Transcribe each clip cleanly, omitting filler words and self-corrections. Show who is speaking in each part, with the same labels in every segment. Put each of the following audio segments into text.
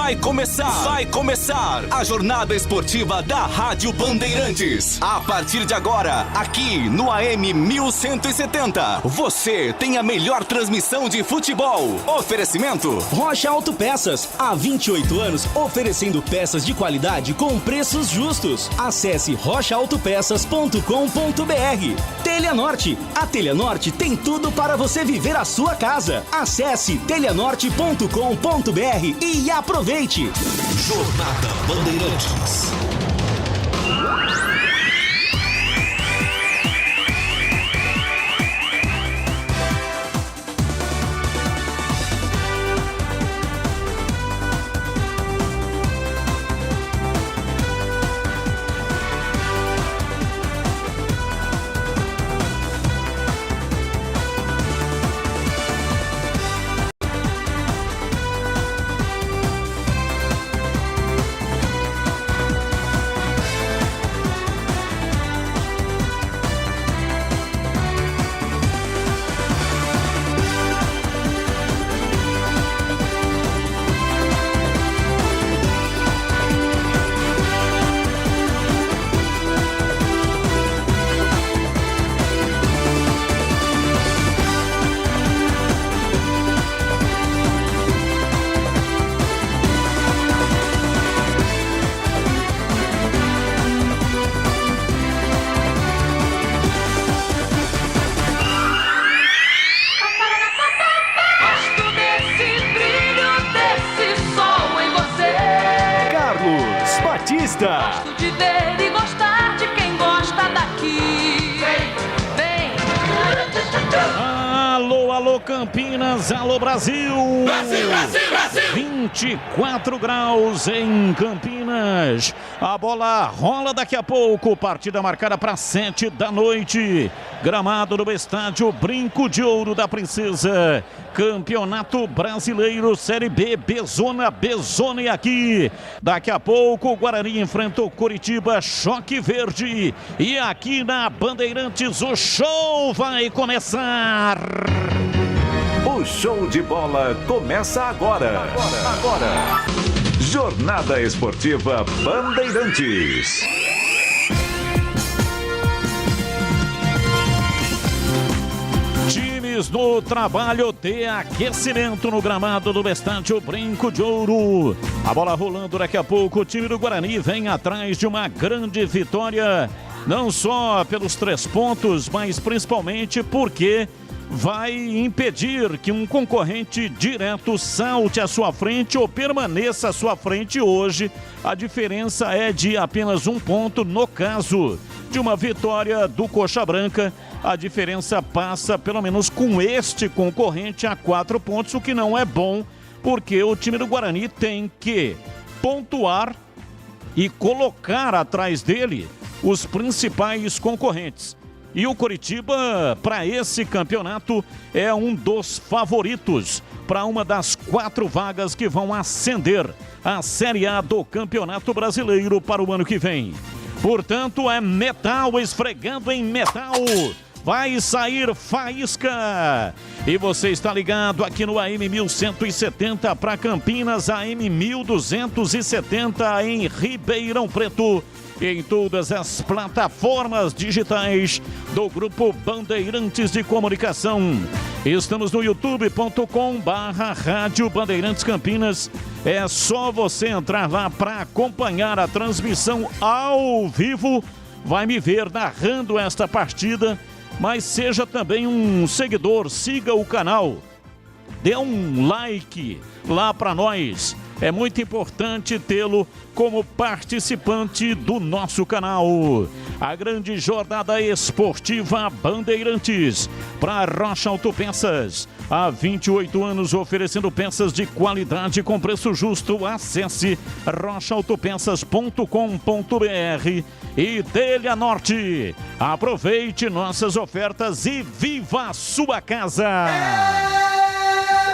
Speaker 1: Vai começar a jornada esportiva da Rádio Bandeirantes. A partir de agora, aqui no AM 1170, você tem a melhor transmissão de futebol. Oferecimento
Speaker 2: Rocha Autopeças, há 28 anos oferecendo peças de qualidade com preços justos. Acesse rochaautopeças.com.br. Telha Norte, a Telha Norte tem tudo para você viver a sua casa. Acesse telhanorte.com.br e aproveite.
Speaker 3: Jornada Bandeirantes.
Speaker 4: Gosto de ver e gostar de quem gosta daqui. Vem.
Speaker 5: Alô Campinas, alô Brasil.
Speaker 3: Brasil, Brasil, Brasil.
Speaker 5: 24 graus em Campinas. A bola rola daqui a pouco. Partida marcada para 7 da noite. Gramado no estádio Brinco de Ouro da Princesa. Campeonato Brasileiro Série B, Bezona e aqui. Daqui a pouco o Guarani enfrenta o Coritiba, Choque Verde. E aqui na Bandeirantes o show vai começar.
Speaker 6: O show de bola começa agora. Jornada Esportiva Bandeirantes.
Speaker 5: Times no trabalho de aquecimento no gramado do estádio Brinco de Ouro. A bola rolando daqui a pouco. O time do Guarani vem atrás de uma grande vitória. Não só pelos 3 pontos, mas principalmente porque vai impedir que um concorrente direto salte à sua frente ou permaneça à sua frente hoje. A diferença é de apenas 1 ponto. No caso de uma vitória do Coxa Branca, a diferença passa pelo menos com este concorrente a 4 pontos, o que não é bom, porque o time do Guarani tem que pontuar e colocar atrás dele os principais concorrentes. E o Coritiba, para esse campeonato, é um dos favoritos para uma das 4 vagas que vão ascender à Série A do Campeonato Brasileiro para o ano que vem. Portanto, é metal esfregando em metal. Vai sair faísca. E você está ligado aqui no AM 1170 para Campinas, AM 1270 em Ribeirão Preto. Em todas as plataformas digitais do Grupo Bandeirantes de Comunicação. Estamos no youtube.com/Rádio Bandeirantes Campinas. É só você entrar lá para acompanhar a transmissão ao vivo. Vai me ver narrando esta partida, mas seja também um seguidor, siga o canal. Dê um like lá para nós. É muito importante tê-lo como participante do nosso canal. A grande jornada esportiva Bandeirantes para Rocha Autopeças. Há 28 anos oferecendo peças de qualidade com preço justo. Acesse rochaautopeças.com.br e Telha Norte. Aproveite nossas ofertas e viva a sua casa.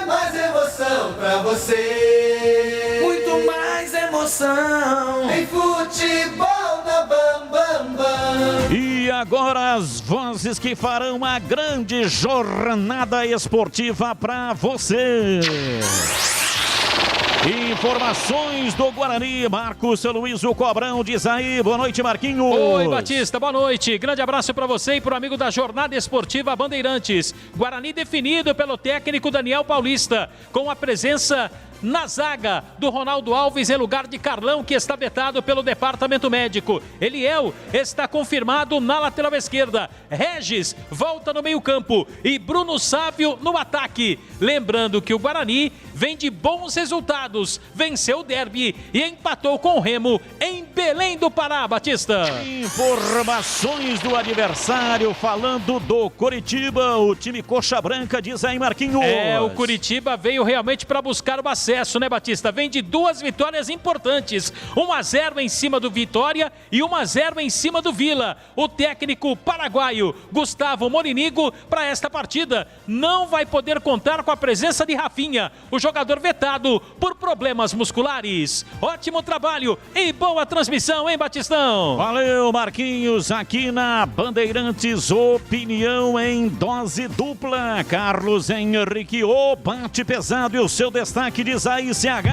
Speaker 7: Mais emoção pra você.
Speaker 4: Muito mais emoção.
Speaker 7: Em futebol na Bam Bam Bam.
Speaker 5: E agora as vozes que farão a grande jornada esportiva pra você. Informações do Guarani, Marcos Luiz, o Cobrão, diz aí. Boa noite, Marquinhos.
Speaker 8: Oi, Batista, boa noite. Grande abraço para você e para o amigo da Jornada Esportiva Bandeirantes. Guarani definido pelo técnico Daniel Paulista, com a presença na zaga do Ronaldo Alves em lugar de Carlão, que está vetado pelo departamento médico. Eliel está confirmado na lateral esquerda. Regis volta no meio-campo e Bruno Sávio no ataque. Lembrando que o Guarani vem de bons resultados. Venceu o derby e empatou com o Remo em Belém do Pará, Batista.
Speaker 5: Informações do adversário, falando do Coritiba, o time Coxa Branca, diz aí, Marquinhos.
Speaker 8: O Coritiba veio realmente para buscar o acesso, né, Batista? Vem de 2 vitórias importantes. 1-0 em cima do Vitória e 1-0 em cima do Vila. O técnico paraguaio Gustavo Morinigo, para esta partida, não vai poder contar com a presença de Rafinha, o jogador vetado por problemas musculares. Ótimo trabalho e boa transmissão, hein, Batistão?
Speaker 5: Valeu, Marquinhos, aqui na Bandeirantes, opinião em dose dupla. Carlos Henrique, o bate pesado e o seu destaque diz aí, CH.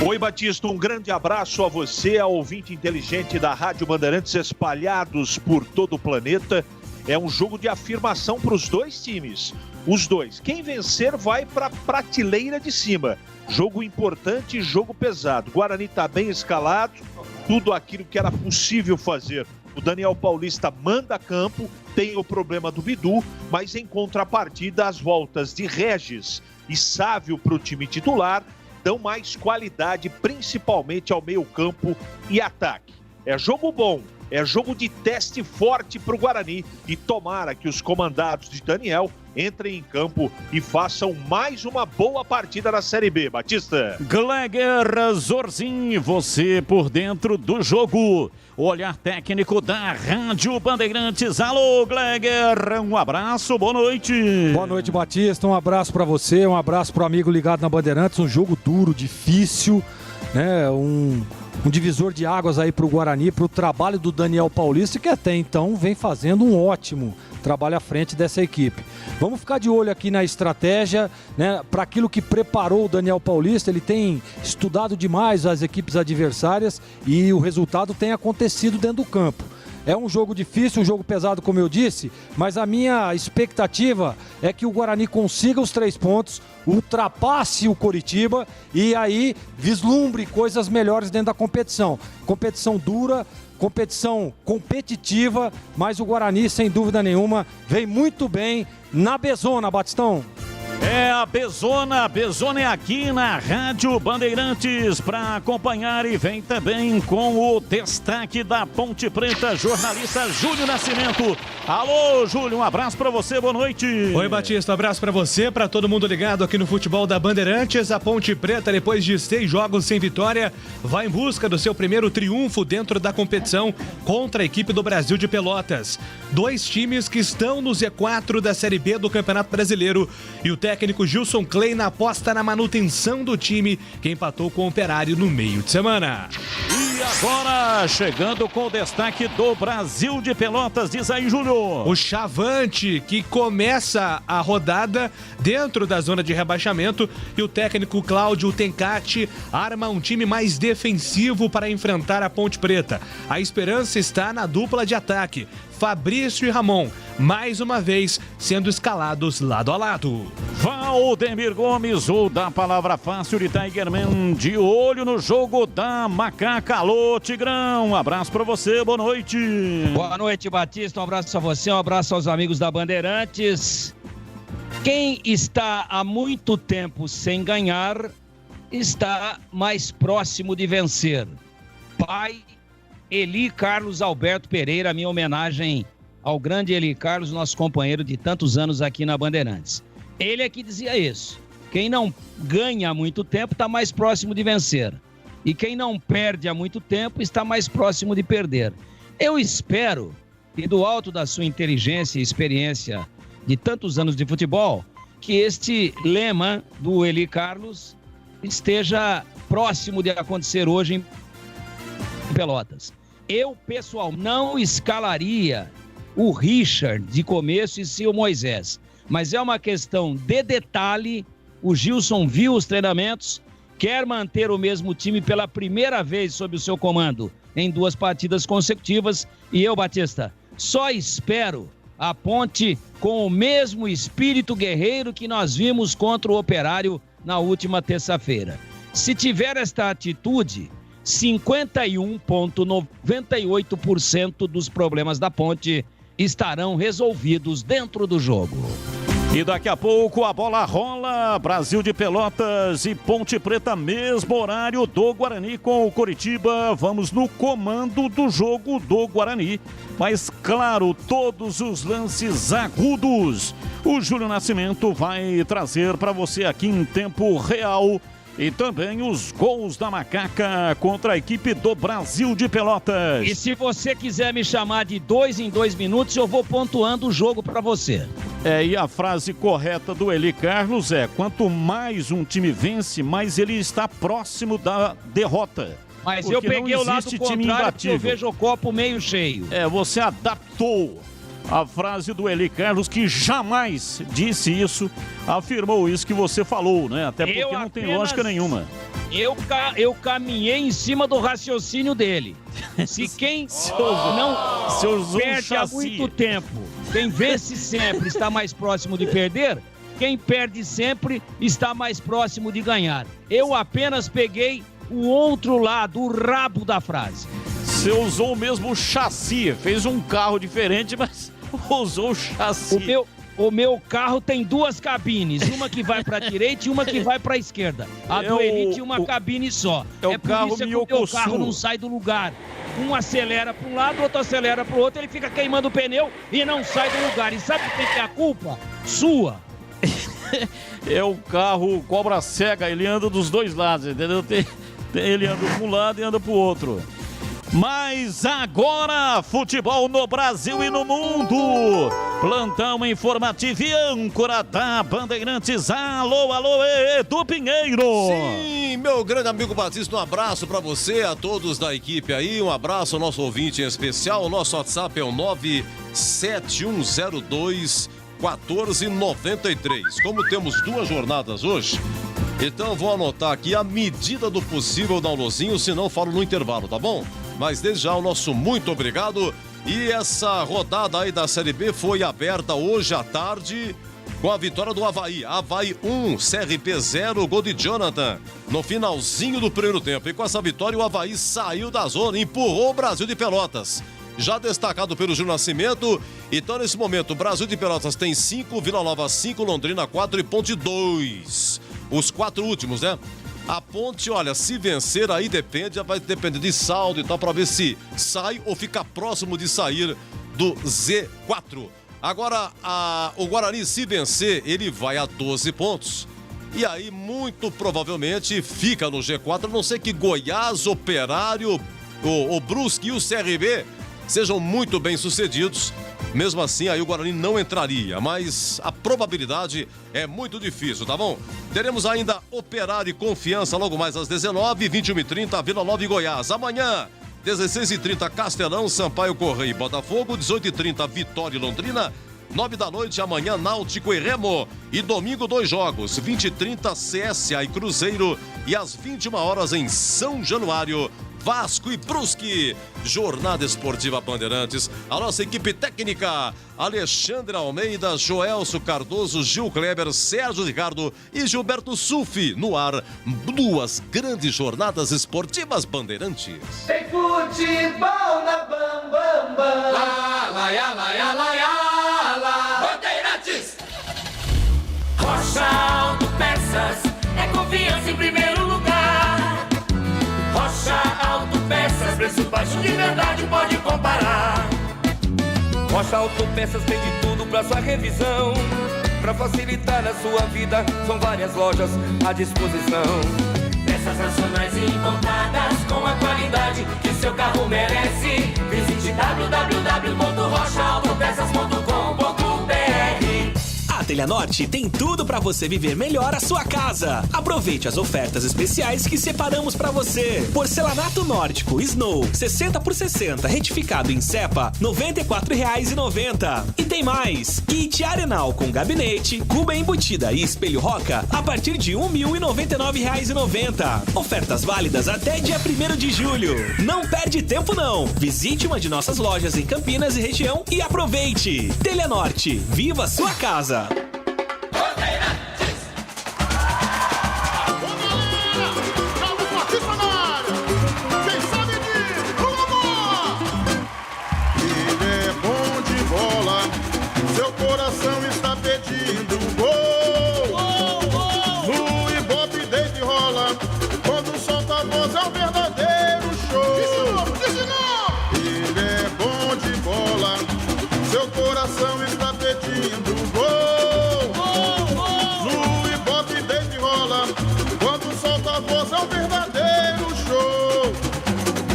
Speaker 9: Oi, Batista, um grande abraço a você, ao ouvinte inteligente da Rádio Bandeirantes, espalhados por todo o planeta. É um jogo de afirmação para os dois times. Os dois. Quem vencer vai para a prateleira de cima. Jogo importante, jogo pesado. Guarani está bem escalado, tudo aquilo que era possível fazer. O Daniel Paulista manda campo, tem o problema do Bidu, mas em contrapartida as voltas de Regis e Sávio para o time titular dão mais qualidade, principalmente ao meio-campo e ataque. É jogo bom, é jogo de teste forte para o Guarani e tomara que os comandados de Daniel entrem em campo e façam mais uma boa partida na Série B, Batista.
Speaker 5: Gleger Zorzin, você por dentro do jogo. O olhar técnico da Rádio Bandeirantes. Alô, Gleger, um abraço, boa noite.
Speaker 10: Boa noite, Batista, um abraço para você, um abraço para o amigo ligado na Bandeirantes. Um jogo duro, difícil, né? Um divisor de águas aí para o Guarani, para o trabalho do Daniel Paulista, que até então vem fazendo um ótimo trabalho à frente dessa equipe. Vamos ficar de olho aqui na estratégia, né, para aquilo que preparou o Daniel Paulista. Ele tem estudado demais as equipes adversárias e o resultado tem acontecido dentro do campo. É um jogo difícil, um jogo pesado, como eu disse, mas a minha expectativa é que o Guarani consiga os 3 pontos, ultrapasse o Coritiba e aí vislumbre coisas melhores dentro da competição. Competição dura, competição competitiva, mas o Guarani, sem dúvida nenhuma, vem muito bem na Bezona, Batistão.
Speaker 5: É a Bezona é aqui na Rádio Bandeirantes para acompanhar e vem também com o destaque da Ponte Preta, jornalista Júlio Nascimento. Alô, Júlio, um abraço para você, boa noite.
Speaker 11: Oi, Batista, um abraço para você, para todo mundo ligado aqui no futebol da Bandeirantes. A Ponte Preta, depois de 6 jogos sem vitória, vai em busca do seu primeiro triunfo dentro da competição contra a equipe do Brasil de Pelotas. 2 times que estão no Z4 da Série B do Campeonato Brasileiro e o técnico Gilson Kleina aposta na manutenção do time, que empatou com o Operário no meio de semana.
Speaker 5: E agora, chegando com o destaque do Brasil de Pelotas, diz aí, Júlio.
Speaker 11: O Chavante, que começa a rodada dentro da zona de rebaixamento, e o técnico Cláudio Tencati arma um time mais defensivo para enfrentar a Ponte Preta. A esperança está na dupla de ataque, Fabrício e Ramon, mais uma vez sendo escalados lado a lado.
Speaker 5: Valdemir Gomes, o da palavra fácil de Tigerman, de olho no jogo da Macaca. Alô, Tigrão, um abraço pra você, boa noite.
Speaker 12: Boa noite, Batista, um abraço a você, um abraço aos amigos da Bandeirantes. Quem está há muito tempo sem ganhar, está mais próximo de vencer. Pai Eli Carlos Alberto Pereira, minha homenagem ao grande Eli Carlos, nosso companheiro de tantos anos aqui na Bandeirantes. Ele é que dizia isso. Quem não ganha há muito tempo está mais próximo de vencer. E quem não perde há muito tempo está mais próximo de perder. Eu espero que do alto da sua inteligência e experiência de tantos anos de futebol, que este lema do Eli Carlos esteja próximo de acontecer hoje em Pelotas. Eu, pessoal, não escalaria o Richard de começo e sim o Moisés. Mas é uma questão de detalhe O Gilson viu os treinamentos, quer manter o mesmo time pela primeira vez sob o seu comando em 2 partidas consecutivas. E eu, Batista, só espero a Ponte com o mesmo espírito guerreiro que nós vimos contra o Operário na última terça-feira. Se tiver esta atitude, 51,98% dos problemas da Ponte estarão resolvidos dentro do jogo.
Speaker 5: E daqui a pouco a bola rola, Brasil de Pelotas e Ponte Preta, mesmo horário do Guarani com o Coritiba. Vamos no comando do jogo do Guarani, mas claro, todos os lances agudos. O Júlio Nascimento vai trazer para você aqui em tempo real. E também os gols da Macaca contra a equipe do Brasil de Pelotas.
Speaker 12: E se você quiser me chamar de 2 em 2 minutos, eu vou pontuando o jogo para você.
Speaker 5: E a frase correta do Eli Carlos é: quanto mais um time vence, mais ele está próximo da derrota.
Speaker 12: Mas
Speaker 5: porque
Speaker 12: eu peguei o lado contrário, porque eu vejo o copo meio cheio.
Speaker 5: Você adaptou a frase do Eli Carlos, que jamais disse isso, afirmou isso que você falou, né? Até porque não tem lógica nenhuma.
Speaker 12: Eu caminhei em cima do raciocínio dele. Se quem não perde há muito tempo, quem vence sempre está mais próximo de perder, quem perde sempre está mais próximo de ganhar. Eu apenas peguei o outro lado, o rabo da frase.
Speaker 5: Você usou o mesmo chassi, fez um carro diferente, mas usou o chassi.
Speaker 12: O meu carro tem 2 cabines, uma que vai para a direita e uma que vai para a esquerda. A do Eli tinha uma cabine só.
Speaker 5: É o carro
Speaker 12: por isso que o meu carro não sai do lugar. Um acelera para um lado, o outro acelera para o outro, ele fica queimando o pneu e não sai do lugar. E sabe quem tem a culpa? Sua.
Speaker 5: É o carro cobra cega, ele anda dos dois lados, entendeu? Ele anda para um lado e anda para o outro. Mas agora, futebol no Brasil e no mundo. Plantão informativo e âncora da Bandeirantes. Alô, Edu Pinheiro.
Speaker 13: Sim, meu grande amigo Batista, um abraço pra você, a todos da equipe aí. Um abraço ao nosso ouvinte em especial. O nosso WhatsApp é o 97102-1493. Como temos 2 jornadas hoje, então vou anotar aqui a medida do possível da Alôzinho, senão falo no intervalo, tá bom? Mas desde já o nosso muito obrigado. E essa rodada aí da Série B foi aberta hoje à tarde com a vitória do Avaí. Avaí 1, CRB 0, gol de Jonathan no finalzinho do primeiro tempo. E com essa vitória o Avaí saiu da zona, empurrou o Brasil de Pelotas. Já destacado pelo Júlio Nascimento. Então nesse momento o Brasil de Pelotas tem 5, Vila Nova 5, Londrina 4 e Ponte 2. Os 4 últimos, né? A Ponte, olha, se vencer aí depende, vai depender de saldo e tal, para ver se sai ou fica próximo de sair do Z4. Agora, o Guarani, se vencer, ele vai a 12 pontos. E aí, muito provavelmente, fica no G4, a não ser que Goiás, Operário, o Brusque e o CRB sejam muito bem sucedidos. Mesmo assim, aí o Guarani não entraria, mas a probabilidade é muito difícil, tá bom? Teremos ainda Operário e Confiança logo mais às 19h, 21h30, Vila Nova e Goiás. Amanhã, 16h30, Castelão, Sampaio Correia e Botafogo, 18h30, Vitória e Londrina, 9 da noite, amanhã, Náutico e Remo. E domingo, 2 jogos, 20h30, CSA e Cruzeiro, e às 21h em São Januário, Vasco e Brusque. Jornada Esportiva Bandeirantes. A nossa equipe técnica: Alexandre Almeida, Joelso Cardoso, Gil Kleber, Sérgio Ricardo e Gilberto Sufi. No ar, 2 grandes jornadas esportivas Bandeirantes.
Speaker 7: Tem futebol na Bam Bam Bam. Lá, lá, lá, lá, lá, lá. Bandeirantes.
Speaker 4: Rocha Autopeças é confiança em primeiro lugar. Rocha Autopeças, preço baixo de verdade, pode comparar.
Speaker 14: Rocha Autopeças tem de tudo pra sua revisão. Pra facilitar a sua vida, são várias lojas à disposição.
Speaker 4: Peças nacionais e importadas com a qualidade que seu carro merece. Visite www.rochaautopeças.com.br.
Speaker 2: A Telha Norte tem tudo para você viver melhor a sua casa. Aproveite as ofertas especiais que separamos para você. Porcelanato nórdico Snow 60 por 60 retificado em cepa R$ 94,90. E tem mais. Kit Arenal com gabinete, cuba embutida e espelho Roca a partir de R$ 1.099,90. Ofertas válidas até dia 1º de julho. Não perde tempo não. Visite uma de nossas lojas em Campinas e região e aproveite. Telha Norte, viva a sua casa.
Speaker 15: Seu coração está pedindo gol. No Ibope desde rola, quando solta a voz é um verdadeiro show. Ele é bom de bola, seu coração está pedindo gol. No Ibope desde rola, quando solta a voz é um verdadeiro show.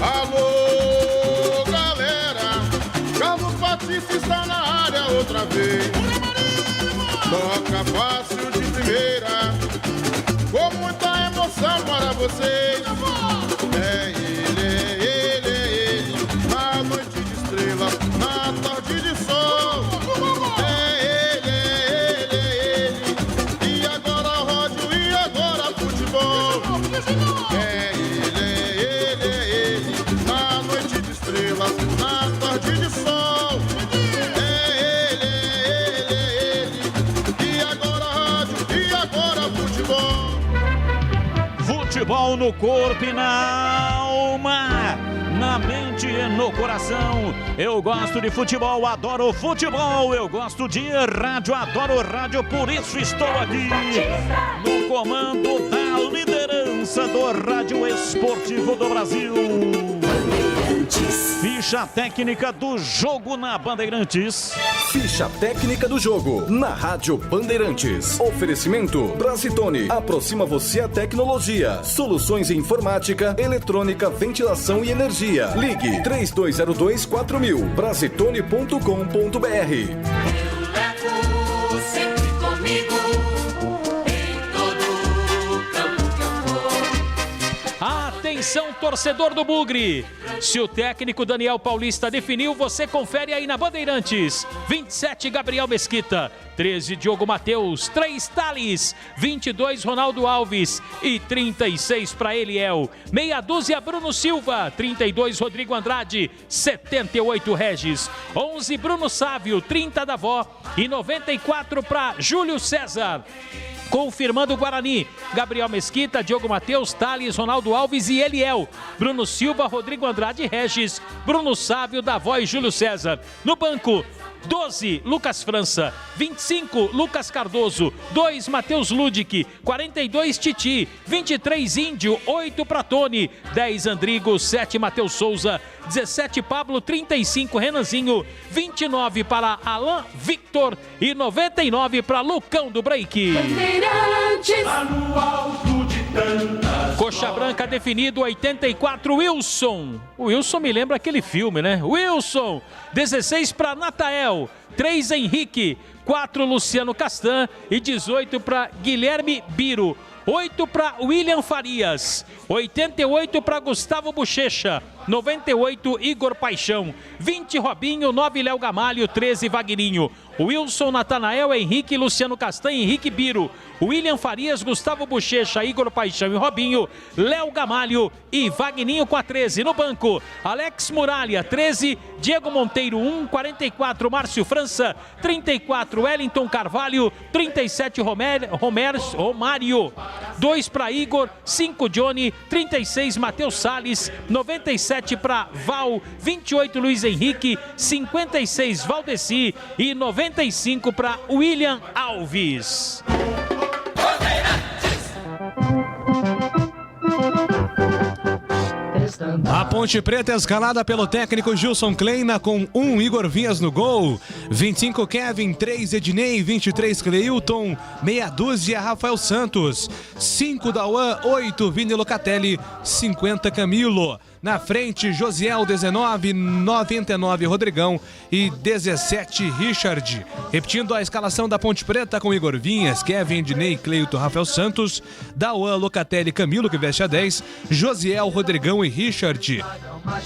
Speaker 15: Alô, galera, Carlos Batista está na área outra vez. Toca fácil de primeira, com muita emoção para vocês. É ele, na noite de estrelas, na tarde de sol. É ele, e agora rádio, e agora futebol. É ele, na noite de estrelas, na tarde de sol.
Speaker 5: Futebol no corpo e na alma, na mente e no coração. Eu gosto de futebol, adoro futebol. Eu gosto de rádio, adoro rádio. Por isso estou aqui no comando da liderança do rádio esportivo do Brasil. Ficha técnica do jogo na Bandeirantes.
Speaker 1: Ficha técnica do jogo na Rádio Bandeirantes. Oferecimento Brasitone. Aproxima você a tecnologia. Soluções em informática, eletrônica, ventilação e energia. Ligue 3202-4000. Brasitone.com.br.
Speaker 7: Sempre comigo, em todo campo que eu for.
Speaker 8: Atenção, torcedor do Bugre. Se o técnico Daniel Paulista definiu, você confere aí na Bandeirantes. 27, Gabriel Mesquita. 13, Diogo Matheus. 3, Thales. 22, Ronaldo Alves. E 36 para Eliel. Meia dúzia, Bruno Silva. 32, Rodrigo Andrade. 78, Regis. 11, Bruno Sávio. 30, Davó. E 94 para Júlio César. Confirmando o Guarani, Gabriel Mesquita, Diogo Matheus, Thales, Ronaldo Alves e Eliel. Bruno Silva, Rodrigo Andrade, Regis, Bruno Sávio, Davó e Júlio César. No banco, 12, Lucas França. 25, Lucas Cardoso. 2, Matheus Ludic. 42, Titi. 23, Índio. 8 para Tony. 10, Andrigo. 7, Matheus Souza. 17, Pablo. 35, Renanzinho. 29 para Alain Victor. E 99 para Lucão do Break. Coxa Branca definido, 84, Wilson. O Wilson me lembra aquele filme, né? Wilson. 16 para Natael. 3, Henrique. 4, Luciano Castan. E 18 para Guilherme Biro. 8 para William Farias. 88 para Gustavo Bochecha. 98, Igor Paixão. 20, Robinho. 9, Léo Gamalho. 13, Vagninho. Wilson, Natanael, Henrique, Luciano Castanho, Henrique Biro. William Farias, Gustavo Bochecha, Igor Paixão e Robinho. Léo Gamalho e Vagninho com a 13. No banco, Alex Muralha, 13. Diego Monteiro, 1. 44, Márcio França. 34, Wellington Carvalho. 37, Romário. 2 para Igor. 5, Johnny. 36, Matheus Salles. 97 para Val. 28, Luiz Henrique. 56, Valdeci. E 95 para William Alves.
Speaker 11: Ponte Preta é escalada pelo técnico Gilson Kleina com 1 Igor Vinhas no gol, 25 Kevin, 3 Ednei, 23 Cleilton, meia dúzia Rafael Santos, 5 Dauan, 8 Vini Locatelli, 50 Camilo. Na frente, Josiel, 19, 99 Rodrigão e 17 Richard. Repetindo a escalação da Ponte Preta com Igor Vinhas, Kevin, Ednei, Cleilton, Rafael Santos, Dauan, Locatelli, Camilo, que veste a 10, Josiel, Rodrigão e Richard.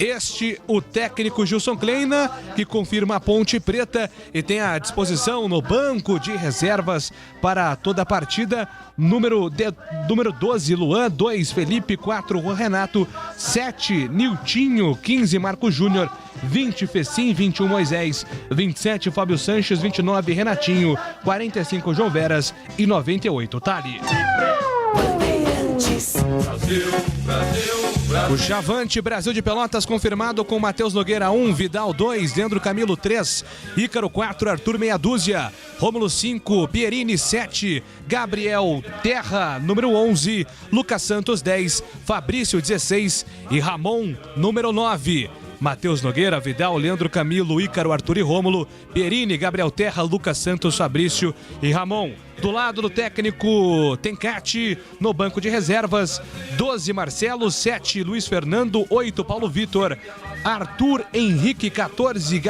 Speaker 11: Este, o técnico Gilson Kleina, que confirma a Ponte Preta e tem à disposição no banco de reservas para toda a partida. Número 12, Luan, 2, Felipe, 4, Renato, 7, Niltinho, 15, Marco Júnior, 20, Fecim, 21, Moisés, 27, Fábio Sanches, 29, Renatinho, 45, João Veras e 98, Tali.
Speaker 7: Brasil, Brasil.
Speaker 11: O Chavante Brasil de Pelotas confirmado com Matheus Nogueira 1, Vidal 2, Leandro Camilo 3, Ícaro 4, Arthur meia dúzia, Rômulo 5, Pierini 7, Gabriel Terra número 11, Lucas Santos 10, Fabrício 16 e Ramon número 9. Matheus Nogueira, Vidal, Leandro Camilo, Ícaro, Arthur e Rômulo, Pierini, Gabriel Terra, Lucas Santos, Fabrício e Ramon. Do lado do técnico Tencati, no banco de reservas, 12 Marcelo, 7 Luiz Fernando, 8 Paulo Vitor, Arthur Henrique 14,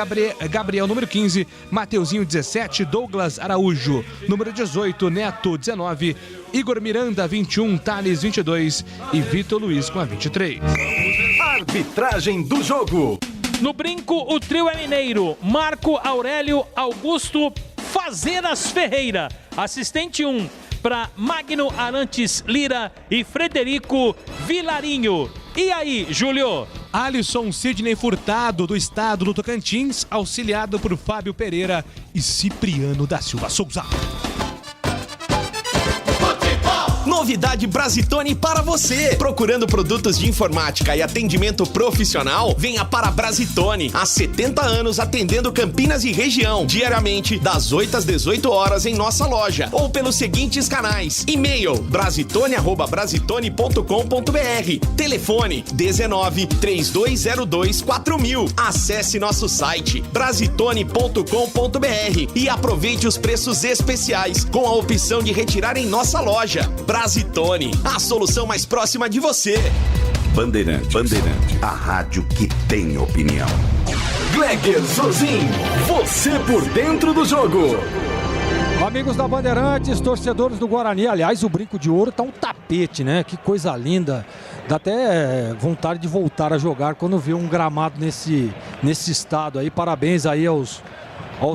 Speaker 11: Gabriel número 15, Mateuzinho 17, Douglas Araújo número 18, Neto 19, Igor Miranda 21, Thales 22 e Vitor Luiz com a 23.
Speaker 6: Arbitragem do jogo.
Speaker 8: No brinco, o trio é mineiro. Marco Aurélio Augusto Fazeras Ferreira. Assistente 1 para Magno Arantes Lira e Frederico Vilarinho. E aí, Júlio?
Speaker 11: Alisson Sidney Furtado, do estado do Tocantins, auxiliado por Fábio Pereira e Cipriano da Silva Souza.
Speaker 1: Novidade Brasitone para você. Procurando produtos de informática e atendimento profissional? Venha para Brasitone. Há 70 anos atendendo Campinas e região. Diariamente, das 8 às 18 horas em nossa loja. Ou pelos seguintes canais. E-mail brasitone@brasitone.com.br. Telefone 19 3202 4000. Acesse nosso site brasitone.com.br e aproveite os preços especiais com a opção de retirar em nossa loja. Brasitone, a solução mais próxima de você.
Speaker 6: Bandeirante, a rádio que tem opinião.
Speaker 2: Gleger Zorzin, você por dentro do jogo.
Speaker 10: Amigos da Bandeirantes, torcedores do Guarani, aliás, o Brinco de Ouro tá um tapete, né? Que coisa linda. Dá até vontade de voltar a jogar quando vê um gramado nesse estado aí. Parabéns aí aos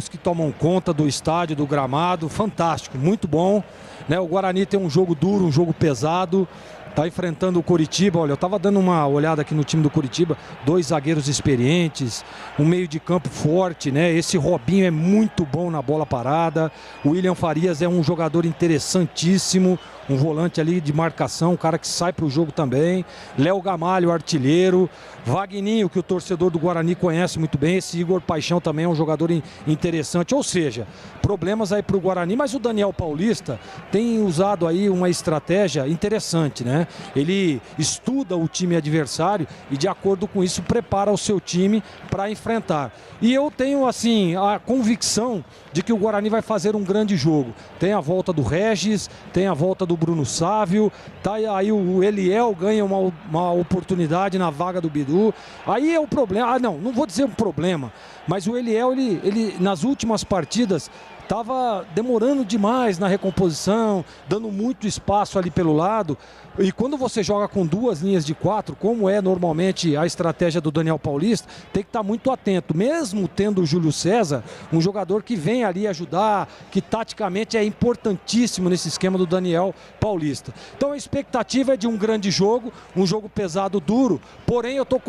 Speaker 10: que tomam conta do estádio, do gramado. Fantástico, muito bom. Né, o Guarani tem um jogo duro, um jogo pesado, tá enfrentando o Coritiba. Olha, eu tava dando uma olhada aqui no time do Coritiba, 2 zagueiros experientes, um meio de campo forte, né? Esse Robinho é muito bom na bola parada, o William Farias é um jogador interessantíssimo, um volante ali de marcação, um cara que sai pro jogo também, Léo Gamalho, artilheiro, Vagninho, que o torcedor do Guarani conhece muito bem, esse Igor Paixão também é um jogador interessante, ou seja, problemas aí pro Guarani, mas o Daniel Paulista tem usado aí uma estratégia interessante, né? Ele estuda o time adversário e de acordo com isso prepara o seu time para enfrentar. E eu tenho assim a convicção de que o Guarani vai fazer um grande jogo. Tem a volta do Regis, tem a volta do Bruno Sávio, tá aí o Eliel ganha uma oportunidade na vaga do Bidu. Aí é o problema. Não vou dizer um problema, mas o Eliel ele nas últimas partidas estava demorando demais na recomposição, dando muito espaço ali pelo lado. E quando você joga com 2 linhas de 4, como é normalmente a estratégia do Daniel Paulista, tem que estar muito atento. Mesmo tendo o Júlio César, um jogador que vem ali ajudar, que taticamente é importantíssimo nesse esquema do Daniel Paulista. Então a expectativa é de um grande jogo, um jogo pesado, duro, porém eu estou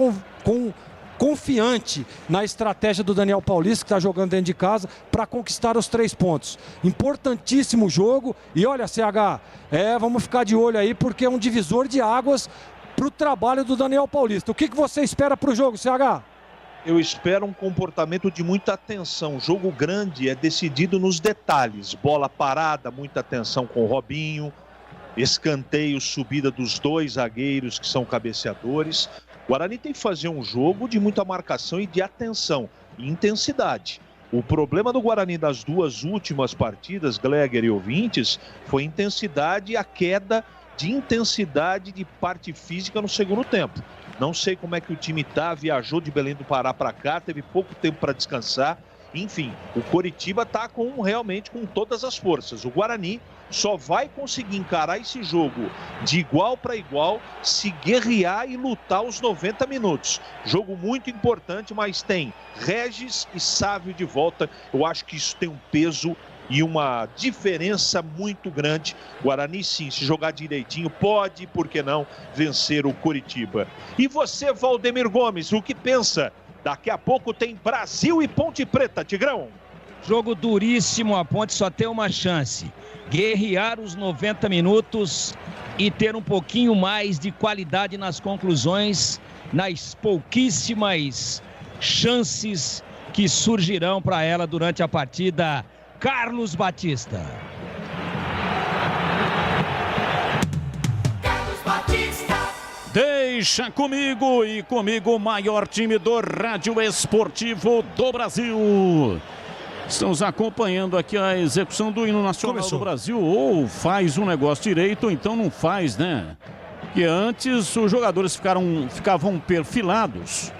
Speaker 10: confiante na estratégia do Daniel Paulista, que está jogando dentro de casa, para conquistar os 3 pontos. Importantíssimo jogo. E olha, CH, vamos ficar de olho aí, porque é um divisor de águas para o trabalho do Daniel Paulista. O que você espera para o jogo, CH?
Speaker 9: Eu espero um comportamento de muita atenção. Jogo grande é decidido nos detalhes. Bola parada, muita atenção com o Robinho. Escanteio, subida dos 2 zagueiros que são cabeceadores. O Guarani tem que fazer um jogo de muita marcação e de atenção e intensidade. O problema do Guarani das duas últimas partidas, Gleger e ouvintes, foi a intensidade e a queda de intensidade de parte física no segundo tempo. Não sei como é que o time tá, viajou de Belém do Pará para cá, teve pouco tempo para descansar. Enfim, o Coritiba tá realmente com todas as forças. O Guarani só vai conseguir encarar esse jogo de igual para igual se guerrear e lutar os 90 minutos. Jogo muito importante, mas tem Regis e Sávio de volta. Eu acho que isso tem um peso e uma diferença muito grande. Guarani, sim, se jogar direitinho, pode, por que não, vencer o Coritiba. E você, Valdemir Gomes, o que pensa? Daqui a pouco tem Brasil e Ponte Preta, Tigrão.
Speaker 12: Jogo duríssimo, a Ponte só tem uma chance: guerrear os 90 minutos e ter um pouquinho mais de qualidade nas conclusões, nas pouquíssimas chances que surgirão para ela durante a partida. Carlos Batista.
Speaker 5: Deixa comigo e comigo o maior time do rádio esportivo do Brasil. Estamos acompanhando aqui a execução do hino nacional do Brasil. Ou faz um negócio direito ou então não faz, né? Porque antes os jogadores ficavam perfilados.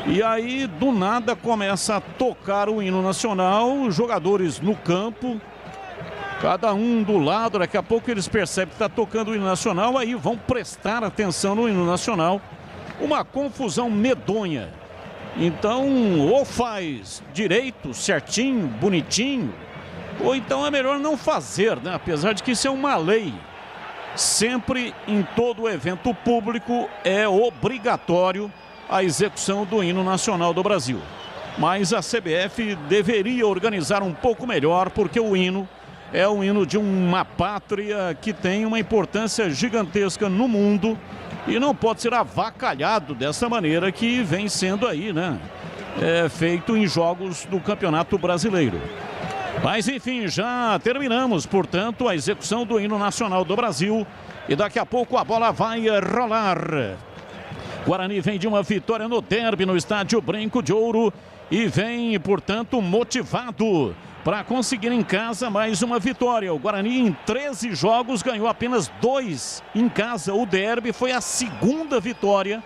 Speaker 5: E aí, do nada, começa a tocar o hino nacional, os jogadores no campo, cada um do lado, daqui a pouco eles percebem que está tocando o hino nacional, aí vão prestar atenção no hino nacional. Uma confusão medonha. Então, ou faz direito, certinho, bonitinho, ou então é melhor não fazer, né? Apesar de que isso é uma lei. Sempre, em todo evento público, é obrigatório a execução do hino nacional do Brasil. Mas a CBF deveria organizar um pouco melhor, porque o hino é o hino de uma pátria que tem uma importância gigantesca no mundo e não pode ser avacalhado dessa maneira que vem sendo aí, né? Feito em jogos do Campeonato Brasileiro. Mas enfim, já terminamos, portanto, a execução do hino nacional do Brasil e daqui a pouco a bola vai rolar. Guarani vem de uma vitória no derby no estádio Brinco de Ouro e vem, portanto, motivado para conseguir em casa mais uma vitória. O Guarani em 13 jogos ganhou apenas 2 em casa. O derby foi a segunda vitória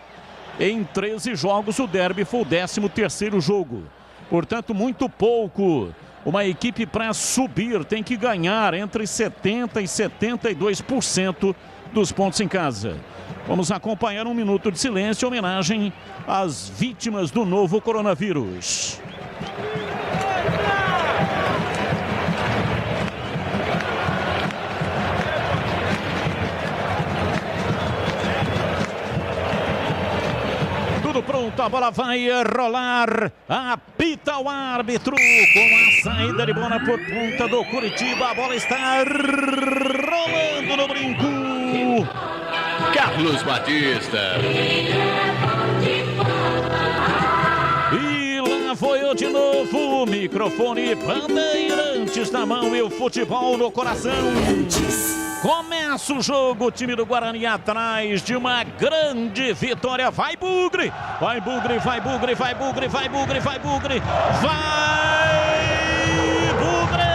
Speaker 5: em 13 jogos. O derby foi o 13º jogo. Portanto, muito pouco. Uma equipe para subir tem que ganhar entre 70% e 72% dos pontos em casa. Vamos acompanhar um minuto de silêncio em homenagem às vítimas do novo coronavírus. Tudo pronto, a bola vai rolar. Apita o árbitro com a saída de bola por conta do Coritiba. A bola está rolando no brinco.
Speaker 3: Carlos Batista.
Speaker 5: E lá foi eu de novo. Microfone Bandeirantes na mão e o futebol no coração. Começa o jogo, o time do Guarani atrás de uma grande vitória. Vai Bugre, vai Bugre, vai Bugre, vai Bugre, vai Bugre, vai Bugre, vai Bugre!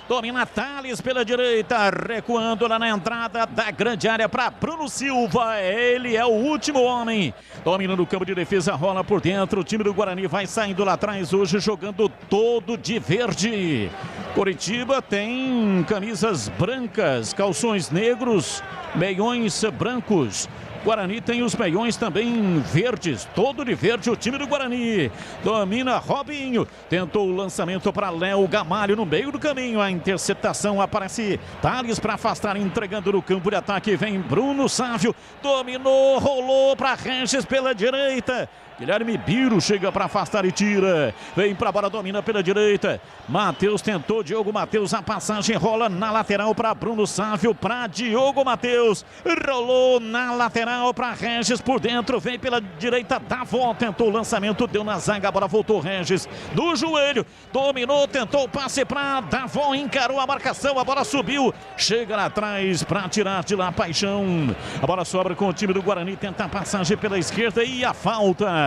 Speaker 5: Domina Thales pela direita, recuando lá na entrada da grande área para Bruno Silva. Ele é o último homem. Dominando o campo de defesa, rola por dentro. O time do Guarani vai saindo lá atrás hoje, jogando todo de verde. Coritiba tem camisas brancas, calções negros, meiões brancos. Guarani tem os meiões também verdes, todo de verde o time do Guarani. Domina Robinho, tentou o lançamento para Léo Gamalho no meio do caminho. A interceptação, aparece Thales para afastar, entregando no campo de ataque. Vem Bruno Sávio, dominou, rolou para Regis pela direita. Guilherme Biro chega para afastar e tira. Vem para a bola, domina pela direita. Matheus tentou, Diogo Matheus, a passagem rola na lateral para Bruno Sávio, para Diogo Matheus. Rolou na lateral para Regis por dentro, vem pela direita, Davó tentou o lançamento, deu na zaga, a bola voltou Regis do joelho, dominou, tentou o passe para Davó, encarou a marcação, a bola subiu, chega lá atrás para tirar de lá Paixão. A bola sobra com o time do Guarani, tenta a passagem pela esquerda e a falta.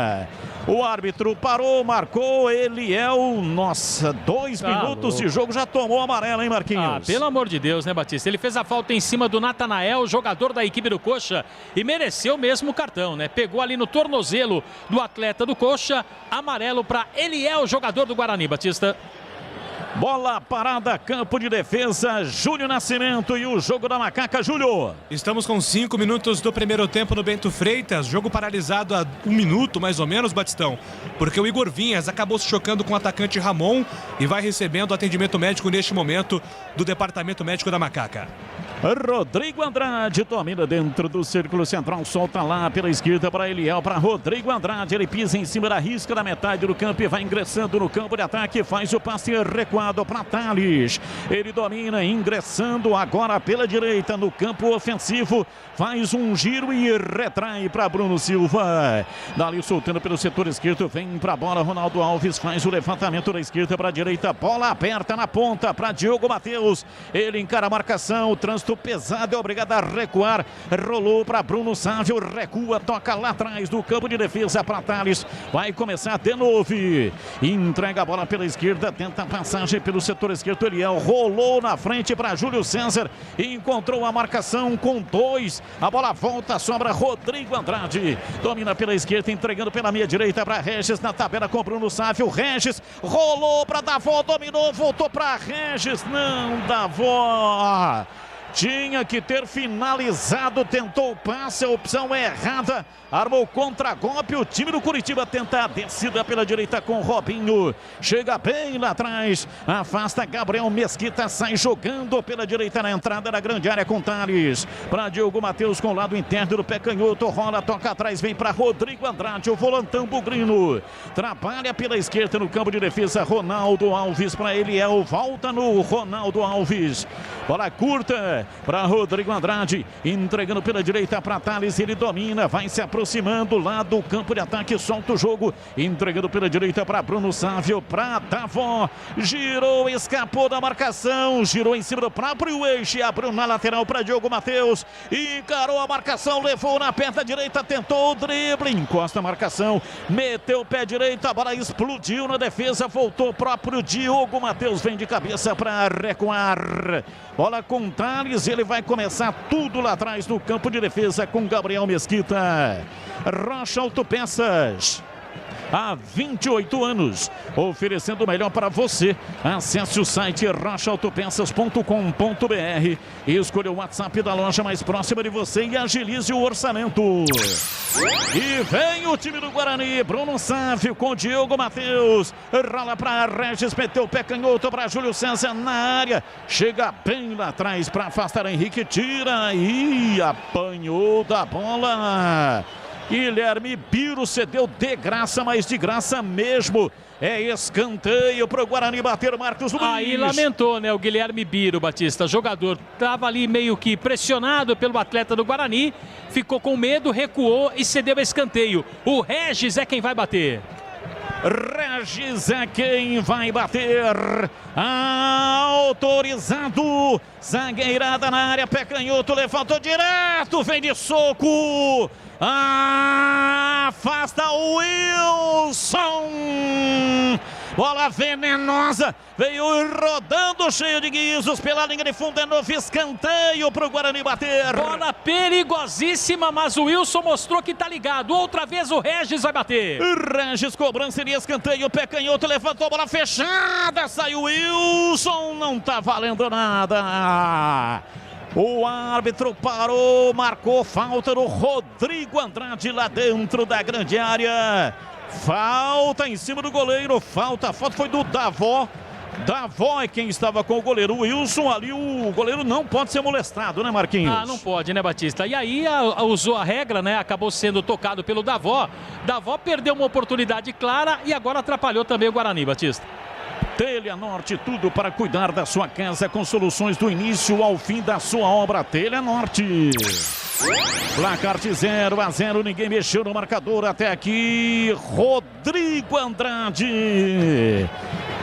Speaker 5: O árbitro parou, marcou, Eliel, nossa, 2 minutos de jogo, já tomou amarelo, hein, Marquinhos?
Speaker 8: Pelo amor de Deus, né, Batista? Ele fez a falta em cima do Natanael, jogador da equipe do Coxa, e mereceu mesmo o cartão, né? Pegou ali no tornozelo do atleta do Coxa, amarelo para Eliel, jogador do Guarani, Batista.
Speaker 5: Bola parada, campo de defesa, Júlio Nascimento e o jogo da Macaca, Júlio.
Speaker 11: Estamos com 5 minutos do primeiro tempo no Bento Freitas, jogo paralisado há 1 minuto mais ou menos, Batistão, porque o Igor Vinhas acabou se chocando com o atacante Ramon e vai recebendo atendimento médico neste momento do Departamento Médico da Macaca.
Speaker 5: Rodrigo Andrade domina dentro do círculo central, solta lá pela esquerda para Eliel, para Rodrigo Andrade, ele pisa em cima da risca da metade do campo e vai ingressando no campo de ataque, faz o passe recuado para Thales, ele domina, ingressando agora pela direita no campo ofensivo, faz um giro e retrai para Bruno Silva, dali soltando pelo setor esquerdo, vem para a bola, Ronaldo Alves faz o levantamento da esquerda para a direita, bola aberta na ponta para Diogo Matheus, ele encara a marcação, o trânsito pesado, é obrigado a recuar, rolou para Bruno Sávio, recua, toca lá atrás do campo de defesa para Thales, vai começar de novo, entrega a bola pela esquerda, tenta a passagem pelo setor esquerdo, Eliel rolou na frente para Júlio César, encontrou a marcação com 2, a bola volta, sobra Rodrigo Andrade, domina pela esquerda, entregando pela meia direita para Regis, na tabela com Bruno Sávio, Regis rolou para Davó, dominou, voltou para Regis, não, Davó tinha que ter finalizado, tentou o passe, a opção é errada, armou contra-golpe, o time do Curitiba tenta a descida pela direita com Robinho, chega bem lá atrás, afasta Gabriel Mesquita, sai jogando pela direita na entrada da grande área com Thales, para Diogo Matheus com o lado interno do pé canhoto, rola, toca atrás, vem para Rodrigo Andrade, o volantão bugrino, trabalha pela esquerda no campo de defesa, Ronaldo Alves para Eliel, volta no Ronaldo Alves, bola curta para Rodrigo Andrade, entregando pela direita para Thales, ele domina, vai se aproximando lá do campo de ataque, solta o jogo, entregando pela direita para Bruno Sávio, para Davó, girou, escapou da marcação, girou em cima do próprio eixo, abriu na lateral para Diogo Matheus, encarou a marcação, levou na perna direita, tentou o drible, encosta a marcação, meteu o pé direito, a bola explodiu na defesa, voltou próprio Diogo Matheus, vem de cabeça para recuar, bola com Thales, ele vai começar tudo lá atrás no campo de defesa com Gabriel Mesquita. Rocha Autopeças, há 28 anos, oferecendo o melhor para você. Acesse o site rochaautopeças.com.br e escolha o WhatsApp da loja mais próxima de você e agilize o orçamento. E vem o time do Guarani, Bruno Sávio com Diogo Matheus, rola para Regis, meteu o pé canhoto para Júlio César na área, chega bem lá atrás para afastar Henrique, tira e apanhou da bola. Guilherme Biro cedeu de graça, mas de graça mesmo. É escanteio para o Guarani bater Marcos Luiz.
Speaker 8: Aí lamentou, né, o Guilherme Biro, Batista. Jogador estava ali meio que pressionado pelo atleta do Guarani, ficou com medo, recuou e cedeu escanteio. O Regis é quem vai bater.
Speaker 5: Regis é quem vai bater, autorizado, zagueirada na área, pé canhoto, levantou direto, vem de soco, afasta o Wilson, bola venenosa, veio rodando cheio de guizos pela linha de fundo, é novo escanteio para o Guarani bater.
Speaker 8: Bola perigosíssima, mas o Wilson mostrou que tá ligado, outra vez o Regis vai bater.
Speaker 5: Regis, cobrança de escanteio, pé canhoto, levantou a bola fechada, saiu o Wilson, não tá valendo nada. O árbitro parou, marcou falta no Rodrigo Andrade lá dentro da grande área. Falta em cima do goleiro, falta, a falta foi do Davó. Davó é quem estava com o goleiro Wilson ali, o goleiro não pode ser molestado, né, Marquinhos?
Speaker 8: Ah, não pode, né, Batista? E aí usou a regra, né, acabou sendo tocado pelo Davó. Davó perdeu uma oportunidade clara e agora atrapalhou também o Guarani, Batista.
Speaker 5: Telha Norte, tudo para cuidar da sua casa com soluções do início ao fim da sua obra. Telha Norte. Placar de 0-0, ninguém mexeu no marcador até aqui. Rodrigo Andrade.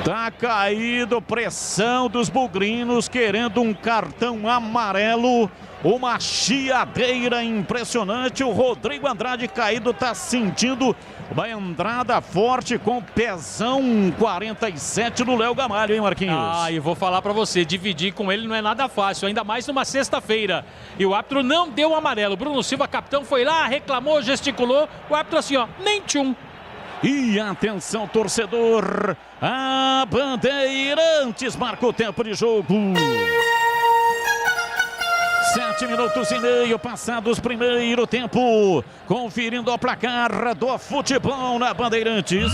Speaker 5: Tá caído, pressão dos bugrinos, querendo um cartão amarelo. Uma chiadeira impressionante. O Rodrigo Andrade caído, tá sentindo uma entrada forte com pezão 47 do Léo Gamalho, hein, Marquinhos?
Speaker 8: Ah, e vou falar pra você, dividir com ele não é nada fácil, ainda mais numa sexta-feira. E o árbitro não deu o amarelo. Bruno Silva, capitão, foi lá, reclamou, gesticulou. O árbitro assim, ó, nem tchum.
Speaker 5: E atenção, torcedor, a Bandeirantes marca o tempo de jogo. 7 minutos e meio passados primeiro tempo. Conferindo o placar do futebol na Bandeirantes.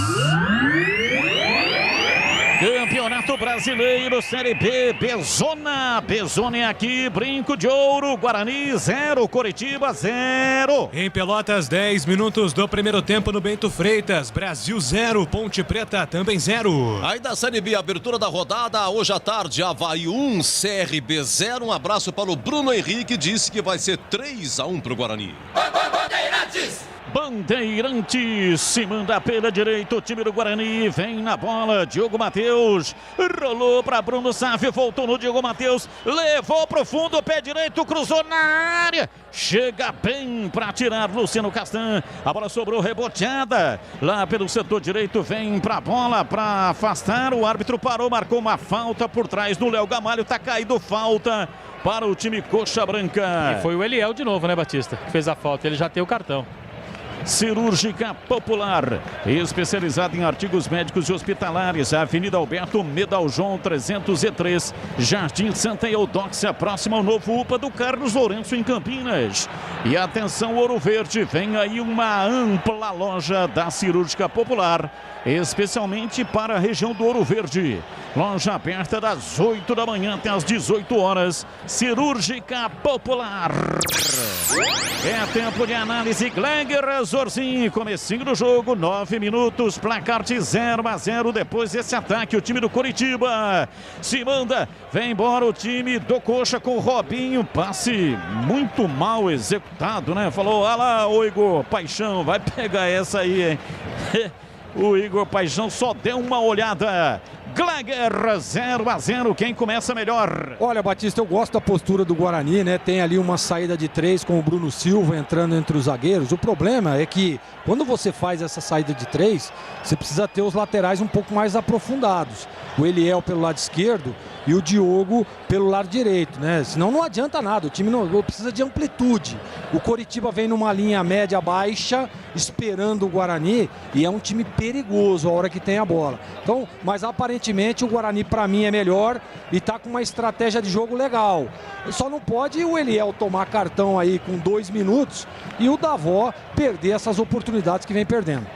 Speaker 5: Campeonato Brasileiro, Série B, Bezona. Bezona é aqui, Brinco de Ouro, Guarani 0, Coritiba 0.
Speaker 11: Em Pelotas, 10 minutos do primeiro tempo no Bento Freitas. Brasil 0, Ponte Preta também 0.
Speaker 13: Aí da Série B, abertura da rodada, hoje à tarde, Avaí 1, CRB 0. Um abraço para o Bruno Henrique, disse que vai ser 3-1 para o Guarani.
Speaker 5: Bandeirantes! Bandeirantes se manda pela direita, o time do Guarani vem na bola, Diogo Matheus, rolou para Bruno Saffi, voltou no Diogo Matheus, levou pro fundo, pé direito, cruzou na área, chega bem para tirar Luciano Castan, a bola sobrou reboteada, lá pelo setor direito, vem pra bola para afastar, o árbitro parou, marcou uma falta por trás do Léo Gamalho, tá caído falta para o time Coxa Branca.
Speaker 8: E foi o Eliel de novo, né, Batista, que fez a falta, ele já tem o cartão.
Speaker 5: Cirúrgica Popular, especializada em artigos médicos e hospitalares, Avenida Alberto Medaljon 303, Jardim Santa Eudóxia, próximo ao novo UPA do Carlos Lourenço em Campinas. E atenção, Ouro Verde, vem aí uma ampla loja da Cirúrgica Popular, especialmente para a região do Ouro Verde. Loja aberta das 8 da manhã até as 18 horas. Cirúrgica Popular. É tempo de análise. Gleger Zorzinho, comecinho do jogo, 9 minutos, placar de 0-0. Depois desse ataque, o time do Coritiba se manda, vem embora o time do Coxa com o Robinho. Passe muito mal executado, né? Falou, olha lá, o Igor Paixão, vai pegar essa aí, hein? O Igor Paixão só deu uma olhada. Gleger 0-0, quem começa melhor?
Speaker 10: Olha, Batista, eu gosto da postura do Guarani, né? Tem ali uma saída de 3 com o Bruno Silva entrando entre os zagueiros. O problema é que quando você faz essa saída de 3, você precisa ter os laterais um pouco mais aprofundados. O Eliel pelo lado esquerdo e o Diogo pelo lado direito, né? Senão não adianta nada, o time não precisa de amplitude. O Coritiba vem numa linha média baixa, esperando o Guarani, e é um time perigoso a hora que tem a bola. Então, mas aparentemente o Guarani para mim é melhor e tá com uma estratégia de jogo legal. Só não pode o Eliel tomar cartão aí com 2 minutos e o Davó perder essas oportunidades que vem perdendo.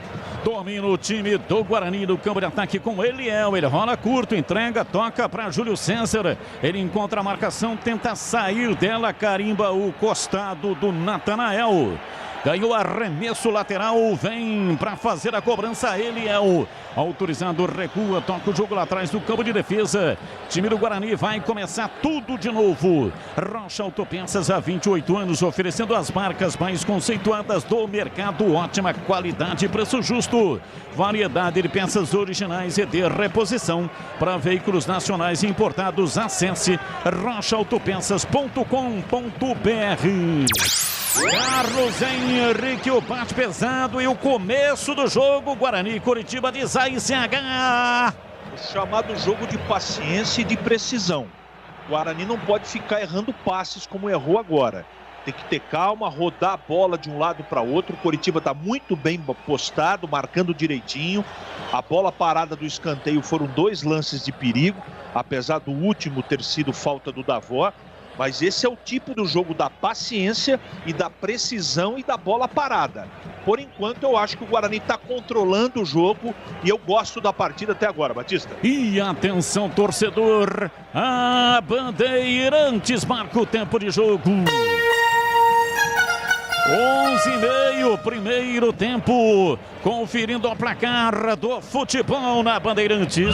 Speaker 5: Domina o time do Guarani do campo de ataque com Eliel. Ele rola curto, entrega, toca para Júlio César. Ele encontra a marcação, tenta sair dela, carimba o costado do Natanael. Ganhou arremesso lateral, vem para fazer a cobrança Eliel. Autorizado, recua, toca o jogo lá atrás do campo de defesa. Time do Guarani vai começar tudo de novo. Rocha Autopeças há 28 anos, oferecendo as marcas mais conceituadas do mercado. Ótima qualidade e preço justo. Variedade de peças originais e de reposição. Para veículos nacionais e importados, acesse rochaautopeças.com.br. Carlos Henrique, o bate pesado e o começo do jogo. Guarani e Coritiba de ZCH.
Speaker 9: O chamado jogo de paciência e de precisão. O Guarani não pode ficar errando passes como errou agora. Tem que ter calma, rodar a bola de um lado para outro. O Coritiba está muito bem postado, marcando direitinho. A bola parada do escanteio foram 2 lances de perigo, apesar do último ter sido falta do Davó. Mas esse é o tipo do jogo da paciência e da precisão e da bola parada. Por enquanto, eu acho que o Guarani está controlando o jogo e eu gosto da partida até agora, Batista.
Speaker 5: E atenção, torcedor, a Bandeirantes marca o tempo de jogo. 11:30, primeiro tempo, conferindo o placar do futebol na Bandeirantes.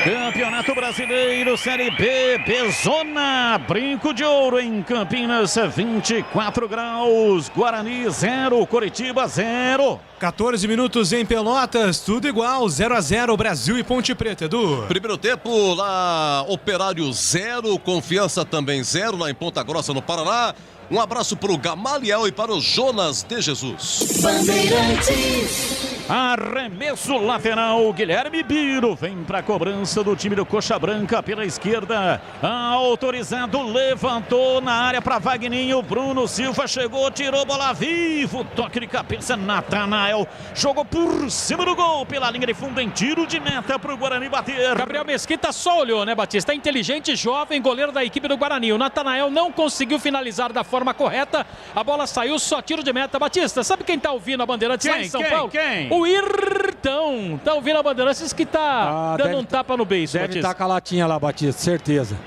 Speaker 5: Campeonato Brasileiro, Série B, Bezona, Brinco de Ouro em Campinas, 24 graus, Guarani 0, Coritiba 0.
Speaker 11: 14 minutos em Pelotas, tudo igual, 0-0, Brasil e Ponte Preta, Edu.
Speaker 13: Primeiro tempo lá, Operário 0, Confiança também 0 lá em Ponta Grossa, no Paraná. Um abraço para o Gamaliel e para o Jonas de Jesus.
Speaker 5: Bandeirantes. Arremesso lateral, Guilherme Biro vem para a cobrança do time do Coxa Branca pela esquerda. Autorizado, levantou na área para Vagninho. Bruno Silva chegou, tirou bola vivo. Toque de cabeça, Natanael jogou por cima do gol pela linha de fundo em tiro de meta para o Guarani bater.
Speaker 8: Gabriel Mesquita só olhou, né, Batista? Inteligente, jovem, goleiro da equipe do Guarani. O Natanael não conseguiu finalizar da forma correta. A bola saiu, só tiro de meta. Batista, sabe quem tá ouvindo a Bandeirantes lá em São Paulo?
Speaker 5: Quem?
Speaker 8: O Irtão. Tá ouvindo a Bandeirantes que tá dando um tapa no beiço,
Speaker 10: Deve estar com a latinha lá, Batista, certeza.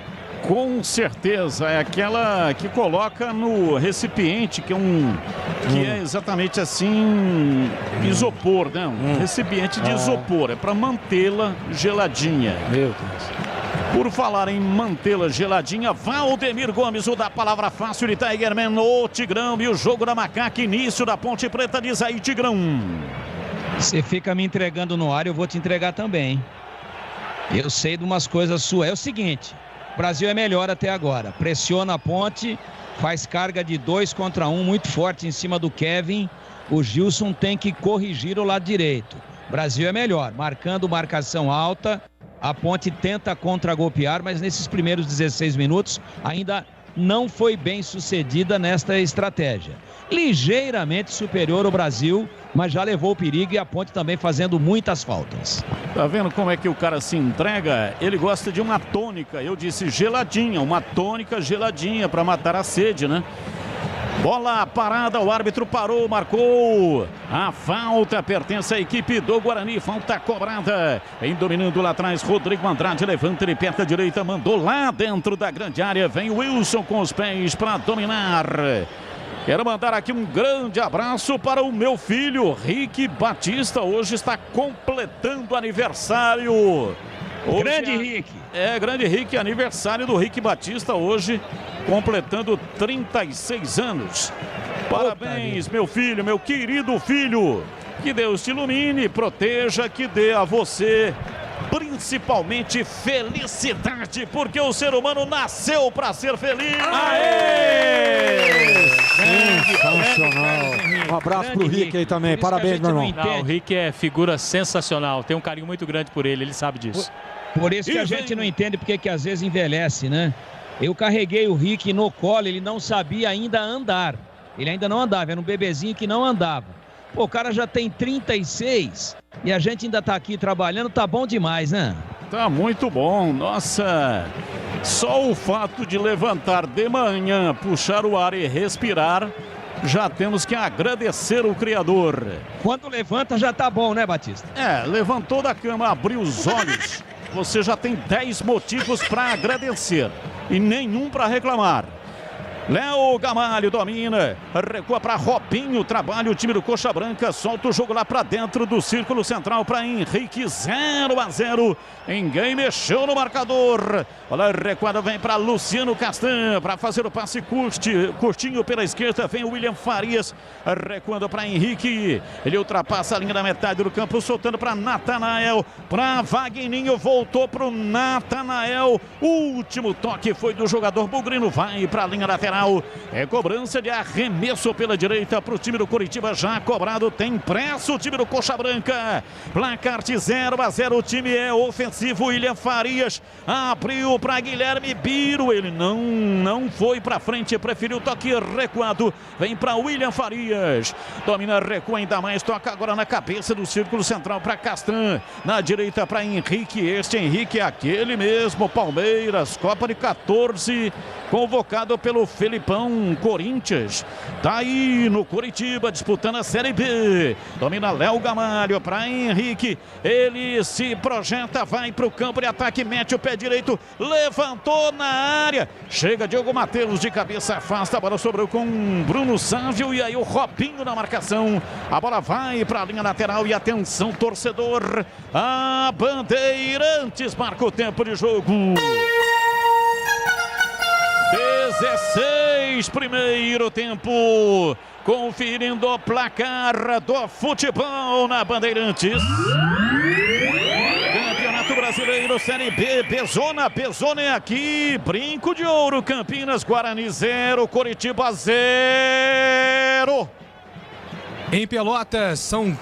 Speaker 5: Com certeza, é aquela que coloca no recipiente, que é exatamente assim, isopor, né? Um recipiente de isopor, é para mantê-la geladinha.
Speaker 10: Meu Deus.
Speaker 5: Por falar em mantê-la geladinha, Valdemir Gomes, o da palavra fácil de Tigerman, o Tigrão e o jogo da Macaca, início da Ponte Preta, diz aí, Tigrão.
Speaker 12: Você fica me entregando no ar, eu vou te entregar também. Eu sei de umas coisas suas. É o seguinte, o Brasil é melhor até agora. Pressiona a Ponte, faz carga de 2 contra 1 muito forte em cima do Kevin. O Gilson tem que corrigir o lado direito. O Brasil é melhor, marcando marcação alta. A Ponte tenta contra-golpear, mas nesses primeiros 16 minutos ainda não foi bem sucedida nesta estratégia. Ligeiramente superior ao Brasil, mas já levou o perigo e a Ponte também fazendo muitas faltas.
Speaker 5: Tá vendo como é que o cara se entrega? Ele gosta de uma tônica, eu disse geladinha, uma tônica geladinha para matar a sede, né? Bola parada, o árbitro parou, marcou. A falta pertence à equipe do Guarani, falta cobrada. Vem dominando lá atrás, Rodrigo Andrade, levanta de perna direita, mandou lá dentro da grande área. Vem o Wilson com os pés para dominar. Quero mandar aqui um grande abraço para o meu filho, Rick Batista. Hoje está completando aniversário. Hoje
Speaker 12: grande Rick.
Speaker 5: Grande Rick, aniversário do Rick Batista hoje, completando 36 anos. Parabéns, meu filho, meu querido filho. Que Deus te ilumine, proteja, que dê a você principalmente felicidade, porque o ser humano nasceu para ser feliz.
Speaker 10: Aê! Sensacional. Um abraço pro Rick aí também. Parabéns, meu irmão.
Speaker 8: O Rick é figura sensacional. Tem um carinho muito grande por ele sabe disso.
Speaker 12: Por isso que a gente não entende porque que às vezes envelhece, né? Eu carreguei o Rick no colo, ele não sabia ainda andar. Ele ainda não andava, era um bebezinho que não andava. Pô, o cara já tem 36 e a gente ainda tá aqui trabalhando, tá bom demais, né?
Speaker 5: Tá muito bom, nossa. Só o fato de levantar de manhã, puxar o ar e respirar, já temos que agradecer o Criador.
Speaker 12: Quando levanta já tá bom, né, Batista?
Speaker 5: Levantou da cama, abriu os olhos, você já tem 10 motivos para agradecer e nenhum para reclamar. Léo Gamalho domina, recua para Robinho, trabalha o time do Coxa Branca, solta o jogo lá para dentro do círculo central para Henrique, 0-0. Ninguém mexeu no marcador. Olha, recuada vem para Luciano Castan para fazer o passe curtinho pela esquerda. Vem o William Farias, recuando para Henrique. Ele ultrapassa a linha da metade do campo, soltando para Natanael, para Vagninho, voltou para o Natanael. O último toque foi do jogador bugrino, vai para a linha lateral. lateral. É cobrança de arremesso pela direita para o time do Coritiba, já cobrado. Tem pressa o time do Coxa Branca. Placar de 0-0. O time é ofensivo. William Farias abriu para Guilherme Biro. Ele não foi para frente, preferiu o toque recuado. Vem para William Farias. Domina, recua ainda mais. Toca agora na cabeça do círculo central para Castan. Na direita para Henrique. Este Henrique é aquele mesmo. Palmeiras, Copa de 14. Convocado pelo Felipão, Corinthians. Tá aí no Coritiba, disputando a Série B. Domina Léo Gamalho para Henrique. Ele se projeta, vai para o campo de ataque, mete o pé direito, levantou na área. Chega Diogo Matheus de cabeça, afasta, a bola sobrou com Bruno Sávio e aí o Robinho na marcação. A bola vai para a linha lateral e atenção, torcedor. A Bandeirantes marca o tempo de jogo. 16, primeiro tempo. Conferindo o placar do futebol na Bandeirantes. Campeonato Brasileiro, Série B, Bezona é aqui. Brinco de Ouro, Campinas, Guarani 0, Coritiba 0.
Speaker 11: Em Pelotas, são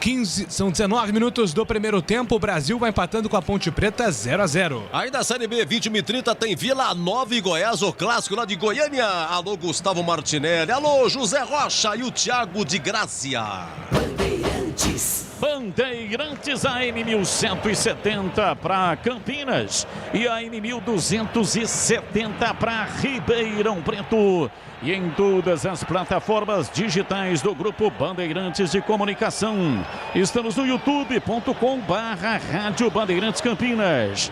Speaker 11: 19 minutos do primeiro tempo. O Brasil vai empatando com a Ponte Preta 0-0.
Speaker 13: Aí da Série B, 20h30, tem Vila Nova e Goiás, o clássico lá de Goiânia. Alô, Gustavo Martinelli. Alô, José Rocha e o Thiago de Grácia.
Speaker 5: Bandeirantes AM 1170 para Campinas e AM 1270 para Ribeirão Preto. E em todas as plataformas digitais do Grupo Bandeirantes de Comunicação. Estamos no youtube.com/Rádio Bandeirantes Campinas.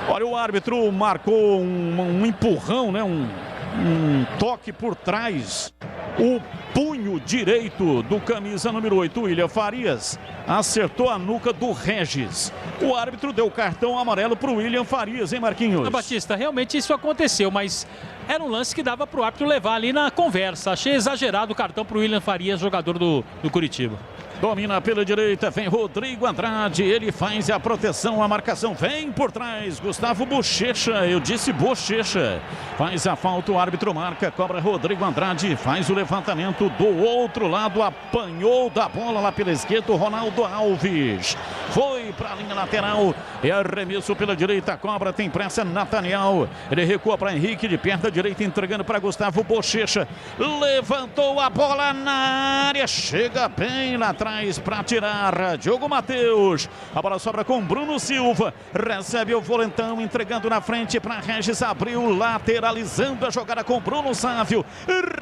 Speaker 5: Olha, o árbitro marcou um empurrão, né? Um toque por trás. O punho direito do camisa número 8, William Farias, acertou a nuca do Regis. O árbitro deu cartão amarelo para o William Farias, hein, Marquinhos?
Speaker 8: Batista, realmente isso aconteceu, mas era um lance que dava para o árbitro levar ali na conversa. Achei exagerado o cartão para o William Farias, jogador do Coritiba.
Speaker 5: Domina pela direita, vem Rodrigo Andrade, ele faz a proteção, a marcação, vem por trás, Gustavo Bochecha, eu disse Bochecha, faz a falta, o árbitro marca, cobra Rodrigo Andrade, faz o levantamento do outro lado, apanhou da bola lá pela esquerda, o Ronaldo Alves, foi para a linha lateral, é arremesso pela direita, cobra, tem pressa, Nathaniel, ele recua para Henrique, de perna direita, entregando para Gustavo Bochecha, levantou a bola na área, chega bem lá atrás, para tirar Diogo Matheus. A bola sobra com Bruno Silva. Recebe o volantão, entregando na frente para Regis. Abriu, lateralizando a jogada com Bruno Sávio.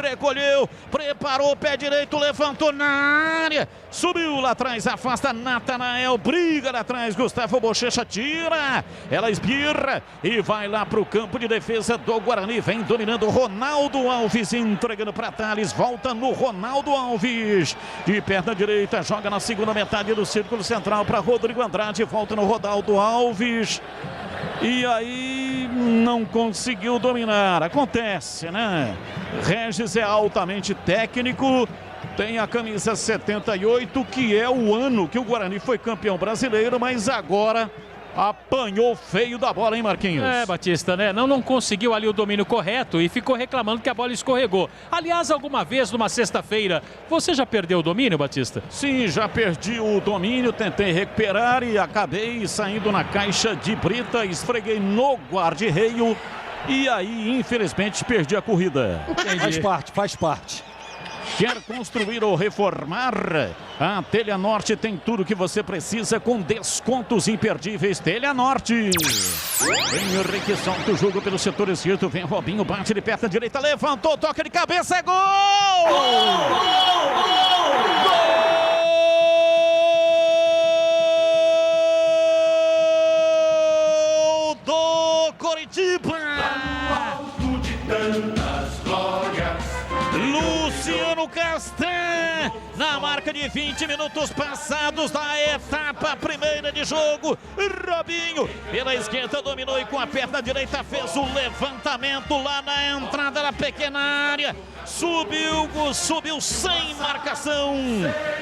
Speaker 5: Recolheu, preparou o pé direito, levantou na área. Subiu lá atrás, afasta Nathanael. Briga lá atrás, Gustavo Bochecha tira. Ela esbirra e vai lá para o campo de defesa do Guarani. Vem dominando Ronaldo Alves, entregando para Thales. Volta no Ronaldo Alves. De perna direita. Joga na segunda metade do círculo central para Rodrigo Andrade, volta no Ronaldo Alves e aí não conseguiu dominar, acontece, né? Regis é altamente técnico, tem a camisa 78, que é o ano que o Guarani foi campeão brasileiro, mas agora apanhou feio da bola, hein, Marquinhos?
Speaker 8: É, Batista, né? Não conseguiu ali o domínio correto e ficou reclamando que a bola escorregou. Aliás, alguma vez numa sexta-feira, você já perdeu o domínio, Batista?
Speaker 5: Sim, já perdi o domínio, tentei recuperar e acabei saindo na caixa de brita, esfreguei no guarda-reio e aí, infelizmente, perdi a corrida.
Speaker 10: Faz parte.
Speaker 5: Quer construir ou reformar? A Telha Norte tem tudo que você precisa com descontos imperdíveis. Telha Norte. Vem Henrique, solta o jogo pelo setor esquerdo. Vem Robinho, bate de perna direita, levantou, toca de cabeça, é gol! Gol do Coritiba! Luciano Castan, na marca de 20 minutos passados da etapa primeira de jogo. Robinho, pela esquerda, dominou e com a perna direita fez o levantamento lá na entrada da pequena área. Subiu sem marcação.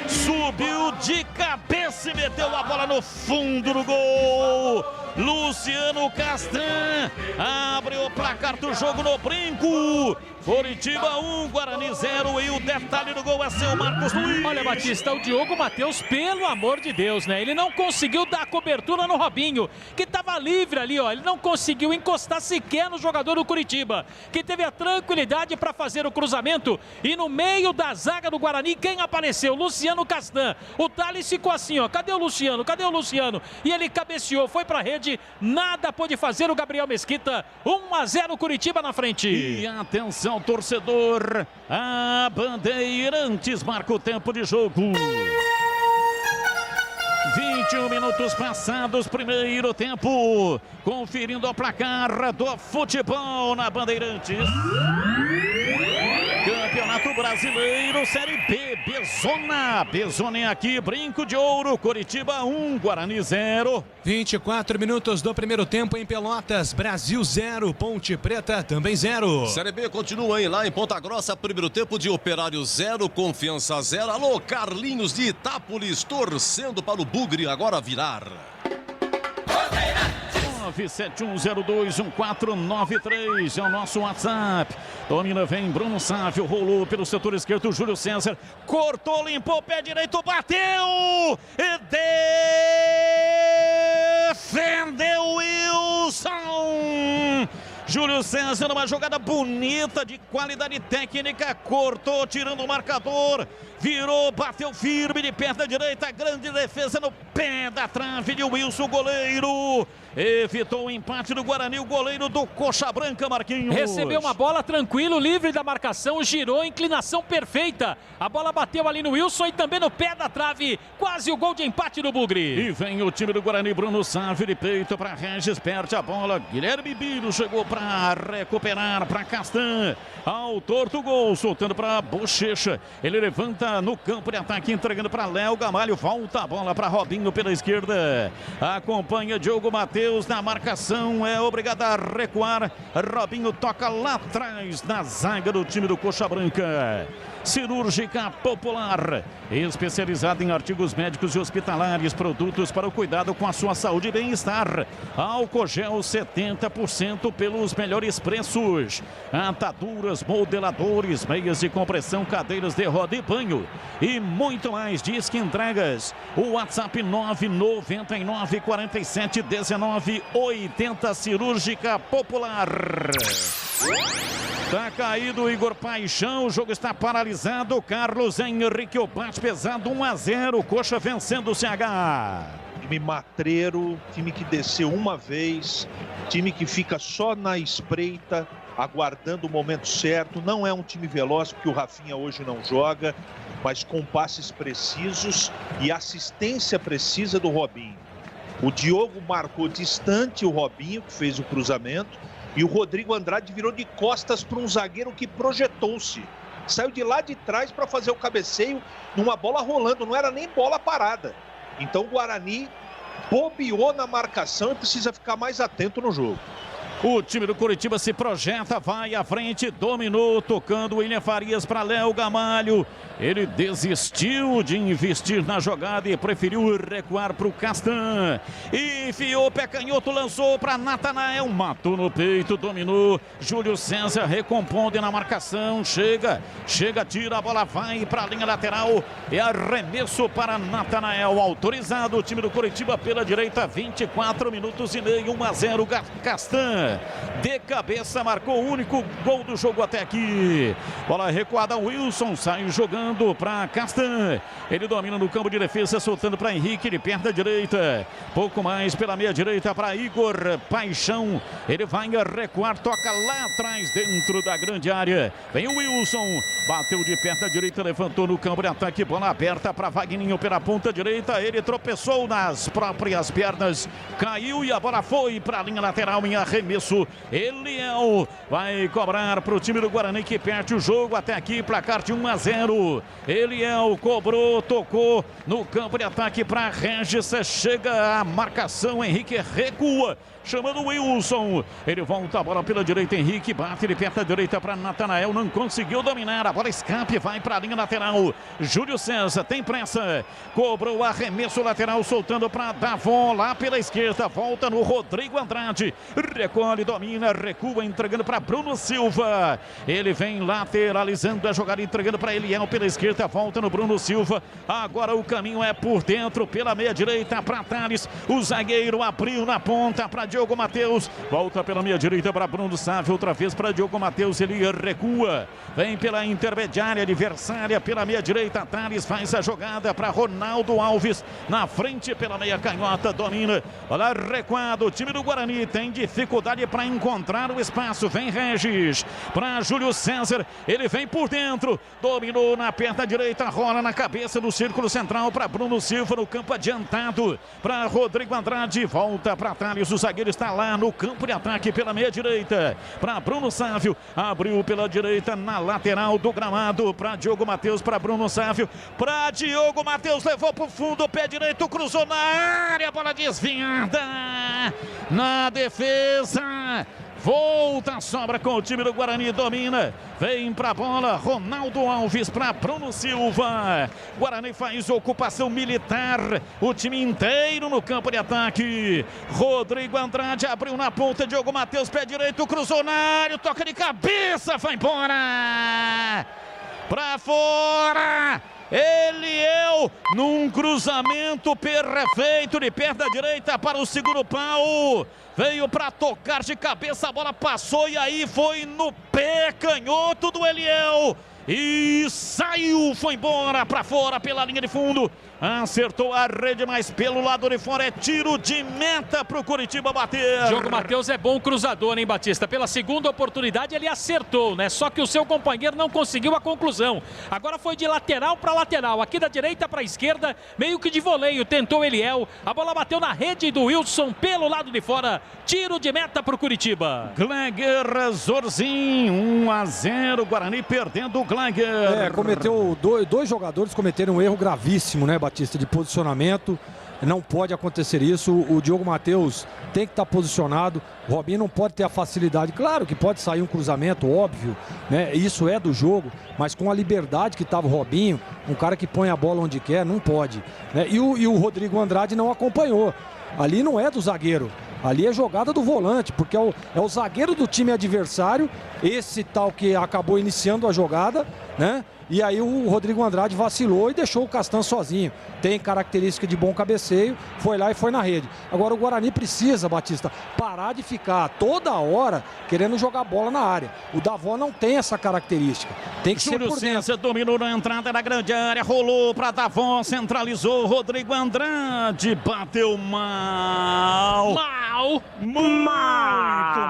Speaker 5: Subiu de cabeça e meteu a bola no fundo do gol. Luciano Castan abre o placar do jogo no brinco. Coritiba 1, Guarani 0 e o detalhe do gol é seu Marcos Luiz.
Speaker 8: Olha, Batista, o Diogo Matheus, pelo amor de Deus, né? Ele não conseguiu dar cobertura no Robinho, que estava livre ali, ó. Ele não conseguiu encostar sequer no jogador do Coritiba, que teve a tranquilidade para fazer o cruzamento. E no meio da zaga do Guarani, quem apareceu? Luciano Castan. O Thales ficou assim, ó. Cadê o Luciano? Cadê o Luciano? E ele cabeceou, foi para a rede. Nada pôde fazer o Gabriel Mesquita. 1-0 Coritiba na frente.
Speaker 5: E atenção, torcedor, a Bandeirantes marca o tempo de jogo. 21 minutos passados, primeiro tempo, conferindo o placar do futebol na Bandeirantes. Campeonato Brasileiro, Série B, Bezona é aqui, Brinco de Ouro, Coritiba 1, Guarani 0.
Speaker 11: 24 minutos do primeiro tempo em Pelotas, Brasil 0, Ponte Preta também 0.
Speaker 13: Série B continua aí lá em Ponta Grossa, primeiro tempo de Operário 0, Confiança 0. Alô, Carlinhos de Itápolis, torcendo para o Bugre agora virar.
Speaker 5: 971021493 é o nosso WhatsApp. Domina, vem Bruno Sávio, rolou pelo setor esquerdo, Júlio César, cortou, limpou, pé direito, bateu e defendeu Wilson. Júlio César, uma jogada bonita de qualidade técnica, cortou, tirando o marcador, virou, bateu firme de perna direita, grande defesa no pé da trave de Wilson, goleiro. Evitou o empate do Guarani, o goleiro do Coxa Branca, Marquinhos.
Speaker 8: Recebeu uma bola tranquilo, livre da marcação, girou, inclinação perfeita. A bola bateu ali no Wilson e também no pé da trave, quase o gol de empate do Bugre.
Speaker 5: E vem o time do Guarani, Bruno Sávio de peito para Regis, perde a bola, Guilherme Biro chegou para recuperar para Castan. Autor do gol, soltando para Bochecha. Ele levanta no campo de ataque, entregando para Léo Gamalho, volta a bola para Robinho pela esquerda. Acompanha Diogo Matheus na marcação, é obrigado a recuar. Robinho toca lá atrás na zaga do time do Coxa Branca. Cirúrgica Popular, especializada em artigos médicos e hospitalares, produtos para o cuidado com a sua saúde e bem-estar. Álcool gel 70% pelos melhores preços. Ataduras, modeladores, meias de compressão, cadeiras de roda e banho e muito mais. Disque entregas. O WhatsApp 999 47 19 80. Cirúrgica Popular. Tá caído o Igor Paixão, o jogo está paralisado. Carlos Henrique, o bate pesado, 1-0, Coxa vencendo o CH.
Speaker 9: Time matreiro, time que desceu uma vez, time que fica só na espreita, aguardando o momento certo. Não é um time veloz, porque o Rafinha hoje não joga, mas com passes precisos e assistência precisa do Robinho. O Diogo marcou distante o Robinho, que fez o cruzamento, e o Rodrigo Andrade virou de costas para um zagueiro que projetou-se. Saiu de lá de trás para fazer o cabeceio numa bola rolando, não era nem bola parada. Então o Guarani bobeou na marcação e precisa ficar mais atento no jogo.
Speaker 5: O time do Coritiba se projeta, vai à frente, dominou, tocando William Farias para Léo Gamalho. Ele desistiu de investir na jogada e preferiu recuar para o Castan. Enfiou, pé canhoto, lançou para Natanael, matou no peito, dominou. Júlio César recompondo na marcação, chega, tira, a bola vai para a linha lateral. É arremesso para Natanael, autorizado o time do Coritiba pela direita, 24 minutos e meio, 1-0, Castan. De cabeça, marcou o único gol do jogo até aqui. Bola recuada, Wilson sai jogando para Castan. Ele domina no campo de defesa, soltando para Henrique de perna direita. Pouco mais pela meia direita para Igor Paixão. Ele vai recuar, toca lá atrás, dentro da grande área. Vem o Wilson, bateu de perna direita, levantou no campo de ataque. Bola aberta para Vagninho pela ponta direita. Ele tropeçou nas próprias pernas, caiu e a bola foi para a linha lateral em arremesso. Eliel vai cobrar para o time do Guarani, que perde o jogo até aqui, placar de 1-0. Eliel cobrou, tocou no campo de ataque para Regis, chega a marcação, Henrique recua, chamando o Wilson. Ele volta a bola pela direita, Henrique bate de perna direita para Natanael, não conseguiu dominar, a bola escape, vai para a linha lateral. Júlio César tem pressa, cobrou arremesso lateral, soltando para Davon lá pela esquerda, volta no Rodrigo Andrade, recorre bola e domina, recua, entregando para Bruno Silva. Ele vem lateralizando a jogada, entregando para Eliel pela esquerda, volta no Bruno Silva. Agora o caminho é por dentro, pela meia direita para Thales. O zagueiro abriu na ponta para Diogo Matheus. Volta pela meia direita para Bruno Sávio, outra vez para Diogo Matheus. Ele recua, vem pela intermediária adversária, pela meia direita. Thales faz a jogada para Ronaldo Alves. Na frente pela meia canhota, domina. Olha, recuado, o time do Guarani tem dificuldade para encontrar o espaço. Vem Regis para Júlio César, ele vem por dentro, dominou na perna direita, rola na cabeça do círculo central para Bruno Silva no campo adiantado, para Rodrigo Andrade, volta para Thales, o zagueiro está lá no campo de ataque pela meia direita, para Bruno Sávio, abriu pela direita na lateral do gramado, para Diogo Matheus, para Bruno Sávio, para Diogo Matheus, levou para o fundo, pé direito, cruzou na área, bola desviada na defesa. Volta, sobra com o time do Guarani, domina, vem pra bola, Ronaldo Alves para Bruno Silva. Guarani faz ocupação militar, o time inteiro no campo de ataque. Rodrigo Andrade abriu na ponta, Diogo Matheus, pé direito, cruzou na área, toca de cabeça, vai embora, pra fora. Eliel num cruzamento perfeito de perna direita para o segundo pau, veio para tocar de cabeça, a bola passou e aí foi no pé canhoto do Eliel e saiu, foi embora para fora pela linha de fundo, acertou a rede, mas pelo lado de fora é tiro de meta para o Curitiba bater.
Speaker 8: Diogo Matheus é bom cruzador, hein, Batista? Pela segunda oportunidade ele acertou, né? Só que o seu companheiro não conseguiu a conclusão. Agora foi de lateral para lateral, aqui da direita para a esquerda, meio que de voleio, tentou Eliel, a bola bateu na rede do Wilson pelo lado de fora, tiro de meta para o Curitiba.
Speaker 5: Gleger Zorzin, 1-0, Guarani perdendo o Gleger.
Speaker 10: Cometeu dois jogadores cometeram um erro gravíssimo, né, Batista, de posicionamento. Não pode acontecer isso. O Diogo Matheus tem que estar posicionado. O Robinho não pode ter a facilidade. Claro que pode sair um cruzamento, óbvio, né? Isso é do jogo, mas com a liberdade que estava o Robinho, um cara que põe a bola onde quer, não pode, né? E o Rodrigo Andrade não acompanhou. Ali não é do zagueiro. Ali é jogada do volante, porque é o zagueiro do time adversário, esse tal que acabou iniciando a jogada, né? E aí o Rodrigo Andrade vacilou e deixou o Castan sozinho. Tem característica de bom cabeceio, foi lá e foi na rede. Agora o Guarani precisa, Batista, parar de ficar toda hora querendo jogar bola na área. O Davó não tem essa característica. Tem que ser por dentro.
Speaker 5: César dominou na entrada da grande área, rolou para Davó, centralizou, Rodrigo Andrade, bateu mal. Muito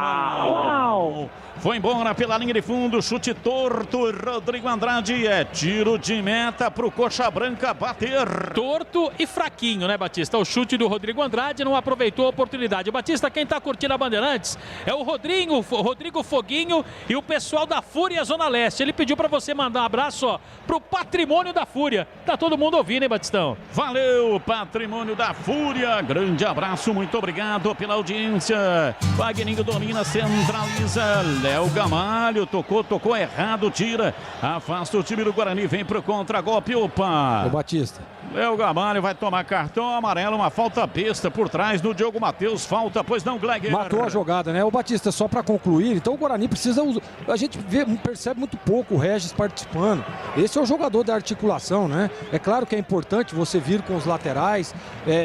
Speaker 5: mal. Foi embora pela linha de fundo, chute torto, Rodrigo Andrade, é tiro de meta pro Coxa Branca bater.
Speaker 8: Torto e fraquinho, né, Batista? O chute do Rodrigo Andrade não aproveitou a oportunidade. Batista, quem tá curtindo a Bandeirantes é o Rodrigo Foguinho e o pessoal da Fúria Zona Leste. Ele pediu pra você mandar um abraço, ó, pro Patrimônio da Fúria. Tá todo mundo ouvindo, hein, Batistão?
Speaker 5: Valeu, Patrimônio da Fúria. Grande abraço, muito obrigado pela audiência. Wagninho domina, centraliza, Léo Gamalho, tocou errado, tira, afasta o time do Guarani, vem pro contra-golpe, opa!
Speaker 10: O Batista.
Speaker 5: Léo Gamalho vai tomar cartão amarelo, uma falta besta por trás do Diogo Matheus, falta, pois não, Gleger.
Speaker 10: Matou a jogada, né? O Batista, só para concluir, então o Guarani precisa, a gente percebe muito pouco o Regis participando. Esse é o jogador da articulação, né? É claro que é importante você vir com os laterais,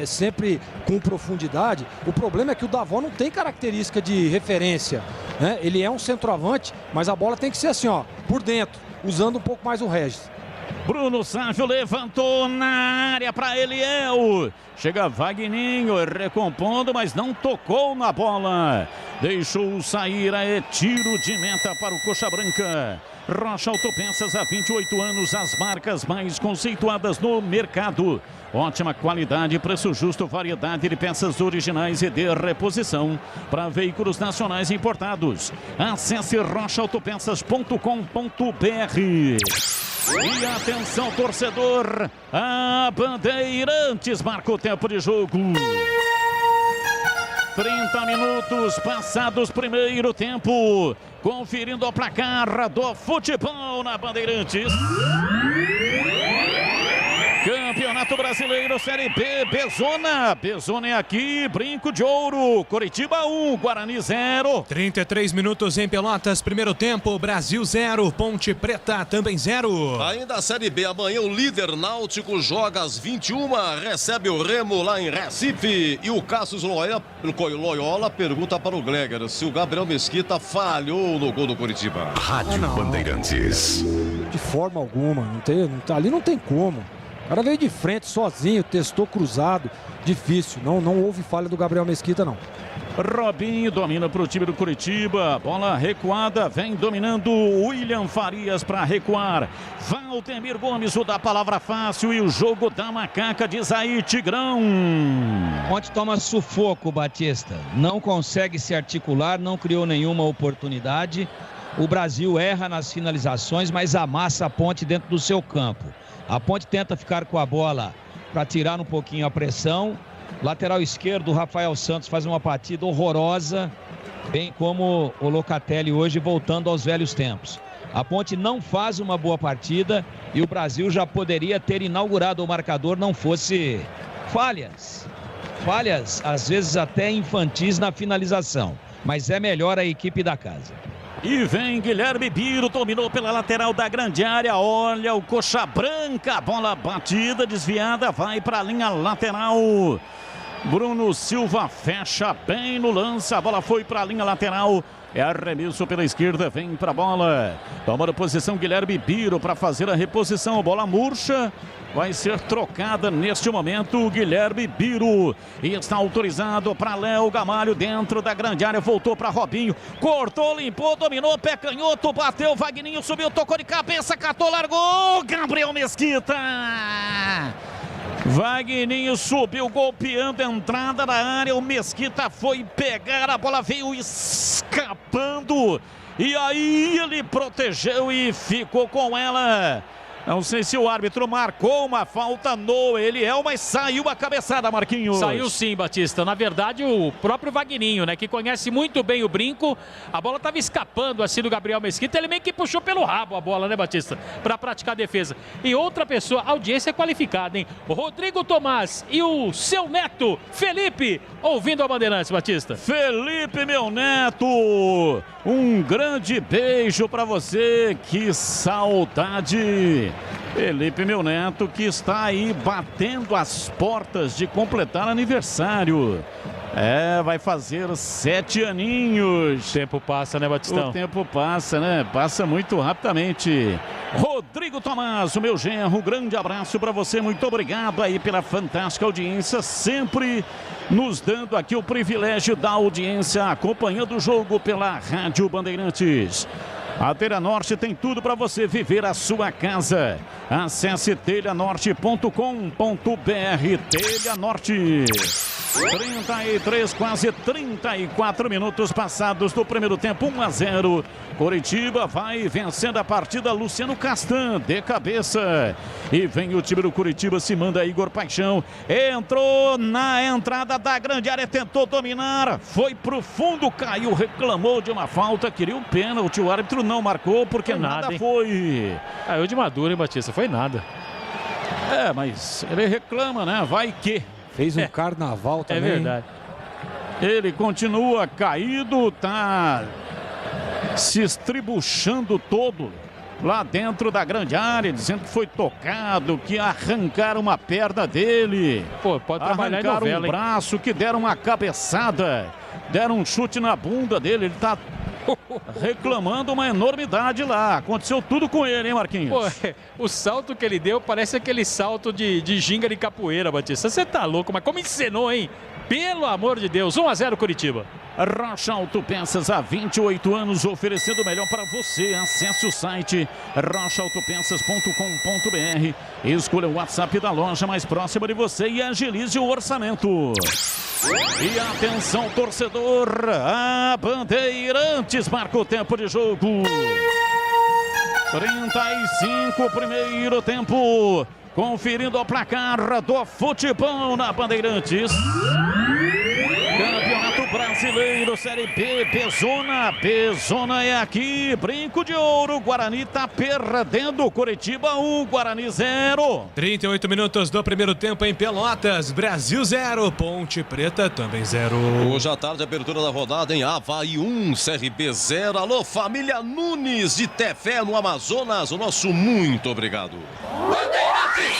Speaker 10: sempre com profundidade. O problema é que o Davó não tem característica de referência, né? Ele é um centroavante, mas a bola tem que ser assim, ó, por dentro, usando um pouco mais o Regis.
Speaker 5: Bruno Sávio levantou na área para Eliel. Chega Wagninho recompondo, mas não tocou na bola. Deixou sair, é tiro de meta para o Coxa Branca. Rocha Autopeças, há 28 anos, as marcas mais conceituadas no mercado. Ótima qualidade, preço justo, variedade de peças originais e de reposição para veículos nacionais importados. Acesse rochaautopeças.com.br. E atenção, torcedor, a Bandeirantes marca o tempo de jogo. 30 minutos passados, primeiro tempo. Conferindo o placar do futebol na Bandeirantes. Campeonato Campeonato Brasileiro Série B, Bezona é aqui, Brinco de Ouro, Coritiba 1, Guarani 0.
Speaker 11: 33 minutos em Pelotas, primeiro tempo, Brasil 0, Ponte Preta também 0.
Speaker 13: Ainda a Série B, amanhã o líder Náutico joga às 21, recebe o Remo lá em Recife. E o Cassius Loyola pergunta para o Gleger se o Gabriel Mesquita falhou no gol do Coritiba.
Speaker 6: Rádio Bandeirantes.
Speaker 10: De forma alguma, ali não tem como. O cara veio de frente sozinho, testou cruzado, difícil. Não houve falha do Gabriel Mesquita, não.
Speaker 5: Robinho domina para o time do Coritiba, bola recuada, vem dominando o William Farias para recuar. Valtemir Gomes, o da palavra fácil, e o jogo da macaca, diz aí Tigrão.
Speaker 12: Ontem toma sufoco, Batista, não consegue se articular, não criou nenhuma oportunidade. O Brasil erra nas finalizações, mas amassa a Ponte dentro do seu campo. A Ponte tenta ficar com a bola para tirar um pouquinho a pressão. Lateral esquerdo, o Rafael Santos faz uma partida horrorosa, bem como o Locatelli hoje voltando aos velhos tempos. A Ponte não faz uma boa partida e o Brasil já poderia ter inaugurado o marcador, não fosse falhas, às vezes até infantis na finalização. Mas é melhor a equipe da casa.
Speaker 5: E vem Guilherme Biro, dominou pela lateral da grande área, olha o coxa branca, bola batida, desviada, vai para a linha lateral. Bruno Silva fecha bem no lance, a bola foi para a linha lateral. É arremesso pela esquerda, vem para a bola. Tomando posição Guilherme Biro para fazer a reposição, bola murcha. Vai ser trocada neste momento o Guilherme Biro. E está autorizado para Léo Gamalho dentro da grande área. Voltou para Robinho. Cortou, limpou, dominou, pé canhoto, bateu. Vagninho subiu, tocou de cabeça, catou, largou. Gabriel Mesquita. Vagninho subiu golpeando a entrada da área. O Mesquita foi pegar, a bola veio escapando. E aí ele protegeu e ficou com ela. Não sei se o árbitro marcou uma falta no Eliel, mas saiu a cabeçada, Marquinhos.
Speaker 8: Saiu sim, Batista. Na verdade, o próprio Vagninho, né, que conhece muito bem o Brinco, a bola estava escapando assim do Gabriel Mesquita. Ele meio que puxou pelo rabo a bola, né, Batista? Para praticar a defesa. E outra pessoa, audiência qualificada, hein? O Rodrigo Tomás e o seu neto, Felipe, ouvindo a Bandeirantes, Batista.
Speaker 5: Felipe, meu neto, um grande beijo para você. Que saudade. Felipe, meu neto, que está aí batendo as portas de completar aniversário. Vai fazer 7 aninhos.
Speaker 8: O tempo passa, né, Batistão?
Speaker 5: O tempo passa, né? Passa muito rapidamente. Rodrigo Tomás, o meu genro, um grande abraço para você. Muito obrigado aí pela fantástica audiência. Sempre nos dando aqui o privilégio da audiência, acompanhando o jogo pela Rádio Bandeirantes. A Telha Norte tem tudo para você viver a sua casa. Acesse telhanorte.com.br. Telha Norte. 33, quase 34 minutos passados do primeiro tempo, 1-0. Coritiba vai vencendo a partida. Luciano Castan de cabeça. E vem o time do Coritiba, se manda Igor Paixão. Entrou na entrada da grande área, tentou dominar. Foi pro fundo, caiu, reclamou de uma falta, queria um pênalti. O árbitro não marcou porque nada foi.
Speaker 8: Caiu de maduro, hein, Batista? Foi nada.
Speaker 5: Mas ele reclama, né? Vai que.
Speaker 10: Fez um carnaval também.
Speaker 8: É verdade.
Speaker 5: Ele continua caído, tá se estribuchando todo lá dentro da grande área, dizendo que foi tocado, que arrancaram uma perna dele.
Speaker 8: Pô, pode trabalhar em novela,
Speaker 5: um braço, que deram uma cabeçada, deram um chute na bunda dele. Ele tá reclamando uma enormidade lá. Aconteceu tudo com ele, hein, Marquinhos?
Speaker 8: Pô, o salto que ele deu parece aquele salto de ginga de capoeira, Batista. Você tá louco, mas como encenou, hein? Pelo amor de Deus, 1-0 Coritiba.
Speaker 5: Rocha Autopeças, há 28 anos, oferecendo o melhor para você. Acesse o site rochaautopeças.com.br. Escolha o WhatsApp da loja mais próxima de você e agilize o orçamento. E atenção, torcedor, a Bandeirantes marca o tempo de jogo. 35, primeiro tempo. Conferindo o placar do futebol na Bandeirantes. Campeonato Campeonato Brasileiro, Série B, Pezona é aqui, Brinco de Ouro, Guarani tá perdendo, Curitiba 1, Guarani 0.
Speaker 11: 38 minutos do primeiro tempo em Pelotas, Brasil 0, Ponte Preta também 0.
Speaker 13: Hoje à tarde, abertura da rodada em Avaí 1, CRB 0. Alô, família Nunes de Tefé no Amazonas, o nosso muito obrigado.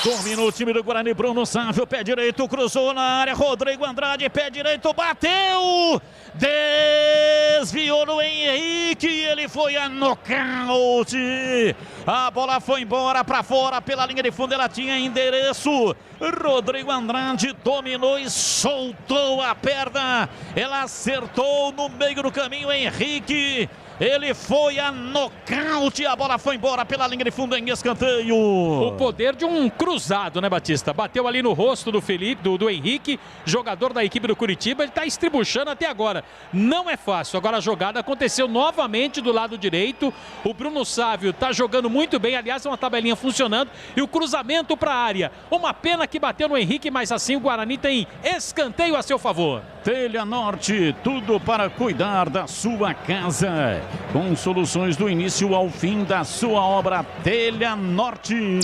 Speaker 5: Domina o time do Guarani, Bruno Sávio, pé direito, cruzou na área, Rodrigo Andrade, pé direito, bateu, desviou no Henrique, ele foi a nocaute, a bola foi embora para fora, pela linha de fundo, ela tinha endereço, Rodrigo Andrade dominou e soltou a perna, ela acertou no meio do caminho, Henrique, ele foi a nocaute, a bola foi embora pela linha de fundo em escanteio.
Speaker 8: O poder de um cruzado, né, Batista? Bateu ali no rosto do Felipe, do Henrique, jogador da equipe do Curitiba, ele está estribuchando até agora. Não é fácil, agora a jogada aconteceu novamente do lado direito, o Bruno Sávio está jogando muito bem, aliás, é uma tabelinha funcionando, e o cruzamento para a área. Uma pena que bateu no Henrique, mas assim o Guarani tem escanteio a seu favor.
Speaker 5: Telha Norte, tudo para cuidar da sua casa. Com soluções do início ao fim da sua obra, Telha Norte.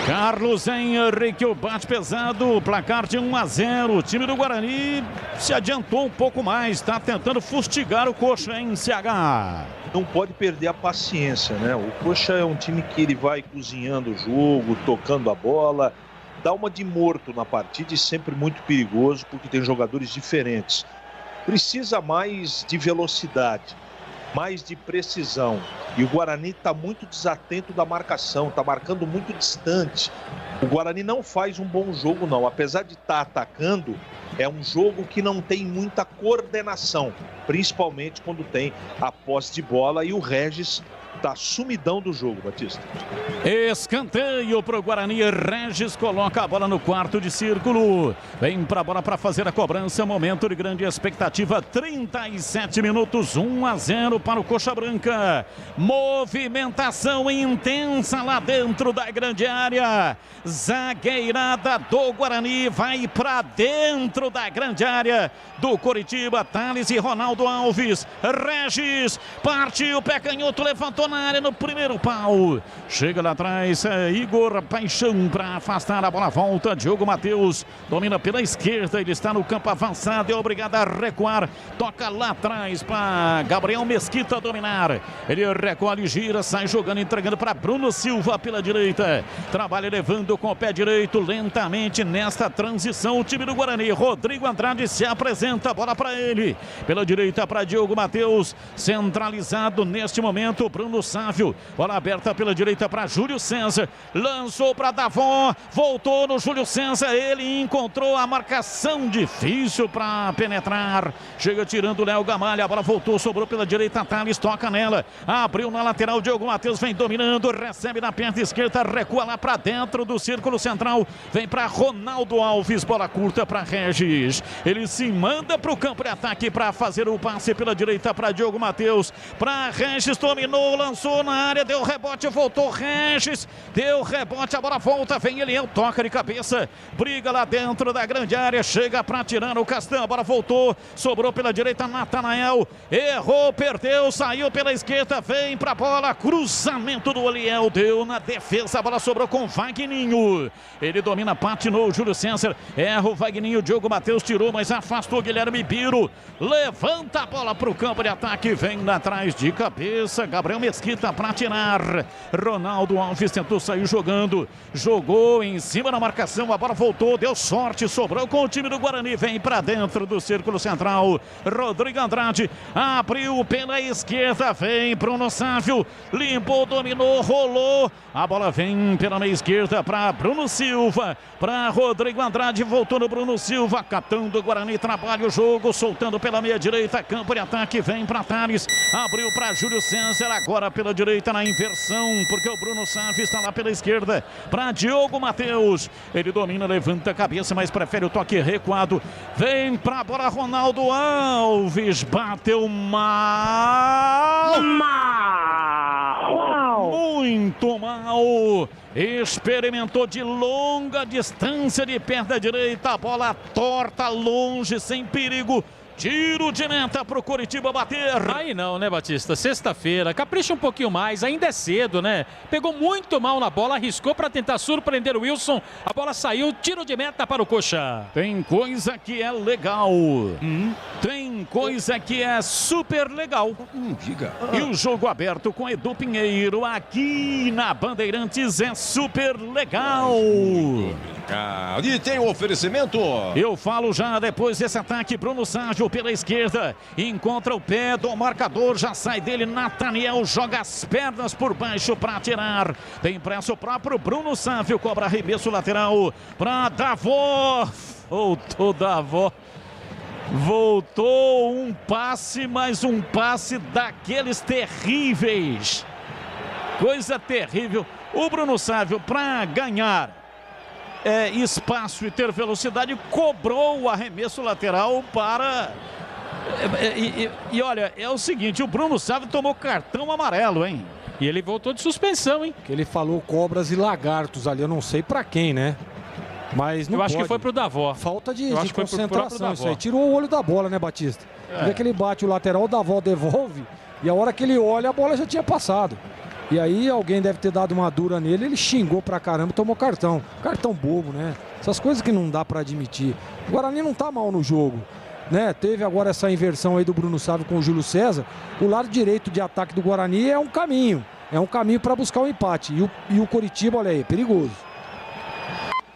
Speaker 5: Carlos Henrique, o bate pesado, placar de 1-0. O time do Guarani se adiantou um pouco mais, está tentando fustigar o Coxa em CH.
Speaker 9: Não pode perder a paciência, né? O Coxa é um time que ele vai cozinhando o jogo, tocando a bola, dá uma de morto na partida e sempre muito perigoso porque tem jogadores diferentes. Precisa mais de velocidade, mais de precisão. E o Guarani está muito desatento da marcação, está marcando muito distante. O Guarani não faz um bom jogo, não. Apesar de estar atacando, é um jogo que não tem muita coordenação, principalmente quando tem a posse de bola e o Regis tá sumidão do jogo, Batista.
Speaker 5: Escanteio pro Guarani, Regis coloca a bola no quarto de círculo, vem pra bola para fazer a cobrança, momento de grande expectativa, 37 minutos, 1-0 para o Coxa Branca, movimentação intensa lá dentro da grande área, zagueirada do Guarani, vai pra dentro da grande área do Coritiba, Thales e Ronaldo Alves, Regis, partiu, pé canhoto, levantou na área no primeiro pau, chega lá atrás, Igor Paixão para afastar a bola, volta, Diogo Matheus, domina pela esquerda, ele está no campo avançado, é obrigado a recuar, toca lá atrás para Gabriel Mesquita dominar, ele recolhe, gira, sai jogando, entregando para Bruno Silva pela direita, trabalha levando com o pé direito lentamente nesta transição, o time do Guarani, Rodrigo Andrade se apresenta, bola para ele, pela direita para Diogo Matheus, centralizado neste momento, Bruno Sávio, bola aberta pela direita para Júlio César, lançou para Davon, voltou no Júlio César, ele encontrou a marcação difícil para penetrar, chega tirando o Léo Gamalha, a bola voltou, sobrou pela direita, Thales toca nela, abriu na lateral, Diogo Matheus vem dominando, recebe na perna esquerda, recua lá para dentro do círculo central, vem para Ronaldo Alves, bola curta para Regis, ele se manda para o campo de ataque para fazer o passe pela direita para Diogo Matheus, para Regis, dominou, lançou na área, deu rebote, voltou Regis, deu rebote, a bola volta, vem Eliel, toca de cabeça, briga lá dentro da grande área, chega para tirar o Castan, a bola voltou, sobrou pela direita, Natanael, errou, perdeu, saiu pela esquerda, vem pra bola, cruzamento do Eliel, deu na defesa, a bola sobrou com Vagninho, ele domina, patinou, Júlio César, erra o Vagninho, Diogo Matheus tirou, mas afastou Guilherme Biro, levanta a bola pro campo de ataque, vem lá atrás de cabeça, Gabriel Mesquita para tirar, Ronaldo Alves tentou sair jogando, jogou em cima da marcação, a bola voltou, deu sorte, sobrou com o time do Guarani, vem para dentro do círculo central, Rodrigo Andrade, abriu pela esquerda, vem Bruno Sávio, limpou, dominou, rolou, a bola vem pela meia esquerda para Bruno Silva, para Rodrigo Andrade, voltou no Bruno Silva, catando o Guarani, trabalha o jogo, soltando pela meia direita, campo de ataque, vem para Thales, abriu para Júlio César, agora pela direita na inversão, porque o Bruno Sávio está lá pela esquerda, para Diogo Matheus, ele domina, levanta a cabeça, mas prefere o toque recuado, vem para a bola Ronaldo Alves, bateu mal, Muito mal. Experimentou de longa distância de perna direita. A bola torta, longe, sem perigo. Tiro de meta pro Coritiba bater.
Speaker 8: Aí não, né, Batista? Sexta-feira. Capricha um pouquinho mais. Ainda é cedo, né? Pegou muito mal na bola. Arriscou para tentar surpreender o Wilson. A bola saiu. Tiro de meta para o Coxa.
Speaker 5: Tem coisa que é legal. Tem coisa que é super legal.
Speaker 13: Diga.
Speaker 5: E o jogo aberto com Edu Pinheiro aqui na Bandeirantes é super legal.
Speaker 13: E tem um oferecimento.
Speaker 5: Eu falo já depois desse ataque. Bruno Sávio pela esquerda. Encontra o pé do marcador. Já sai dele. Nathaniel joga as pernas por baixo para tirar. Tem pressa o próprio Bruno Sávio. Cobra arremesso lateral para Davó. Voltou Davó. Voltou um passe, mais um passe daqueles terríveis. Coisa terrível. O Bruno Sávio, para ganhar espaço e ter velocidade, cobrou o arremesso lateral para... E olha, é o seguinte, o Bruno Sávio tomou cartão amarelo, hein?
Speaker 8: E ele voltou de suspensão, hein?
Speaker 10: Que ele falou cobras e lagartos ali, eu não sei para quem, né? Mas não
Speaker 8: Eu acho que foi pro Davó.
Speaker 10: Falta de
Speaker 8: que foi pro
Speaker 10: concentração isso aí. Tirou o olho da bola, né, Batista? Vê que ele bate o lateral, o Davó devolve. E a hora que ele olha, a bola já tinha passado. E aí alguém deve ter dado uma dura nele. Ele xingou pra caramba e tomou cartão. Cartão bobo, né? Essas coisas que não dá pra admitir. O Guarani não tá mal no jogo, né? Teve agora essa inversão aí do Bruno Sávio com o Júlio César. O lado direito de ataque do Guarani é um caminho. É um caminho pra buscar o empate. E o Coritiba, olha aí, é perigoso.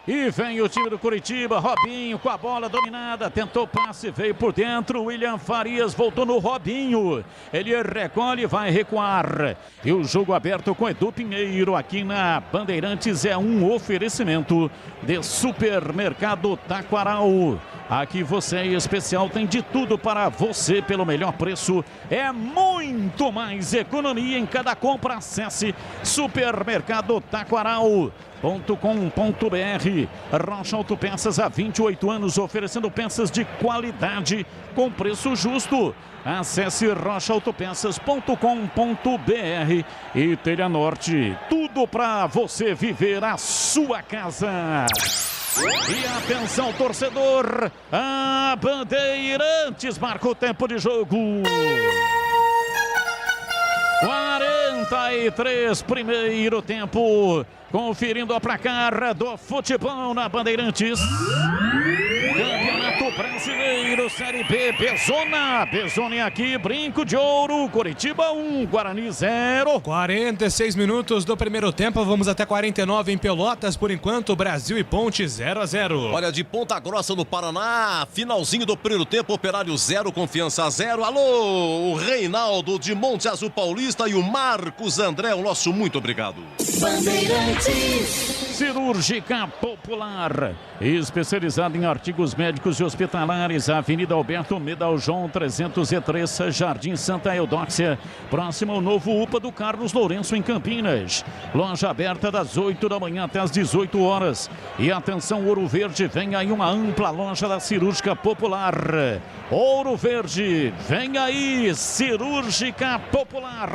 Speaker 5: E vem o time do Coritiba, Robinho com a bola dominada, tentou passe, veio por dentro, William Farias voltou no Robinho, ele recolhe e vai recuar. E o jogo aberto com Edu Pinheiro aqui na Bandeirantes é um oferecimento de Supermercado Taquaral. Aqui você é especial, tem de tudo para você pelo melhor preço. É muito mais economia em cada compra. Acesse Supermercado Taquaral.com.br. Rocha Autopeças há 28 anos oferecendo peças de qualidade com preço justo. Acesse rochaautopeças.com.br. E Telha Norte, tudo para você viver a sua casa. E atenção, torcedor, a Bandeirantes marca o tempo de jogo. 43, primeiro tempo. Conferindo a placar do futebol na Bandeirantes. Campeonato Brasileiro, Série B, Bezona aqui, Brinco de Ouro, Coritiba 1, Guarani 0.
Speaker 11: 46 minutos do primeiro tempo, vamos até 49 em Pelotas, por enquanto, Brasil e Ponte 0-0.
Speaker 13: Olha, de Ponta Grossa no Paraná, finalzinho do primeiro tempo, Operário 0, Confiança 0. Alô, o Reinaldo de Monte Azul Paulista e o Marcos André, o nosso muito obrigado.
Speaker 7: Bandeirantes.
Speaker 5: Cirúrgica Popular, especializada em artigos médicos e hospitalares, Avenida Alberto Medaljon 303, Jardim Santa Eudóxia, próximo ao novo UPA do Carlos Lourenço em Campinas. Loja aberta das 8 da manhã até as 18 horas. E atenção, Ouro Verde, vem aí uma ampla loja da Cirúrgica Popular. Ouro Verde, vem aí, Cirúrgica Popular.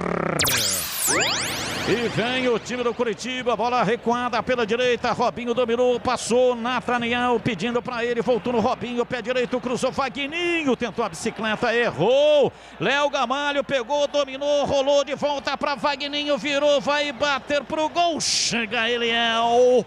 Speaker 5: E vem o time do Coritiba, bola recuada pela direita, Robinho dominou, passou, Nathaniel pedindo para ele, voltou no Robinho, pé direito, cruzou, Vagninho, tentou a bicicleta, errou, Léo Gamalho pegou, dominou, rolou de volta para Vagninho, virou, vai bater pro gol, chega Eliel,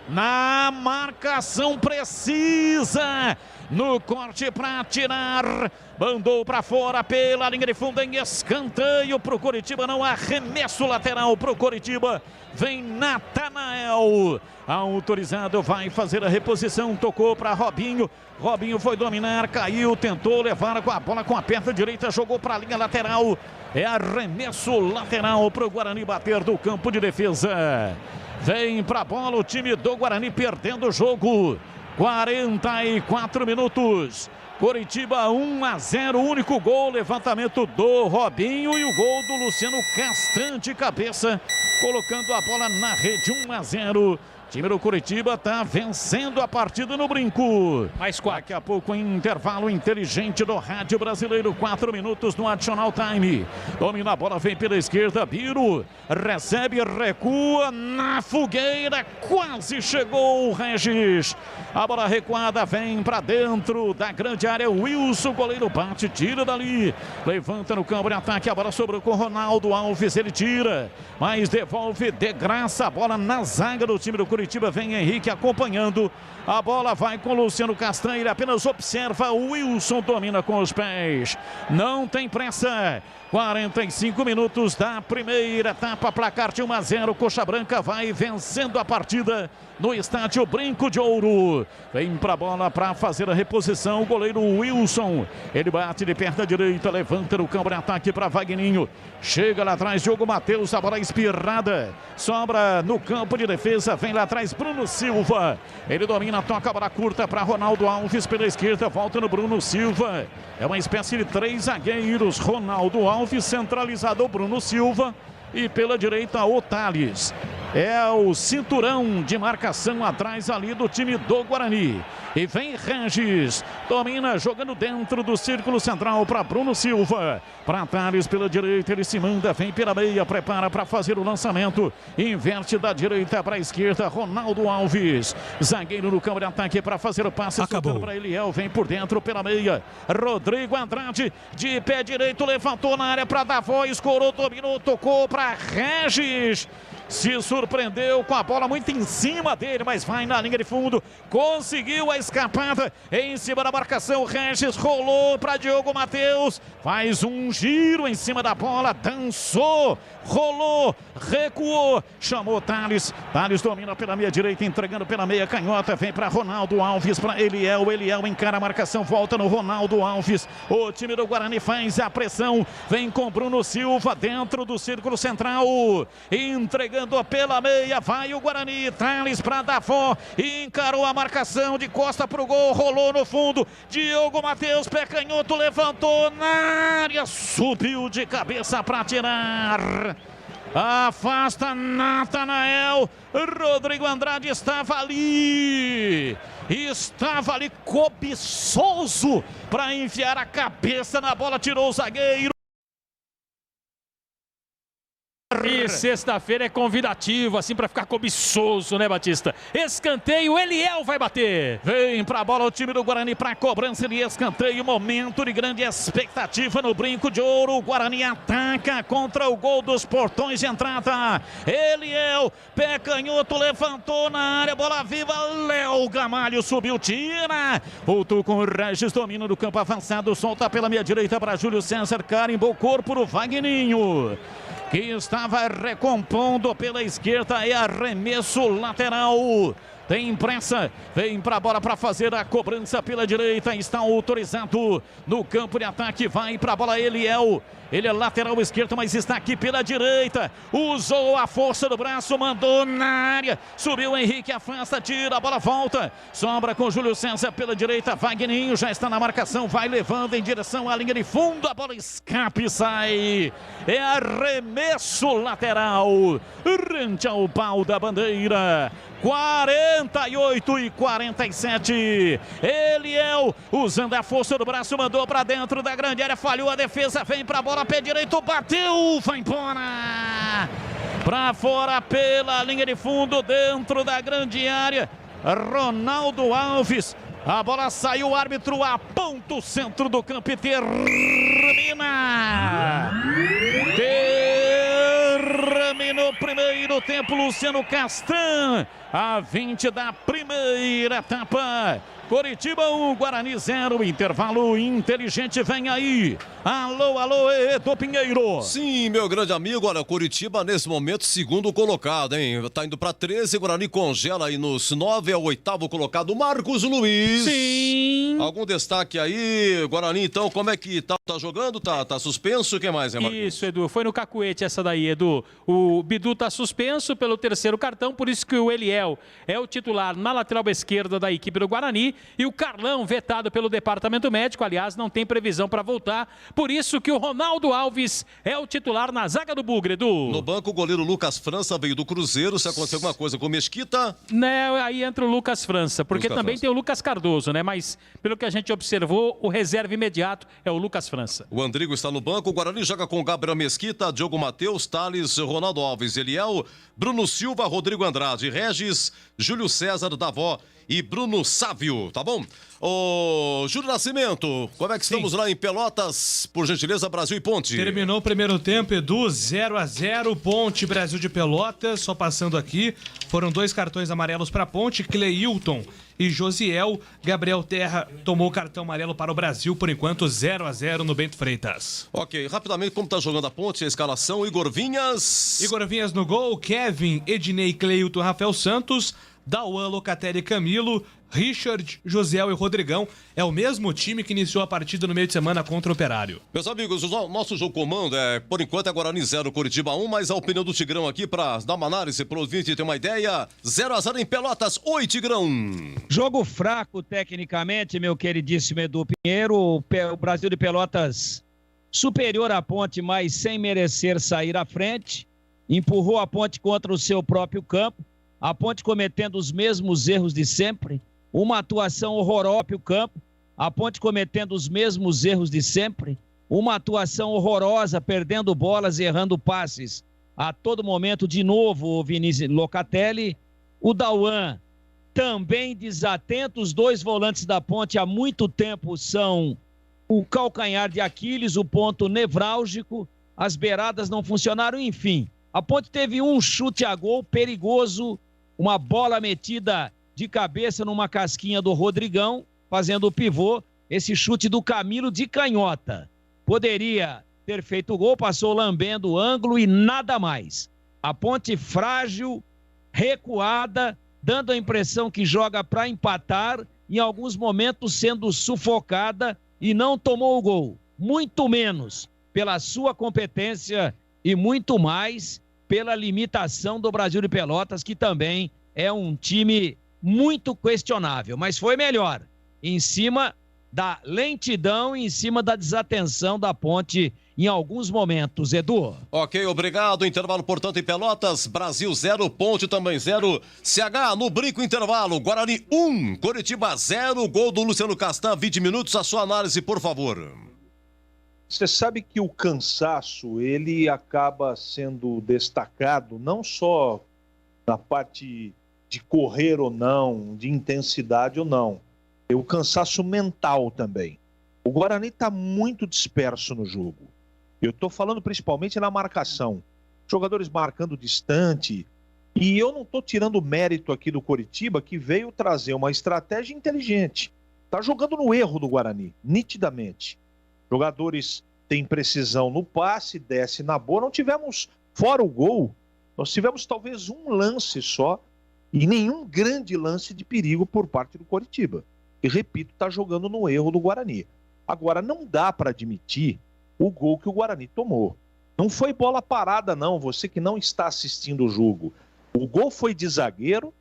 Speaker 5: na marcação precisa, no corte para tirar, mandou para fora pela linha de fundo em escanteio pro Coritiba, não, arremesso lateral pro Coritiba, vem Nathanael, autorizado, vai fazer a reposição, tocou para Robinho, Robinho foi dominar, caiu, tentou levar com a bola com a perna direita, jogou para a linha lateral, é arremesso lateral pro Guarani bater do campo de defesa, vem para a bola o time do Guarani perdendo o jogo. 44 minutos, Coritiba 1-0, único gol, levantamento do Robinho e o gol do Luciano Castrante, cabeça, colocando a bola na rede, 1-0, Time do Curitiba está vencendo a partida no Brinco.
Speaker 8: Mais 4.
Speaker 5: Daqui a pouco, intervalo inteligente do Rádio Brasileiro. 4 minutos no Additional Time. Domina a bola, vem pela esquerda. Biro recebe, recua na fogueira. Quase chegou o Regis. A bola recuada vem para dentro da grande área. Wilson, goleiro bate, tira dali. Levanta no campo de ataque. A bola sobrou com Ronaldo Alves. Ele tira, mas devolve de graça a bola na zaga do time do Curitiba. Vem Henrique acompanhando. A bola vai com Luciano Castanho. Ele apenas observa. O Wilson domina com os pés. Não tem pressa. 45 minutos da primeira etapa. Placar de 1-0. Coxa Branca vai vencendo a partida no estádio Brinco de Ouro. Vem pra bola para fazer a reposição. O goleiro Wilson. Ele bate de perna direita. Levanta no campo de ataque para Wagninho. Chega lá atrás. Diogo Matheus. A bola espirrada. Sobra no campo de defesa. Vem lá atrás Bruno Silva. Ele domina. Toca a bola curta para Ronaldo Alves pela esquerda. Volta no Bruno Silva. É uma espécie de 3 zagueiros. Ronaldo Alves centralizado. Bruno Silva. E pela direita o Thales. É o cinturão de marcação atrás ali do time do Guarani. E vem Regis. Domina jogando dentro do círculo central para Bruno Silva. Para Thales pela direita. Ele se manda. Vem pela meia. Prepara para fazer o lançamento. Inverte da direita para a esquerda. Ronaldo Alves. Zagueiro no campo de ataque para fazer o passe.
Speaker 10: Acabou.
Speaker 5: Para Eliel. Vem por dentro pela meia. Rodrigo Andrade. De pé direito. Levantou na área para dar voz. Corou, dominou. Tocou para Regis. Se surpreendeu com a bola muito em cima dele, mas vai na linha de fundo. Conseguiu a escapada em cima da marcação. Regis rolou para Diogo Matheus. Faz um giro em cima da bola. Dançou, rolou, recuou. Chamou Thales. Thales domina pela meia direita, entregando pela meia canhota. Vem para Ronaldo Alves, para Eliel. Eliel encara a marcação, volta no Ronaldo Alves. O time do Guarani faz a pressão. Vem com Bruno Silva dentro do círculo central. Entregando pela meia, vai o Guarani. Thales para Davó, encarou a marcação de costa para o gol, rolou no fundo. Diogo Matheus, pé canhoto, levantou na área, subiu de cabeça para tirar. Afasta Natanael. Rodrigo Andrade estava ali cobiçoso para enfiar a cabeça na bola, tirou o zagueiro.
Speaker 8: E sexta-feira é convidativo, assim, para ficar cobiçoso, né, Batista? Escanteio, Eliel vai bater.
Speaker 5: Vem pra bola o time do Guarani pra cobrança de escanteio. Momento de grande expectativa no Brinco de Ouro. O Guarani ataca contra o gol dos portões de entrada. Eliel, pé canhoto, levantou na área, bola viva. Léo Gamalho subiu, tira. Voltou com o Regis, domina do campo avançado. Solta pela meia direita para Júlio César. Carimbou o corpo do Wagninho, que estava recompondo pela esquerda. É arremesso lateral. Tem pressa, vem para a bola para fazer a cobrança pela direita. Está autorizado no campo de ataque. Vai para a bola Eliel. Ele é lateral esquerdo, mas está aqui pela direita. Usou a força do braço, mandou na área. Subiu Henrique, afasta, tira, a bola volta. Sobra com Júlio César pela direita. Wagninho já está na marcação, vai levando em direção à linha de fundo. A bola escapa e sai. É arremesso lateral. Rente ao pau da bandeira. 48 e 47. Eliel, usando a força do braço, mandou para dentro da grande área, falhou a defesa, vem para a bola, pé direito, bateu, vai embora. Para fora pela linha de fundo, dentro da grande área. Ronaldo Alves. A bola saiu, o árbitro aponta o centro do campo e termina. Termina o primeiro tempo, Luciano Castan. A 20 da primeira etapa. Coritiba 1, Guarani 0, intervalo inteligente, vem aí. Alô, alô, Edu Pinheiro.
Speaker 13: Sim, meu grande amigo, olha, Coritiba nesse momento segundo colocado, hein? Tá indo pra 13, Guarani congela aí nos 9, é o 8º colocado, Marcos Luiz.
Speaker 8: Sim.
Speaker 13: Algum destaque aí, Guarani, então, como é que tá jogando? Tá suspenso, o que mais, né, Marcos?
Speaker 8: Isso, Edu, foi no cacuete essa daí, Edu. O Bidu tá suspenso pelo terceiro cartão, por isso que o Eliel Josiel é o titular na lateral esquerda da equipe do Guarani e o Carlão, vetado pelo departamento médico, aliás, não tem previsão para voltar. Por isso que o Ronaldo Alves é o titular na zaga do Bugre, Edu.
Speaker 13: No banco, o goleiro Lucas França veio do Cruzeiro. Se acontecer alguma coisa com o Mesquita...
Speaker 8: Né, aí entra o Lucas França, porque também tem o Lucas Cardoso, né? Mas pelo que a gente observou, o reserva imediato é o Lucas França.
Speaker 13: O Andrigo está no banco. O Guarani joga com Gabriel Mesquita, Diogo Matheus, Thales, Ronaldo Alves, Eliel, Bruno Silva, Rodrigo Andrade, Regis, Júlio César, Davó e Bruno Sávio, tá bom? Ô, Júlio Nascimento, como é que estamos lá em Pelotas? Por gentileza, Brasil e Ponte.
Speaker 11: Terminou o primeiro tempo, Edu, 0-0, Ponte, Brasil de Pelotas. Só passando aqui, foram 2 cartões amarelos para Ponte, Cleilton e Josiel. Gabriel Terra tomou cartão amarelo para o Brasil, por enquanto 0-0 no Bento Freitas.
Speaker 13: Ok, rapidamente, como tá jogando a Ponte, a escalação, Igor Vinhas
Speaker 11: no gol, Kevin, Ednei, Cleilton, Rafael Santos, Dauan, Locatelli, Camilo, Richard, Josiel e Rodrigão. É o mesmo time que iniciou a partida no meio de semana contra o Operário.
Speaker 13: Meus amigos, o nosso jogo comando por enquanto, é Guarani 0, Curitiba 1, mas a opinião do Tigrão aqui para dar uma análise pro ouvinte ter uma ideia. 0-0 em Pelotas. Oi, Tigrão.
Speaker 12: Jogo fraco tecnicamente, meu queridíssimo Edu Pinheiro. O Brasil de Pelotas superior à Ponte, mas sem merecer sair à frente. Empurrou a Ponte contra o seu próprio campo. A Ponte cometendo os mesmos erros de sempre. Uma atuação horrorosa no campo. A Ponte cometendo os mesmos erros de sempre. Uma atuação horrorosa, perdendo bolas e errando passes a todo momento. De novo, o Vinícius Locatelli. O Dauan também desatento. Os 2 volantes da Ponte há muito tempo são o calcanhar de Aquiles, o ponto nevrálgico. As beiradas não funcionaram, enfim. A Ponte teve um chute a gol perigoso, uma bola metida de cabeça numa casquinha do Rodrigão, fazendo o pivô, esse chute do Camilo de canhota. Poderia ter feito o gol, passou lambendo o ângulo e nada mais. A Ponte frágil, recuada, dando a impressão que joga para empatar, em alguns momentos sendo sufocada e não tomou o gol. Muito menos pela sua competência e muito mais pela limitação do Brasil de Pelotas, que também é um time muito questionável, mas foi melhor em cima da lentidão e em cima da desatenção da Ponte em alguns momentos, Edu.
Speaker 13: Ok, obrigado. Intervalo, portanto, em Pelotas. Brasil 0, Ponte também 0. CH no brinco, intervalo. Guarani 1, Coritiba 0. Gol do Luciano Castan, 20 minutos. A sua análise, por favor.
Speaker 9: Você sabe que o cansaço, ele acaba sendo destacado não só na parte de correr ou não, de intensidade ou não. É o cansaço mental também. O Guarani está muito disperso no jogo. Eu estou falando principalmente na marcação. Jogadores marcando distante. E eu não estou tirando mérito aqui do Coritiba, que veio trazer uma estratégia inteligente. Está jogando no erro do Guarani, nitidamente. Jogadores têm precisão no passe, desce na boa. Não tivemos, fora o gol, nós tivemos talvez um lance só e nenhum grande lance de perigo por parte do Coritiba. E, repito, está jogando no erro do Guarani. Agora, não dá para admitir o gol que o Guarani tomou. Não foi bola parada, não. Você que não está assistindo o jogo. O gol foi de zagueiro,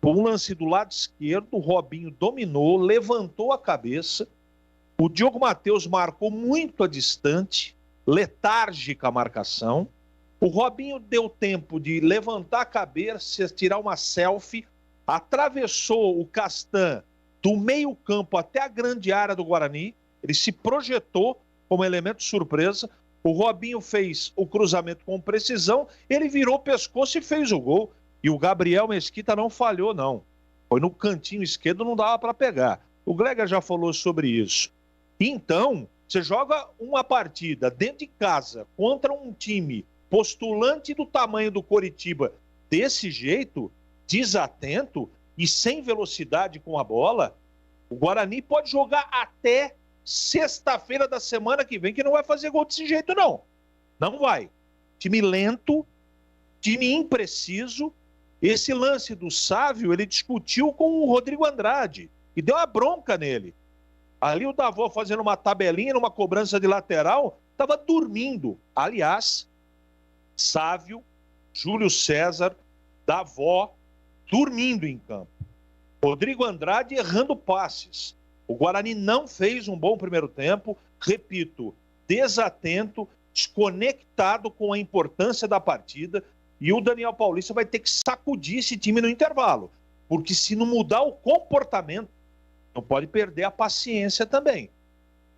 Speaker 9: por um lance do lado esquerdo, o Robinho dominou, levantou a cabeça. O Diogo Matheus marcou muito a distante, letárgica a marcação. O Robinho deu tempo de levantar a cabeça, tirar uma selfie, atravessou o Castan do meio campo até a grande área do Guarani. Ele se projetou como elemento surpresa. O Robinho fez o cruzamento com precisão, ele virou o pescoço e fez o gol. E o Gabriel Mesquita não falhou, não. Foi no cantinho esquerdo, não dava para pegar. O Gleger já falou sobre isso. Então, você joga uma partida dentro de casa contra um time postulante do tamanho do Coritiba desse jeito, desatento e sem velocidade com a bola, o Guarani pode jogar até sexta-feira da semana que vem, que não vai fazer gol desse jeito, não. Não vai. Time lento, time impreciso. Esse lance do Sávio, ele discutiu com o Rodrigo Andrade e deu uma bronca nele. Ali o Davó fazendo uma tabelinha numa cobrança de lateral, estava dormindo. Aliás, Sávio, Júlio César, Davó, dormindo em campo. Rodrigo Andrade errando passes. O Guarani não fez um bom primeiro tempo, repito, desatento, desconectado com a importância da partida, e o Daniel Paulista vai ter que sacudir esse time no intervalo, porque se não mudar o comportamento, não pode perder a paciência também.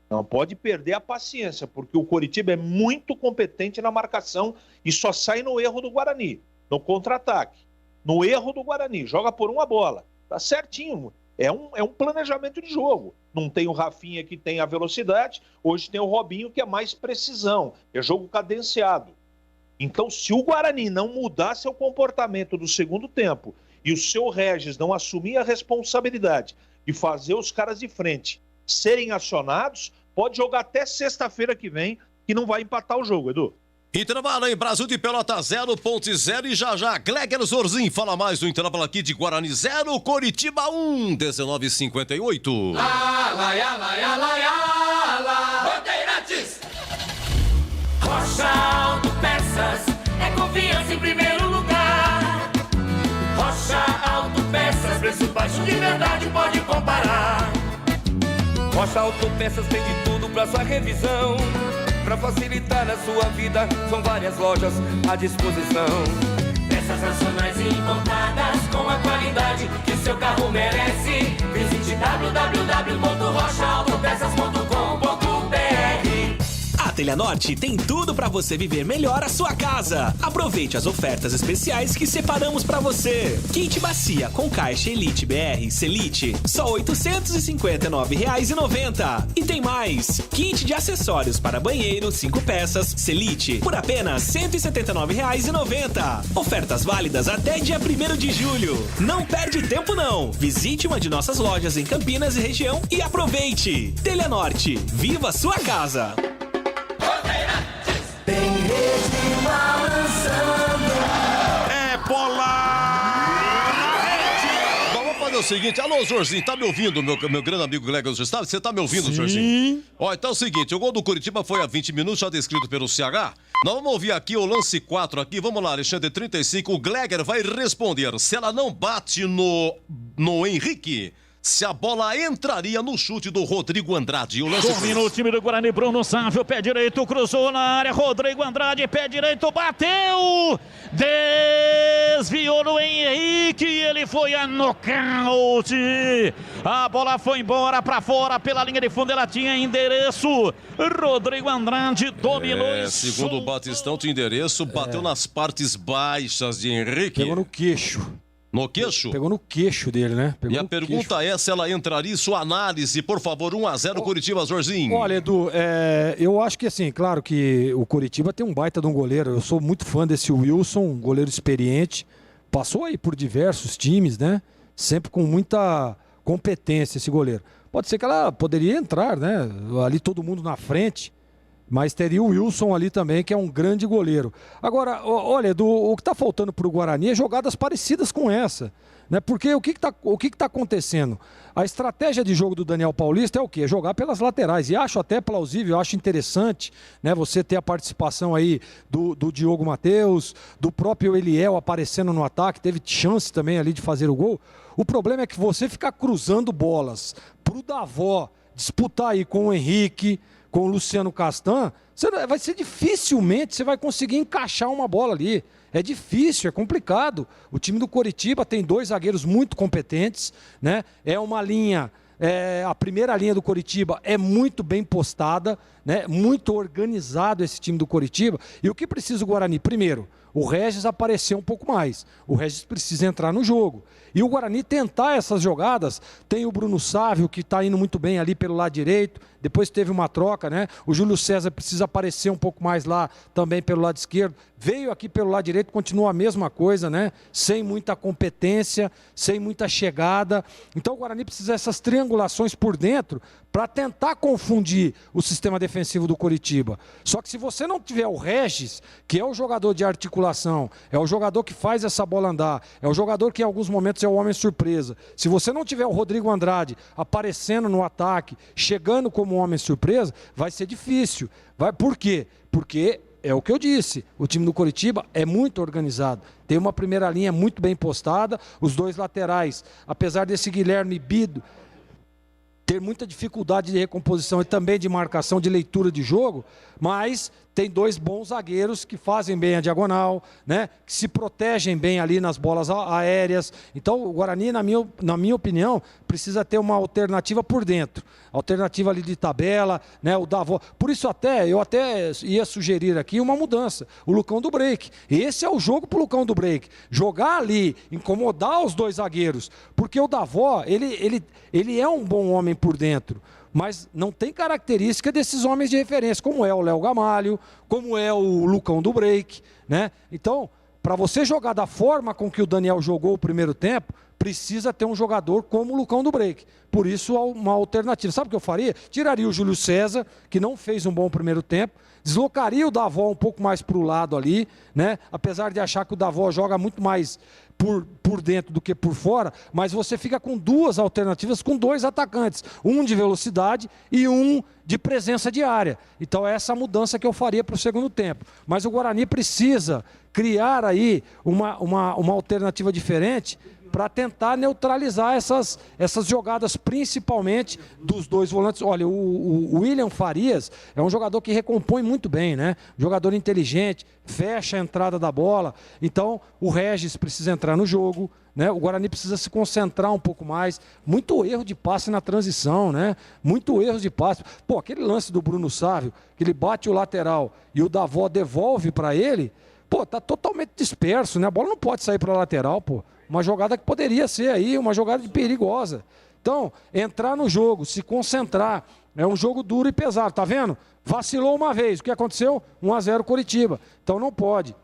Speaker 9: Não pode perder a paciência, porque o Coritiba é muito competente na marcação e só sai no erro do Guarani, no contra-ataque. No erro do Guarani, joga por uma bola. Tá certinho, é um planejamento de jogo. Não tem o Rafinha que tem a velocidade, hoje tem o Robinho que é mais precisão, é jogo cadenciado. Então, se o Guarani não mudar seu comportamento do segundo tempo e o seu Regis não assumir a responsabilidade de fazer os caras de frente serem acionados, pode jogar até sexta-feira que vem, que não vai empatar o jogo, Edu.
Speaker 13: Intervalo em Brasil de Pelota 0.0 e já Gleger Zorzin fala mais do intervalo aqui de Guarani 0, Coritiba 1, 19:58.
Speaker 7: Bandeirantes! Rocha Autopeças é confiança em primeiro lugar. Rocha Autopeças, preço baixo de verdade, pode comparar.
Speaker 14: Rocha Autopeças tem de tudo pra sua revisão. Pra facilitar a sua vida, são várias lojas à disposição.
Speaker 7: Peças nacionais e importadas com a qualidade que seu carro merece. Visite www.rochaautopeças.com.br.
Speaker 2: A Telha Norte tem tudo para você viver melhor a sua casa. Aproveite as ofertas especiais que separamos para você. Kit bacia com caixa Elite BR Selite, só R$ 859,90. E tem mais, kit de acessórios para banheiro 5 peças Selite por apenas R$ 179,90. Ofertas válidas até dia 1º de julho. Não perde tempo não. Visite uma de nossas lojas em Campinas e região e aproveite. Telha Norte, viva a sua casa.
Speaker 7: Tem rede balançando.
Speaker 13: É bola na rede. Vamos fazer o seguinte, alô Jorginho, tá me ouvindo, meu grande amigo Gleger? Você tá me ouvindo, Jorginho? Ó, então é o seguinte, o gol do Coritiba foi há 20 minutos, já descrito pelo CH. Nós vamos ouvir aqui o lance 4 aqui, vamos lá, Alexandre, 35, o Gleger vai responder, se ela não bate no Henrique, se a bola entraria no chute do Rodrigo Andrade. O lance
Speaker 5: domina o time do Guarani, Bruno Sávio, pé direito, cruzou na área, Rodrigo Andrade, pé direito, bateu, desviou no Henrique, ele foi a nocaute, a bola foi embora pra fora, pela linha de fundo, ela tinha endereço, Rodrigo Andrade dominou.
Speaker 13: Segundo o Batistão, tinha endereço, bateu nas partes baixas de Henrique.
Speaker 10: Pegou no queixo.
Speaker 13: No queixo?
Speaker 10: Pegou no queixo dele, né?
Speaker 13: E a pergunta é se ela entraria em sua análise. Por favor, 1-0 Coritiba, Jorginho.
Speaker 10: Olha, Edu, eu acho que assim, claro que o Coritiba tem um baita de um goleiro. Eu sou muito fã desse Wilson, um goleiro experiente. Passou aí por diversos times, né? Sempre com muita competência esse goleiro. Pode ser que ela poderia entrar, né? Ali todo mundo na frente. Mas teria o Wilson ali também, que é um grande goleiro. Agora, olha, Edu, o que está faltando para o Guarani é jogadas parecidas com essa. Né? Porque o que está acontecendo? A estratégia de jogo do Daniel Paulista é o quê? É jogar pelas laterais. E acho até plausível, acho interessante, né, você ter a participação aí do Diogo Matheus, do próprio Eliel aparecendo no ataque, teve chance também ali de fazer o gol. O problema é que você ficar cruzando bolas para o Davó disputar aí com o Henrique, com o Luciano Castan, vai ser dificilmente você vai conseguir encaixar uma bola ali. É difícil, é complicado. O time do Coritiba tem 2 zagueiros muito competentes, né? É uma linha, a primeira linha do Coritiba é muito bem postada, né? Muito organizado esse time do Coritiba. E o que precisa o Guarani? Primeiro, o Regis aparecer um pouco mais. O Regis precisa entrar no jogo. E o Guarani tentar essas jogadas, tem o Bruno Sávio, que está indo muito bem ali pelo lado direito, depois teve uma troca, né? O Júlio César precisa aparecer um pouco mais lá também pelo lado esquerdo. Veio aqui pelo lado direito, continua a mesma coisa, né? Sem muita competência, sem muita chegada. Então o Guarani precisa dessas triangulações por dentro para tentar confundir o sistema defensivo do Coritiba. Só que se você não tiver o Regis, que é o jogador de articulação, é o jogador que faz essa bola andar, é o jogador que em alguns momentos é o homem surpresa. Se você não tiver o Rodrigo Andrade aparecendo no ataque, chegando como homem surpresa, vai ser difícil. Por quê? Porque é o que eu disse, o time do Coritiba é muito organizado, tem uma primeira linha muito bem postada, os dois laterais, apesar desse Guilherme Bido ter muita dificuldade de recomposição e também de marcação, de leitura de jogo, mas tem dois bons zagueiros que fazem bem a diagonal, né? Que se protegem bem ali nas bolas aéreas. Então o Guarani, na minha opinião, precisa ter uma alternativa por dentro. Alternativa ali de tabela, né? O Davó. Por isso eu até ia sugerir aqui uma mudança. O Lucão do Break. Esse é o jogo pro Lucão do Break. Jogar ali, incomodar os dois zagueiros. Porque o Davó, ele é um bom homem por dentro, mas não tem característica desses homens de referência, como é o Léo Gamalho, como é o Lucão do Break, né? Então, para você jogar da forma com que o Daniel jogou o primeiro tempo, precisa ter um jogador como o Lucão do Break. Por isso, uma alternativa. Sabe o que eu faria? Tiraria o Júlio César, que não fez um bom primeiro tempo, deslocaria o Davó um pouco mais para o lado ali, né? Apesar de achar que o Davó joga muito mais por dentro do que por fora, mas você fica com duas alternativas, com dois atacantes, um de velocidade e um de presença de área. Então é essa mudança que eu faria para o segundo tempo. Mas o Guarani precisa criar aí uma alternativa diferente para tentar neutralizar essas jogadas, principalmente dos dois volantes. Olha, o William Farias é um jogador que recompõe muito bem, né? Jogador inteligente, fecha a entrada da bola. Então, o Regis precisa entrar no jogo, né? O Guarani precisa se concentrar um pouco mais. Muito erro de passe na transição, né? Muito erro de passe. Pô, aquele lance do Bruno Sávio, que ele bate o lateral e o Davó devolve para ele, pô, tá totalmente disperso, né? A bola não pode sair para a lateral, pô. Uma jogada que poderia ser aí, uma jogada perigosa. Então, entrar no jogo, se concentrar. É um jogo duro e pesado, tá vendo? Vacilou uma vez, o que aconteceu? 1-0 Coritiba. Então não pode.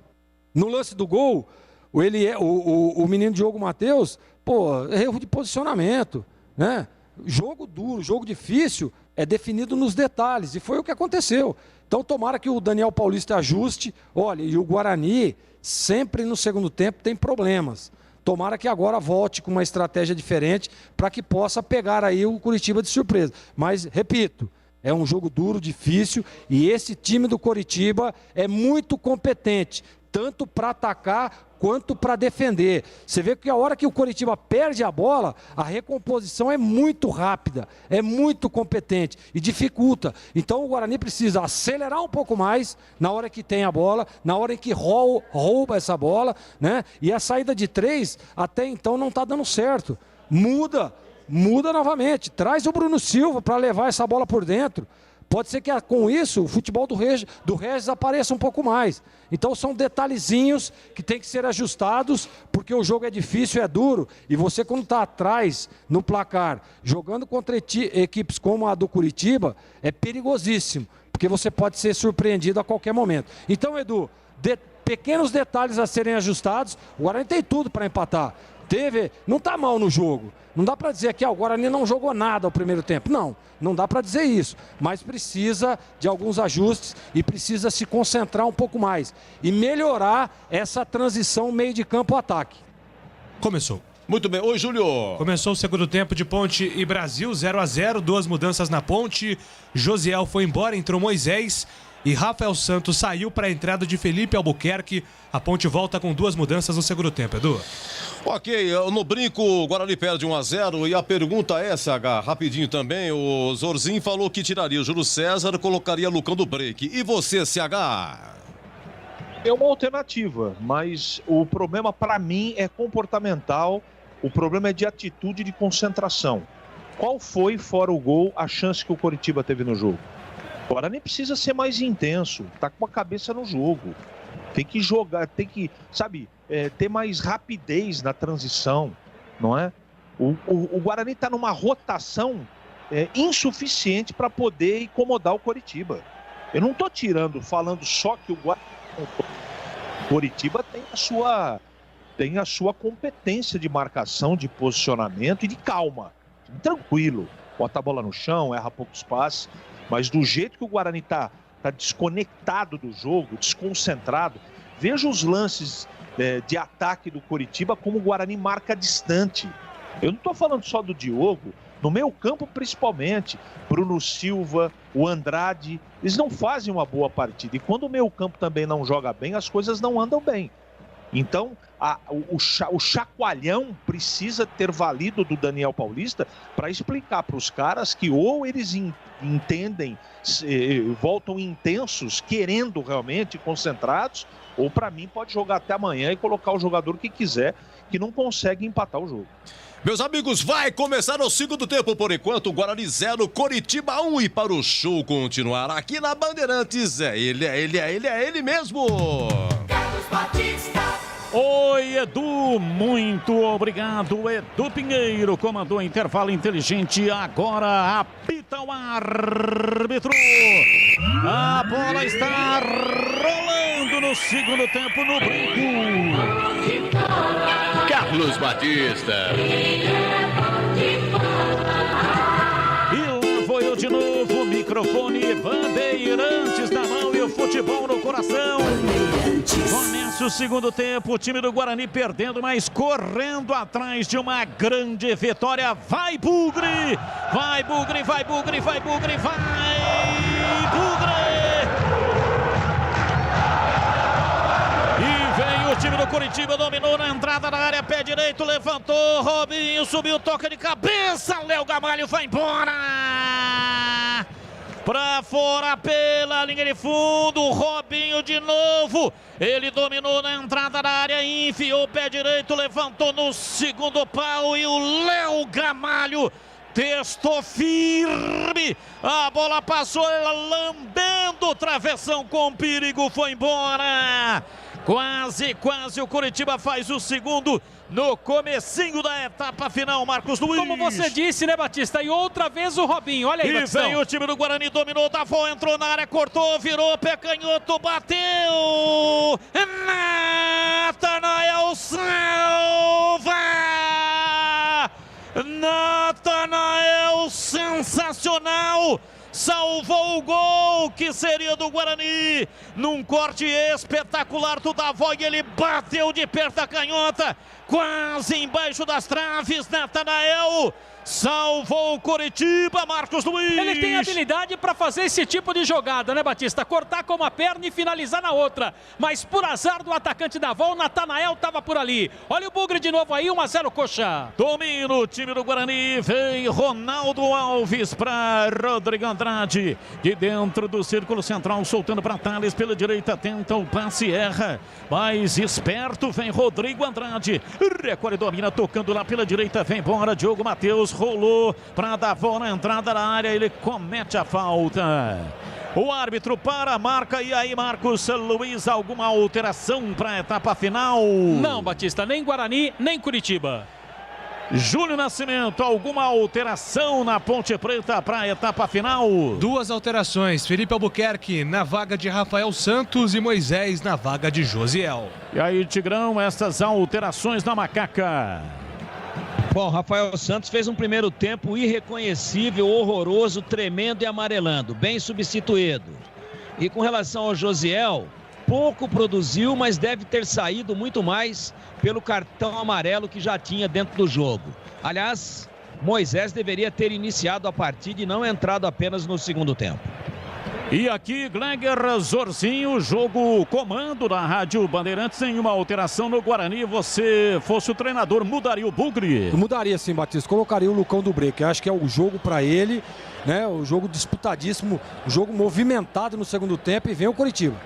Speaker 10: No lance do gol, o menino Diogo Matheus, pô, erro de posicionamento, né? Jogo duro, jogo difícil, é definido nos detalhes, e foi o que aconteceu. Então tomara que o Daniel Paulista ajuste. Olha, e o Guarani sempre no segundo tempo tem problemas. Tomara que agora volte com uma estratégia diferente para que possa pegar aí o Coritiba de surpresa. Mas, repito, é um jogo duro, difícil, e esse time do Coritiba é muito competente, tanto para atacar quanto para defender. Você vê que a hora que o Coritiba perde a bola, a recomposição é muito rápida, é muito competente e dificulta. Então o Guarani precisa acelerar um pouco mais na hora que tem a bola, na hora em que rouba essa bola, né? E a saída de 3 até então não está dando certo. Muda novamente, traz o Bruno Silva para levar essa bola por dentro. Pode ser que com isso o futebol do Regis apareça um pouco mais. Então são detalhezinhos que tem que ser ajustados, porque o jogo é difícil, é duro, e você quando está atrás no placar, jogando contra equipes como a do Coritiba, é perigosíssimo, porque você pode ser surpreendido a qualquer momento. Então, Edu, pequenos detalhes a serem ajustados, o Guarani tem tudo para empatar. Não está mal no jogo. Não dá para dizer que o Guarani não jogou nada ao primeiro tempo. Não dá para dizer isso. Mas precisa de alguns ajustes e precisa se concentrar um pouco mais. E melhorar essa transição meio de campo-ataque.
Speaker 11: Começou.
Speaker 13: Muito bem. Oi, Júlio.
Speaker 11: Começou o segundo tempo de Ponte e Brasil, 0-0. 2 mudanças na Ponte. Josiel foi embora, entrou Moisés. E Rafael Santos saiu para a entrada de Felipe Albuquerque. A Ponte volta com 2 mudanças no segundo tempo, Edu.
Speaker 13: Ok, no brinco, o Guarani perde 1-0 e a pergunta é essa, rapidinho também, o Zorzinho falou que tiraria o Júlio César, colocaria Lucão do Break. E você, CH?
Speaker 9: É uma alternativa, mas o problema para mim é comportamental, o problema é de atitude e de concentração. Qual foi, fora o gol, a chance que o Coritiba teve no jogo? O Guarani precisa ser mais intenso, tá com a cabeça no jogo. Tem que jogar, tem que, ter mais rapidez na transição, não é? O Guarani está numa rotação insuficiente para poder incomodar o Coritiba. Eu não estou falando só que o Coritiba tem a sua competência de marcação, de posicionamento e de calma. Tranquilo, bota a bola no chão, erra poucos passes, mas do jeito que o Guarani está desconectado do jogo, desconcentrado, veja os lances de ataque do Coritiba como o Guarani marca distante. Eu não estou falando só do Diogo, No meio campo, principalmente, Bruno Silva, o Andrade, eles não fazem uma boa partida. E quando o meio campo também não joga bem, as coisas não andam bem. Então, o chacoalhão precisa ter valido do Daniel Paulista para explicar para os caras que ou eles entendem, voltam intensos, querendo realmente, concentrados, ou para mim pode jogar até amanhã e colocar o jogador que quiser, que não consegue empatar o jogo.
Speaker 13: Meus amigos, vai começar o segundo tempo. Por enquanto, Guarani 0, Coritiba 1. E para o show continuar aqui na Bandeirantes, é ele mesmo.
Speaker 7: Carlos Batista.
Speaker 5: Oi, Edu, muito obrigado. Edu Pinheiro comandou intervalo inteligente. Agora apita o árbitro. A bola está rolando no segundo tempo no brinco.
Speaker 3: Carlos Batista.
Speaker 5: E lá vou eu de novo, microfone Bandeirantes na mão e o futebol no coração. Começa o segundo tempo, o time do Guarani perdendo, mas correndo atrás de uma grande vitória. Vai Bugre! Vai Bugre, vai Bugre, vai Bugre, vai Bugre! E vem o time do Coritiba, dominou na entrada da área, pé direito, levantou, Robinho subiu, toca de cabeça, Léo Gamalho vai embora! Pra fora pela linha de fundo, Robinho de novo, ele dominou na entrada da área, enfiou o pé direito, levantou no segundo pau e o Léo Gamalho testou firme, a bola passou lambendo, travessão com perigo, foi embora. Quase o Coritiba faz o segundo no comecinho da etapa final, Marcos Luiz.
Speaker 8: Como você disse, né, Batista? E outra vez o Robinho, olha aí,
Speaker 5: e vem o time do Guarani, dominou, Davó, entrou na área, cortou, virou, pé canhoto, bateu! Natanael salva! Natanael, sensacional! Salvou o gol que seria do Guarani num corte espetacular do Davó e ele bateu de perto da canhota, quase embaixo das traves. Natanael salvou o Coritiba, Marcos Luiz.
Speaker 8: Ele tem habilidade para fazer esse tipo de jogada, né, Batista? Cortar com uma perna e finalizar na outra. Mas por azar do atacante Davó, o Natanael estava por ali. Olha o Bugre de novo aí, 1-0 Coxa.
Speaker 5: Domina o time do Guarani, vem Ronaldo Alves para Rodrigo Andrade. De dentro do círculo central, soltando para Thales pela direita, tenta o passe, erra. Mais esperto, vem Rodrigo Andrade. Recolhe, domina, tocando lá pela direita, vem embora Diogo Matheus. Rolou para Davó na entrada da área, ele comete a falta. O árbitro para a marca, e aí, Marcos Luiz, alguma alteração para a etapa final?
Speaker 8: Não, Batista, nem Guarani, nem Curitiba.
Speaker 5: Júlio Nascimento, alguma alteração na Ponte Preta para a etapa final?
Speaker 11: 2 alterações, Felipe Albuquerque na vaga de Rafael Santos e Moisés na vaga de Josiel.
Speaker 5: E aí, Tigrão, essas alterações na Macaca?
Speaker 12: Bom, Rafael Santos fez um primeiro tempo irreconhecível, horroroso, tremendo e amarelando, bem substituído. E com relação ao Josiel, pouco produziu, mas deve ter saído muito mais pelo cartão amarelo que já tinha dentro do jogo. Aliás, Moisés deveria ter iniciado a partida e não entrado apenas no segundo tempo.
Speaker 5: E aqui, Gleger Zorzinho, jogo comando da Rádio Bandeirantes, sem uma alteração no Guarani. Você fosse o treinador, mudaria o Bugre?
Speaker 10: Eu mudaria sim, Batista. Colocaria o Lucão do Break. Acho que é o jogo para ele, né? O jogo disputadíssimo, o jogo movimentado no segundo tempo, e vem o Coritiba.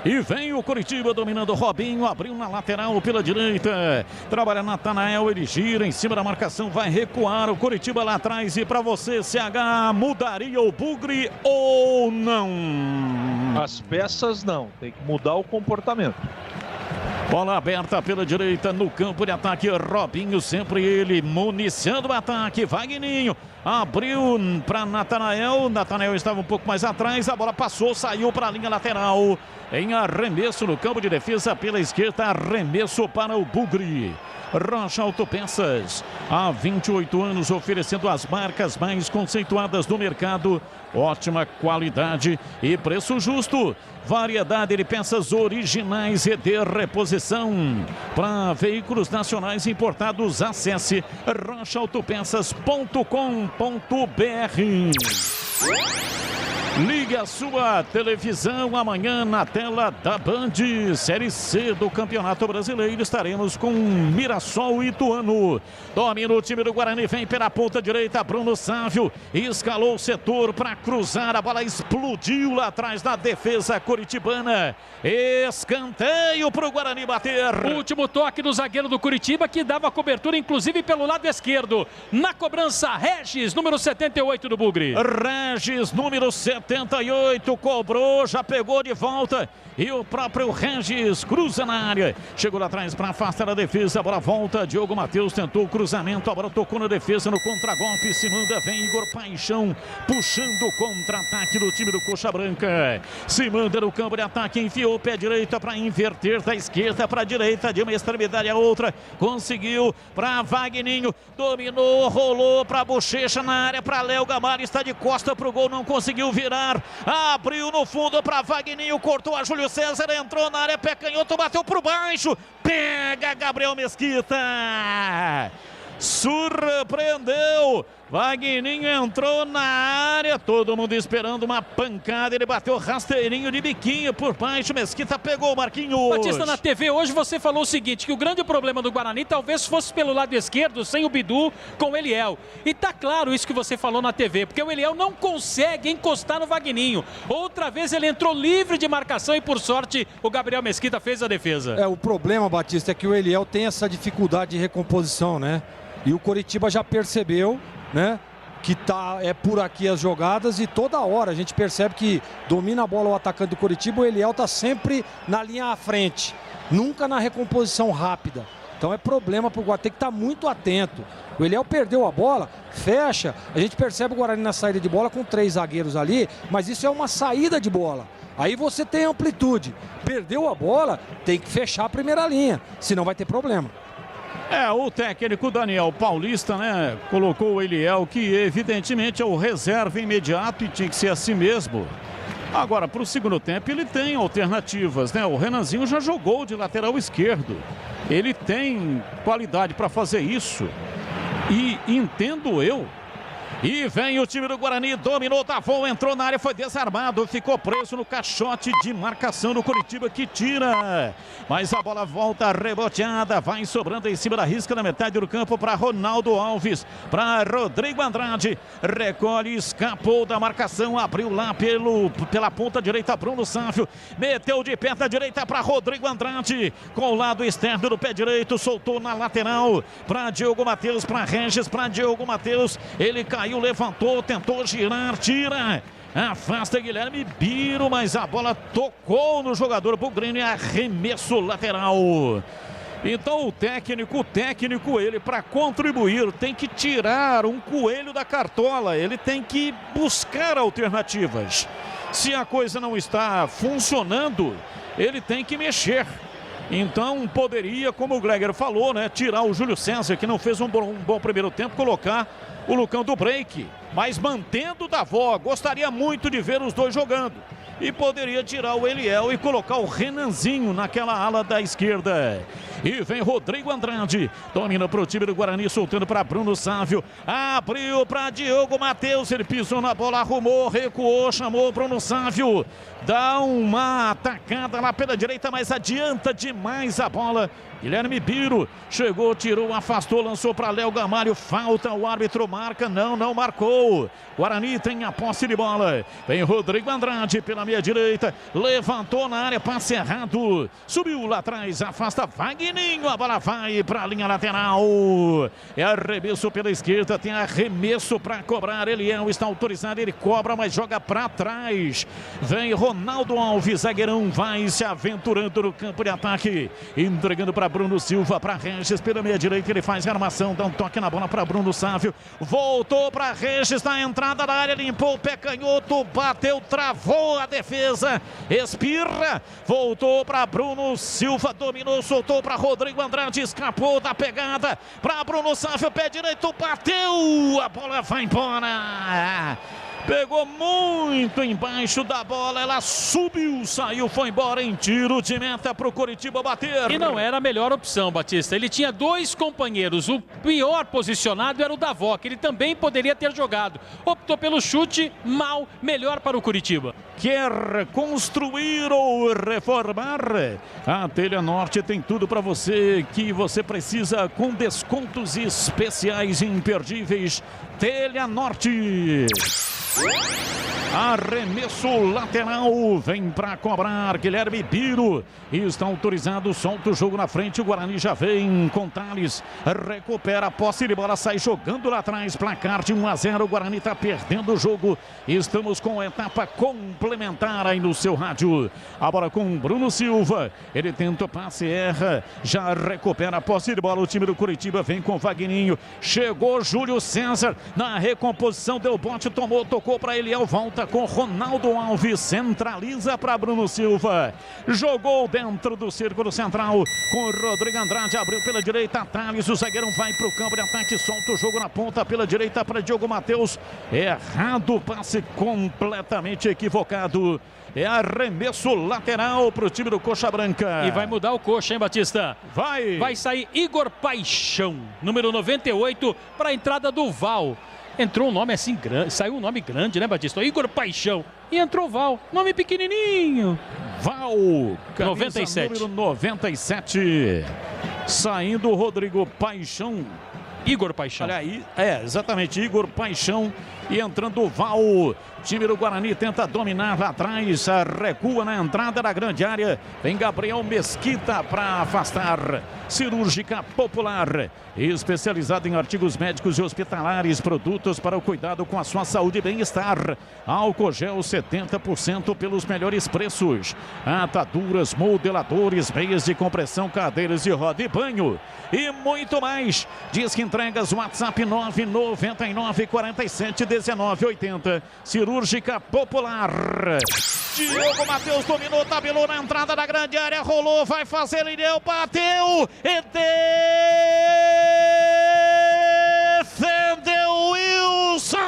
Speaker 5: E vem o Coritiba dominando, Robinho, abriu na lateral pela direita, trabalha Natanael, ele gira em cima da marcação, vai recuar o Coritiba lá atrás. E para você, CH, mudaria o Bugre ou não?
Speaker 9: As peças não, tem que mudar o comportamento.
Speaker 5: Bola aberta pela direita no campo de ataque, Robinho, sempre ele municiando o ataque, Vagninho, abriu para Natanael, Natanael estava um pouco mais atrás, a bola passou, saiu para a linha lateral, em arremesso no campo de defesa pela esquerda, arremesso para o Bugre. Rocha Autopeças, há 28 anos oferecendo as marcas mais conceituadas do mercado, ótima qualidade e preço justo, variedade de peças originais e de reposição. Para veículos nacionais importados, acesse rochaautopeças.com.br. Ligue a sua televisão amanhã na tela da Band. Série C do Campeonato Brasileiro. Estaremos com Mirassol e Ituano. Domina o time do Guarani. Vem pela ponta direita. Bruno Sávio escalou o setor para cruzar. A bola explodiu lá atrás da defesa curitibana. Escanteio para o Guarani bater.
Speaker 8: Último toque do zagueiro do Curitiba, que dava cobertura inclusive pelo lado esquerdo. Na cobrança, Regis, número 78 do Bugre.
Speaker 5: Regis, número 78, cobrou, já pegou de volta. E o próprio Regis cruza na área. Chegou lá atrás para afastar a defesa. A bola volta. Diogo Matheus tentou o cruzamento. A bola tocou na defesa no contragolpe. Se manda, vem Igor Paixão puxando o contra-ataque do time do Coxa Branca. Se manda no campo de ataque. Enfiou o pé direito para inverter da esquerda para a direita. De uma extremidade a outra. Conseguiu para Vagninho. Dominou, rolou para a bochecha na área para Léo Gamalho. Está de costa para o gol. Não conseguiu virar. Abriu no fundo para Vagninho. Cortou a Júlio César, entrou na área, pé canhoto, bateu por baixo, pega Gabriel Mesquita, surpreendeu, Vagninho entrou na área, todo mundo esperando uma pancada, ele bateu rasteirinho de biquinho por baixo, Mesquita pegou o Marquinhos.
Speaker 8: Batista, na TV hoje você falou o seguinte, que o grande problema do Guarani talvez fosse pelo lado esquerdo, sem o Bidu, com o Eliel. E tá claro isso que você falou na TV, porque o Eliel não consegue encostar no Vagninho. Outra vez ele entrou livre de marcação e por sorte o Gabriel Mesquita fez a defesa.
Speaker 10: O problema, Batista, é que o Eliel tem essa dificuldade de recomposição, né? E o Coritiba já percebeu, né, que é por aqui as jogadas e toda hora a gente percebe que domina a bola o atacante do Coritiba, o Eliel tá sempre na linha à frente, nunca na recomposição rápida. Então é problema pro Guarani, tem que estar muito atento. O Eliel perdeu a bola, fecha, a gente percebe o Guarani na saída de bola com 3 zagueiros ali, mas isso é uma saída de bola. Aí você tem amplitude, perdeu a bola, tem que fechar a primeira linha, senão vai ter problema.
Speaker 5: O técnico Daniel Paulista, né, colocou o Eliel, que evidentemente é o reserva imediato e tinha que ser assim mesmo. Agora, para o segundo tempo, ele tem alternativas, né? O Renanzinho já jogou de lateral esquerdo. Ele tem qualidade para fazer isso. E entendo eu. E vem o time do Guarani, dominou, Davon, entrou na área, foi desarmado, ficou preso no caixote de marcação do Coritiba que tira. Mas a bola volta reboteada, vai sobrando em cima da risca na metade do campo para Ronaldo Alves, para Rodrigo Andrade, recolhe, escapou da marcação, abriu lá pela ponta direita Bruno Sávio, meteu de perna direita para Rodrigo Andrade, com o lado externo do pé direito, soltou na lateral para Diogo Matheus, para Regis, para Diogo Matheus, ele caiu, levantou, tentou girar, tira, afasta Guilherme Biro, mas a bola tocou no jogador bugrino e arremesso lateral. Então o técnico, ele para contribuir tem que tirar um coelho da cartola, ele tem que buscar alternativas. Se a coisa não está funcionando, ele tem que mexer. Então poderia, como o Gleger falou, né, tirar o Júlio César, que não fez um bom primeiro tempo, colocar o Lucão do Break, mas mantendo o Davó. Gostaria muito de ver os dois jogando. E poderia tirar o Eliel e colocar o Renanzinho naquela ala da esquerda. E vem Rodrigo Andrade, domina para o time do Guarani, soltando para Bruno Sávio, abriu para Diogo Matheus, ele pisou na bola, arrumou, recuou, chamou Bruno Sávio, dá uma atacada lá pela direita, mas adianta demais a bola. Guilherme Biro chegou, tirou, afastou, lançou para Léo Gamalho, falta, o árbitro marca, não marcou. Guarani tem a posse de bola, vem Rodrigo Andrade pela meia direita, levantou na área, passe errado, subiu lá atrás, afasta Vagninho, a bola vai para a linha lateral, é arremesso pela esquerda, tem arremesso para cobrar, Eliel está autorizado, ele cobra, mas joga para trás, vem Ronaldo Alves, zagueirão, vai se aventurando no campo de ataque, entregando para Bruno Silva, para Regis, pela meia direita, ele faz a armação, dá um toque na bola para Bruno Sávio, voltou para Regis, na entrada da área, limpou o pé canhoto, bateu, travou a defesa, espirra, voltou para Bruno Silva, dominou, soltou para Rodrigo Andrade, escapou da pegada, para Bruno Sávio, pé direito, bateu, a bola vai embora. Pegou muito embaixo da bola, ela subiu, saiu, foi embora em tiro de meta para o Coritiba bater.
Speaker 8: E não era a melhor opção, Batista. Ele tinha 2 companheiros. O pior posicionado era o Davó, que ele também poderia ter jogado. Optou pelo chute, mal, melhor para o Coritiba.
Speaker 5: Quer construir ou reformar? A Telha Norte tem tudo para você que você precisa, com descontos especiais imperdíveis. Telha Norte. Arremesso lateral, vem para cobrar Guilherme Biro, está autorizado, solta o jogo na frente, o Guarani já vem com Thales, recupera a posse de bola, sai jogando lá atrás, placar de 1-0, o Guarani está perdendo o jogo, estamos com a etapa complementar aí no seu rádio, a bola com Bruno Silva, ele tenta o passe, erra, já recupera a posse de bola, o time do Coritiba vem com Vagninho, chegou Júlio César, na recomposição, deu bote, tomou, tocou para Eliel, volta com Ronaldo Alves, centraliza para Bruno Silva, jogou dentro do círculo central com Rodrigo Andrade, abriu pela direita, Thales, o zagueirão vai para o campo de ataque, solta o jogo na ponta pela direita para Diogo Matheus, errado, passe completamente equivocado. É arremesso lateral para o time do Coxa Branca.
Speaker 8: E vai mudar o Coxa, hein, Batista? Vai sair Igor Paixão, número 98, para a entrada do Val. Entrou um nome assim grande, saiu um nome grande, né, Batista? Igor Paixão. E entrou Val, nome pequenininho.
Speaker 5: Val,
Speaker 8: 97.
Speaker 5: Número 97. Saindo o Rodrigo Paixão.
Speaker 8: Igor Paixão.
Speaker 5: Olha aí, exatamente, Igor Paixão. E entrando o Val, time do Guarani tenta dominar lá atrás, recua na entrada da grande área, vem Gabriel Mesquita para afastar. Cirúrgica Popular, especializada em artigos médicos e hospitalares, produtos para o cuidado com a sua saúde e bem-estar. Álcool gel 70% pelos melhores preços. Ataduras, modeladores, meias de compressão, cadeiras de roda e banho. E muito mais. Diz que entregas, WhatsApp 999 47 19 80. Cirúrgica Popular. Diogo Matheus dominou, tabelou na entrada da grande área, rolou, vai fazer, ele deu, bateu e defendeu Wilson.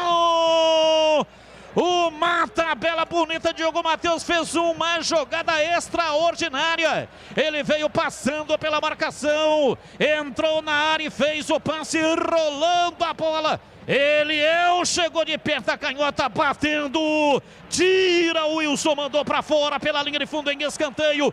Speaker 5: Uma tabela bonita, Diogo Matheus fez uma jogada extraordinária. Ele veio passando pela marcação, entrou na área e fez o passe rolando a bola. Eliel chegou de perto da canhota, batendo, tira o Wilson, mandou para fora pela linha de fundo em escanteio.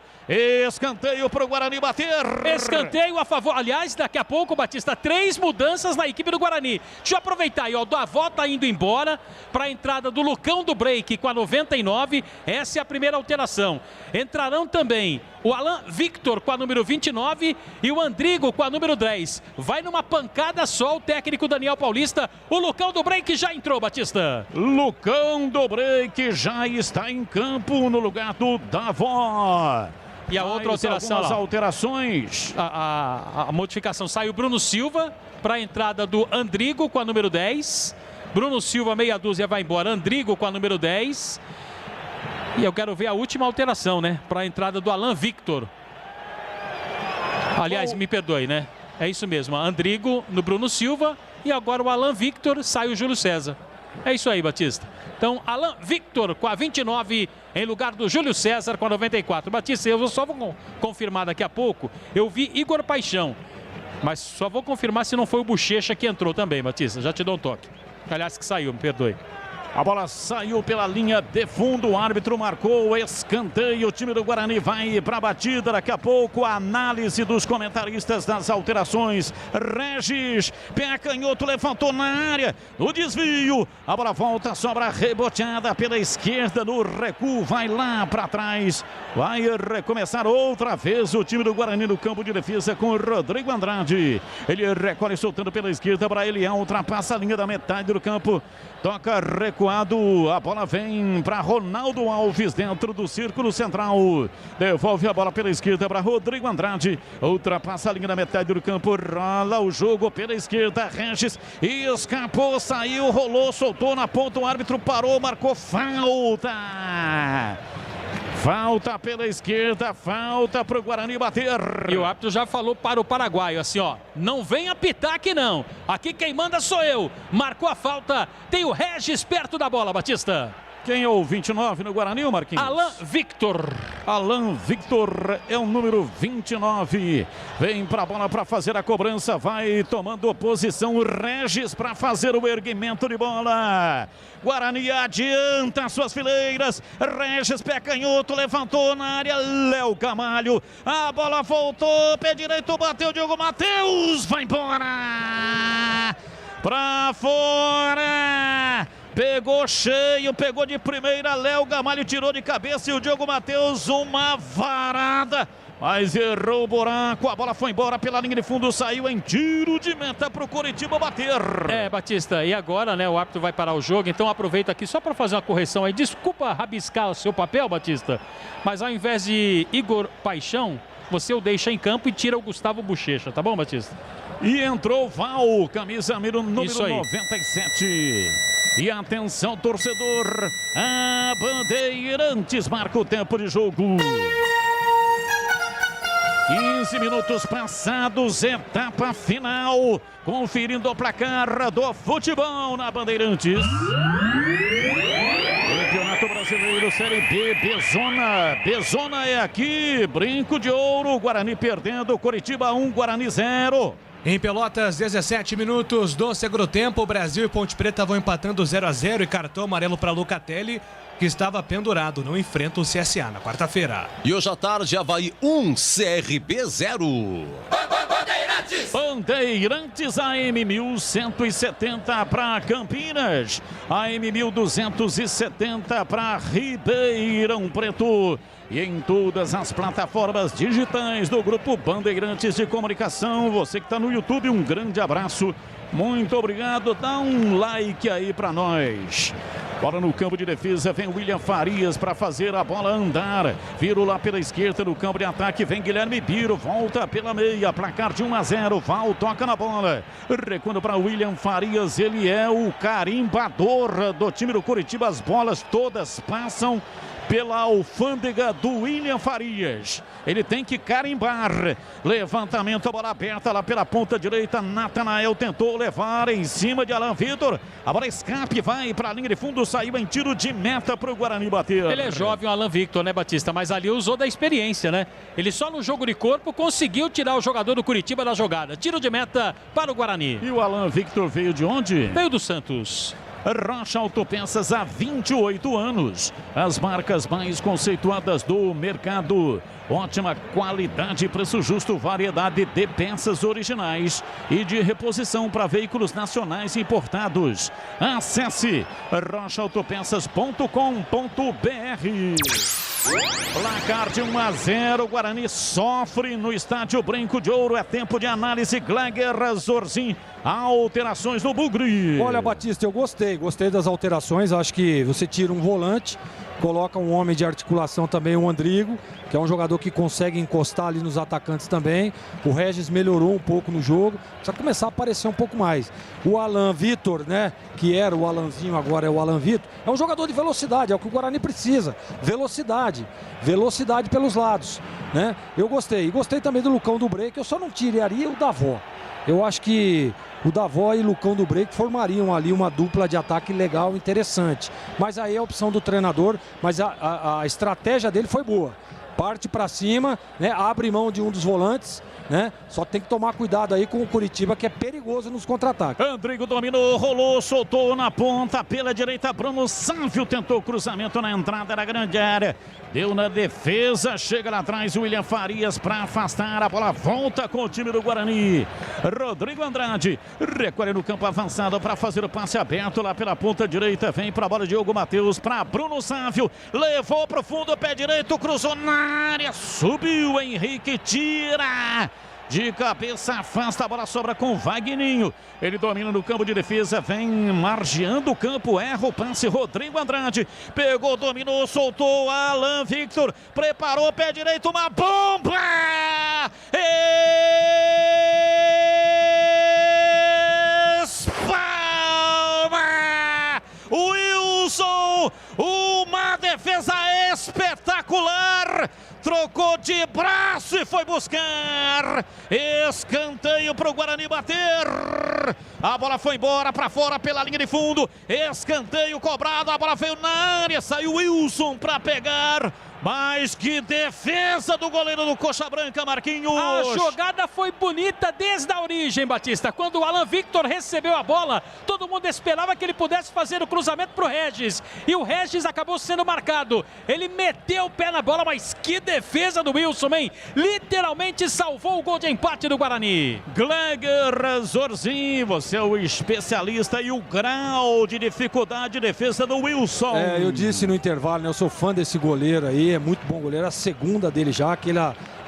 Speaker 5: Escanteio para o Guarani bater.
Speaker 8: Escanteio a favor. Aliás, daqui a pouco, Batista, 3 mudanças na equipe do Guarani. Deixa eu aproveitar aí, ó. O Davó tá indo embora para a entrada do Lucão do Break com a 99. Essa é a primeira alteração. Entrarão também o Alan Victor com a número 29 e o Andrigo com a número 10. Vai numa pancada só o técnico Daniel Paulista. O Lucão do Break já entrou, Batista.
Speaker 5: Lucão do Break já está em campo no lugar do Davó.
Speaker 8: E a outra alteração,
Speaker 5: as alterações.
Speaker 8: A modificação, sai o Bruno Silva para a entrada do Andrigo com a número 10. Bruno Silva, meia dúzia, vai embora. Andrigo com a número 10. E eu quero ver a última alteração, né? Para a entrada do Alan Victor. Aliás, me perdoe, né? É isso mesmo. Andrigo no Bruno Silva. E agora o Alan Victor, sai o Júlio César. É isso aí, Batista. Então, Alan Victor com a 29 em lugar do Júlio César com a 94. Batista, eu só vou confirmar daqui a pouco. Eu vi Igor Paixão, mas só vou confirmar se não foi o Bochecha que entrou também, Batista. Já te dou um toque. Aliás, que saiu, me perdoe.
Speaker 5: A bola saiu pela linha de fundo, o árbitro marcou o escanteio, o time do Guarani vai para a batida, daqui a pouco a análise dos comentaristas das alterações. Regis, pé canhoto, levantou na área, no desvio, a bola volta, sobra reboteada pela esquerda, no recuo, vai lá para trás, vai recomeçar outra vez o time do Guarani no campo de defesa com o Rodrigo Andrade. Ele recolhe soltando pela esquerda para Eliel, ultrapassa a linha da metade do campo, toca recuado, a bola vem para Ronaldo Alves dentro do círculo central, devolve a bola pela esquerda para Rodrigo Andrade, ultrapassa a linha da metade do campo, rola o jogo pela esquerda, Regis escapou, saiu, rolou, soltou na ponta, o árbitro parou, marcou falta. Falta pela esquerda, falta pro Guarani bater.
Speaker 8: E o árbitro já falou para o paraguaio, assim, ó, não vem apitar aqui não. Aqui quem manda sou eu. Marcou a falta, tem o Regis perto da bola, Batista.
Speaker 5: Quem é o 29 no Guarani, Marquinhos?
Speaker 8: Alan Victor.
Speaker 5: Alan Victor é o número 29. Vem pra bola para fazer a cobrança. Vai tomando posição Regis para fazer o erguimento de bola. Guarani adianta suas fileiras. Regis, pé canhoto, levantou na área. Léo Gamalho. A bola voltou. Pé direito, bateu Diogo Matheus. Vai embora. Pra fora. Pegou cheio, pegou de primeira, Léo Gamalho tirou de cabeça e o Diogo Matheus uma varada. Mas errou o buraco, a bola foi embora pela linha de fundo, saiu em tiro de meta para o Coritiba bater.
Speaker 8: Batista, e agora, né, o árbitro vai parar o jogo, então aproveita aqui só para fazer uma correção aí. Desculpa rabiscar o seu papel, Batista, mas ao invés de Igor Paixão, você o deixa em campo e tira o Gustavo Bochecha, tá bom, Batista?
Speaker 5: E entrou Val, camisa número 97. E atenção, torcedor, a Bandeirantes marca o tempo de jogo. 15 minutos passados, etapa final. Conferindo o placar do futebol na Bandeirantes. Campeonato Brasileiro, Série B, Bezona. Bezona é aqui, Brinco de Ouro, Guarani perdendo, Coritiba 1, Guarani 0.
Speaker 11: Em Pelotas, 17 minutos do segundo tempo, Brasil e Ponte Preta vão empatando 0-0 e cartão amarelo para Lucatelli, que estava pendurado, não enfrenta o CSA na quarta-feira.
Speaker 13: E hoje à tarde, Avaí 1, CRB 0.
Speaker 5: Bandeirantes AM 1170 para Campinas, AM 1270 para Ribeirão Preto. E em todas as plataformas digitais do Grupo Bandeirantes de Comunicação. Você que está no YouTube, um grande abraço. Muito obrigado. Dá um like aí para nós. Bola no campo de defesa, vem William Farias para fazer a bola andar. Viro lá pela esquerda no campo de ataque, vem Guilherme Biro, volta pela meia, placar de 1-0, Val toca na bola. Recuando para William Farias, ele é o carimbador do time do Coritiba, as bolas todas passam pela alfândega do William Farias. Ele tem que carimbar. Levantamento, a bola aberta lá pela ponta direita. Natanael tentou levar em cima de Alan Victor. A bola escape, vai para a linha de fundo, saiu em tiro de meta para o Guarani bater.
Speaker 8: Ele é jovem, o Alan Victor, né, Batista? Mas ali usou da experiência, né? Ele só no jogo de corpo conseguiu tirar o jogador do Coritiba da jogada. Tiro de meta para o Guarani.
Speaker 5: E o Alan Victor veio de onde?
Speaker 8: Veio do Santos.
Speaker 5: Rocha Autopeças há 28 anos. As marcas mais conceituadas do mercado. Ótima qualidade, preço justo, variedade de peças originais e de reposição para veículos nacionais importados. Acesse rochaautopeças.com.br. Placar de 1-0, Guarani sofre no estádio Brinco de Ouro. É tempo de análise, Gleger Zorzin. Alterações no Bugre.
Speaker 10: Olha, Batista, eu gostei das alterações. Acho que você tira um volante, coloca um homem de articulação também, o Andrigo, que é um jogador que consegue encostar ali nos atacantes também. O Regis melhorou um pouco no jogo, precisa começar a aparecer um pouco mais. O Alan Victor, né, que era o Alanzinho, agora é o Alan Victor, é um jogador de velocidade, é o que o Guarani precisa. Velocidade pelos lados, né? Eu gostei. E gostei também do Lucão do Break, eu só não tiraria o Davó. Eu acho que o Davó e Lucão do Break formariam ali uma dupla de ataque legal, interessante. Mas aí é a opção do treinador, mas a estratégia dele foi boa. Parte para cima, né? Abre mão de um dos volantes, né? Só tem que tomar cuidado aí com o Coritiba, que é perigoso nos contra-ataques.
Speaker 5: Andrigo dominou, rolou, soltou na ponta, pela direita, Bruno Sávio tentou cruzamento na entrada da grande área. Deu na defesa, chega lá atrás o William Farias para afastar, a bola volta com o time do Guarani. Rodrigo Andrade recolhe no campo avançado para fazer o passe aberto lá pela ponta direita, vem para a bola Diogo Matheus para Bruno Sávio, levou para o fundo, pé direito, cruzou na área, subiu, Henrique tira. De cabeça, afasta, a bola sobra com Vagninho. Ele domina no campo de defesa, vem margeando o campo, erra o passe, Rodrigo Andrade. Pegou, dominou, soltou, Alan Victor. Preparou, pé direito, uma bomba! Espalma! Wilson, uma defesa espetacular espetacular. Trocou de braço e foi buscar. Escanteio para o Guarani bater. A bola foi embora para fora pela linha de fundo. Escanteio cobrado. A bola veio na área. Saiu Wilson para pegar. Mas que defesa do goleiro do Coxa Branca, Marquinhos.
Speaker 8: A jogada foi bonita desde a origem, Batista. Quando o Alan Victor recebeu a bola, todo mundo esperava que ele pudesse fazer o cruzamento para o Regis. E o Regis acabou sendo marcado. Ele meteu o pé na bola, mas que defesa do Wilson, hein? Literalmente salvou o gol de empate do Guarani.
Speaker 5: Gleger Zorzin, você é o especialista e o grau de dificuldade de defesa do Wilson.
Speaker 10: Eu disse no intervalo, né? Eu sou fã desse goleiro aí. É muito bom goleiro, a segunda dele já,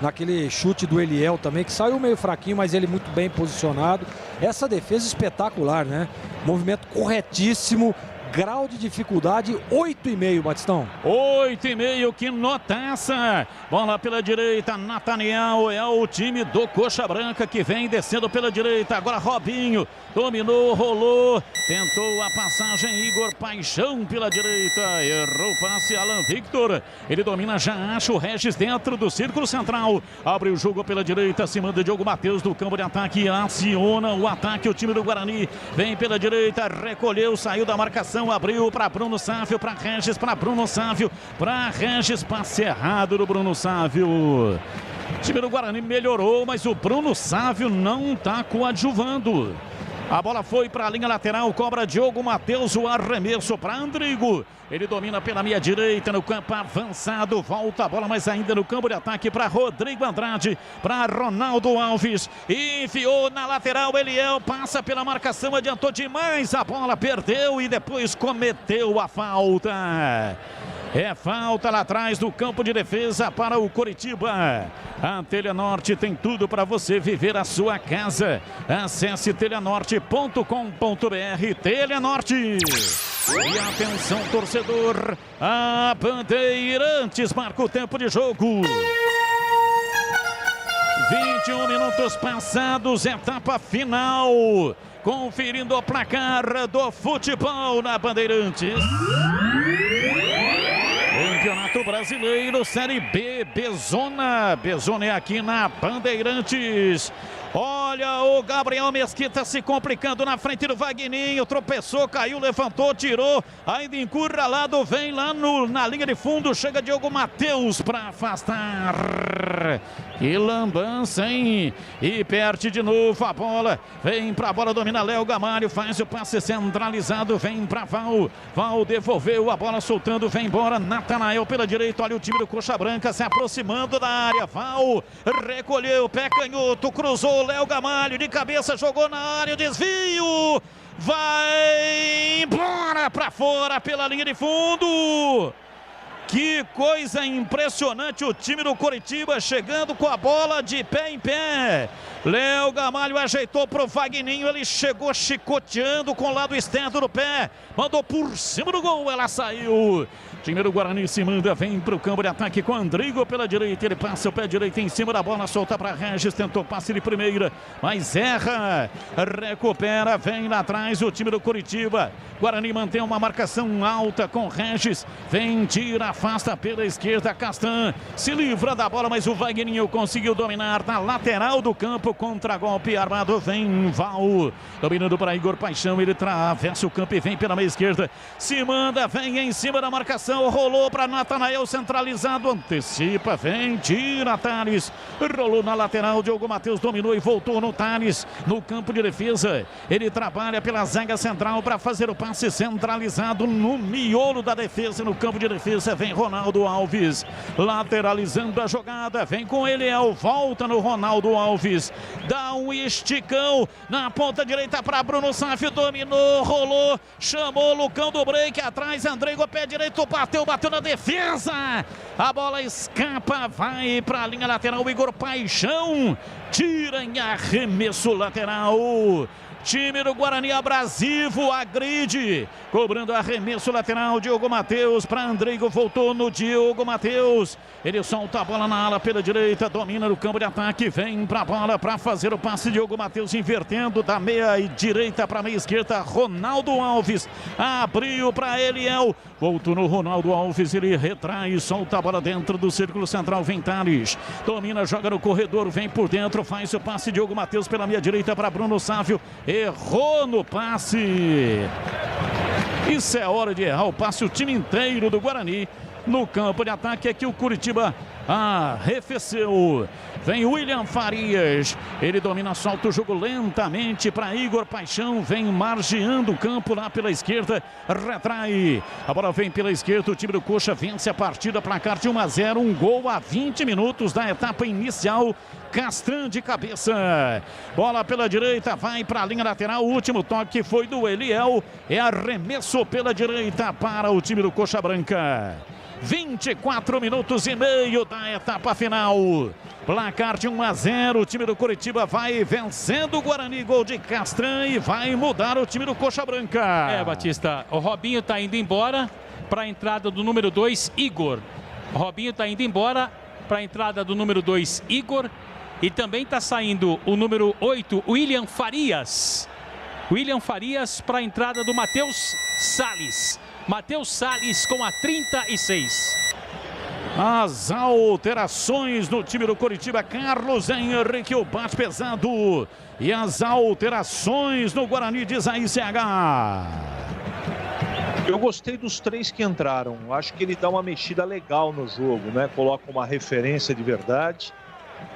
Speaker 10: naquele chute do Eliel também, que saiu meio fraquinho, mas ele muito bem posicionado. Essa defesa espetacular, né? Movimento corretíssimo, grau de dificuldade 8,5, Batistão.
Speaker 5: 8,5, que notaça. Bola pela direita, Nathaniel, é o time do Coxa Branca que vem descendo pela direita. Agora Robinho, dominou, rolou, tentou a passagem, Igor Paixão pela direita, errou o passe, Alan Victor. Ele domina, já acha o Regis dentro do círculo central. Abre o jogo pela direita, se manda Diogo Matheus do campo de ataque, aciona o ataque, o time do Guarani. Vem pela direita, recolheu, saiu da marcação. Abriu para Bruno Sávio, para Regis, para Bruno Sávio, para Regis, passe errado do Bruno Sávio. O time do Guarani melhorou, mas o Bruno Sávio não está coadjuvando. A bola foi para a linha lateral, cobra Diogo Matheus, o arremesso para Andrigo. Ele domina pela meia direita no campo avançado, volta a bola, mas ainda no campo de ataque para Rodrigo Andrade, para Ronaldo Alves. Enfiou na lateral, Eliel passa pela marcação, adiantou demais a bola, perdeu e depois cometeu a falta. É falta lá atrás do campo de defesa para o Coritiba. A Telenorte tem tudo para você viver a sua casa. Acesse telenorte.com.br. Telenorte. E atenção, torcedor. A Bandeirantes marca o tempo de jogo. 21 minutos passados, etapa final. Conferindo o placar do futebol na Bandeirantes. Campeonato Brasileiro, Série B, Bezona. Bezona é aqui na Bandeirantes. Olha o Gabriel Mesquita se complicando na frente do Vagninho. Tropeçou, caiu, levantou, tirou. Ainda encurralado, vem lá na linha de fundo. Chega Diogo Matheus para afastar. Que lambança, hein? E perde de novo a bola. Vem pra bola, domina Léo Gamalho. Faz o passe centralizado. Vem pra Val. Val devolveu a bola, soltando. Vem embora. Nathanael pela direita. Olha o time do Coxa Branca se aproximando da área. Val recolheu, pé canhoto, cruzou. Léo Gamalho de cabeça, jogou na área. Desvio. Vai embora pra fora pela linha de fundo. Que coisa impressionante, o time do Coritiba chegando com a bola de pé em pé. Léo Gamalho ajeitou pro Vagninho, ele chegou chicoteando com o lado externo do pé. Mandou por cima do gol, ela saiu. O time do Guarani se manda, vem pro campo de ataque com Andrigo pela direita. Ele passa o pé direito em cima da bola, solta para Regis, tentou passe de primeira, mas erra. Recupera, vem lá atrás o time do Coritiba. Guarani mantém uma marcação alta com Regis. Vem, tira, afasta pela esquerda. Castan se livra da bola, mas o Wagninho conseguiu dominar na lateral do campo. Contra-golpe armado, vem Val. Dominando para Igor Paixão, ele atravessa o campo e vem pela meia esquerda. Se manda, vem em cima da marcação. Rolou para Nathanael, centralizado, antecipa, vem, tira Thales. Rolou na lateral, Diogo Matheus dominou e voltou no Thales. No campo de defesa, ele trabalha pela zaga central para fazer o passe centralizado no miolo da defesa. No campo de defesa vem Ronaldo Alves, lateralizando a jogada, vem com ele, volta no Ronaldo Alves, dá um esticão na ponta direita para Bruno Sávio, dominou, rolou, chamou Lucão do break, atrás Andrigo, pé direito, bateu na defesa, a bola escapa, vai para a linha lateral, Igor Paixão tira em arremesso lateral. time do Guarani abrasivo, agride, cobrando arremesso lateral, Diogo Matheus para Andrigo, voltou no Diogo Matheus, ele solta a bola na ala pela direita, domina no campo de ataque, vem para a bola para fazer o passe, Diogo Matheus invertendo da meia e direita para meia esquerda, Ronaldo Alves, abriu para Eliel, voltou no Ronaldo Alves, ele retrai, solta a bola dentro do círculo central, vem Thales, domina, joga no corredor, vem por dentro, faz o passe, Diogo Matheus pela meia direita para Bruno Sávio, errou no passe. Isso é hora de errar o passe, o time inteiro do Guarani no campo de ataque. Aqui o Curitiba arrefeceu. Vem William Farias, ele domina, solta o jogo lentamente para Igor Paixão, vem margeando o campo lá pela esquerda, retrai, a bola vem pela esquerda, o time do Coxa vence a partida, placar de 1-0, um gol a 20 minutos da etapa inicial, Castran de cabeça, bola pela direita, vai para a linha lateral, o último toque foi do Eliel, é arremesso pela direita para o time do Coxa Branca. 24 minutos e meio da etapa final. Placar de 1-0. O time do Curitiba vai vencendo o Guarani. Gol de Castran e vai mudar o time do Coxa Branca.
Speaker 8: Batista, o Robinho está indo embora para a entrada do número 2, Igor. O Robinho está indo embora para a entrada do número 2, Igor. E também está saindo o número 8, William Farias. William Farias para a entrada do Matheus Salles. Matheus Salles com a 36.
Speaker 5: As alterações no time do Curitiba, Carlos Henrique, o bate pesado. E as alterações no Guarani, diz a ICH.
Speaker 9: Eu gostei dos 3 que entraram. Acho que ele dá uma mexida legal no jogo, né? Coloca uma referência de verdade,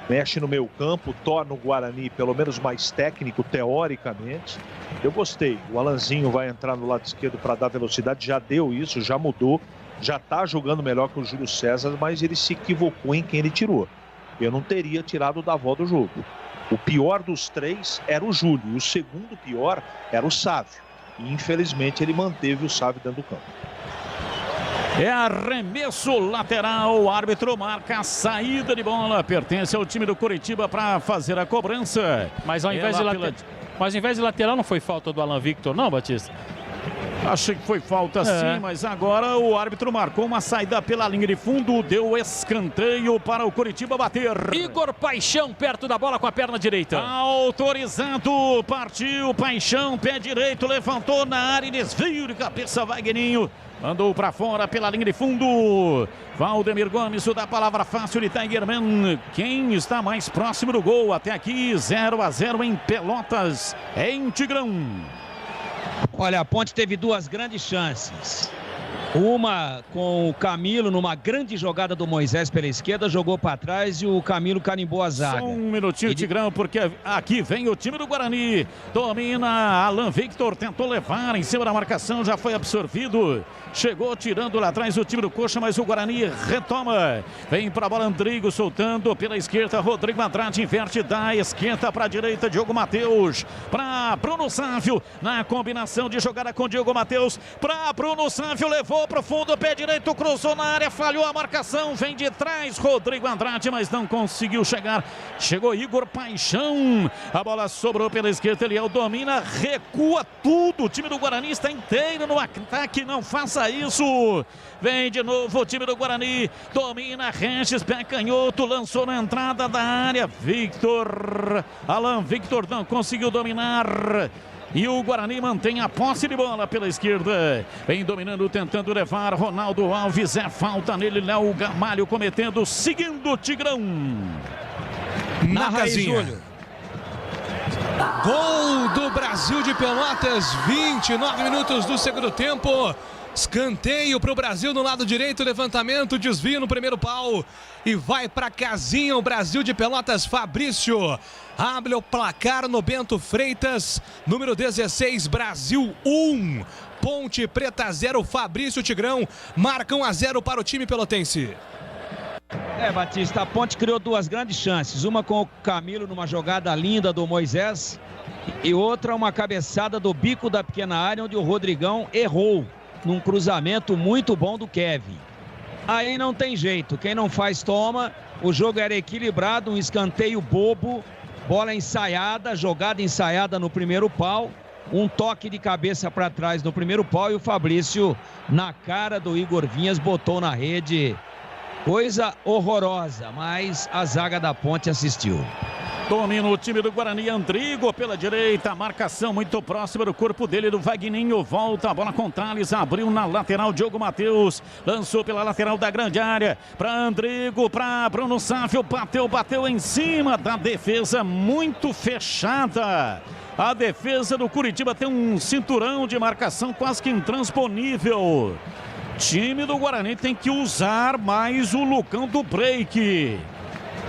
Speaker 9: mexe no meio campo, torna o Guarani pelo menos mais técnico, teoricamente. Eu gostei. O Alanzinho vai entrar no lado esquerdo para dar velocidade, já deu isso, já mudou, já está jogando melhor que o Júlio César, mas ele se equivocou em quem ele tirou. Eu não teria tirado o Davó do jogo. O pior dos 3 era o Júlio, e o segundo pior era o Sávio. E infelizmente ele manteve o Sávio dentro do campo.
Speaker 5: É arremesso lateral, o árbitro marca a saída de bola, pertence ao time do Curitiba para fazer a cobrança.
Speaker 8: Mas ao invés de lateral não foi falta do Alan Victor, não, Batista?
Speaker 5: Achei que foi falta sim, mas agora o árbitro marcou uma saída pela linha de fundo, deu escanteio para o Curitiba bater.
Speaker 8: Igor Paixão perto da bola com a perna direita.
Speaker 5: Autorizado, partiu Paixão, pé direito, levantou na área e desvio de cabeça, Wagninho. Mandou para fora pela linha de fundo. Valdemir Gomes, o da palavra fácil de Tigerman. Quem está mais próximo do gol até aqui? 0-0 em Pelotas, em Tigrão.
Speaker 12: Olha, a Ponte teve 2 grandes chances. Uma com o Camilo numa grande jogada do Moisés pela esquerda, jogou para trás e o Camilo carimbou a zaga.
Speaker 5: Só um minutinho, Tigrão, porque aqui vem o time do Guarani. Domina Alan Victor, tentou levar em cima da marcação, já foi absorvido. Chegou tirando lá atrás o time do Coxa, mas o Guarani retoma. Vem para a bola Andrigo, soltando pela esquerda. Rodrigo Andrade inverte da esquerda para a direita. Diogo Matheus para Bruno Sávio. Na combinação de jogada com Diogo Matheus. Para Bruno Sávio, levou para o fundo, pé direito, cruzou na área, falhou a marcação. Vem de trás Rodrigo Andrade, mas não conseguiu chegar. Chegou Igor Paixão. A bola sobrou pela esquerda. Eliel domina, recua tudo. O time do Guarani está inteiro no ataque. Não faça isso. Vem de novo o time do Guarani. Domina Regis, pé canhoto, lançou na entrada da área. Victor, Alan Victor não conseguiu dominar. E o Guarani mantém a posse de bola pela esquerda. Vem dominando, tentando levar Ronaldo Alves. É falta nele, Léo Gamalho cometendo, seguindo o Tigrão.
Speaker 11: Na casinha. Gol do Brasil de Pelotas, 29 minutos do segundo tempo. Escanteio para o Brasil no lado direito, levantamento, desvio no primeiro pau e vai para casinha o Brasil de Pelotas. Fabrício abre o placar no Bento Freitas, número 16, Brasil 1, Ponte Preta 0, Fabrício Tigrão marca 1-0 para o time pelotense.
Speaker 12: Batista, a Ponte criou 2 grandes chances, uma com o Camilo numa jogada linda do Moisés e outra uma cabeçada do bico da pequena área onde o Rodrigão errou num cruzamento muito bom do Kevin. Aí não tem jeito, quem não faz toma. O jogo era equilibrado, um escanteio bobo Bola ensaiada, jogada ensaiada no primeiro pau. Um toque de cabeça para trás no primeiro pau e o Fabrício, na cara do Igor Vinhas, botou na rede. Coisa horrorosa, mas a zaga da Ponte assistiu.
Speaker 5: Domina o time do Guarani, Andrigo pela direita, marcação muito próxima do corpo dele, do Vagninho, volta a bola com Thales, abriu na lateral, Diogo Matheus, lançou pela lateral da grande área, para Andrigo, para Bruno Sávio, bateu em cima da defesa, muito fechada. A defesa do Curitiba tem um cinturão de marcação quase que intransponível. Time do Guarani tem que usar mais o Lucão do Break.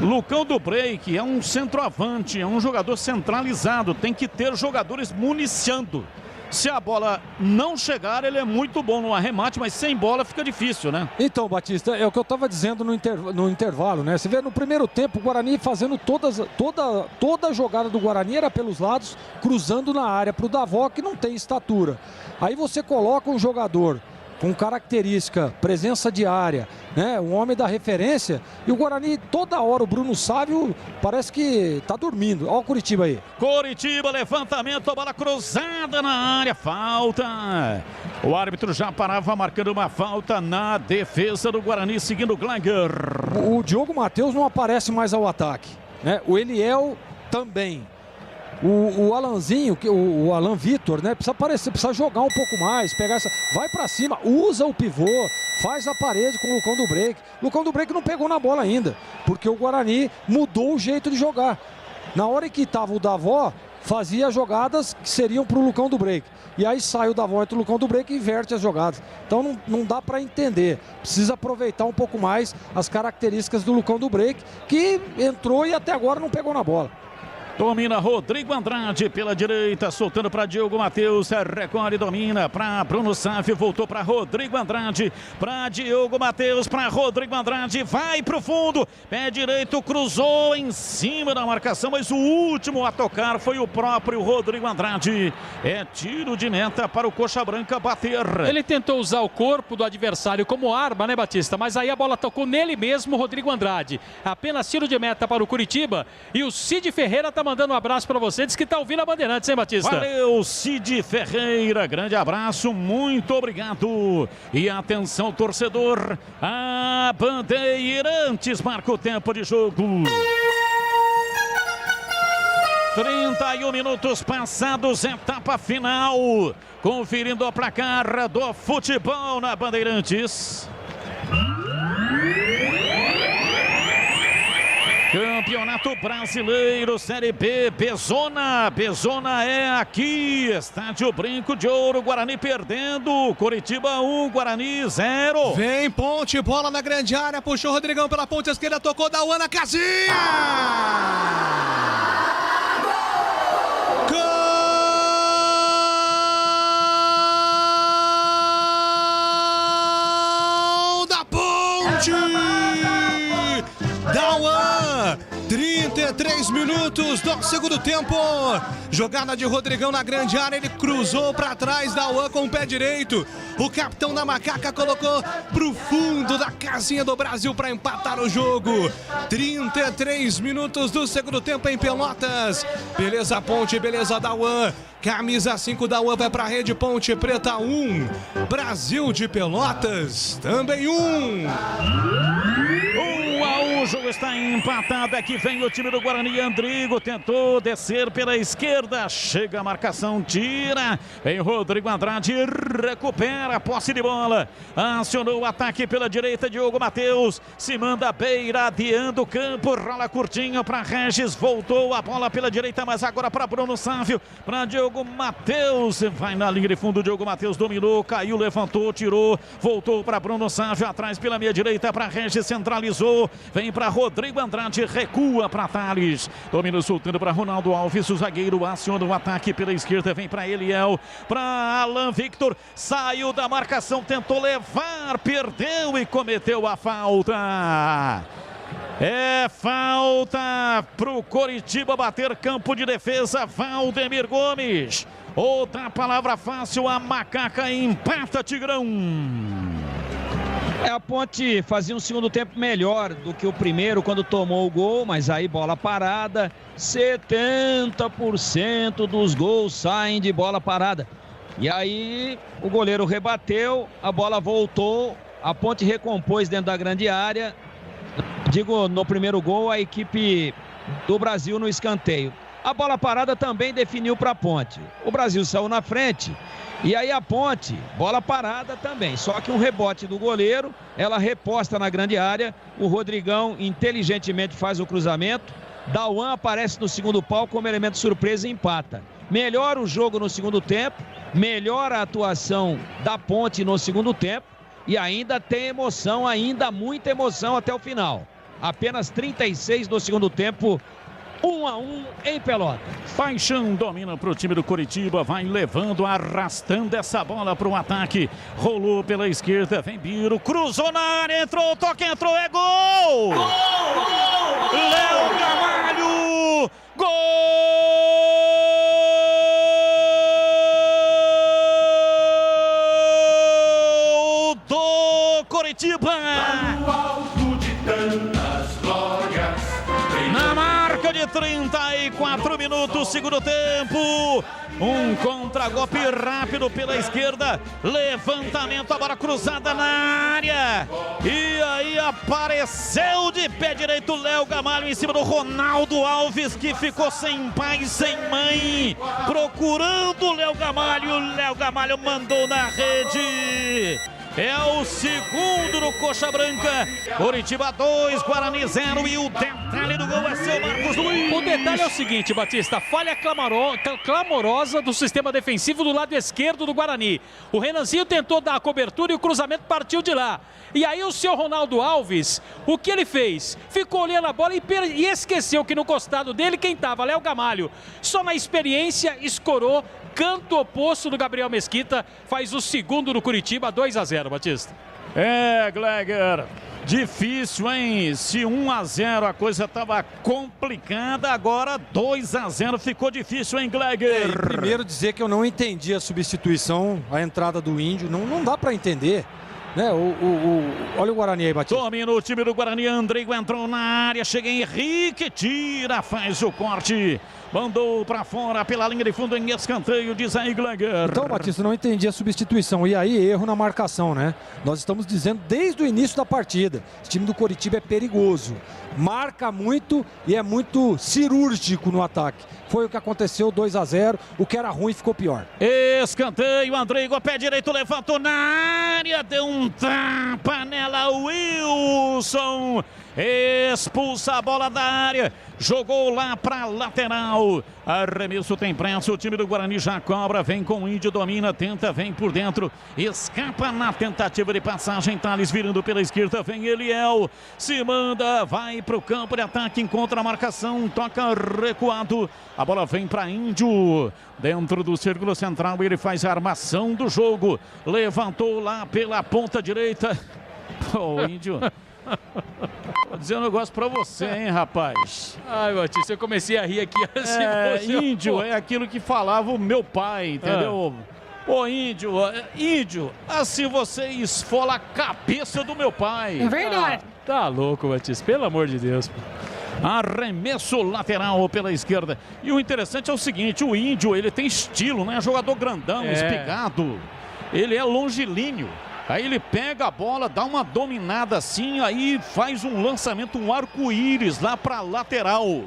Speaker 5: Lucão do Break é um centroavante, é um jogador centralizado, tem que ter jogadores municiando. Se a bola não chegar, ele é muito bom no arremate, mas sem bola fica difícil, né?
Speaker 10: Então, Batista, é o que eu estava dizendo no intervalo, né? Você vê no primeiro tempo o Guarani fazendo toda a jogada do Guarani era pelos lados, cruzando na área para o Davó, que não tem estatura. Aí você coloca um jogador com característica, presença de área, né? Um homem da referência, e o Guarani toda hora, o Bruno Sávio parece que tá dormindo. Olha o Curitiba aí.
Speaker 5: Curitiba, levantamento, bola cruzada na área, falta. O árbitro já parava marcando uma falta na defesa do Guarani, seguindo o Gleiger.
Speaker 10: O Diogo Matheus não aparece mais ao ataque, né? O Eliel também. O Alanzinho, o Alan Vitor, né? Precisa aparecer, precisa jogar um pouco mais, pegar essa. Vai pra cima, usa o pivô, faz a parede com o Lucão do Break. Lucão do Break não pegou na bola ainda, porque o Guarani mudou o jeito de jogar. Na hora em que tava o Davó, fazia jogadas que seriam pro Lucão do Break. E aí sai o Davó entre o Lucão do Break e inverte as jogadas. Então não dá para entender. Precisa aproveitar um pouco mais as características do Lucão do Break, que entrou e até agora não pegou na bola.
Speaker 5: Domina Rodrigo Andrade pela direita, soltando para Diogo Matheus, recolhe, domina para Bruno Sávio, voltou para Rodrigo Andrade, para Diogo Matheus, para Rodrigo Andrade, vai para o fundo, pé direito, cruzou em cima da marcação, mas o último a tocar foi o próprio Rodrigo Andrade. É tiro de meta para o Coxa Branca bater.
Speaker 8: Ele tentou usar o corpo do adversário como arma, né, Batista? Mas aí a bola tocou nele mesmo, Rodrigo Andrade. Apenas tiro de meta para o Curitiba, e o Cid Ferreira tá mandando um abraço para você, diz que tá ouvindo a Bandeirantes, hein, Batista?
Speaker 5: Valeu, Cid Ferreira, grande abraço, muito obrigado. E atenção, torcedor, a Bandeirantes marca o tempo de jogo. 31 minutos passados, etapa final. Conferindo o placar do futebol na Bandeirantes. Campeonato Brasileiro, Série B, Bezona é aqui, Estádio Brinco de Ouro, Guarani perdendo, Curitiba 1, Guarani 0.
Speaker 11: Vem Ponte, bola na grande área, puxou o Rodrigão pela ponta esquerda, tocou da Uana, casinha! Gol da Ponte! Dauan, 33 minutos do segundo tempo. Jogada de Rodrigão na grande área, ele cruzou para trás, Dauan com o pé direito. O capitão da Macaca colocou pro fundo da casinha do Brasil para empatar o jogo. 33 minutos do segundo tempo em Pelotas. Beleza Ponte, beleza Dauan. Camisa 5 Dauan vai pra rede, Ponte Preta 1. Brasil de Pelotas também 1.
Speaker 5: O jogo está empatado, aqui vem o time do Guarani, Andrigo tentou descer pela esquerda, chega a marcação, tira, vem Rodrigo Andrade, recupera a posse de bola, acionou o ataque pela direita, Diogo Matheus, se manda beira, adiando o campo, rola curtinho para Regis, voltou a bola pela direita, mas agora para Bruno Sávio, para Diogo Matheus, vai na linha de fundo, Diogo Matheus dominou, caiu, levantou, tirou, voltou para Bruno Sávio, atrás pela meia direita, para Regis, centralizou, vem para Rodrigo Andrade, recua para Thales, domina soltando para Ronaldo Alves, o zagueiro aciona o ataque pela esquerda, vem para Eliel, para Alan Victor, saiu da marcação, tentou levar, perdeu e cometeu a falta. É falta pro Coritiba bater campo de defesa, Valdemir Gomes. Outra palavra fácil, a Macaca empata, Tigrão.
Speaker 12: A Ponte fazia um segundo tempo melhor do que o primeiro quando tomou o gol, mas aí bola parada, 70% dos gols saem de bola parada. E aí o goleiro rebateu, a bola voltou, a Ponte recompôs dentro da grande área. Digo, no primeiro gol, a equipe do Brasil no escanteio. A bola parada também definiu para a Ponte. O Brasil saiu na frente. E aí a Ponte, bola parada também, só que um rebote do goleiro, ela reposta na grande área, o Rodrigão inteligentemente faz o cruzamento, Dauan aparece no segundo pau como elemento surpresa e empata. Melhora o jogo no segundo tempo, melhora a atuação da Ponte no segundo tempo e ainda tem emoção, ainda muita emoção até o final. Apenas 36 do segundo tempo. 1-1 em Pelotas.
Speaker 5: Paixão domina para o time do Coritiba, vai levando, arrastando essa bola para o ataque. Rolou pela esquerda, vem Biro, cruzou na área, entrou, toque, entrou, é gol! Gol! Léo Gamalho! Gol do Coritiba!
Speaker 7: No alto de tantas glórias.
Speaker 5: Na marca de 34 minutos, segundo tempo. Um contragolpe rápido pela esquerda. Levantamento, a bola cruzada na área. E aí apareceu de pé direito Léo Gamalho em cima do Ronaldo Alves, que ficou sem pai, sem mãe. Procurando o Léo Gamalho. O Léo Gamalho mandou na rede. É o segundo no Coxa Branca. Coritiba 2, Guarani 0. E o detalhe do gol é seu Marcos Luiz.
Speaker 8: O detalhe é o seguinte, Batista. Falha clamorosa do sistema defensivo do lado esquerdo do Guarani. O Renanzinho tentou dar a cobertura e o cruzamento partiu de lá. E aí o seu Ronaldo Alves, o que ele fez? Ficou olhando a bola e esqueceu que no costado dele quem estava? Léo Gamalho. Só na experiência escorou. Canto oposto do Gabriel Mesquita, faz o segundo do Coritiba, 2-0, Batista.
Speaker 5: É, Gleger, difícil, hein? Se 1-0 a coisa estava complicada, agora 2-0 ficou difícil, hein, Gleger?
Speaker 10: Primeiro dizer que eu não entendi a substituição, a entrada do Índio, não dá para entender. Né? Olha o Guarani aí, Batista.
Speaker 5: Domina o time do Guarani, Andrigo entrou na área, chega Henrique, tira, faz o corte, mandou para fora pela linha de fundo em escanteio, diz aí Gleger.
Speaker 10: Então, Batista, não entendi a substituição, e aí erro na marcação, né? Nós estamos dizendo desde o início da partida, o time do Coritiba é perigoso, marca muito e é muito cirúrgico no ataque. Foi o que aconteceu, 2-0, o que era ruim ficou pior.
Speaker 5: Escanteio, Andrigo, pé direito, levantou na área, deu um tapa nela, Wilson expulsa a bola da área, jogou lá para lateral, arremesso tem pressa, o time do Guarani já cobra, vem com o Índio, domina, tenta, vem por dentro, escapa na tentativa de passagem, Thales virando pela esquerda, vem Eliel, se manda, vai para o campo de ataque, encontra a marcação, toca recuado, a bola vem para Índio, dentro do círculo central, ele faz a armação do jogo, levantou lá pela ponta direita, o Índio... Vou dizer um negócio pra você, hein, rapaz.
Speaker 8: Ai, Batista, eu comecei a rir aqui assim.
Speaker 5: Índio é aquilo que falava o meu pai, entendeu? Ô, Índio, assim você esfola a cabeça do meu pai.
Speaker 8: É verdade. Tá louco, Batista, pelo amor de Deus.
Speaker 5: Arremesso lateral pela esquerda. E o interessante é o seguinte, o Índio, ele tem estilo, né? Jogador grandão, espigado. Ele é longilíneo. Aí ele pega a bola, dá uma dominada assim, aí faz um lançamento, um arco-íris lá para lateral.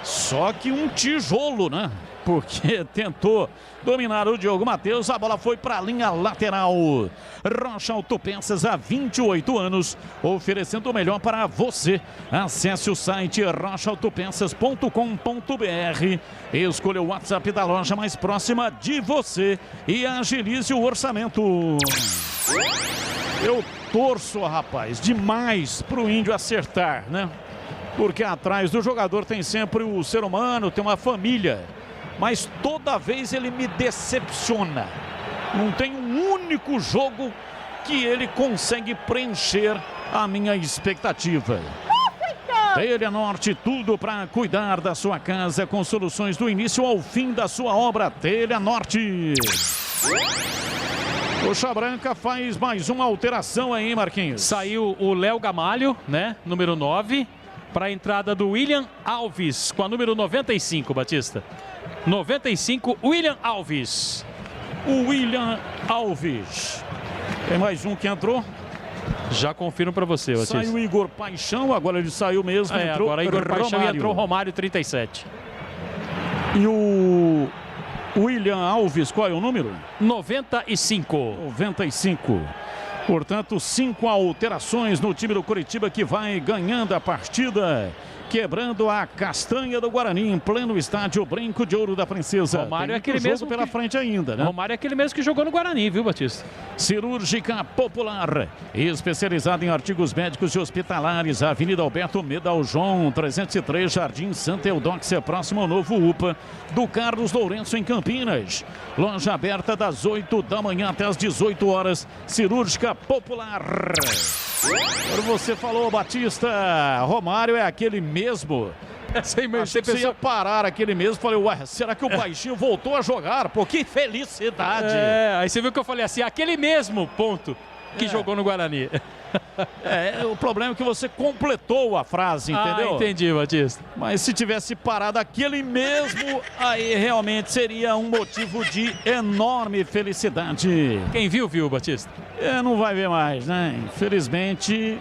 Speaker 5: Só que um tijolo, né? Porque tentou dominar o Diogo Matheus, a bola foi para a linha lateral. Rocha Autopeças, há 28 anos, oferecendo o melhor para você. Acesse o site rochaautopeças.com.br, escolha o WhatsApp da loja mais próxima de você e agilize o orçamento. Eu torço, rapaz, demais pro Índio acertar, né? Porque atrás do jogador tem sempre o ser humano, tem uma família. Mas toda vez ele me decepciona. Não tem um único jogo que ele consegue preencher a minha expectativa. Telha Norte, tudo para cuidar da sua casa com soluções do início ao fim da sua obra. Telha Norte. Coxa Branca faz mais uma alteração aí, Marquinhos.
Speaker 8: Saiu o Léo Gamalho, né? Número 9. Para a entrada do William Alves, com a número 95, Batista. 95, William Alves.
Speaker 5: O William Alves. Tem mais um que entrou.
Speaker 8: Já confirmo para você, Batista.
Speaker 5: Saiu o Igor Paixão, agora ele saiu mesmo. Entrou
Speaker 8: agora Igor Paixão
Speaker 5: Romário.
Speaker 8: e entrou Romário, 37.
Speaker 5: E o William Alves, qual é o número?
Speaker 8: 95.
Speaker 5: 95. Portanto, 5 alterações no time do Curitiba, que vai ganhando a partida, quebrando a castanha do Guarani em pleno estádio Brinco de Ouro da Princesa.
Speaker 8: Romário é
Speaker 5: aquele mesmo pela frente ainda, né?
Speaker 8: Romário é aquele mesmo que jogou no Guarani, viu, Batista?
Speaker 5: Cirúrgica Popular, especializada em artigos médicos e hospitalares, Avenida Alberto Medal João, 303, Jardim Santa Eudóxia, próximo ao novo UPA do Carlos Lourenço, em Campinas. Loja aberta das 8 da manhã até as 18 horas. Cirúrgica Popular. Você falou, Batista, Romário é aquele mesmo. Achei que você ia parar aquele mesmo. Falei, ué, será que o Baixinho voltou a jogar? Pô, que felicidade.
Speaker 8: Aí você viu que eu falei assim, aquele mesmo, ponto, que jogou no Guarani.
Speaker 5: O problema é que você completou a frase, entendeu?
Speaker 8: Entendi, Batista.
Speaker 5: Mas se tivesse parado aquele mesmo, aí realmente seria um motivo de enorme felicidade.
Speaker 8: Quem viu, viu, Batista?
Speaker 5: Não vai ver mais, né? Infelizmente,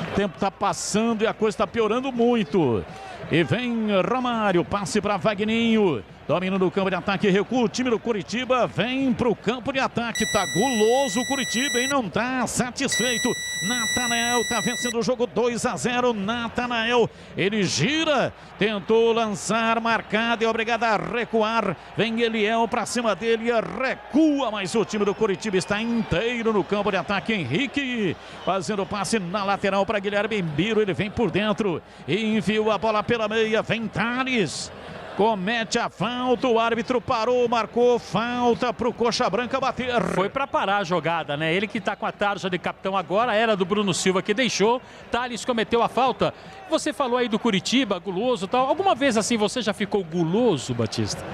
Speaker 5: o tempo está passando e a coisa está piorando muito. E vem Romário, passe para Vagninho. Domina no campo de ataque, recua o time do Curitiba, vem para o campo de ataque, tá guloso o Curitiba, hein? Não tá satisfeito. Natanael tá vencendo o jogo 2-0, Natanael, ele gira, tentou lançar, marcado e obrigado a recuar. Vem Eliel para cima dele, recua, mas o time do Curitiba está inteiro no campo de ataque. Henrique fazendo passe na lateral para Guilherme Biro, ele vem por dentro e enviou a bola pela meia, vem Thales. Comete a falta, o árbitro parou, marcou falta para o Coxa Branca bater.
Speaker 8: Foi para parar a jogada, né? Ele que está com a tarja de capitão agora, era do Bruno Silva que deixou. Thales cometeu a falta. Você falou aí do Curitiba, guloso e tal. Alguma vez assim você já ficou guloso, Batista?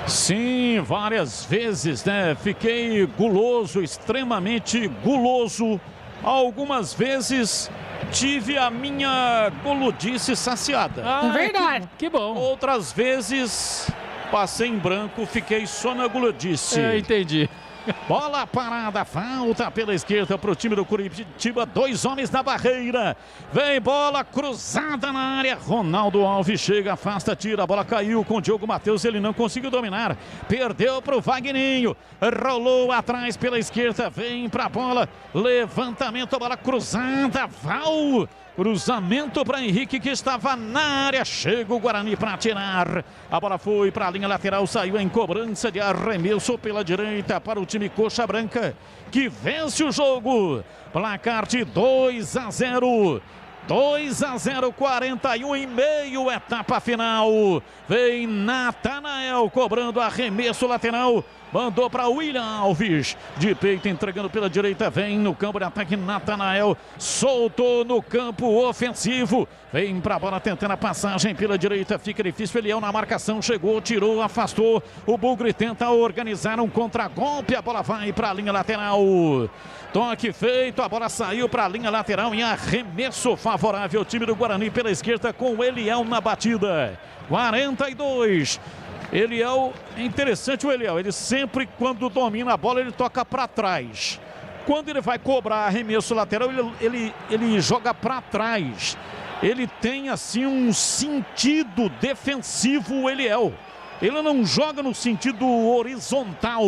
Speaker 5: Sim, várias vezes, né? Fiquei guloso, extremamente guloso. Algumas vezes tive a minha goludice saciada.
Speaker 8: Verdade. Que bom.
Speaker 5: Outras vezes passei em branco, fiquei só na goludice.
Speaker 8: Entendi.
Speaker 5: Bola parada, falta pela esquerda para o time do Curitiba, 2 homens na barreira. Vem bola cruzada na área, Ronaldo Alves chega, afasta, tira, a bola caiu com o Diogo Matheus, ele não conseguiu dominar, perdeu para o Vagninho, rolou atrás pela esquerda, vem para a bola, levantamento, a bola cruzada, Val. Cruzamento para Henrique que estava na área. Chega o Guarani para tirar. A bola foi para a linha lateral. Saiu em cobrança de arremesso pela direita para o time Coxa Branca, que vence o jogo. Placar de 2-0. 2-0, 41,5, etapa final. Vem Natanael cobrando arremesso lateral. Mandou para William Alves. De peito, entregando pela direita. Vem no campo de ataque Natanael. Soltou no campo ofensivo. Vem para a bola tentando a passagem pela direita. Fica difícil. Eliel na marcação. Chegou, tirou, afastou. O Bugre tenta organizar um contragolpe. A bola vai para a linha lateral. Toque feito. A bola saiu para a linha lateral em arremesso favorável ao time do Guarani pela esquerda com o Eliel na batida. 42. Eliel, é interessante o Eliel, ele sempre quando domina a bola ele toca para trás. Quando ele vai cobrar arremesso lateral ele joga para trás. Ele tem assim um sentido defensivo, o Eliel. Ele não joga no sentido horizontal.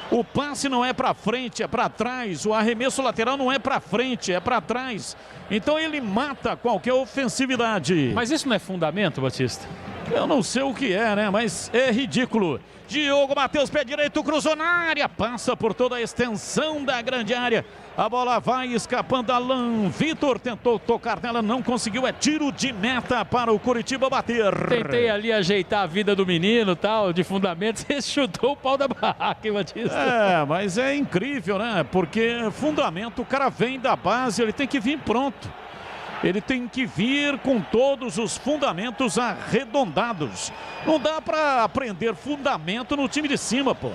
Speaker 5: O passe não é para frente, é para trás. O arremesso lateral não é para frente, é para trás. Então ele mata qualquer ofensividade.
Speaker 8: Mas isso não é fundamento, Batista?
Speaker 5: Eu não sei o que é, né? Mas é ridículo. Diogo Matheus, pé direito, cruzou na área. Passa por toda a extensão da grande área. A bola vai escapando. Alan Vitor tentou tocar nela, não conseguiu. É tiro de meta para o Curitiba bater.
Speaker 8: Tentei ali ajeitar a vida do menino, tal, de fundamento. Você chutou o pau da barraca, hein, Batista?
Speaker 5: É, mas é incrível, né? Porque fundamento, o cara vem da base, ele tem que vir pronto. Ele tem que vir com todos os fundamentos arredondados. Não dá para aprender fundamento no time de cima, pô.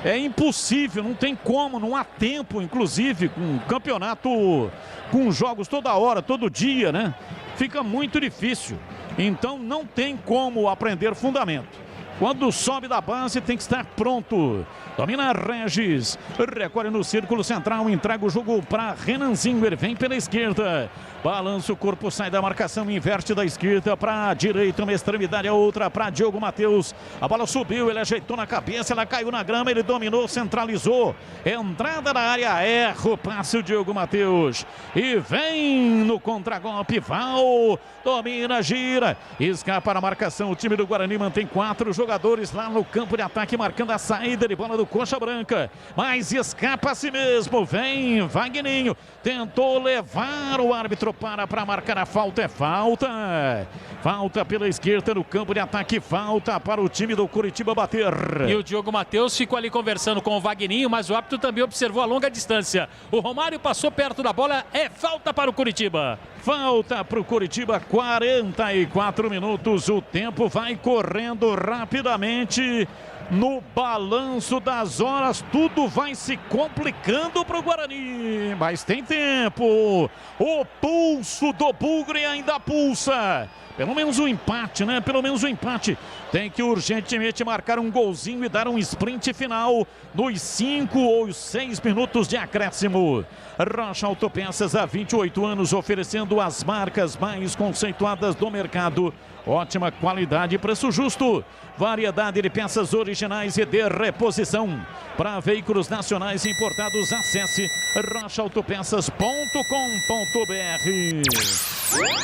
Speaker 5: É impossível, não tem como, não há tempo, inclusive, com campeonato, com jogos toda hora, todo dia, né? Fica muito difícil. Então não tem como aprender fundamento. Quando sobe da base, tem que estar pronto. Domina Regis. Recolhe no círculo central. Entrega o jogo para Renanzinho. Ele vem pela esquerda. Balança o corpo, sai da marcação. Inverte da esquerda para a direita. Uma extremidade, a outra para Diogo Matheus. A bola subiu, ele ajeitou na cabeça. Ela caiu na grama. Ele dominou, centralizou. Entrada na área. Erra o passe o Diogo Matheus. E vem no contragolpe. Val. Domina, gira. Escapa a marcação. O time do Guarani mantém 4 jogadores lá no campo de ataque, marcando a saída de bola do Coxa Branca. Mas escapa a si mesmo. Vem Vagninho. Tentou levar o árbitro para marcar a falta. É falta. Falta pela esquerda no campo de ataque. Falta para o time do Curitiba bater.
Speaker 8: E o Diogo Matheus ficou ali conversando com o Vagninho, mas o árbitro também observou a longa distância. O Romário passou perto da bola. É falta para o Curitiba.
Speaker 5: Falta para o Curitiba, 44 minutos. O tempo vai correndo rapidamente. No balanço das horas, tudo vai se complicando para o Guarani. Mas tem tempo. O pulso do Bugre ainda pulsa. Pelo menos um empate, né? Pelo menos um empate. Tem que urgentemente marcar um golzinho e dar um sprint final nos 5 ou 6 minutos de acréscimo. Rocha Autopeças, há 28 anos, oferecendo as marcas mais conceituadas do mercado. Ótima qualidade e preço justo. Variedade de peças originais e de reposição. Para veículos nacionais importados, acesse rochaautopeças.com.br.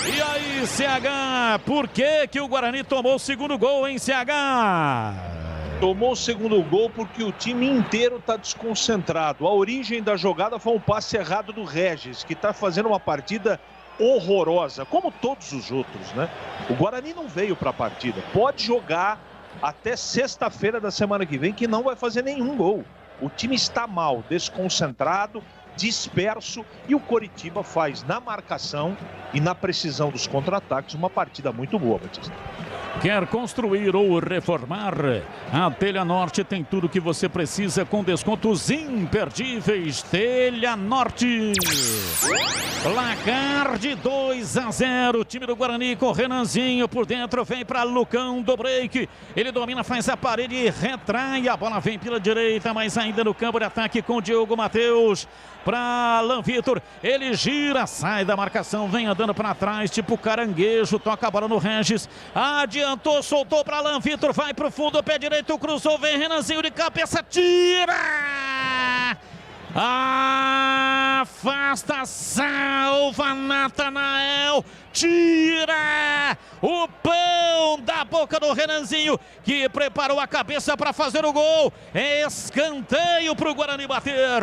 Speaker 5: E aí, CH, por que o Guarani tomou o segundo gol, hein, CH?
Speaker 9: Tomou o segundo gol porque o time inteiro está desconcentrado. A origem da jogada foi um passe errado do Regis, que está fazendo uma partida horrorosa, como todos os outros, né? O Guarani não veio para a partida. Pode jogar até sexta-feira da semana que vem, que não vai fazer nenhum gol. O time está mal, desconcentrado, disperso, e o Coritiba faz na marcação e na precisão dos contra-ataques uma partida muito boa, Batista.
Speaker 5: Quer construir ou reformar? A Telha Norte tem tudo que você precisa com descontos imperdíveis. Telha Norte. Placar de 2-0. Time do Guarani com Renanzinho por dentro. Vem para Lucão do break. Ele domina, faz a parede e retrai. A bola vem pela direita, mas ainda no campo de ataque com Diogo Matheus. Para Alan Vitor, ele gira, sai da marcação, vem andando para trás, tipo caranguejo, toca a bola no Regis, adiantou, soltou para Alan Vitor, vai para o fundo, pé direito, cruzou, vem Renanzinho de cabeça, tira! Afasta, salva Natanael, tira o pão da boca do Renanzinho, que preparou a cabeça para fazer o gol. Escanteio para o Guarani bater.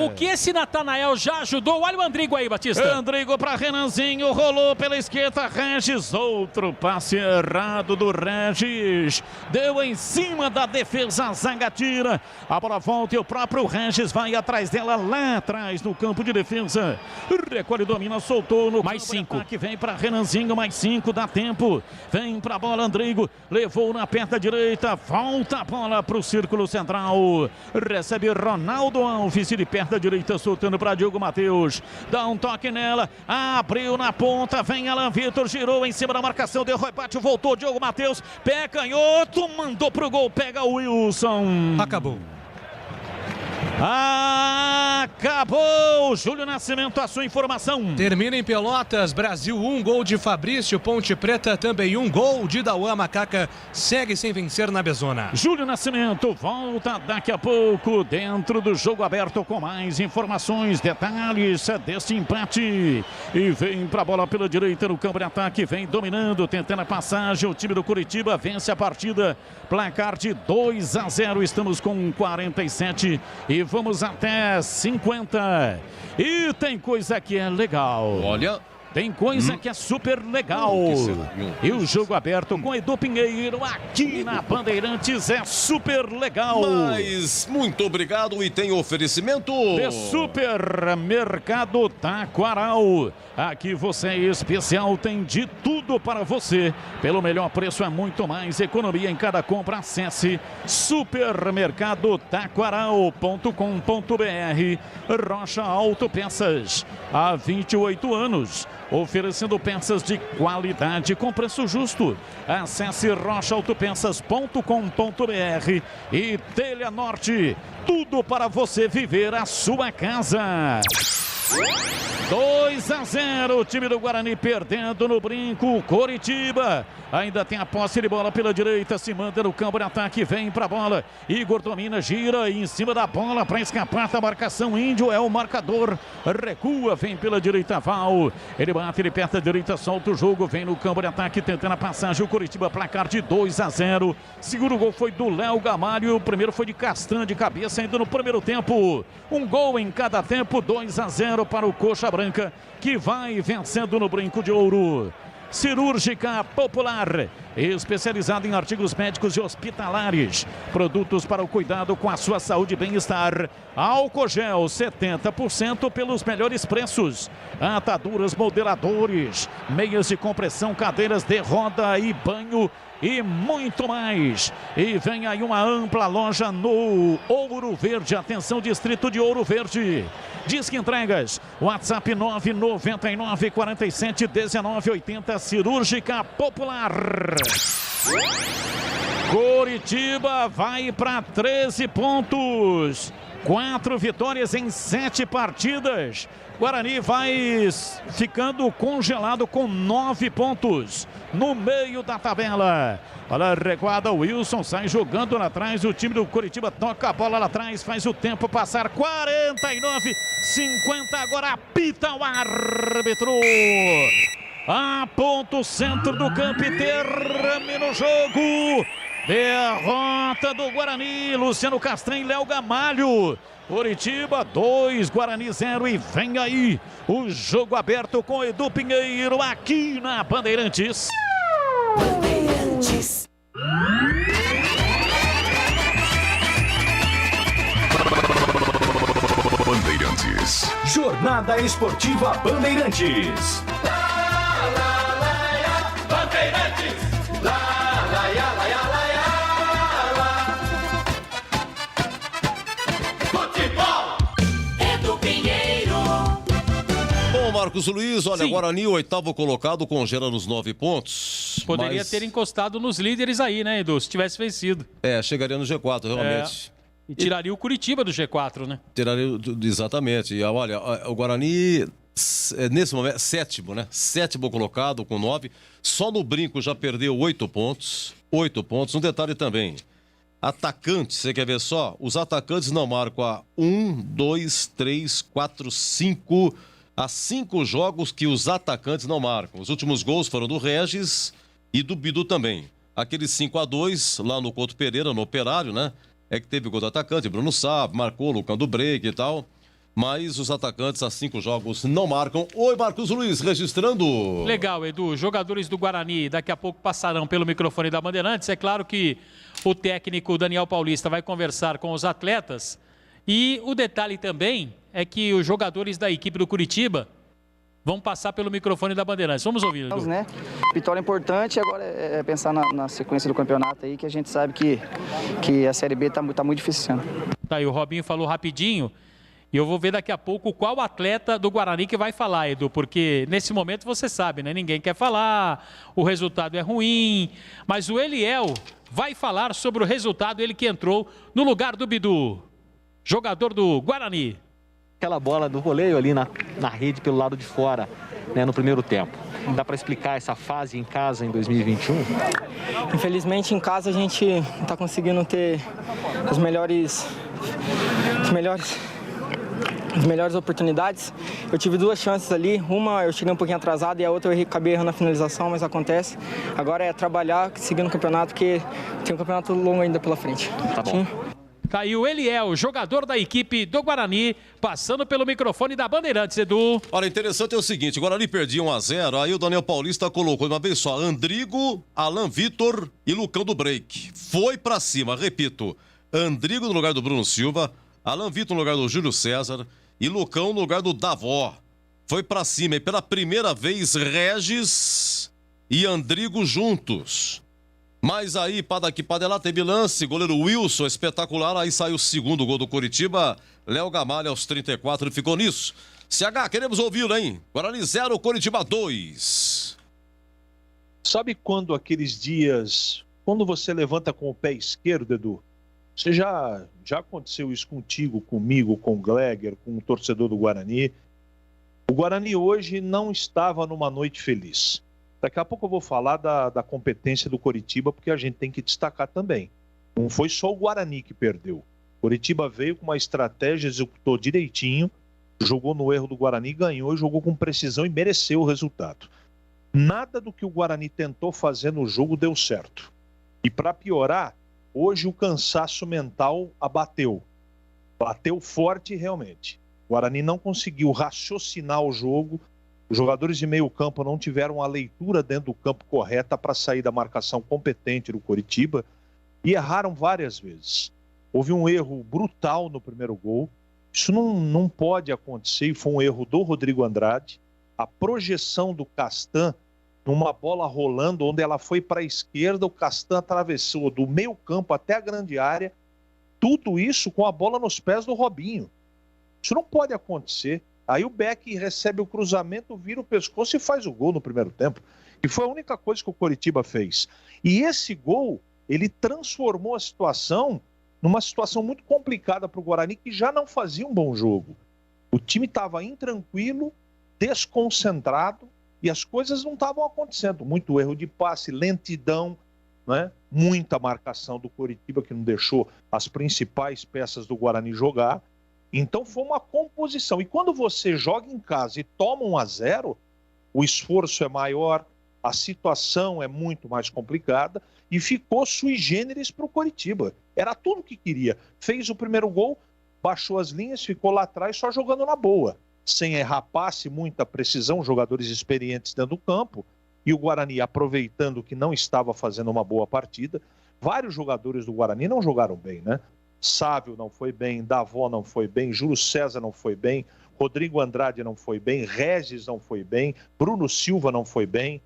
Speaker 8: O que esse Natanael já ajudou? Olha o Andrigo aí, Batista.
Speaker 5: Andrigo para Renanzinho, rolou pela esquerda, Regis, outro passe errado do Regis, deu em cima da defesa, a zaga tira, a bola volta e o próprio Regis vai atrás dela, lá atrás no campo de defesa, recolhe, domina, soltou no
Speaker 8: mais 5,
Speaker 5: que vem para Renanzinho, mais 5, dá tempo, vem para a bola, Andrigo, levou na perna direita, volta a bola para o círculo central, recebe Ronaldo Alves de perna direita, soltando para Diogo Matheus, dá um toque nela, abriu na ponta, vem Alan Vitor, girou em cima da marcação, deu rebate, voltou Diogo Matheus, pé canhoto, mandou pro gol, pega o Wilson.
Speaker 11: Acabou.
Speaker 5: Acabou! Júlio Nascimento, a sua informação.
Speaker 11: Termina em Pelotas, Brasil 1, gol de Fabrício, Ponte Preta também 1, gol de Dauã, Macaca segue sem vencer na Bezona.
Speaker 5: Júlio Nascimento volta daqui a pouco dentro do jogo aberto com mais informações, detalhes desse empate. E vem pra bola pela direita no campo de ataque, vem dominando, tentando a passagem. O time do Curitiba vence a partida, placar de 2-0, estamos com 47 e vamos até 50. E tem coisa que é legal.
Speaker 13: Olha,
Speaker 5: Tem coisa que é super legal. E o jogo aberto com Edu Pinheiro aqui na Bandeirantes é super legal.
Speaker 13: Mas muito obrigado e tem oferecimento
Speaker 5: de Supermercado Taquaral. Aqui você é especial, tem de tudo para você. Pelo melhor preço é muito mais economia em cada compra. Acesse supermercadotaquaral.com.br. Rocha Autopeças, há 28 anos, oferecendo peças de qualidade com preço justo. Acesse rochaautopeças.com.br e Telha Norte, tudo para você viver a sua casa. 2-0, o time do Guarani perdendo no brinco. Coritiba ainda tem a posse de bola pela direita, se manda no campo de ataque, vem pra bola. Igor domina, gira em cima da bola para escapar da marcação. Índio é o marcador, recua, vem pela direita, Val. Ele bate, ele aperta a direita, solta o jogo, vem no campo de ataque, tentando a passagem. O Coritiba, placar de 2-0. Segundo gol foi do Léo Gamalho, o primeiro foi de Castan de cabeça ainda no primeiro tempo. Um gol em cada tempo, 2-0 para o Coxa Branca, que vai vencendo no brinco de ouro. Cirúrgica Popular, especializada em artigos médicos e hospitalares, produtos para o cuidado com a sua saúde e bem-estar. Álcool gel 70% pelos melhores preços. Ataduras, modeladores, meias de compressão, cadeiras de roda e banho e muito mais. E vem aí uma ampla loja no Ouro Verde. Atenção, distrito de Ouro Verde. Disque entregas, WhatsApp 999 47 19 80, Cirúrgica Popular. Coritiba vai para 13 pontos, 4 vitórias em 7 partidas. Guarani vai ficando congelado com 9 pontos no meio da tabela. Olha a recuada, o Wilson sai jogando lá atrás, o time do Coritiba toca a bola lá atrás, faz o tempo passar, 49, 50, agora apita o árbitro. Aponta o centro do campo e termina o jogo. Derrota do Guarani, Luciano Castran e Léo Gamalho. Coritiba 2, Guarani 0 e vem aí o jogo aberto com Edu Pinheiro aqui na Bandeirantes.
Speaker 7: Bandeirantes.
Speaker 6: Bandeirantes.
Speaker 2: Jornada Esportiva Bandeirantes.
Speaker 7: Bandeirantes. Futebol. Edu Pinheiro.
Speaker 13: Bom, Marcos Luiz, olha, Guarani, o 8º colocado, congela nos 9 pontos.
Speaker 8: Poderia ter encostado nos líderes aí, né, Edu? Se tivesse vencido.
Speaker 13: Chegaria no G4, realmente.
Speaker 8: E tiraria o Curitiba do G4, né?
Speaker 13: Tiraria, exatamente. E olha, o Guarani, nesse momento, sétimo, né? Sétimo colocado com 9. Só no brinco já perdeu 8 pontos. 8 pontos. Um detalhe também. Atacantes, você quer ver só? Os atacantes não marcam há 1, 2, 3, 4, 5. Há 5 jogos que os atacantes não marcam. Os últimos gols foram do Regis e do Bidu também. Aquele 5-2 lá no Couto Pereira, no Operário, né? É que teve gol do atacante, Bruno Sá, marcou, Lucão do Break e tal. Mas os atacantes há 5 jogos não marcam. Oi, Marcos Luiz, registrando.
Speaker 8: Legal, Edu. Jogadores do Guarani daqui a pouco passarão pelo microfone da Bandeirantes. É claro que o técnico Daniel Paulista vai conversar com os atletas. E o detalhe também é que os jogadores da equipe do Curitiba vão passar pelo microfone da Bandeirantes. Vamos ouvir, Edu.
Speaker 16: Né? Vitória importante, agora é pensar na sequência do campeonato aí, que a gente sabe que a Série B tá muito difícil esse ano.
Speaker 8: Tá aí, o Robinho falou rapidinho. E eu vou ver daqui a pouco qual atleta do Guarani que vai falar, Edu, porque nesse momento você sabe, né? Ninguém quer falar, o resultado é ruim, mas o Eliel vai falar sobre o resultado, ele que entrou no lugar do Bidu, jogador do Guarani.
Speaker 17: Aquela bola do voleio ali na rede pelo lado de fora, né, no primeiro tempo. Dá para explicar essa fase em casa em 2021?
Speaker 16: Infelizmente, em casa a gente não está conseguindo ter as melhores oportunidades. Eu tive 2 chances ali, uma eu cheguei um pouquinho atrasado e a outra eu acabei errando a finalização, mas acontece. Agora é trabalhar, seguir no campeonato, porque tem um campeonato longo ainda pela frente.
Speaker 17: Tá bom.
Speaker 8: Tá aí o Eliel, jogador da equipe do Guarani, passando pelo microfone da Bandeirantes, Edu.
Speaker 13: Olha, interessante é o seguinte, o Guarani perdia 1-0, aí o Daniel Paulista colocou de uma vez só Andrigo, Alan Vitor e Lucão do Break. Foi pra cima, repito, Andrigo no lugar do Bruno Silva, Alan Vitor no lugar do Júlio César e Lucão no lugar do Davó. Foi pra cima e pela primeira vez Regis e Andrigo juntos. Mas aí, para daqui, para lá, teve lance, goleiro Wilson, espetacular, aí saiu o segundo gol do Coritiba, Léo Gamalho aos 34, ele ficou nisso. CH, queremos ouvi-lo, hein? Guarani 0, Coritiba 2.
Speaker 9: Sabe quando aqueles dias, quando você levanta com o pé esquerdo, Edu? Você já aconteceu isso contigo, comigo, com o Gleger, com o torcedor do Guarani. O Guarani hoje não estava numa noite feliz. Daqui a pouco eu vou falar da competência do Coritiba, porque a gente tem que destacar também. Não foi só o Guarani que perdeu. O Coritiba veio com uma estratégia, executou direitinho, jogou no erro do Guarani, ganhou, jogou com precisão e mereceu o resultado. Nada do que o Guarani tentou fazer no jogo deu certo. E para piorar, hoje o cansaço mental abateu. Bateu forte realmente. O Guarani não conseguiu raciocinar o jogo. Os jogadores de meio campo não tiveram a leitura dentro do campo correta para sair da marcação competente do Coritiba e erraram várias vezes. Houve um erro brutal no primeiro gol. Isso não pode acontecer e foi um erro do Rodrigo Andrade. A projeção do Castan numa bola rolando, onde ela foi para a esquerda, o Castan atravessou do meio campo até a grande área. Tudo isso com a bola nos pés do Robinho. Isso não pode acontecer. Aí o Beck recebe o cruzamento, vira o pescoço e faz o gol no primeiro tempo. E foi a única coisa que o Coritiba fez. E esse gol, ele transformou a situação numa situação muito complicada para o Guarani, que já não fazia um bom jogo. O time estava intranquilo, desconcentrado, e as coisas não estavam acontecendo. Muito erro de passe, lentidão, né? Muita marcação do Coritiba, que não deixou as principais peças do Guarani jogar. Então foi uma composição. E quando você joga em casa e toma 1-0, o esforço é maior, a situação é muito mais complicada e ficou sui generis para o Coritiba. Era tudo o que queria. Fez o primeiro gol, baixou as linhas, ficou lá atrás só jogando na boa. Sem errar passe, muita precisão, jogadores experientes dentro do campo. E o Guarani aproveitando que não estava fazendo uma boa partida. Vários jogadores do Guarani não jogaram bem, né? Sávio não foi bem, Davó não foi bem, Júlio César não foi bem, Rodrigo Andrade não foi bem, Regis não foi bem, Bruno Silva não foi bem,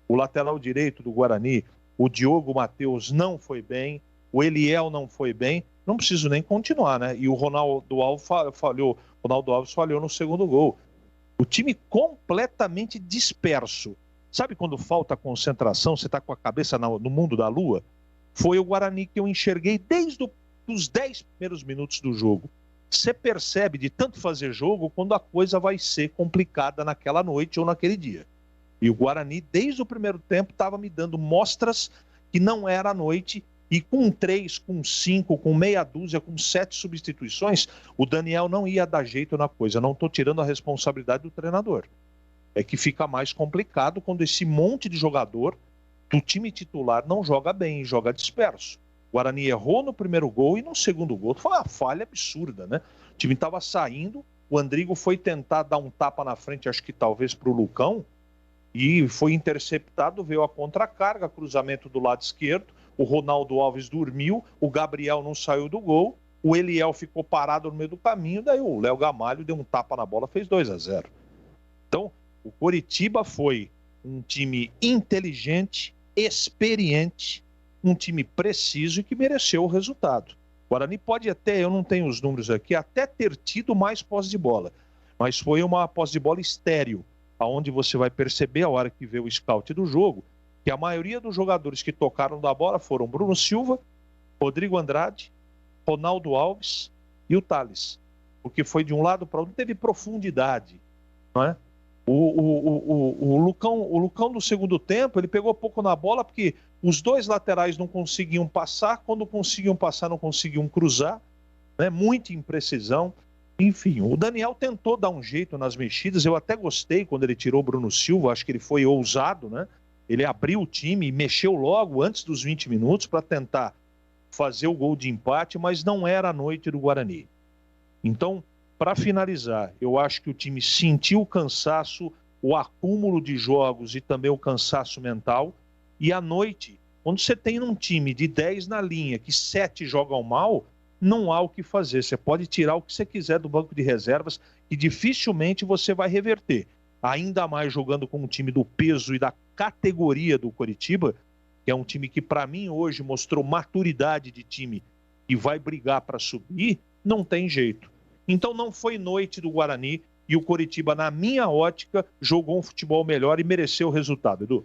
Speaker 9: o lateral direito do Guarani, o Diogo Matheus não foi bem, o Eliel não foi bem, não preciso nem continuar, né? E o Ronaldo Alves falhou no segundo gol. O time completamente disperso. Sabe quando falta concentração, você está com a cabeça no mundo da lua? Foi o Guarani que eu enxerguei desde os 10 primeiros minutos do jogo. Você percebe de tanto fazer jogo quando a coisa vai ser complicada naquela noite ou naquele dia. E o Guarani, desde o primeiro tempo, estava me dando mostras que não era a noite, e com 3, com 5, com meia dúzia, com 7 substituições, o Daniel não ia dar jeito na coisa. Não estou tirando a responsabilidade do treinador. É que fica mais complicado quando esse monte de jogador do time titular não joga bem, joga disperso. O Guarani errou no primeiro gol e no segundo gol foi uma falha absurda, né? O time estava saindo, o Andrigo foi tentar dar um tapa na frente, acho que talvez para o Lucão, e foi interceptado, veio a contracarga, cruzamento do lado esquerdo, o Ronaldo Alves dormiu, o Gabriel não saiu do gol, o Eliel ficou parado no meio do caminho, daí o Léo Gamalho deu um tapa na bola, fez 2-0. Então, o Coritiba foi um time inteligente, experiente, um time preciso e que mereceu o resultado. O Guarani pode até, eu não tenho os números aqui, até ter tido mais posse de bola, mas foi uma posse de bola estéril, aonde você vai perceber a hora que vê o scout do jogo, que a maioria dos jogadores que tocaram da bola foram Bruno Silva, Rodrigo Andrade, Ronaldo Alves e o Thales, porque foi de um lado para outro, teve profundidade, não é? O Lucão no segundo tempo, ele pegou pouco na bola porque os dois laterais não conseguiam passar, quando conseguiam passar não conseguiam cruzar, né? Muita imprecisão. Enfim, o Daniel tentou dar um jeito nas mexidas, eu até gostei quando ele tirou o Bruno Silva, acho que ele foi ousado, né? Ele abriu o time e mexeu logo antes dos 20 minutos para tentar fazer o gol de empate, mas não era a noite do Guarani. Então, para finalizar, eu acho que o time sentiu o cansaço, o acúmulo de jogos e também o cansaço mental. E à noite, quando você tem um time de 10 na linha, que 7 jogam mal, não há o que fazer. Você pode tirar o que você quiser do banco de reservas e dificilmente você vai reverter. Ainda mais jogando com um time do peso e da categoria do Coritiba, que é um time que para mim hoje mostrou maturidade de time e vai brigar para subir, não tem jeito. Então não foi noite do Guarani e o Coritiba, na minha ótica, jogou um futebol melhor e mereceu o resultado, Edu.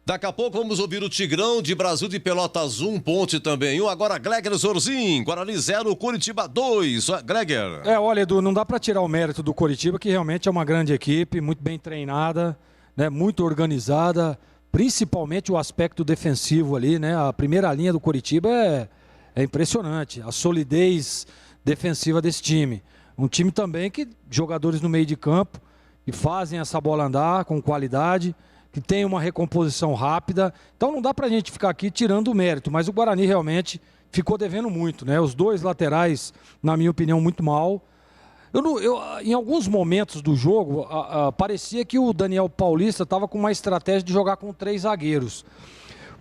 Speaker 13: Daqui a pouco vamos ouvir o Tigrão de Brasil de Pelotas 1, Ponte também 1. Agora Gleger Zorzin, Guarani 0, Coritiba 2. Gleger.
Speaker 10: Olha, Edu, não dá para tirar o mérito do Coritiba, que realmente é uma grande equipe, muito bem treinada, né, muito organizada, principalmente o aspecto defensivo ali, né? A primeira linha do Coritiba é impressionante, a solidez defensiva desse time. Um time também que jogadores no meio de campo, que fazem essa bola andar com qualidade, que tem uma recomposição rápida. Então não dá pra gente ficar aqui tirando o mérito, mas o Guarani realmente ficou devendo muito, né? Os dois laterais, na minha opinião, muito mal. Em alguns momentos do jogo, parecia que o Daniel Paulista estava com uma estratégia de jogar com 3 zagueiros.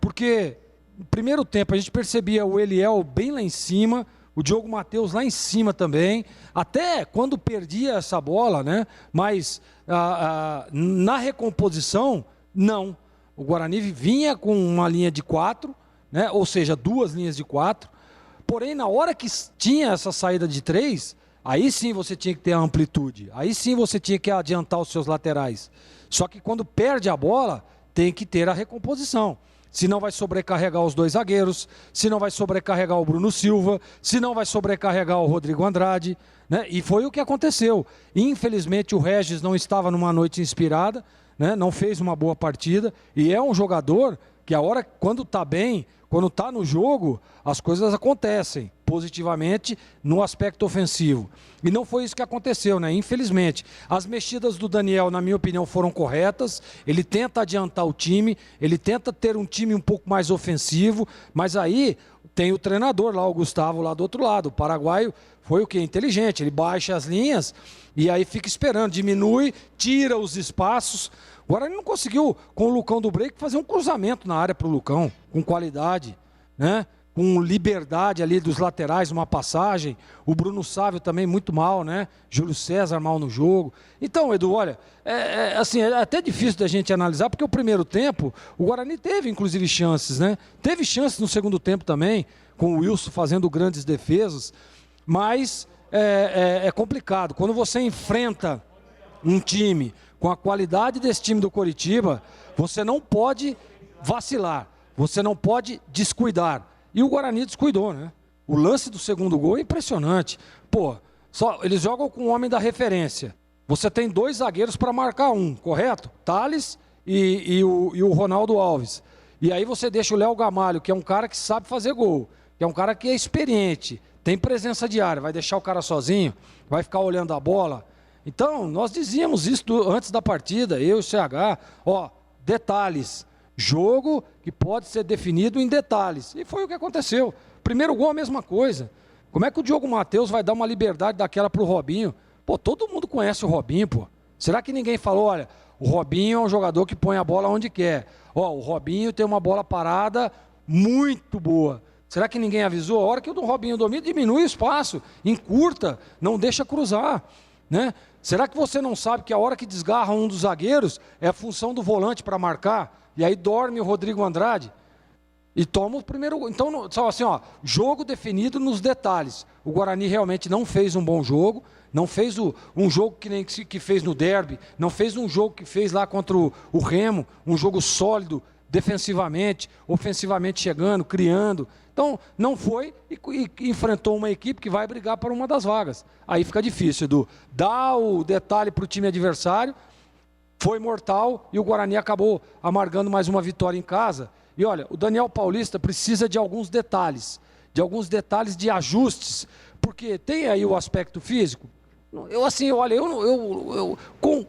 Speaker 10: Porque no primeiro tempo a gente percebia o Eliel bem lá em cima, o Diogo Matheus lá em cima também, até quando perdia essa bola, né? Mas na recomposição, não. O Guarani vinha com uma linha de 4, né? Ou seja, 2 linhas de 4. Porém, na hora que tinha essa saída de 3, aí sim você tinha que ter a amplitude. Aí sim você tinha que adiantar os seus laterais. Só que quando perde a bola, tem que ter a recomposição. Senão vai sobrecarregar os 2 zagueiros, senão vai sobrecarregar o Bruno Silva, senão vai sobrecarregar o Rodrigo Andrade, né? E foi o que aconteceu. Infelizmente o Regis não estava numa noite inspirada, né? Não fez uma boa partida, e é um jogador que quando está bem, quando está no jogo, as coisas acontecem positivamente no aspecto ofensivo. E não foi isso que aconteceu, né? Infelizmente. As mexidas do Daniel, na minha opinião, foram corretas. Ele tenta adiantar o time, ele tenta ter um time um pouco mais ofensivo, mas aí tem o treinador lá, o Gustavo, lá do outro lado. O paraguaio foi o quê? Inteligente. Ele baixa as linhas e aí fica esperando, diminui, tira os espaços. O Guarani não conseguiu, com o Lucão do Break, fazer um cruzamento na área para o Lucão, com qualidade, né? Com liberdade ali dos laterais, uma passagem. O Bruno Sávio também muito mal, né? Júlio César mal no jogo. Então, Edu, olha, assim, é até difícil da gente analisar, porque o primeiro tempo, o Guarani teve, inclusive, chances, né? Teve chances no segundo tempo também, com o Wilson fazendo grandes defesas, mas é complicado. Quando você enfrenta um time com a qualidade desse time do Coritiba, você não pode vacilar, você não pode descuidar. E o Guarani descuidou, né? O lance do segundo gol é impressionante. Pô, eles jogam com o homem da referência. Você tem 2 zagueiros para marcar um, correto? Thales e o Ronaldo Alves. E aí você deixa o Léo Gamalho, que é um cara que sabe fazer gol, que é um cara que é experiente, tem presença de área, vai deixar o cara sozinho, vai ficar olhando a bola. Então, nós dizíamos isso antes da partida, eu e o CH, detalhes. Jogo que pode ser definido em detalhes. E foi o que aconteceu. Primeiro gol, a mesma coisa. Como é que o Diogo Matheus vai dar uma liberdade daquela pro Robinho? Pô, todo mundo conhece o Robinho, pô. Será que ninguém falou, olha, o Robinho é um jogador que põe a bola onde quer. O Robinho tem uma bola parada muito boa. Será que ninguém avisou? A hora que o Robinho domina, diminui o espaço, encurta, não deixa cruzar, né? Será que você não sabe que a hora que desgarra um dos zagueiros é a função do volante para marcar? E aí dorme o Rodrigo Andrade e toma o primeiro gol. Então, só assim, jogo definido nos detalhes. O Guarani realmente não fez um bom jogo, não fez um jogo que nem que fez no derby, não fez um jogo que fez lá contra o Remo, um jogo sólido, defensivamente, ofensivamente chegando, criando. Então, não foi e enfrentou uma equipe que vai brigar por uma das vagas. Aí fica difícil, Edu. Dá o detalhe para o time adversário. Foi mortal e o Guarani acabou amargando mais uma vitória em casa. E olha, o Daniel Paulista precisa de alguns detalhes de ajustes, porque tem aí o aspecto físico. Eu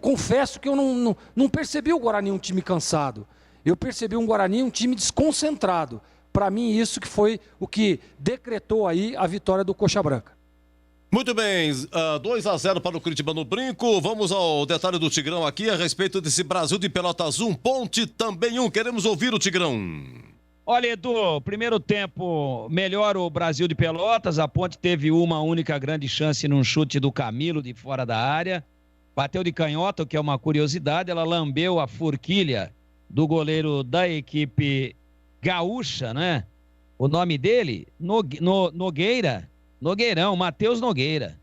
Speaker 10: confesso que eu não percebi o Guarani um time cansado. Eu percebi um Guarani um time desconcentrado. Para mim, isso que foi o que decretou aí a vitória do Coxa Branca.
Speaker 13: Muito bem, 2-0 para o Curitiba no Brinco. Vamos ao detalhe do Tigrão aqui a respeito desse Brasil de Pelotas 1, Ponte também 1. Queremos ouvir o Tigrão.
Speaker 12: Olha, Edu, primeiro tempo melhor o Brasil de Pelotas. A Ponte teve uma única grande chance num chute do Camilo de fora da área. Bateu de canhota, o que é uma curiosidade. Ela lambeu a forquilha do goleiro da equipe gaúcha, né? O nome dele? Nogueirão, Matheus Nogueira.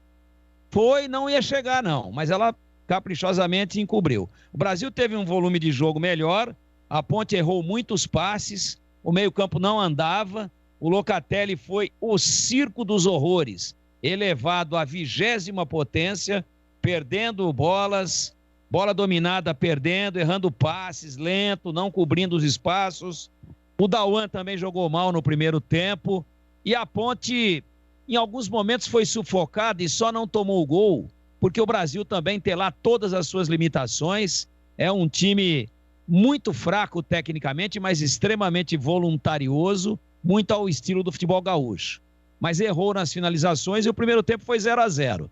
Speaker 12: Não ia chegar não, mas ela caprichosamente encobriu. O Brasil teve um volume de jogo melhor, a Ponte errou muitos passes, o meio-campo não andava, o Locatelli foi o circo dos horrores, elevado à 20ª potência, perdendo bolas, bola dominada perdendo, errando passes, lento, não cobrindo os espaços. O Dauan também jogou mal no primeiro tempo e a Ponte em alguns momentos foi sufocada e só não tomou o gol, porque o Brasil também tem lá todas as suas limitações, é um time muito fraco tecnicamente, mas extremamente voluntarioso, muito ao estilo do futebol gaúcho. Mas errou nas finalizações e o primeiro tempo foi 0-0.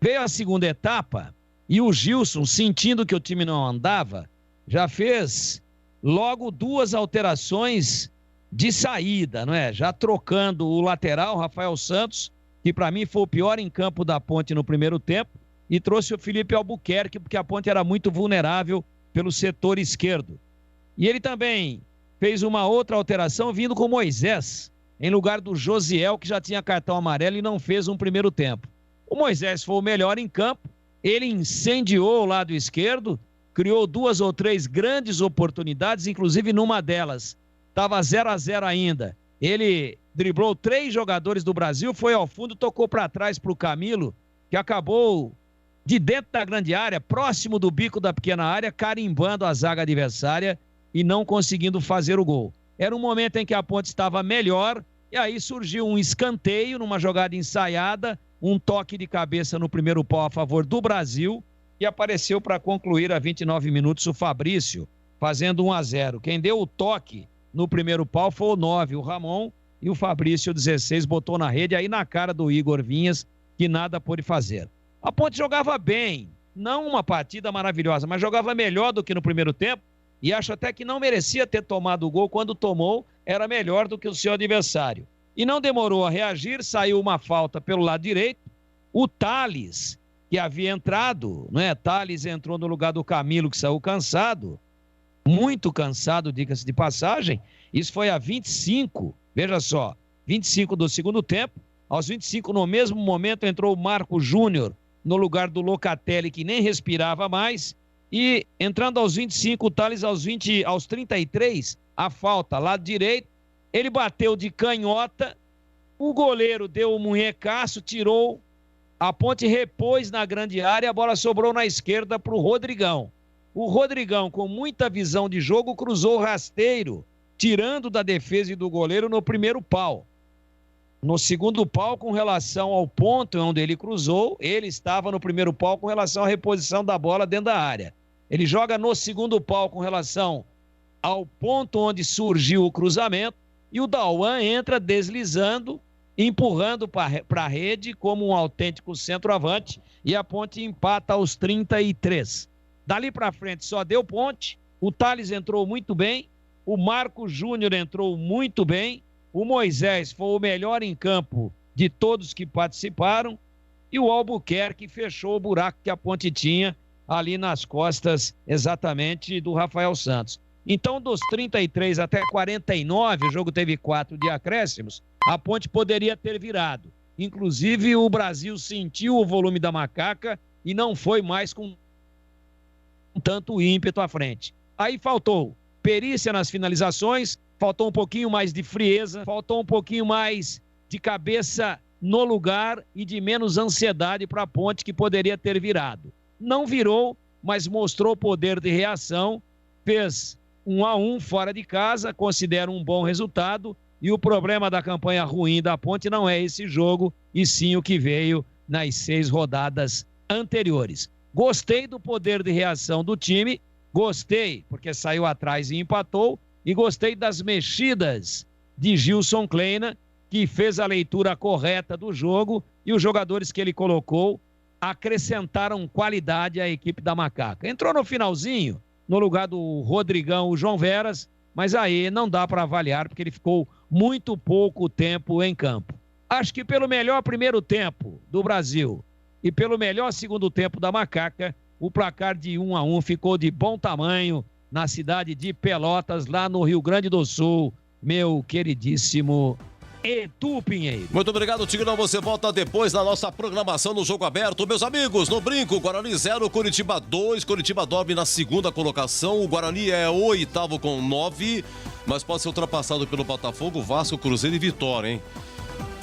Speaker 12: Veio a segunda etapa e o Gilson, sentindo que o time não andava, já fez logo 2 alterações de saída, não é? Já trocando o lateral, Rafael Santos, que para mim foi o pior em campo da Ponte no primeiro tempo, e trouxe o Felipe Albuquerque, porque a Ponte era muito vulnerável pelo setor esquerdo. E ele também fez uma outra alteração vindo com Moisés, em lugar do Josiel, que já tinha cartão amarelo e não fez um primeiro tempo. O Moisés foi o melhor em campo, ele incendiou o lado esquerdo, criou 2 ou 3 grandes oportunidades, inclusive numa delas estava 0-0 ainda. Ele driblou 3 jogadores do Brasil, foi ao fundo, tocou para trás para o Camilo, que acabou de dentro da grande área, próximo do bico da pequena área, carimbando a zaga adversária e não conseguindo fazer o gol. Era um momento em que a Ponte estava melhor, e aí surgiu um escanteio numa jogada ensaiada, um toque de cabeça no primeiro pau a favor do Brasil, e apareceu para concluir a 29 minutos o Fabrício, fazendo 1-0. Quem deu o toque no primeiro pau foi o 9, o Ramon, e o Fabrício, 16, botou na rede, aí na cara do Igor Vinhas, que nada pôde fazer. A Ponte jogava bem, não uma partida maravilhosa, mas jogava melhor do que no primeiro tempo, e acho até que não merecia ter tomado o gol. Quando tomou, era melhor do que o seu adversário. E não demorou a reagir, saiu uma falta pelo lado direito, o Thales, que havia entrado, né? Thales entrou no lugar do Camilo, que saiu cansado, muito cansado, diga-se de passagem. Isso foi a 25, veja só, 25 do segundo tempo. Aos 25, no mesmo momento, entrou o Marco Júnior no lugar do Locatelli, que nem respirava mais. E entrando aos 25, o Thales aos 33, a falta, lado direito, ele bateu de canhota, o goleiro deu o munhecaço, tirou, a Ponte repôs na grande área, a bola sobrou na esquerda para o Rodrigão. O Rodrigão, com muita visão de jogo, cruzou rasteiro, tirando da defesa e do goleiro no primeiro pau. No segundo pau, com relação ao ponto onde ele cruzou, ele estava no primeiro pau com relação à reposição da bola dentro da área. Ele joga no segundo pau com relação ao ponto onde surgiu o cruzamento, e o Dauan entra deslizando, empurrando para a rede como um autêntico centroavante, e a Ponte empata aos 33. Dali para frente só deu Ponte, o Thales entrou muito bem, o Marco Júnior entrou muito bem, o Moisés foi o melhor em campo de todos que participaram, e o Albuquerque fechou o buraco que a Ponte tinha ali nas costas exatamente do Rafael Santos. Então, dos 33 até 49, o jogo teve 4 de acréscimos, a Ponte poderia ter virado. Inclusive, o Brasil sentiu o volume da macaca e não foi mais com tanto ímpeto à frente. Aí faltou perícia nas finalizações, faltou um pouquinho mais de frieza, faltou um pouquinho mais de cabeça no lugar e de menos ansiedade para a Ponte, que poderia ter virado. Não virou, mas mostrou poder de reação, fez 1-1 fora de casa, considero um bom resultado, e o problema da campanha ruim da Ponte não é esse jogo, e sim o que veio nas 6 rodadas anteriores. Gostei do poder de reação do time, gostei porque saiu atrás e empatou, e gostei das mexidas de Gilson Kleina, que fez a leitura correta do jogo e os jogadores que ele colocou acrescentaram qualidade à equipe da Macaca. Entrou no finalzinho, no lugar do Rodrigão, o João Veras, mas aí não dá para avaliar porque ele ficou muito pouco tempo em campo. Acho que pelo melhor primeiro tempo do Brasil e pelo melhor segundo tempo da Macaca, o placar de 1-1 ficou de bom tamanho na cidade de Pelotas, lá no Rio Grande do Sul, meu queridíssimo Edu Pinheiro.
Speaker 13: Muito obrigado, Tigrão. Você volta depois da nossa programação no Jogo Aberto. Meus amigos, no brinco, Guarani 0, Coritiba 2. Coritiba dorme na segunda colocação. O Guarani é o 8º com 9, mas pode ser ultrapassado pelo Botafogo, Vasco, Cruzeiro e Vitória, hein?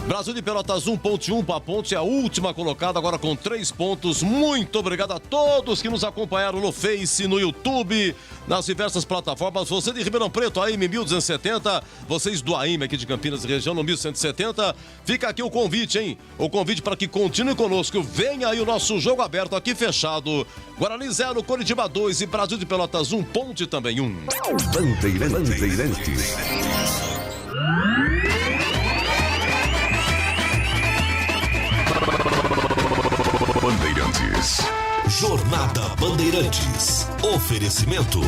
Speaker 13: Brasil de Pelotas 1,1 para a Ponte, é a última colocada, agora com 3 pontos. Muito obrigado a todos que nos acompanharam no Face, no YouTube, nas diversas plataformas. Você de Ribeirão Preto, AM 1270, vocês do AM aqui de Campinas, região no 1170. Fica aqui o convite, hein? O convite para que continue conosco. Venha aí o nosso Jogo Aberto aqui fechado. Guarani 0, Coritiba 2 e Brasil de Pelotas 1, Ponte também 1.
Speaker 6: Bandeirantes.
Speaker 2: Bandeirantes. Jornada Bandeirantes. Oferecimento.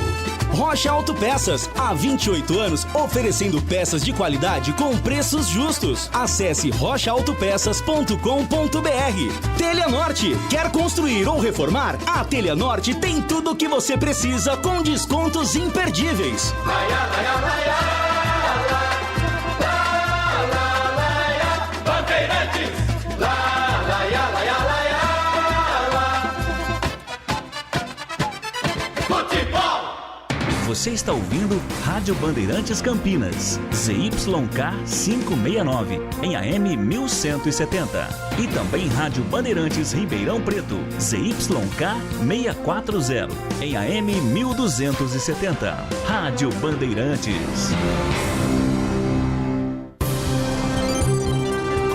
Speaker 2: Rocha Autopeças, há 28 anos oferecendo peças de qualidade com preços justos. Acesse rochaautopeças.com.br. Telha Norte, quer construir ou reformar? A Telha Norte tem tudo o que você precisa com descontos imperdíveis.
Speaker 7: Bandeirantes.
Speaker 18: Você está ouvindo Rádio Bandeirantes Campinas, ZYK 569, em AM 1170. E também Rádio Bandeirantes Ribeirão Preto, ZYK 640, em AM 1270. Rádio Bandeirantes.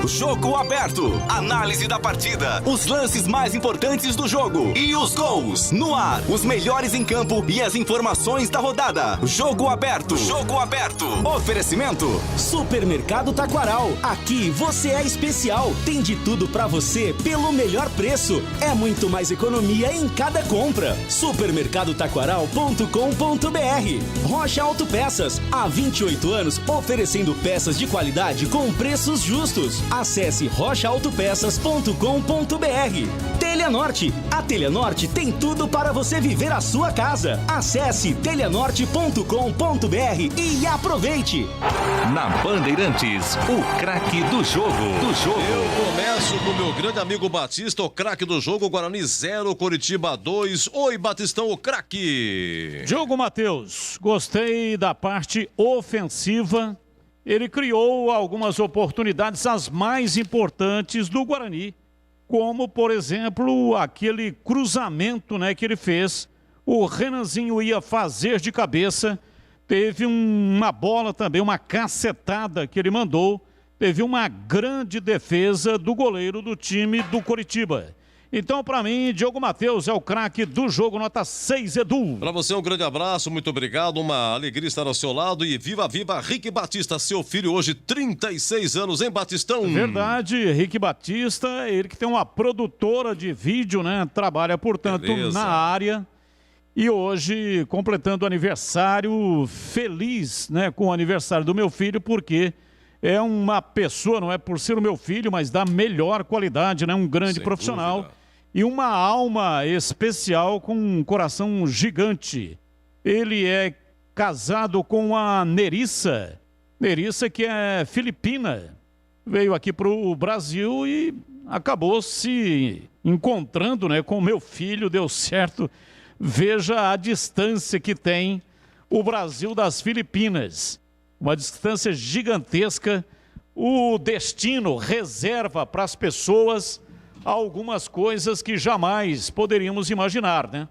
Speaker 1: Jogo Aberto. Análise da partida. Os lances mais importantes do jogo. E os gols. No ar. Os melhores em campo e as informações da rodada. Jogo Aberto. Jogo Aberto. Oferecimento.
Speaker 2: Supermercado Taquaral. Aqui você é especial. Tem de tudo pra você pelo melhor preço. É muito mais economia em cada compra. Supermercadotaquaral.com.br. Rocha Autopeças. Há 28 anos oferecendo peças de qualidade com preços justos. Acesse rochaautopeças.com.br. Telha Norte. A Telha Norte tem tudo para você viver a sua casa. Acesse telhanorte.com.br e aproveite.
Speaker 6: Na Bandeirantes, o craque do jogo.
Speaker 13: Eu começo com o meu grande amigo Batista, o craque do jogo. Guarani 0, Coritiba 2. Oi, Batistão, o craque.
Speaker 5: Diogo Matheus, gostei da parte ofensiva. Ele criou algumas oportunidades, as mais importantes do Guarani, como, por exemplo, aquele cruzamento, né, que ele fez. O Renanzinho ia fazer de cabeça, teve uma bola também, uma cacetada que ele mandou, teve uma grande defesa do goleiro do time do Coritiba. Então, para mim, Diogo Matheus é o craque do jogo, nota 6, Edu.
Speaker 13: Para você, um grande abraço, muito obrigado, uma alegria estar ao seu lado e viva, viva, Rick Batista, seu filho hoje, 36 anos, hein, Batistão?
Speaker 5: Verdade, Rick Batista, ele que tem uma produtora de vídeo, né, trabalha, portanto,
Speaker 13: Beleza.
Speaker 5: na área. E hoje, completando o aniversário, feliz, né, com o aniversário do meu filho, porque é uma pessoa, não é por ser o meu filho, mas da melhor qualidade, né, um grande
Speaker 13: Sem
Speaker 5: profissional.
Speaker 13: dúvida.
Speaker 5: E uma alma especial com um coração gigante. Ele é casado com a Nerissa. Nerissa, que é filipina. Veio aqui para o Brasil e acabou se encontrando, né, com o meu filho, deu certo. Veja a distância que tem o Brasil das Filipinas. Uma distância gigantesca. O destino reserva para as pessoas algumas coisas que jamais poderíamos imaginar, né?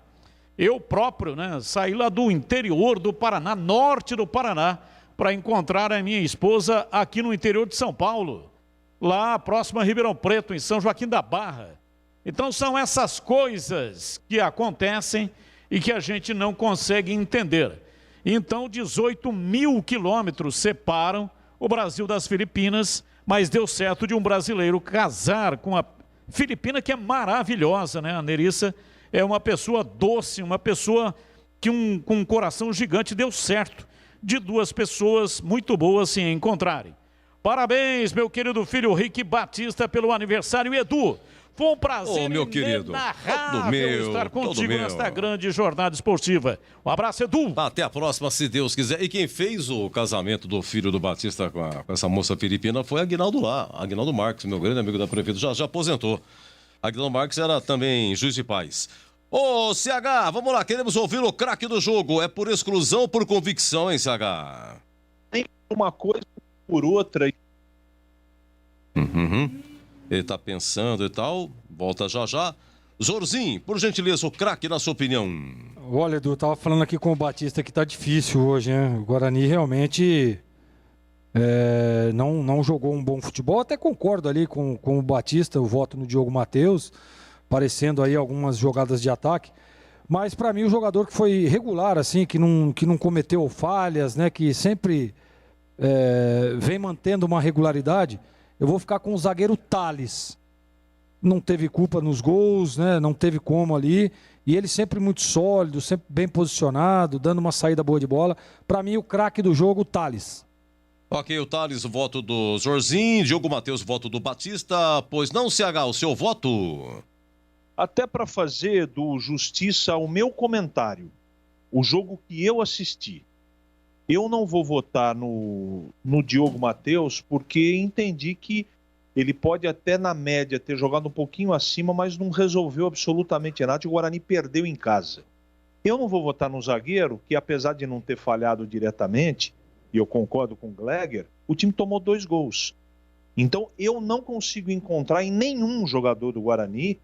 Speaker 5: Eu próprio, né, saí lá do interior do Paraná, norte do Paraná, para encontrar a minha esposa aqui no interior de São Paulo, lá próximo a Ribeirão Preto, em São Joaquim da Barra. Então são essas coisas que acontecem e que a gente não consegue entender. Então 18 mil quilômetros separam o Brasil das Filipinas, mas deu certo de um brasileiro casar com a filipina, que é maravilhosa, né? A Nerissa é uma pessoa doce, uma pessoa que com um coração gigante. Deu certo de duas pessoas muito boas se encontrarem. Parabéns, meu querido filho Rick Batista, pelo aniversário. Edu, foi um prazer
Speaker 13: meu querido,
Speaker 5: inenarrável estar contigo nesta grande jornada esportiva. Um abraço, Edu.
Speaker 13: Até a próxima, se Deus quiser. E quem fez o casamento do filho do Batista com essa moça filipina foi Aguinaldo Marques, meu grande amigo da prefeitura, já aposentou. Aguinaldo Marques era também juiz de paz. Ô, CH, vamos lá, queremos ouvir o craque do jogo. É por exclusão ou por convicção, hein, CH?
Speaker 9: Tem uma coisa por outra.
Speaker 13: Ele tá pensando e tal, volta já já. Zorzinho, por gentileza, o craque na sua opinião.
Speaker 10: Olha, Edu, eu tava falando aqui com o Batista que tá difícil hoje, né? O Guarani realmente não jogou um bom futebol. Até concordo ali com o Batista, o voto no Diogo Matheus, parecendo aí algumas jogadas de ataque. Mas para mim o jogador que foi regular, assim, que não cometeu falhas, né? Que sempre vem mantendo uma regularidade. Eu vou ficar com o zagueiro Thales. Não teve culpa nos gols, né? Não teve como ali. E ele sempre muito sólido, sempre bem posicionado, dando uma saída boa de bola. Para mim, o craque do jogo, o Thales.
Speaker 13: Ok, o Thales, o voto do Zorzinho. Diogo Matheus, voto do Batista. Pois não, CH, o seu voto?
Speaker 9: Até para fazer justiça ao meu comentário, o jogo que eu assisti, eu não vou votar no Diogo Matheus, porque entendi que ele pode até na média ter jogado um pouquinho acima, mas não resolveu absolutamente nada e o Guarani perdeu em casa. Eu não vou votar no zagueiro, que apesar de não ter falhado diretamente, e eu concordo com o Gleger, o time tomou 2 gols. Então eu não consigo encontrar em nenhum jogador do Guarani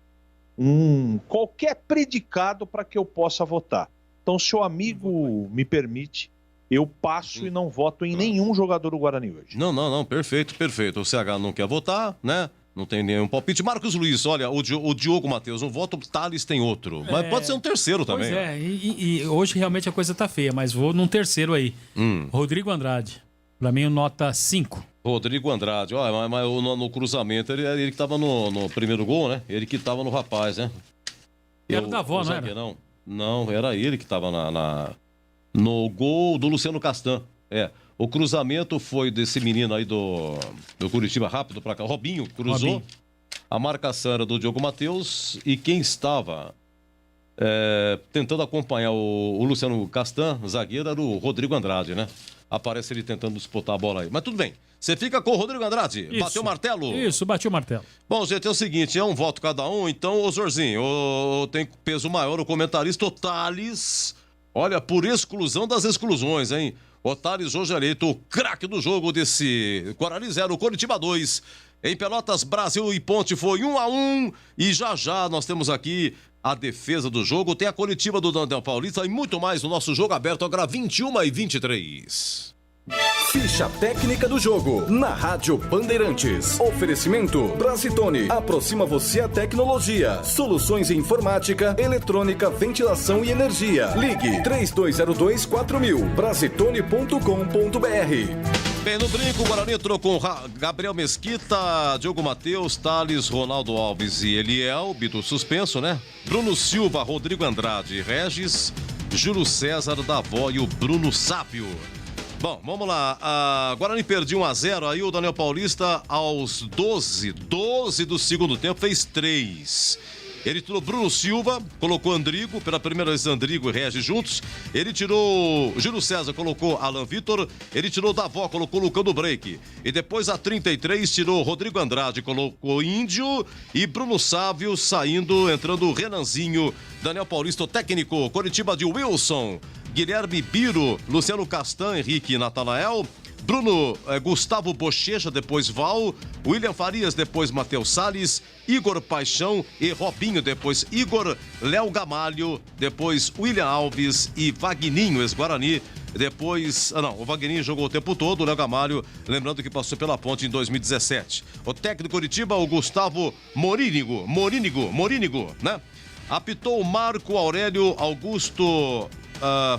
Speaker 9: qualquer predicado para que eu possa votar. Então, se o amigo me permite, eu passo e não voto em nenhum jogador do Guarani hoje.
Speaker 13: Não, perfeito. O CH não quer votar, né? Não tem nenhum palpite. Marcos Luiz, olha, o Diogo Matheus um voto, o Thales tem outro. Mas pode ser um terceiro também.
Speaker 8: Pois e hoje realmente a coisa tá feia, mas vou num terceiro aí. Rodrigo Andrade, pra mim nota 5.
Speaker 13: Rodrigo Andrade, olha, mas no cruzamento, ele que tava no primeiro gol, né? Ele que tava no rapaz, né?
Speaker 8: Era da avó, não era?
Speaker 13: Não, era ele que tava no gol do Luciano Castan. O cruzamento foi desse menino aí do Curitiba, rápido pra cá. Robinho cruzou. A marcação era do Diogo Matheus. E quem estava tentando acompanhar o Luciano Castan, zagueiro, era o Rodrigo Andrade, né? Aparece ele tentando disputar a bola aí. Mas tudo bem. Você fica com o Rodrigo Andrade.
Speaker 8: Isso.
Speaker 13: Bateu o martelo?
Speaker 8: Isso, bati o martelo.
Speaker 13: Bom, gente, é o seguinte, é um voto cada um. Então, ô Zorzinho, tem peso maior o comentarista, o Thales. Olha, por exclusão das exclusões, hein? O Thales hoje eleito o craque do jogo desse Guarani 0, Coritiba 2. Em Pelotas, Brasil e Ponte foi 1-1. E já nós temos aqui a defesa do jogo. Tem a coletiva do Daniel Paulista e muito mais no nosso Jogo Aberto, agora 21h23.
Speaker 1: Ficha técnica do jogo na Rádio Bandeirantes. Oferecimento Brasitone. Aproxima você a tecnologia. Soluções em informática, eletrônica, ventilação e energia. Ligue 3202-4000. Brasitone.com.br.
Speaker 13: Bem, no brinco, o Guarani entrou com Gabriel Mesquita, Diogo Matheus, Thales, Ronaldo Alves e Eliel, Bito suspenso, né? Bruno Silva, Rodrigo Andrade, Regis, Júlio César, Davó e o Bruno Sápio. Bom, vamos lá. Guarani perdeu 1-0, aí o Daniel Paulista aos 12 do segundo tempo fez 3. Ele tirou Bruno Silva, colocou Andrigo, pela primeira vez Andrigo e Regis juntos. Ele tirou Júlio César, colocou Alan Vitor. Ele tirou Davó, colocou Lucão do Break. E depois a 33 tirou Rodrigo Andrade, colocou Índio. E Bruno Sávio saindo, entrando Renanzinho. Daniel Paulista, o técnico. Coritiba de Wilson, Guilherme Biro, Luciano Castan, Henrique Natanael. Gustavo Bochecha, depois Val, William Farias, depois Matheus Salles, Igor Paixão e Robinho, depois Igor, Léo Gamalho, depois William Alves e Vagninho, ex-Guarani, depois... o Vagninho jogou o tempo todo, o Léo Gamalho, lembrando que passou pela Ponte em 2017. O técnico de Curitiba, o Gustavo Morínigo, né? Apitou o Marco Aurélio Augusto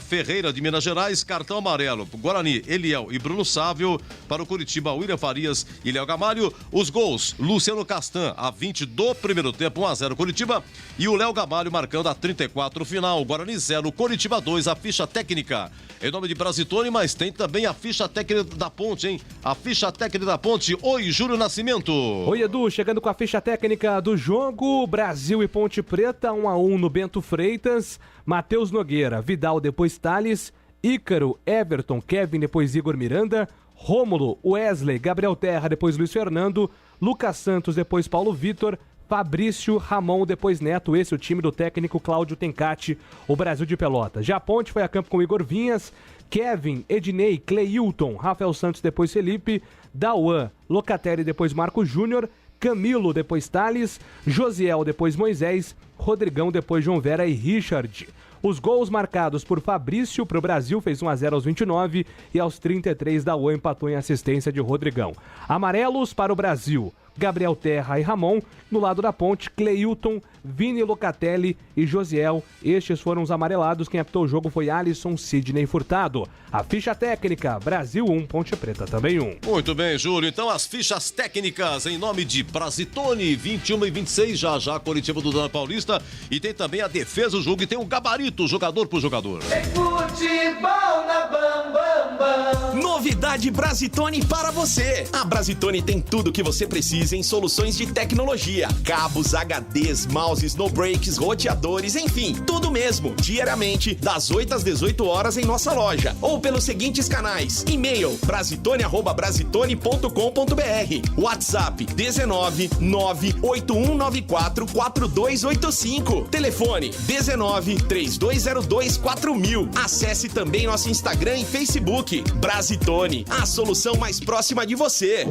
Speaker 13: Ferreira de Minas Gerais, cartão amarelo. Guarani, Eliel e Bruno Sávio. Para o Curitiba, William Farias e Léo Gamalho. Os gols, Luciano Castan, a 20 do primeiro tempo, 1-0 Curitiba. E o Léo Gamalho marcando a 34 final. Guarani 0, Curitiba 2, a ficha técnica. Em nome de Brasitone, mas tem também a ficha técnica da Ponte, hein? A ficha técnica da Ponte. Oi, Júlio Nascimento.
Speaker 11: Oi, Edu, chegando com a ficha técnica do jogo. Brasil e Ponte Preta, 1-1 no Bento Freitas. Matheus Nogueira, Vidal, depois Thales. Ícaro, Everton, Kevin, depois Igor Miranda. Rômulo, Wesley, Gabriel Terra, depois Luiz Fernando. Lucas Santos, depois Paulo Vitor. Fabrício, Ramon, depois Neto, esse é o time do técnico Cláudio Tencati, o Brasil de Pelotas. Já a Ponte foi a campo com Igor Vinhas, Kevin, Ednei, Cleilton, Rafael Santos, depois Felipe, Dauan, Locatelli, depois Marco Júnior, Camilo, depois Thales, Josiel, depois Moisés, Rodrigão, depois João Vera e Richard. Os gols marcados por Fabrício para o Brasil, fez 1-0 aos 29 e aos 33 Dauan empatou em assistência de Rodrigão. Amarelos para o Brasil, Gabriel Terra e Ramon. No lado da Ponte, Cleilton, Vini Locatelli e Josiel. Estes foram os amarelados. Quem apitou o jogo foi Alisson Sidney Furtado. A ficha técnica, Brasil 1, Ponte Preta também 1.
Speaker 13: Muito bem, Júlio. Então as fichas técnicas em nome de Brasitone, 21 e 26, já Curitiba do Dana Paulista. E tem também a defesa do jogo e tem um gabarito, jogador por jogador.
Speaker 7: Tem futebol na Bam Bam Bam.
Speaker 2: Novidade Brasitone para você. A Brasitone tem tudo o que você precisa em soluções de tecnologia. Cabos, HDs, mouses, no breaks, roteadores, enfim, tudo mesmo. Diariamente, das 8 às 18 horas em nossa loja. Ou pelos seguintes canais. E-mail brasitone@brasitone.com.br. WhatsApp 19 98194 4285. Telefone 19 3202 4000. Acesse também nosso Instagram e Facebook. Brasitone, a solução mais próxima de você.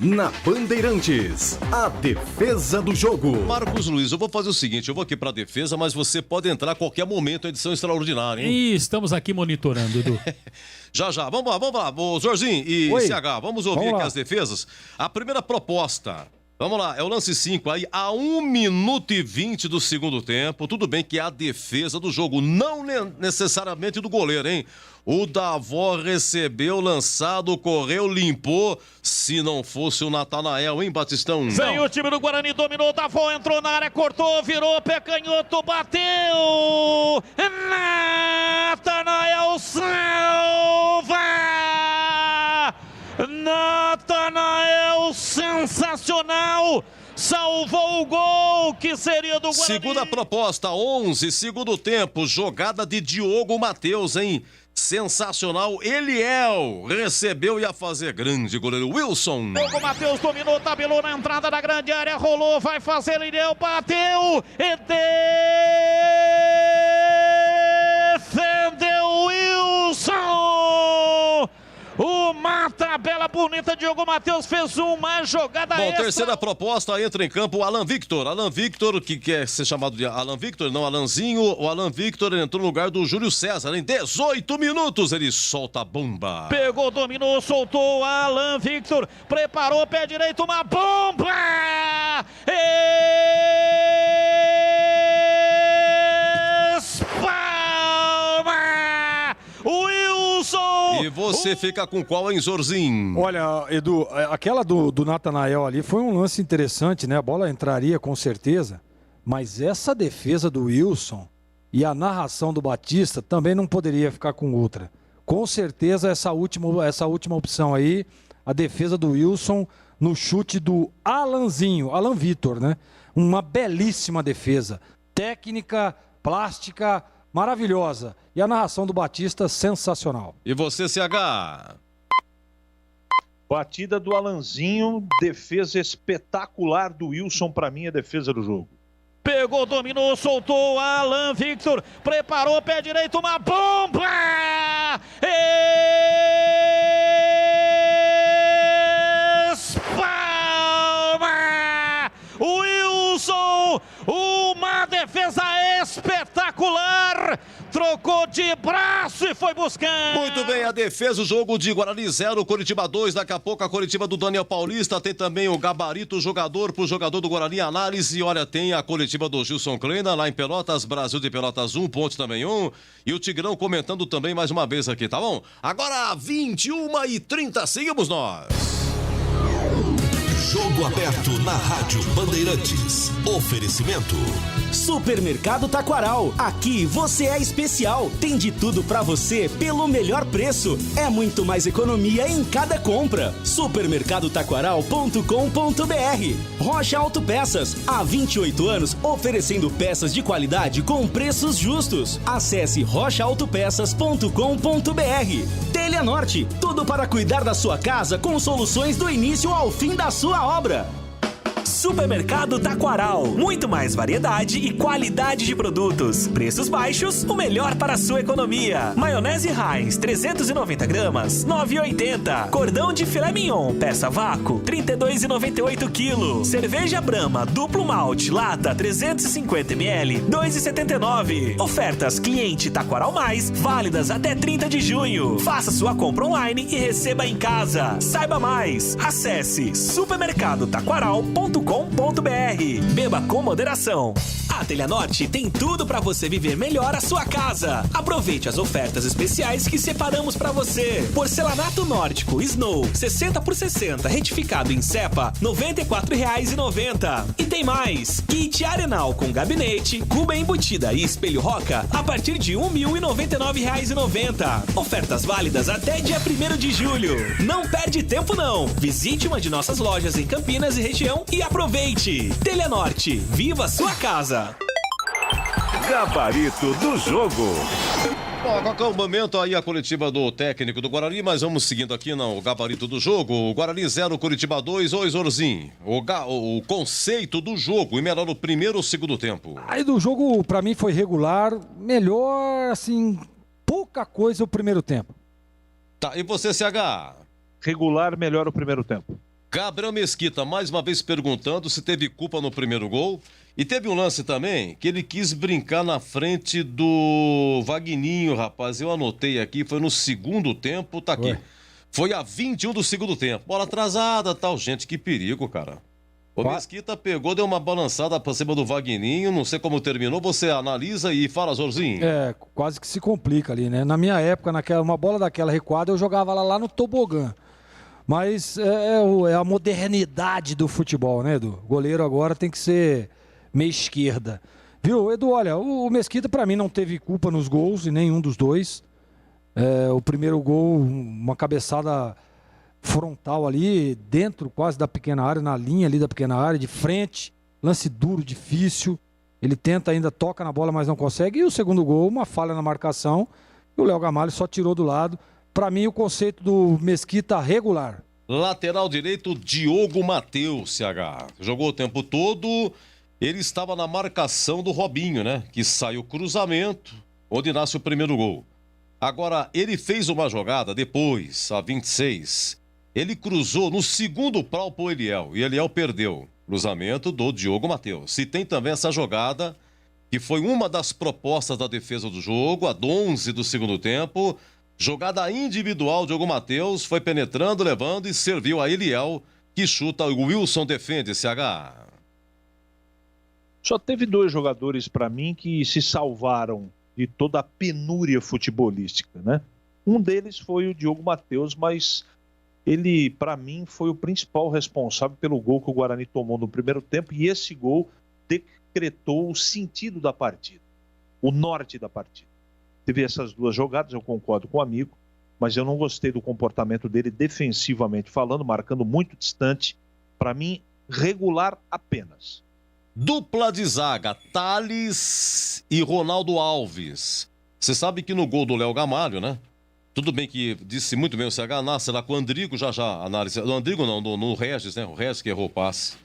Speaker 6: Na Bandeirantes, a defesa do jogo.
Speaker 13: Marcos Luiz, eu vou fazer o seguinte, eu vou aqui pra defesa, mas você pode entrar a qualquer momento, edição extraordinária, hein?
Speaker 8: E estamos aqui monitorando, Edu.
Speaker 13: Já, vamos lá, o Jorginho e
Speaker 10: Oi.
Speaker 13: CH, vamos ouvir aqui as defesas. A primeira proposta, vamos lá, é o lance 5 aí, a 1 minuto e 20 do segundo tempo. Tudo bem que é a defesa do jogo, não necessariamente do goleiro, hein? O Davó recebeu, lançado, correu, limpou. Se não fosse o Natanael, hein, Batistão?
Speaker 5: Vem o time do Guarani, dominou, Davó entrou na área, cortou, virou, pé canhoto, bateu! Natanael salva! Natanael, sensacional! Salvou o gol que seria do Guarani.
Speaker 13: Segunda proposta, 11, segundo tempo, jogada de Diogo Matheus, hein? Sensacional, Eliel recebeu e ia fazer grande goleiro Wilson.
Speaker 5: Diogo Matheus dominou, tabelou na entrada da grande área, rolou, vai fazer, Eliel bateu e defendeu Wilson. Uma tabela bonita, Diogo Matheus fez uma jogada
Speaker 13: extra.
Speaker 5: Bom,
Speaker 13: terceira proposta, entra em campo o Alan Victor. Alan Victor, que quer ser chamado de Alan Victor, não Alanzinho. O Alan Victor entrou no lugar do Júlio César. Em 18 minutos ele solta a bomba.
Speaker 5: Pegou, dominou, soltou Alan Victor. Preparou, pé direito, uma bomba! Espalma! Wilson!
Speaker 13: E você fica com qual, hein, Zorzinho?
Speaker 10: Olha, Edu, aquela do Natanael ali foi um lance interessante, né? A bola entraria com certeza, mas essa defesa do Wilson e a narração do Batista também não poderia ficar com outra. Com certeza essa última opção aí, a defesa do Wilson no chute do Alanzinho, Alan Vitor, né? Uma belíssima defesa, técnica, plástica, maravilhosa. E a narração do Batista, sensacional.
Speaker 13: E você, CH?
Speaker 9: Batida do Alanzinho, defesa espetacular do Wilson, pra mim, é defesa do jogo.
Speaker 5: Pegou, dominou, soltou Alan Victor, preparou, pé direito, uma bomba! Espalma! Wilson, uma defesa espetacular! trocou de braço e foi buscar.
Speaker 13: Muito bem, a defesa, o jogo de Guarani 0, Coritiba 2. Daqui a pouco a coletiva do Daniel Paulista. Tem também o gabarito jogador pro jogador do Guarani, análise. Olha, tem a coletiva do Gilson Kleina lá em Pelotas, Brasil de Pelotas 1, Ponte também 1. E o Tigrão comentando também mais uma vez aqui, tá bom? Agora 21h30, seguimos nós.
Speaker 19: Jogo aberto na Rádio Bandeirantes. Oferecimento.
Speaker 2: Supermercado Taquaral. Aqui você é especial. Tem de tudo pra você pelo melhor preço. É muito mais economia em cada compra. Supermercadotaquaral.com.br. Rocha Autopeças. Há 28 anos oferecendo peças de qualidade com preços justos. Acesse rochaautopeças.com.br. Telha Norte. Tudo para cuidar da sua casa com soluções do início ao fim da sua obra.
Speaker 20: Supermercado Taquaral. Muito mais variedade e qualidade de produtos. Preços baixos, o melhor para a sua economia. Maionese Heinz, 390 gramas, 9,80. Cordão de filé mignon, peça vácuo, 32,98 kg. Cerveja Brahma, duplo malte, lata, 350 ml, 2,79. Ofertas cliente Taquaral Mais, válidas até 30 de junho. Faça sua compra online e receba em casa. Saiba mais. Acesse supermercadotaquaral.com.br. Beba com moderação. A Telha Norte tem tudo para você viver melhor a sua casa. Aproveite as ofertas especiais que separamos para você. Porcelanato nórdico Snow 60 por 60 retificado em cepa, R$ 94,90. E tem mais. Kit Arenal com gabinete, cuba embutida e espelho Roca a partir de R$ 1.099,90. Ofertas válidas até dia 1º de julho. Não perde tempo não. Visite uma de nossas lojas em Campinas e região e aproveite. Telha Norte, viva a sua casa.
Speaker 6: Gabarito do jogo.
Speaker 13: Bom, a qualquer momento aí a coletiva do técnico do Guarani, mas vamos seguindo aqui no gabarito do jogo. Guarani 0, Coritiba 2. Oi, Zorzinho. O conceito do jogo, e melhor no primeiro ou segundo tempo?
Speaker 10: Aí do jogo, pra mim, foi regular. Melhor, assim, pouca coisa o primeiro tempo.
Speaker 13: Tá, e você, CH?
Speaker 9: Regular, melhor o primeiro tempo.
Speaker 13: Gabriel Mesquita, mais uma vez perguntando se teve culpa no primeiro gol. E teve um lance também que ele quis brincar na frente do Vagninho, rapaz. Eu anotei aqui, foi no segundo tempo, tá aqui. Foi a 21 do segundo tempo. Bola atrasada, tal. Gente, que perigo, cara. O Mesquita pegou, deu uma balançada pra cima do Vagninho, não sei como terminou. Você analisa e fala, Zorzinho.
Speaker 10: É, quase que se complica ali, né? Na minha época, uma bola daquela recuada, eu jogava lá no tobogã. Mas é a modernidade do futebol, né, Edu? O goleiro agora tem que ser meia esquerda. Viu, Edu, olha, o Mesquita pra mim não teve culpa nos gols, e nenhum dos dois. O primeiro gol, uma cabeçada frontal ali, dentro quase da pequena área, na linha ali da pequena área, de frente, lance duro, difícil. Ele tenta ainda, toca na bola, mas não consegue. E o segundo gol, uma falha na marcação, e o Léo Gamalho só tirou do lado. Para mim, o conceito do Mesquita regular.
Speaker 13: Lateral direito, Diogo Matheus, CH. Jogou o tempo todo, ele estava na marcação do Robinho, né? Que saiu cruzamento, onde nasce o primeiro gol. Agora, ele fez uma jogada depois, a 26. Ele cruzou no segundo pau pro Eliel, e Eliel perdeu. Cruzamento do Diogo Matheus. E tem também essa jogada, que foi uma das propostas da defesa do jogo, a 11 do segundo tempo. Jogada individual, Diogo Matheus foi penetrando, levando e serviu a Eliel, que chuta, o Wilson defende, CH.
Speaker 9: Só teve dois jogadores para mim que se salvaram de toda a penúria futebolística, né? Um deles foi o Diogo Matheus, mas ele, para mim, foi o principal responsável pelo gol que o Guarani tomou no primeiro tempo, e esse gol decretou o sentido da partida, o norte da partida. Teve essas duas jogadas, eu concordo com o amigo, mas eu não gostei do comportamento dele defensivamente falando, marcando muito distante. Para mim, regular apenas.
Speaker 13: Dupla de zaga, Thales e Ronaldo Alves. Você sabe que no gol do Léo Gamalho, né? Tudo bem que disse muito bem o CH, nasce lá com o Andrigo, já análise. O Andrigo não, no Regis, né? O Regis que errou o passe.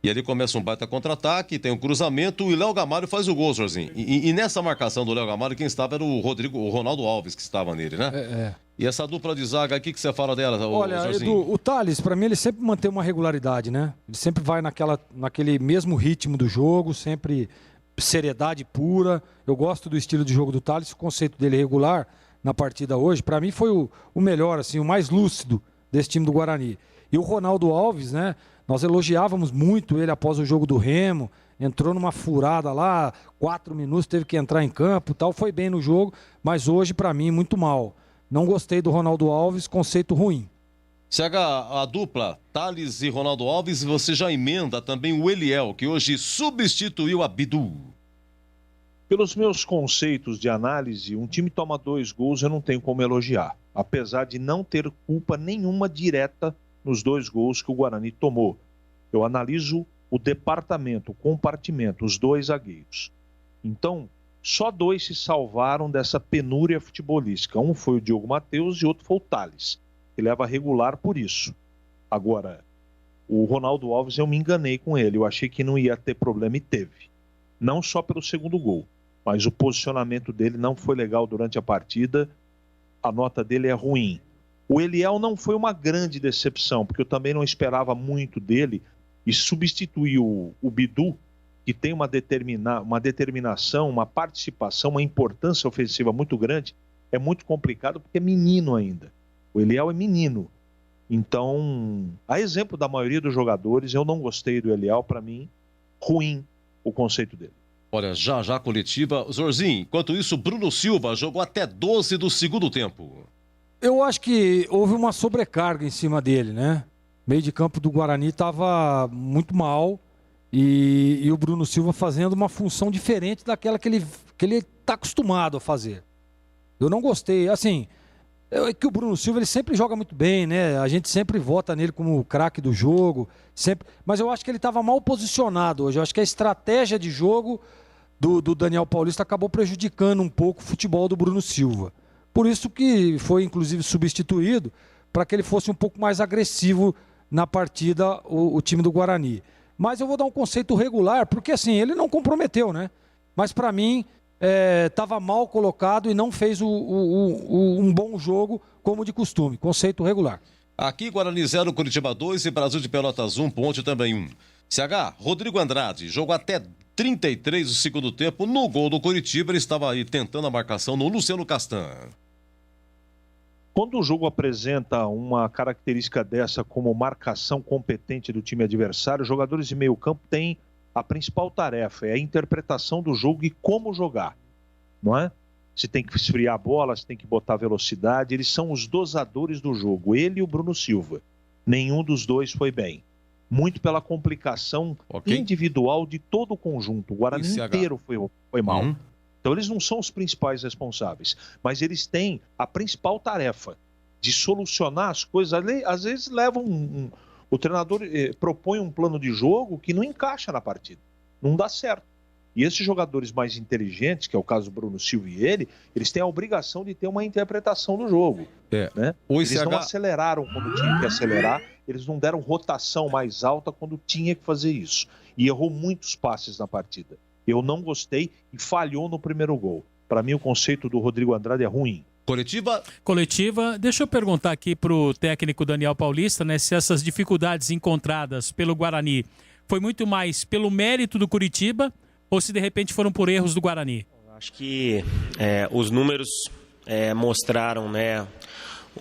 Speaker 13: E ali começa um baita contra-ataque, tem um cruzamento e o Léo Gamalho faz o gol, Jorginho. E nessa marcação do Léo Gamalho, quem estava era o Ronaldo Alves, que estava nele, né? E essa dupla de zaga, o que você fala dela,
Speaker 10: Olha, Edu, o Thales, pra mim, ele sempre mantém uma regularidade, né? Ele sempre vai naquele mesmo ritmo do jogo, sempre seriedade pura. Eu gosto do estilo de jogo do Thales, o conceito dele regular na partida hoje, para mim foi o melhor, assim, o mais lúcido desse time do Guarani. E o Ronaldo Alves, né? Nós elogiávamos muito ele após o jogo do Remo, entrou numa furada lá, 4 minutos, teve que entrar em campo, tal, foi bem no jogo, mas hoje para mim muito mal. Não gostei do Ronaldo Alves, conceito ruim.
Speaker 13: CH, a dupla Thales e Ronaldo Alves, você já emenda também o Eliel, que hoje substituiu a Bidu.
Speaker 9: Pelos meus conceitos de análise, um time toma 2 gols, eu não tenho como elogiar. Apesar de não ter culpa nenhuma direta nos 2 gols que o Guarani tomou. Eu analiso o departamento, o compartimento, os 2 zagueiros. Então, só 2 se salvaram dessa penúria futebolística. Um foi o Diogo Matheus e outro foi o Thales, que leva regular por isso. Agora, o Ronaldo Alves, eu me enganei com ele. Eu achei que não ia ter problema e teve. Não só pelo segundo gol, mas o posicionamento dele não foi legal durante a partida. A nota dele é ruim. O Eliel não foi uma grande decepção, porque eu também não esperava muito dele, e substituir o Bidu, que tem uma determinação, uma participação, uma importância ofensiva muito grande, é muito complicado porque é menino ainda. O Eliel é menino. Então, a exemplo da maioria dos jogadores, eu não gostei do Eliel. Para mim, ruim o conceito dele.
Speaker 13: Olha, já a coletiva. Zorzinho, enquanto isso, Bruno Silva jogou até 12 do segundo tempo.
Speaker 10: Eu acho que houve uma sobrecarga em cima dele, né? Meio de campo do Guarani estava muito mal e o Bruno Silva fazendo uma função diferente daquela que ele está acostumado a fazer. Eu não gostei. Assim, é que o Bruno Silva ele sempre joga muito bem, né? A gente sempre vota nele como o craque do jogo, sempre. Mas eu acho que ele estava mal posicionado hoje. Eu acho que a estratégia de jogo do Daniel Paulista acabou prejudicando um pouco o futebol do Bruno Silva. Por isso que foi, inclusive, substituído para que ele fosse um pouco mais agressivo na partida, o time do Guarani. Mas eu vou dar um conceito regular, porque assim, ele não comprometeu, né? Mas para mim, estava mal colocado e não fez um bom jogo como de costume. Conceito regular.
Speaker 13: Aqui, Guarani 0, Curitiba 2 e Brasil de Pelotas 1, Ponte também 1. CH, Rodrigo Andrade jogou até 33 do segundo tempo. No gol do Curitiba, ele estava aí tentando a marcação no Luciano Castan.
Speaker 9: Quando o jogo apresenta uma característica dessa como marcação competente do time adversário, os jogadores de meio campo têm a principal tarefa, é a interpretação do jogo e como jogar, não é? Se tem que esfriar a bola, se tem que botar velocidade, eles são os dosadores do jogo, ele e o Bruno Silva. Nenhum dos dois foi bem. Muito pela complicação individual de todo o conjunto. O Guarani inteiro foi mal. Então eles não são os principais responsáveis, mas eles têm a principal tarefa de solucionar as coisas. Às vezes levam o treinador propõe um plano de jogo que não encaixa na partida, não dá certo. E esses jogadores mais inteligentes, que é o caso do Bruno Silva e ele, eles têm a obrigação de ter uma interpretação do jogo. Né? Eles não aceleraram quando tinha que acelerar, eles não deram rotação mais alta quando tinha que fazer isso. E errou muitos passes na partida. Eu não gostei e falhou no primeiro gol. Para mim, o conceito do Rodrigo Andrade é ruim.
Speaker 8: Coletiva, deixa eu perguntar aqui pro técnico Daniel Paulista, né, se essas dificuldades encontradas pelo Guarani foi muito mais pelo mérito do Curitiba ou se de repente foram por erros do Guarani?
Speaker 21: Acho que os números mostraram, né,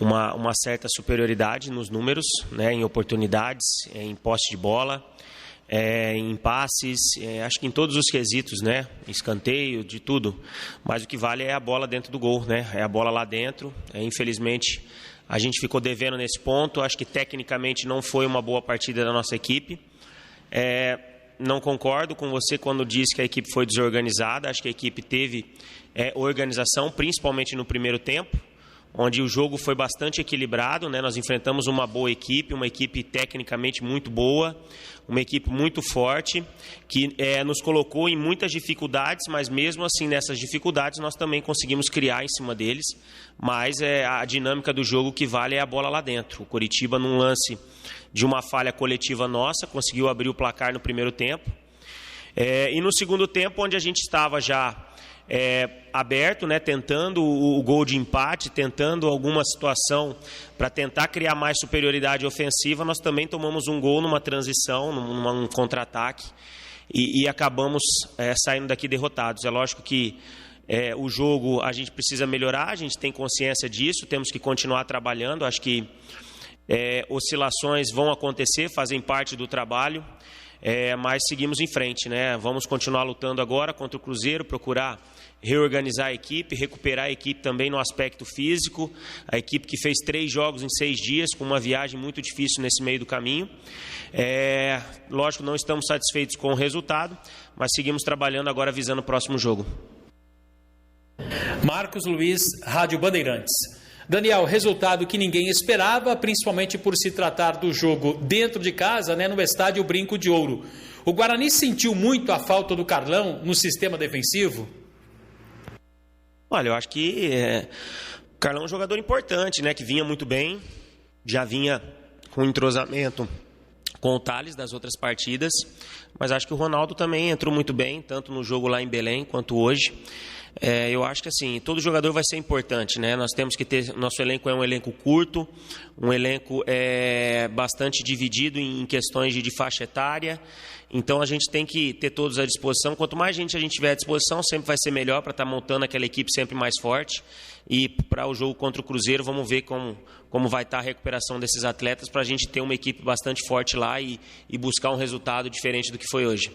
Speaker 21: uma certa superioridade nos números, né, em oportunidades, em posse de bola, em passes, acho que em todos os quesitos, né? Escanteio, de tudo. Mas o que vale é a bola dentro do gol, né? É a bola lá dentro. Infelizmente, a gente ficou devendo nesse ponto. Acho que tecnicamente não foi uma boa partida da nossa equipe. Não concordo com você quando diz que a equipe foi desorganizada. Acho que a equipe teve organização, principalmente no primeiro tempo, onde o jogo foi bastante equilibrado, né? Nós enfrentamos uma boa equipe, uma equipe tecnicamente muito boa, uma equipe muito forte, que nos colocou em muitas dificuldades, mas mesmo assim nessas dificuldades nós também conseguimos criar em cima deles, mas a dinâmica do jogo que vale é a bola lá dentro. O Curitiba, num lance de uma falha coletiva nossa, conseguiu abrir o placar no primeiro tempo, e no segundo tempo, onde a gente estava já aberto, né, tentando o gol de empate, tentando alguma situação para tentar criar mais superioridade ofensiva, nós também tomamos um gol numa transição, num contra-ataque. e acabamos saindo daqui derrotados. É lógico que o jogo a gente precisa melhorar, a gente tem consciência disso, temos que continuar trabalhando. Acho que oscilações vão acontecer, fazem parte do trabalho, mas seguimos em frente, né? Vamos continuar lutando agora contra o Cruzeiro, procurar reorganizar a equipe, recuperar a equipe também no aspecto físico, a equipe que fez 3 jogos em 6 dias, com uma viagem muito difícil nesse meio do caminho. Lógico, não estamos satisfeitos com o resultado, mas seguimos trabalhando agora visando o próximo jogo.
Speaker 8: Marcos Luiz, Rádio Bandeirantes. Daniel, resultado que ninguém esperava, principalmente por se tratar do jogo dentro de casa, né, no estádio Brinco de Ouro. O Guarani sentiu muito a falta do Carlão no sistema defensivo?
Speaker 21: Olha, eu acho que o Carlão é um jogador importante, né, que vinha muito bem, já vinha com entrosamento com o Thales das outras partidas, mas acho que o Ronaldo também entrou muito bem, tanto no jogo lá em Belém quanto hoje. Eu acho que assim, todo jogador vai ser importante, né? Nós temos que ter, nosso elenco é um elenco curto, um elenco bastante dividido em questões de faixa etária, então a gente tem que ter todos à disposição. Quanto mais gente a gente tiver à disposição, sempre vai ser melhor para estar montando aquela equipe sempre mais forte. E para o jogo contra o Cruzeiro, vamos ver como vai estar a recuperação desses atletas para a gente ter uma equipe bastante forte lá e buscar um resultado diferente do que foi hoje.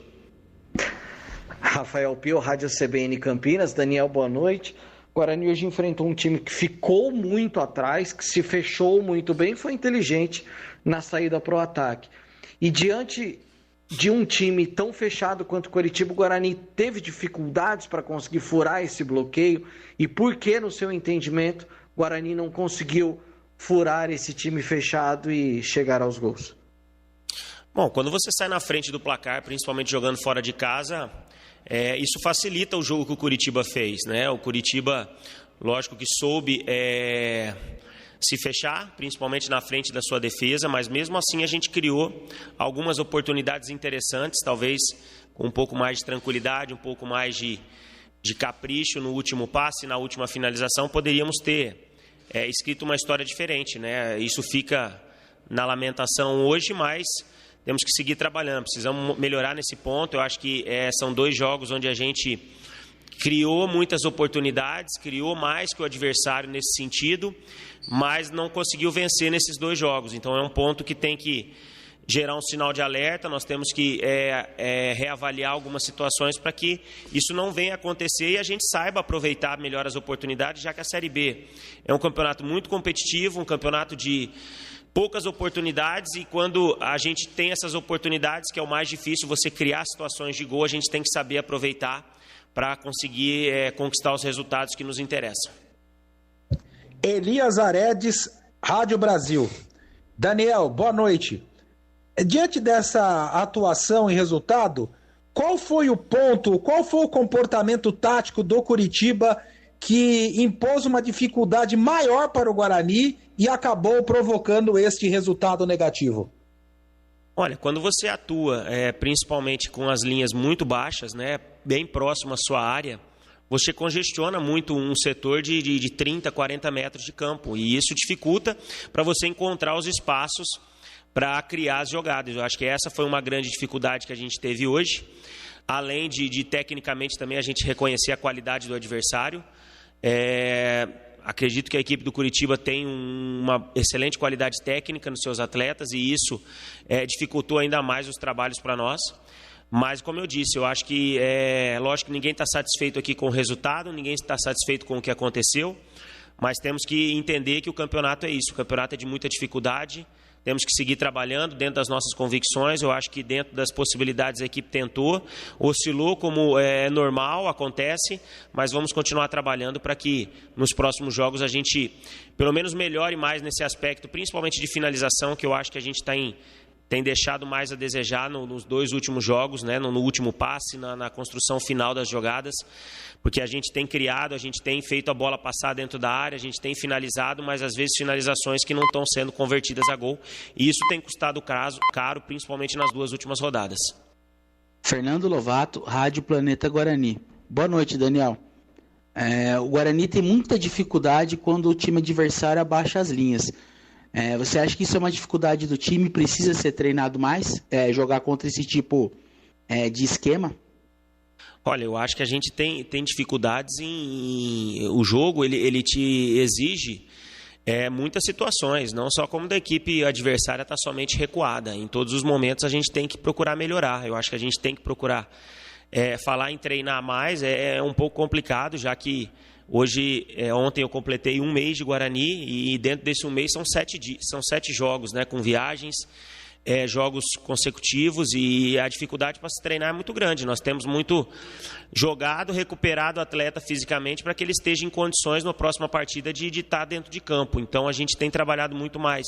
Speaker 4: Rafael Pio, Rádio CBN Campinas. Daniel, boa noite. O Guarani hoje enfrentou um time que ficou muito atrás, que se fechou muito bem, foi inteligente na saída para o ataque. E diante de um time tão fechado quanto o Coritiba, o Guarani teve dificuldades para conseguir furar esse bloqueio. E por que, no seu entendimento, o Guarani não conseguiu furar esse time fechado e chegar aos gols?
Speaker 21: Bom, quando você sai na frente do placar, principalmente jogando fora de casa, isso facilita o jogo que o Coritiba fez, né? O Coritiba, lógico que soube se fechar, principalmente na frente da sua defesa, mas mesmo assim a gente criou algumas oportunidades interessantes, talvez com um pouco mais de tranquilidade, um pouco mais de capricho no último passe, na última finalização, poderíamos ter escrito uma história diferente, né? Isso fica na lamentação hoje, mas temos que seguir trabalhando, precisamos melhorar nesse ponto. Eu acho que são 2 jogos onde a gente criou muitas oportunidades, criou mais que o adversário nesse sentido, mas não conseguiu vencer nesses 2 jogos. Então é um ponto que tem que gerar um sinal de alerta, nós temos que reavaliar algumas situações para que isso não venha a acontecer e a gente saiba aproveitar melhor as oportunidades, já que a Série B é um campeonato muito competitivo, um campeonato de poucas oportunidades, e quando a gente tem essas oportunidades, que é o mais difícil, você criar situações de gol, a gente tem que saber aproveitar para conseguir conquistar os resultados que nos interessam.
Speaker 22: Elias Aredes, Rádio Brasil. Daniel, boa noite. Diante dessa atuação e resultado, qual foi o ponto, qual foi o comportamento tático do Coritiba que impôs uma dificuldade maior para o Guarani e acabou provocando este resultado negativo?
Speaker 21: Olha, quando você atua principalmente com as linhas muito baixas, né, bem próximo à sua área, você congestiona muito um setor de 30, 40 metros de campo, e isso dificulta para você encontrar os espaços para criar as jogadas. Eu acho que essa foi uma grande dificuldade que a gente teve hoje, além de tecnicamente também a gente reconhecer a qualidade do adversário. Acredito que a equipe do Coritiba tem uma excelente qualidade técnica nos seus atletas, e isso dificultou ainda mais os trabalhos para nós. Mas, como eu disse, eu acho que, lógico que ninguém está satisfeito aqui com o resultado, ninguém está satisfeito com o que aconteceu, mas temos que entender que o campeonato é isso, o campeonato é de muita dificuldade, temos que seguir trabalhando dentro das nossas convicções. Eu acho que dentro das possibilidades a equipe tentou, oscilou como é normal, acontece, mas vamos continuar trabalhando para que nos próximos jogos a gente pelo menos melhore mais nesse aspecto, principalmente de finalização, que eu acho que a gente tem deixado mais a desejar nos 2 últimos jogos, né? No último passe, na construção final das jogadas, porque a gente tem criado, a gente tem feito a bola passar dentro da área, a gente tem finalizado, mas às vezes finalizações que não estão sendo convertidas a gol, e isso tem custado caro, principalmente nas 2 últimas rodadas.
Speaker 23: Fernando Lovato, Rádio Planeta Guarani. Boa noite, Daniel. O Guarani tem muita dificuldade quando o time adversário abaixa as linhas. Você acha que isso é uma dificuldade do time, precisa ser treinado mais, jogar contra esse tipo de esquema?
Speaker 21: Olha, eu acho que a gente tem dificuldades em... O jogo, ele te exige muitas situações, não só como da equipe adversária está somente recuada. Em todos os momentos a gente tem que procurar melhorar. Eu acho que a gente tem que procurar falar em treinar mais. É um pouco complicado, já que hoje, ontem eu completei 1 mês de Guarani e dentro desse 1 mês são 7 jogos, né, com viagens, jogos consecutivos, e a dificuldade para se treinar é muito grande. Nós temos muito jogado, recuperado o atleta fisicamente para que ele esteja em condições na próxima partida de estar dentro de campo. Então a gente tem trabalhado muito mais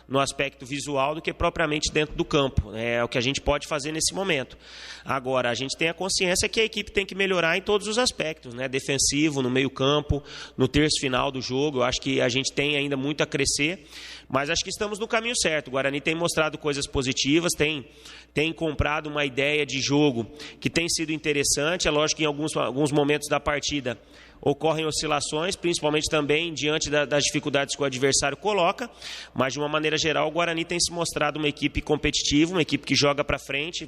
Speaker 21: no aspecto visual do que propriamente dentro do campo. É o que a gente pode fazer nesse momento. Agora, a gente tem a consciência que a equipe tem que melhorar em todos os aspectos, né? Defensivo, no meio campo, no terço final do jogo. Eu acho que a gente tem ainda muito a crescer, mas acho que estamos no caminho certo. O Guarani tem mostrado coisas positivas, tem comprado uma ideia de jogo que tem sido interessante. É lógico que em alguns momentos da partida ocorrem oscilações, principalmente também diante das dificuldades que o adversário coloca, mas de uma maneira geral o Guarani tem se mostrado uma equipe competitiva, uma equipe que joga para frente.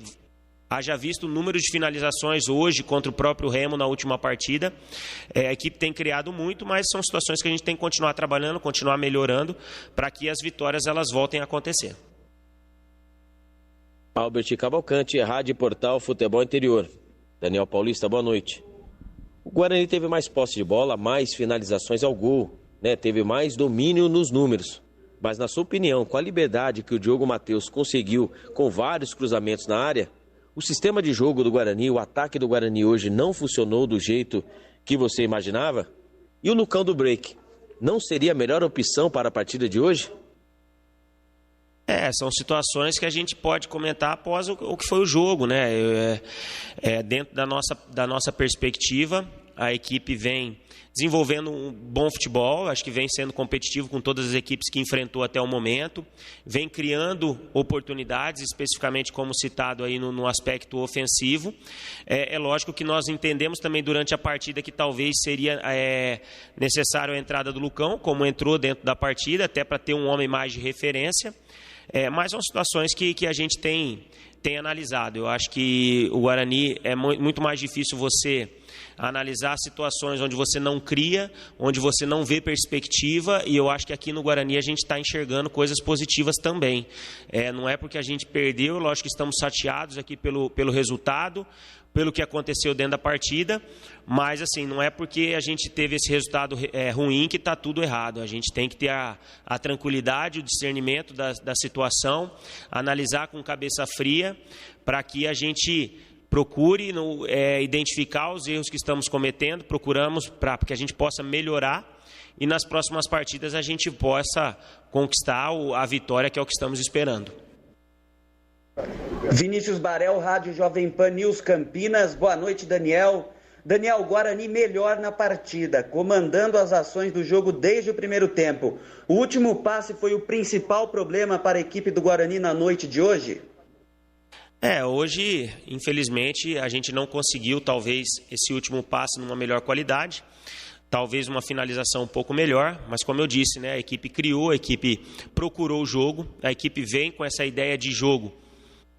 Speaker 21: Haja visto o número de finalizações hoje contra o próprio Remo na última partida. A equipe tem criado muito, mas são situações que a gente tem que continuar trabalhando, continuar melhorando, para que as vitórias elas voltem a acontecer.
Speaker 3: Albert Cavalcante, Rádio Portal Futebol Interior. Daniel Paulista, boa noite. O Guarani teve mais posse de bola, mais finalizações ao gol, né? Teve mais domínio nos números. Mas na sua opinião, com a liberdade que o Diogo Matheus conseguiu com vários cruzamentos na área, o sistema de jogo do Guarani, o ataque do Guarani hoje não funcionou do jeito que você imaginava? E o Lucão do break, não seria a melhor opção para a partida de hoje?
Speaker 21: São situações que a gente pode comentar após o que foi o jogo, né? Dentro da nossa perspectiva, a equipe vem desenvolvendo um bom futebol, acho que vem sendo competitivo com todas as equipes que enfrentou até o momento, vem criando oportunidades, especificamente como citado aí no aspecto ofensivo. É lógico que nós entendemos também durante a partida que talvez seria necessário a entrada do Lucão, como entrou dentro da partida, até para ter um homem mais de referência. Mas são situações que a gente tem analisado. Eu acho que o Guarani é muito mais difícil você analisar situações onde você não cria, onde você não vê perspectiva, e eu acho que aqui no Guarani a gente está enxergando coisas positivas também. Não é porque a gente perdeu, lógico que estamos chateados aqui pelo resultado, pelo que aconteceu dentro da partida, mas assim, não é porque a gente teve esse resultado ruim que está tudo errado. A gente tem que ter a tranquilidade, o discernimento da situação, analisar com cabeça fria, para que a gente procure identificar os erros que estamos cometendo, para que a gente possa melhorar e nas próximas partidas a gente possa conquistar a vitória, que é o que estamos esperando.
Speaker 14: Vinícius Barel, Rádio Jovem Pan News Campinas. Boa noite, Daniel. Daniel, Guarani melhor na partida, comandando as ações do jogo desde o primeiro tempo. O último passe foi o principal problema para a equipe do Guarani na noite de hoje?
Speaker 21: Hoje, infelizmente, a gente não conseguiu, talvez, esse último passe numa melhor qualidade. Talvez uma finalização um pouco melhor, mas como eu disse, né, a equipe criou, a equipe procurou o jogo, a equipe vem com essa ideia de jogo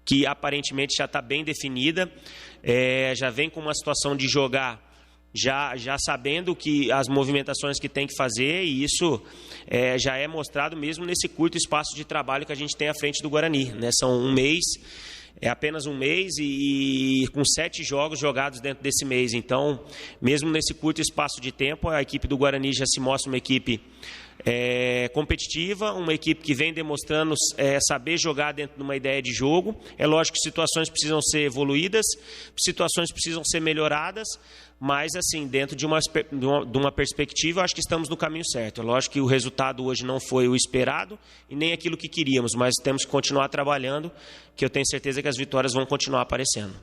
Speaker 21: que aparentemente já está bem definida, já vem com uma situação de jogar já sabendo que as movimentações que tem que fazer, e isso já é mostrado mesmo nesse curto espaço de trabalho que a gente tem à frente do Guarani, né? São um mês, apenas um mês e com 7 jogos jogados dentro desse mês. Então, mesmo nesse curto espaço de tempo, a equipe do Guarani já se mostra uma equipe competitiva, uma equipe que vem demonstrando saber jogar dentro de uma ideia de jogo. É lógico que situações precisam ser evoluídas, situações precisam ser melhoradas, mas assim, dentro de uma perspectiva, eu acho que estamos no caminho certo. É lógico que o resultado hoje não foi o esperado e nem aquilo que queríamos, mas temos que continuar trabalhando, que eu tenho certeza que as vitórias vão continuar aparecendo.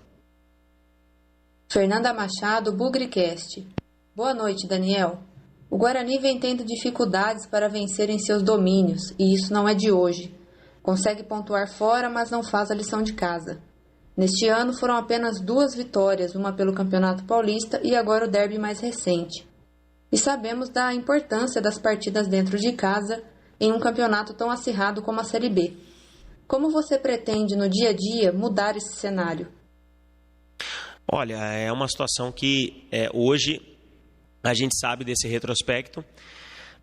Speaker 15: Fernanda Machado, Bugricast. Boa noite, Daniel. O Guarani vem tendo dificuldades para vencer em seus domínios, e isso não é de hoje. Consegue pontuar fora, mas não faz a lição de casa. Neste ano foram apenas 2 vitórias, uma pelo Campeonato Paulista e agora o derby mais recente. E sabemos da importância das partidas dentro de casa em um campeonato tão acirrado como a Série B. Como você pretende, no dia a dia, mudar esse cenário?
Speaker 21: Olha, é uma situação que hoje a gente sabe desse retrospecto,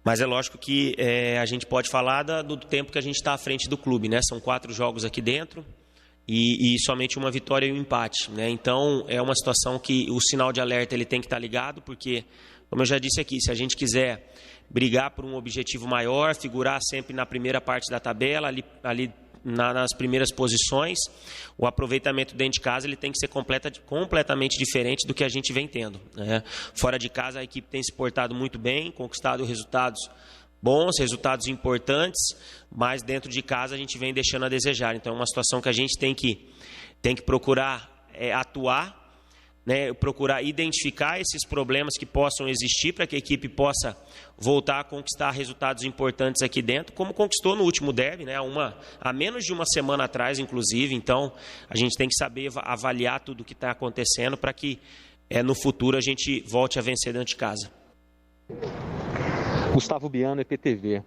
Speaker 21: mas é lógico que a gente pode falar do tempo que a gente está à frente do clube, né? São 4 jogos aqui dentro e somente uma vitória e um empate, né? Então é uma situação que o sinal de alerta ele tem que estar ligado, porque, como eu já disse aqui, se a gente quiser brigar por um objetivo maior, figurar sempre na primeira parte da tabela, ali nas primeiras posições, o aproveitamento dentro de casa ele tem que ser completamente diferente do que a gente vem tendo, né? Fora de casa a equipe tem se portado muito bem, conquistado resultados bons, resultados importantes, mas dentro de casa a gente vem deixando a desejar. Então é uma situação que a gente tem que procurar atuar, né, procurar identificar esses problemas que possam existir para que a equipe possa voltar a conquistar resultados importantes aqui dentro, como conquistou no último derby, né, há menos de uma semana atrás, inclusive. Então, a gente tem que saber avaliar tudo o que está acontecendo para que no futuro a gente volte a vencer dentro de casa.
Speaker 12: Gustavo Biano, EPTV.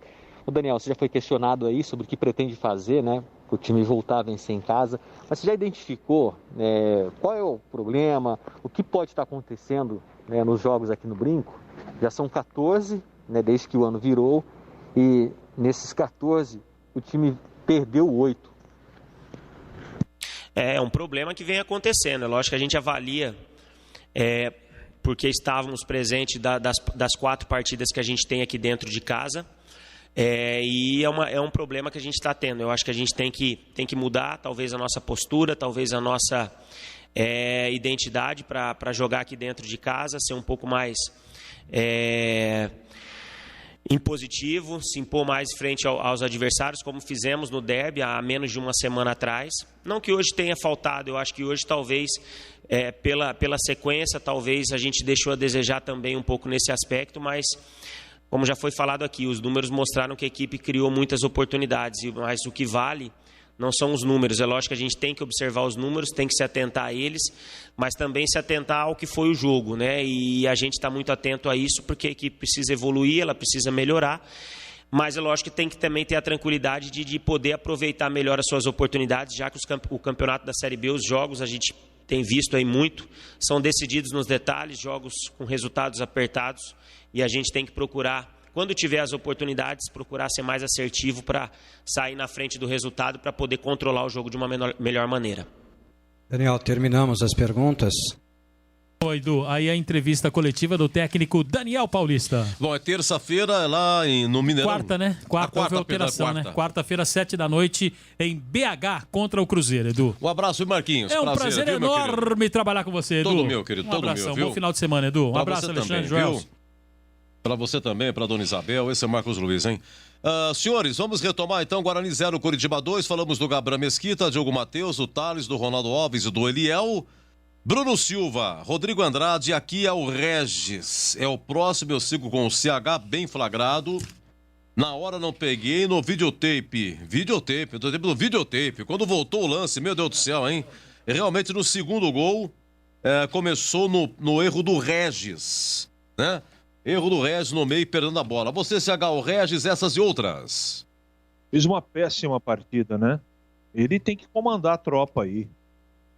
Speaker 12: O Daniel, você já foi questionado aí sobre o que pretende fazer, né, para o time voltar a vencer em casa, mas você já identificou qual é o problema, o que pode estar acontecendo, né, nos jogos aqui no Brinco? Já são 14, né, desde que o ano virou, e nesses 14 o time perdeu 8.
Speaker 21: É um problema que vem acontecendo, é lógico que a gente avalia, porque estávamos presentes das 4 partidas que a gente tem aqui dentro de casa. E é um problema que a gente está tendo. Eu acho que a gente tem que mudar talvez a nossa postura, talvez a nossa identidade para jogar aqui dentro de casa, ser um pouco mais impositivo, se impor mais frente aos adversários, como fizemos no derby há menos de uma semana atrás. Não que hoje tenha faltado, eu acho que hoje talvez pela sequência, talvez a gente deixou a desejar também um pouco nesse aspecto, mas como já foi falado aqui, os números mostraram que a equipe criou muitas oportunidades, mas o que vale não são os números. É lógico que a gente tem que observar os números, tem que se atentar a eles, mas também se atentar ao que foi o jogo, né? E a gente está muito atento a isso, porque a equipe precisa evoluir, ela precisa melhorar, mas é lógico que tem que também ter a tranquilidade de poder aproveitar melhor as suas oportunidades, já que o campeonato da Série B, os jogos, a gente tem visto aí muito, são decididos nos detalhes, jogos com resultados apertados, e a gente tem que procurar, quando tiver as oportunidades, procurar ser mais assertivo para sair na frente do resultado, para poder controlar o jogo de uma melhor maneira.
Speaker 10: Daniel, terminamos as perguntas.
Speaker 8: Oi, Edu, aí a entrevista coletiva do técnico Daniel Paulista.
Speaker 13: Bom, é terça-feira lá no Mineirão.
Speaker 8: Quarta, né? Quarta houve alteração, né? Quarta-feira, 7h, em BH, contra o Cruzeiro, Edu.
Speaker 13: Um abraço, Marquinhos.
Speaker 8: É um prazer viu, enorme trabalhar com você, Edu.
Speaker 13: Todo meu, querido,
Speaker 8: um
Speaker 13: todo
Speaker 8: abração,
Speaker 13: meu, viu?
Speaker 8: Bom final de semana, Edu. Um
Speaker 13: pra
Speaker 8: abraço, Alexandre Joel.
Speaker 13: Para você também, para Dona Isabel, esse é Marcos Luiz, hein? Senhores, vamos retomar então, Guarani 0, Coritiba 2, falamos do Gabriel Mesquita, Diogo Matheus, do Thales, do Ronaldo Alves e do Eliel, Bruno Silva, Rodrigo Andrade, aqui é o Regis, é o próximo, eu sigo com o CH bem flagrado, na hora não peguei no videotape, eu tô no videotape, quando voltou o lance, meu Deus do céu, hein? Realmente no segundo gol, começou no erro do Regis, né? Erro do Regis no meio, perdendo a bola. Você, CH, o Regis, essas e outras.
Speaker 9: Fez uma péssima partida, né? Ele tem que comandar a tropa aí.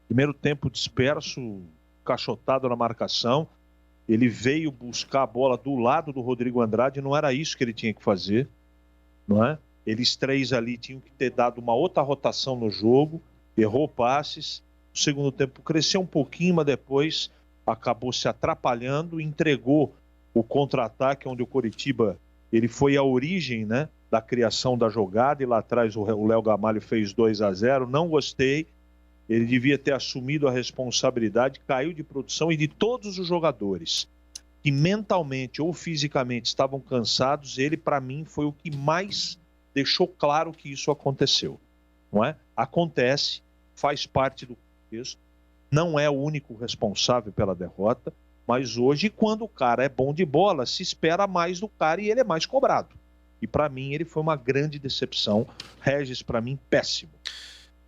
Speaker 9: Primeiro tempo disperso, cachotado na marcação. Ele veio buscar a bola do lado do Rodrigo Andrade, não era isso que ele tinha que fazer, não é? Eles 3 ali tinham que ter dado uma outra rotação no jogo, errou passes. O segundo tempo cresceu um pouquinho, mas depois acabou se atrapalhando, entregou o contra-ataque, onde o Coritiba ele foi a origem, né, da criação da jogada, e lá atrás o Léo Gamalho fez 2-0, não gostei, ele devia ter assumido a responsabilidade, caiu de produção, e de todos os jogadores que mentalmente ou fisicamente estavam cansados, ele para mim foi o que mais deixou claro que isso aconteceu, não é? Acontece, faz parte do contexto, não é o único responsável pela derrota, mas hoje, quando o cara é bom de bola, se espera mais do cara e ele é mais cobrado. E para mim, ele foi uma grande decepção. Regis, para mim, péssimo.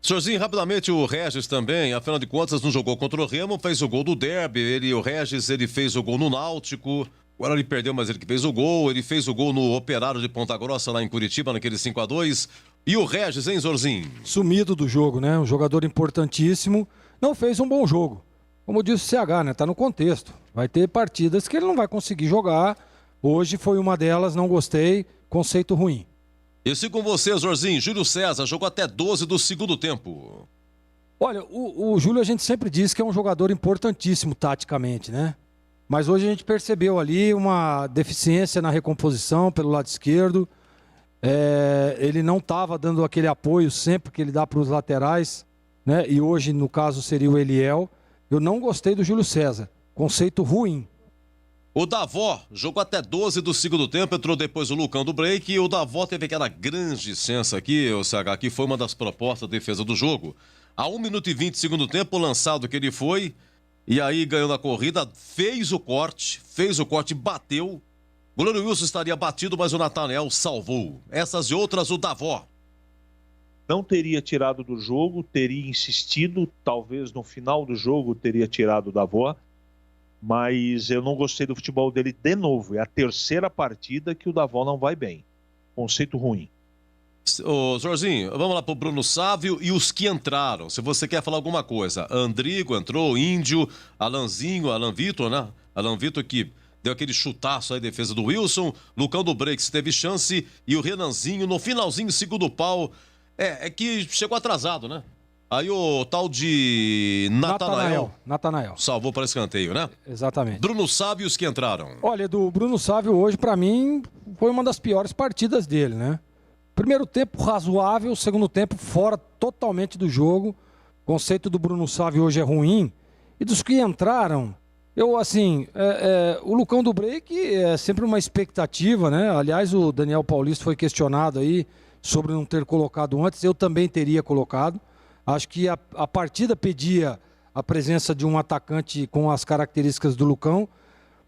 Speaker 13: Senhorzinho, rapidamente, o Regis também, afinal de contas, não jogou contra o Remo, fez o gol do derby. O Regis, ele fez o gol no Náutico. Agora ele perdeu, mas ele que fez o gol. Ele fez o gol no Operário de Ponta Grossa, lá em Curitiba, naquele 5-2. E o Regis, hein, Zorzinho?
Speaker 10: Sumido do jogo, né? Um jogador importantíssimo. Não fez um bom jogo. como disse o CH, né? Tá no contexto. Vai ter partidas que ele não vai conseguir jogar. Hoje foi uma delas, não gostei, conceito ruim.
Speaker 13: E sigo com você, Jorzinho. Júlio César jogou até 12 do segundo tempo.
Speaker 10: Olha, o Júlio a gente sempre diz que é um jogador importantíssimo taticamente, né? Mas hoje a gente percebeu ali uma deficiência na recomposição pelo lado esquerdo. Ele não estava dando aquele apoio sempre que ele dá para os laterais, né? E hoje, no caso, seria o Eliel. Eu não gostei do Júlio César. Conceito ruim.
Speaker 13: O Davó jogou até 12 do segundo tempo, entrou depois o Lucão do break e o Davó teve aquela grande licença aqui, o CH, que foi uma das propostas de defesa do jogo. A 1 minuto e 20 do segundo tempo, o lançado que ele foi, e aí ganhou na corrida, fez o corte, bateu. O goleiro Wilson estaria batido, mas o Nathanael salvou. Essas e outras, o Davó.
Speaker 9: Não teria tirado do jogo, teria insistido, talvez no final do jogo teria tirado o Davó, mas eu não gostei do futebol dele de novo. É a terceira partida que o Davó não vai bem. Conceito ruim.
Speaker 13: Ô, Jorginho, vamos lá pro Bruno Sávio e os que entraram. Se você quer falar alguma coisa. Andrigo entrou, Índio, Alanzinho, Alan Vitor, né? Alan Vitor que deu aquele chutaço aí, defesa do Wilson. Lucão do Breaks teve chance e o Renanzinho no finalzinho, segundo pau. É que chegou atrasado, né? Aí o tal de Nathanael salvou para escanteio, né?
Speaker 10: Exatamente.
Speaker 13: Bruno Sávio e os que entraram.
Speaker 10: Olha, do Bruno Sávio hoje, para mim, foi uma das piores partidas dele, né? Primeiro tempo razoável, segundo tempo fora totalmente do jogo. O conceito do Bruno Sávio hoje é ruim. E dos que entraram, o Lucão do Break é sempre uma expectativa, né? Aliás, o Daniel Paulista foi questionado aí sobre não ter colocado antes. Eu também teria colocado. Acho que a partida pedia a presença de um atacante com as características do Lucão,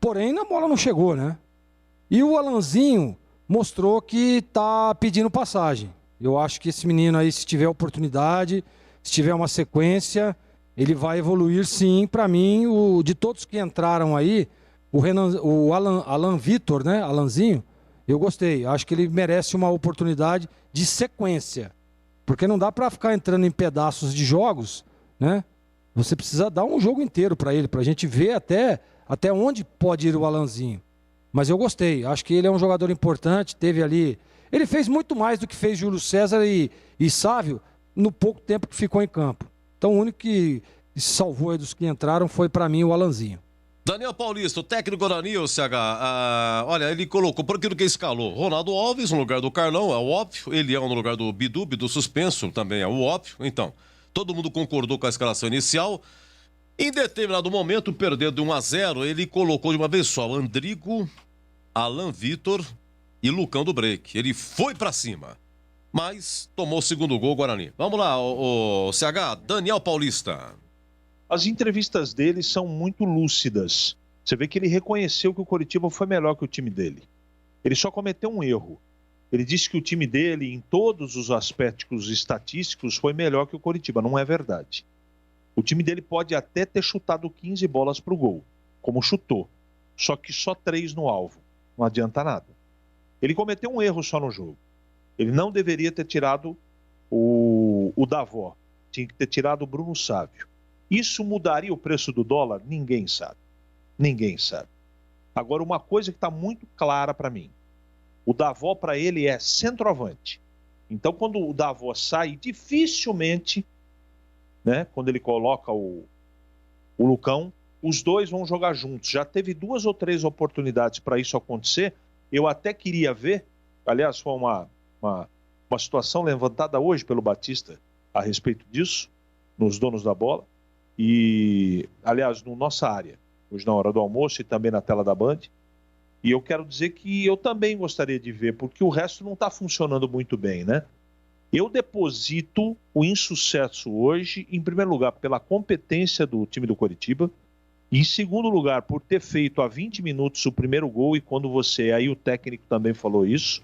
Speaker 10: porém a bola não chegou, né? E o Alanzinho mostrou que está pedindo passagem. Eu acho que esse menino aí, se tiver oportunidade, se tiver uma sequência, ele vai evoluir sim. Para mim, de todos que entraram aí, o Alan Vitor, né? Alanzinho, eu gostei. Acho que ele merece uma oportunidade de sequência. Porque não dá para ficar entrando em pedaços de jogos, né? Você precisa dar um jogo inteiro para ele, para a gente ver até onde pode ir o Alanzinho. Mas eu gostei, acho que ele é um jogador importante, teve ali... Ele fez muito mais do que fez Júlio César e Sávio no pouco tempo que ficou em campo. Então o único que se salvou aí dos que entraram foi para mim o Alanzinho.
Speaker 13: Daniel Paulista, o técnico Guarani, o CH, olha, ele colocou por aquilo que escalou. Ronaldo Alves no lugar do Carlão, é o óbvio. Eliel no lugar do Bidu suspenso, também é o óbvio. Então, todo mundo concordou com a escalação inicial. Em determinado momento, perdendo de 1-0, ele colocou de uma vez só Andrigo, Alan Vitor e Lucão do Break. Ele foi pra cima, mas tomou o segundo gol, Guarani. Vamos lá, o CH, Daniel Paulista.
Speaker 9: As entrevistas dele são muito lúcidas. Você vê que ele reconheceu que o Coritiba foi melhor que o time dele. Ele só cometeu um erro. Ele disse que o time dele, em todos os aspectos estatísticos, foi melhor que o Coritiba. Não é verdade. O time dele pode até ter chutado 15 bolas para o gol, como chutou. Só que só 3 no alvo. Não adianta nada. Ele cometeu um erro só no jogo. Ele não deveria ter tirado o Davó. Tinha que ter tirado o Bruno Sávio. Isso mudaria o preço do dólar? Ninguém sabe. Ninguém sabe. Agora, uma coisa que está muito clara para mim. O Davó, para ele, é centroavante. Então, quando o Davó sai, dificilmente, né, quando ele coloca o Lucão, os dois vão jogar juntos. Já teve 2 ou 3 oportunidades para isso acontecer. Eu até queria ver, aliás, foi uma situação levantada hoje pelo Batista a respeito disso, nos donos da bola. E, aliás, na nossa área, hoje na hora do almoço e também na tela da Band. E eu quero dizer que eu também gostaria de ver, porque o resto não está funcionando muito bem, né? Eu deposito o insucesso hoje, em primeiro lugar, pela competência do time do Coritiba, e em segundo lugar, por ter feito há 20 minutos o primeiro gol, e quando aí o técnico também falou isso,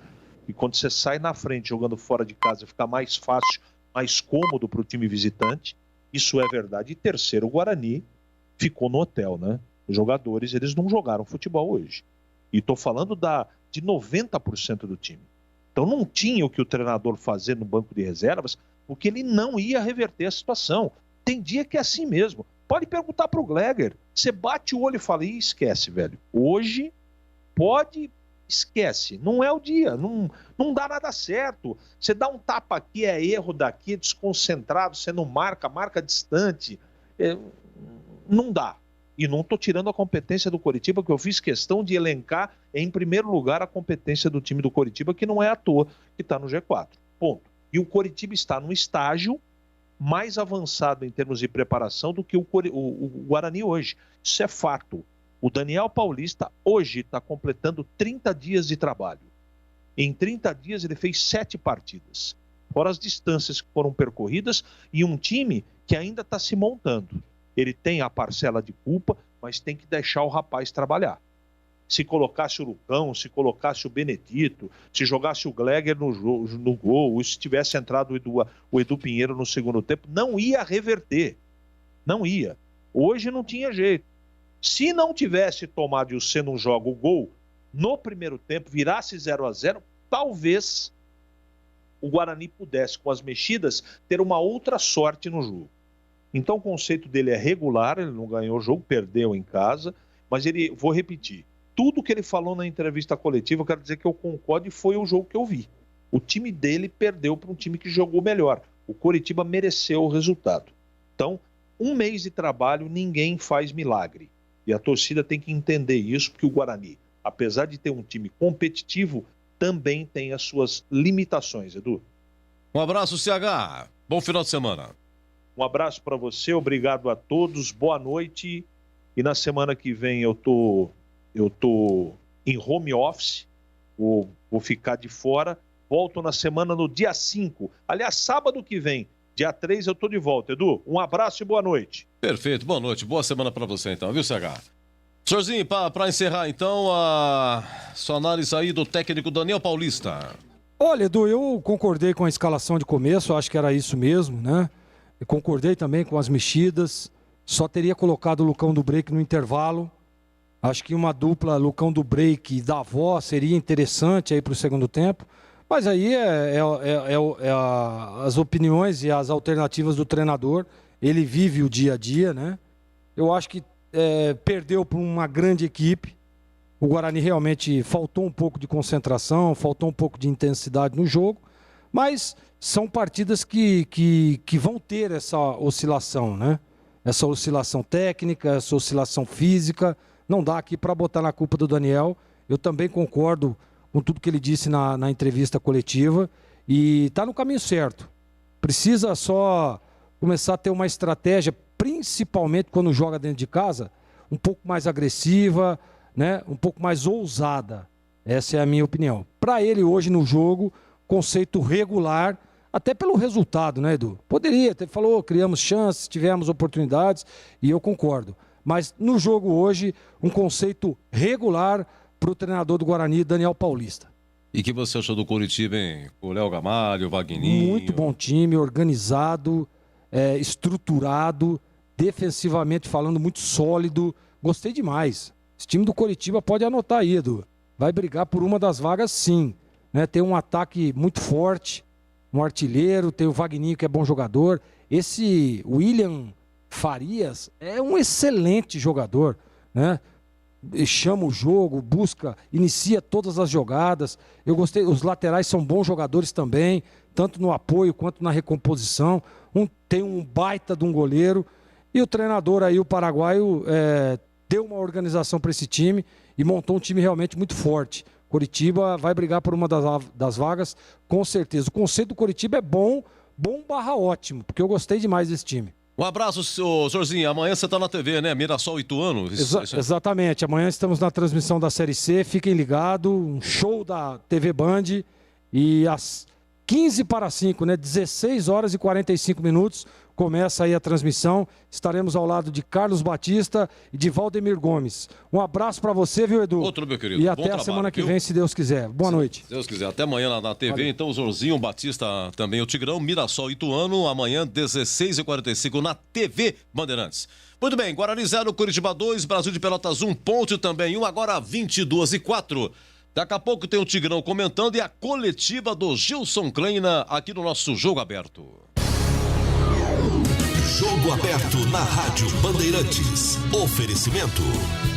Speaker 9: e quando você sai na frente jogando fora de casa, fica mais fácil, mais cômodo para o time visitante. Isso é verdade. E terceiro, o Guarani ficou no hotel, né? Os jogadores, eles não jogaram futebol hoje. E estou falando de 90% do time. Então não tinha o que o treinador fazer no banco de reservas, porque ele não ia reverter a situação. Tem dia que é assim mesmo. Pode perguntar pro Gleger. Você bate o olho e fala, ih, esquece, velho. Hoje esquece. Não é o dia. Não dá nada certo. Você dá um tapa aqui, é erro daqui, é desconcentrado, você não marca distante. Não dá. E não estou tirando a competência do Coritiba, que eu fiz questão de elencar em primeiro lugar a competência do time do Coritiba, que não é à toa que está no G4. Ponto. E o Coritiba está num estágio mais avançado em termos de preparação do que o Guarani hoje. Isso é fato. O Daniel Paulista hoje está completando 30 dias de trabalho. Em 30 dias ele fez 7 partidas. Fora as distâncias que foram percorridas e um time que ainda está se montando. Ele tem a parcela de culpa, mas tem que deixar o rapaz trabalhar. Se colocasse o Lucão, se colocasse o Benedito, se jogasse o Gleger no gol, ou se tivesse entrado o Edu Pinheiro no segundo tempo, não ia reverter. Não ia. Hoje não tinha jeito. Se não tivesse tomado e o C não joga o gol, no primeiro tempo, virasse 0-0, talvez o Guarani pudesse, com as mexidas, ter uma outra sorte no jogo. Então o conceito dele é regular, ele não ganhou o jogo, perdeu em casa, mas vou repetir, tudo que ele falou na entrevista coletiva, eu quero dizer que eu concordo e foi o jogo que eu vi. O time dele perdeu para um time que jogou melhor. O Coritiba mereceu o resultado. Então, 1 mês de trabalho, ninguém faz milagre. E a torcida tem que entender isso, porque o Guarani, apesar de ter um time competitivo, também tem as suas limitações, Edu.
Speaker 13: Um abraço, CH. Bom final de semana.
Speaker 9: Um abraço para você, obrigado a todos, boa noite. E na semana que vem eu tô em home office, vou ficar de fora. Volto na semana no dia 5. Aliás, sábado que vem, dia 3, eu tô de volta. Edu, um abraço e boa noite.
Speaker 13: Perfeito, boa noite, boa semana para você então, viu, CH? Senhorzinho, para encerrar então, a sua análise aí do técnico Daniel Paulista.
Speaker 10: Olha, Edu, eu concordei com a escalação de começo, acho que era isso mesmo, né? Eu concordei também com as mexidas, só teria colocado o Lucão do Break no intervalo. Acho que uma dupla Lucão do Break e Davó seria interessante aí para o segundo tempo. Mas aí as opiniões e as alternativas do treinador. Ele vive o dia a dia, né? Eu acho que perdeu para uma grande equipe. O Guarani realmente faltou um pouco de concentração, faltou um pouco de intensidade no jogo. Mas são partidas que vão ter essa oscilação, né? Essa oscilação técnica, essa oscilação física. Não dá aqui para botar na culpa do Daniel. Eu também concordo com tudo que ele disse na entrevista coletiva. E está no caminho certo. Precisa só começar a ter uma estratégia, principalmente quando joga dentro de casa, um pouco mais agressiva, né? Um pouco mais ousada. Essa é a minha opinião. Para ele hoje no jogo, conceito regular, até pelo resultado, né, Edu? Poderia, até falou, criamos chances, tivemos oportunidades, e eu concordo. Mas no jogo hoje, um conceito regular para o treinador do Guarani, Daniel Paulista.
Speaker 13: E que você achou do Coritiba, hein? O Léo Gamalho, o Wagninho.
Speaker 10: Muito bom time, organizado, estruturado, defensivamente falando, muito sólido. Gostei demais. Esse time do Coritiba pode anotar aí, Edu. Vai brigar por uma das vagas, sim. Né? Tem um ataque muito forte, um artilheiro, tem o Wagninho, que é bom jogador. Esse William Farias é um excelente jogador, né? Chama o jogo, inicia todas as jogadas. Eu gostei, os laterais são bons jogadores também, tanto no apoio quanto na recomposição. Tem um baita de um goleiro. E o treinador aí, o paraguaio, deu uma organização para esse time e montou um time realmente muito forte. Coritiba vai brigar por uma das vagas, com certeza. O conceito do Coritiba é bom / ótimo, porque eu gostei demais desse time.
Speaker 13: Um abraço, senhorzinho. Amanhã você está na TV, né? Mirassol Ituano.
Speaker 10: Exatamente. Amanhã estamos na transmissão da Série C. Fiquem ligados. Um show da TV Band. E às 4:45, né? 16 horas e 45 minutos. Começa aí a transmissão. Estaremos ao lado de Carlos Batista e de Valdemir Gomes. Um abraço para você, viu, Edu?
Speaker 13: Outro, meu querido.
Speaker 10: E até a semana que vem, se Deus quiser. Boa noite.
Speaker 13: Se Deus quiser. Até amanhã na TV. Valeu. Então, o Zorzinho, o Batista, também o Tigrão, Mirassol Ituano. Amanhã, 16h45 na TV Bandeirantes. Muito bem. Guarani 0, Coritiba 2, Brasil de Pelotas 1, Ponte também 1. Agora, 22h04. Daqui a pouco tem o Tigrão comentando e a coletiva do Gilson Kleina aqui no nosso Jogo Aberto.
Speaker 19: Jogo aberto na Rádio Bandeirantes. Oferecimento.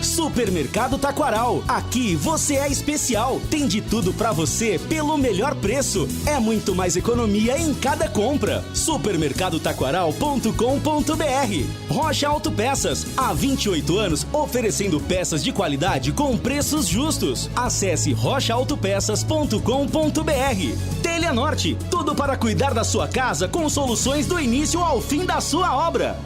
Speaker 2: Supermercado Taquaral. Aqui você é especial. Tem de tudo pra você pelo melhor preço. É muito mais economia em cada compra. Supermercadotaquaral.com.br. Rocha Autopeças. Há 28 anos oferecendo peças de qualidade com preços justos. Acesse rochaautopeças.com.br. Telha Norte. Tudo para cuidar da sua casa com soluções do início ao fim da sua obra.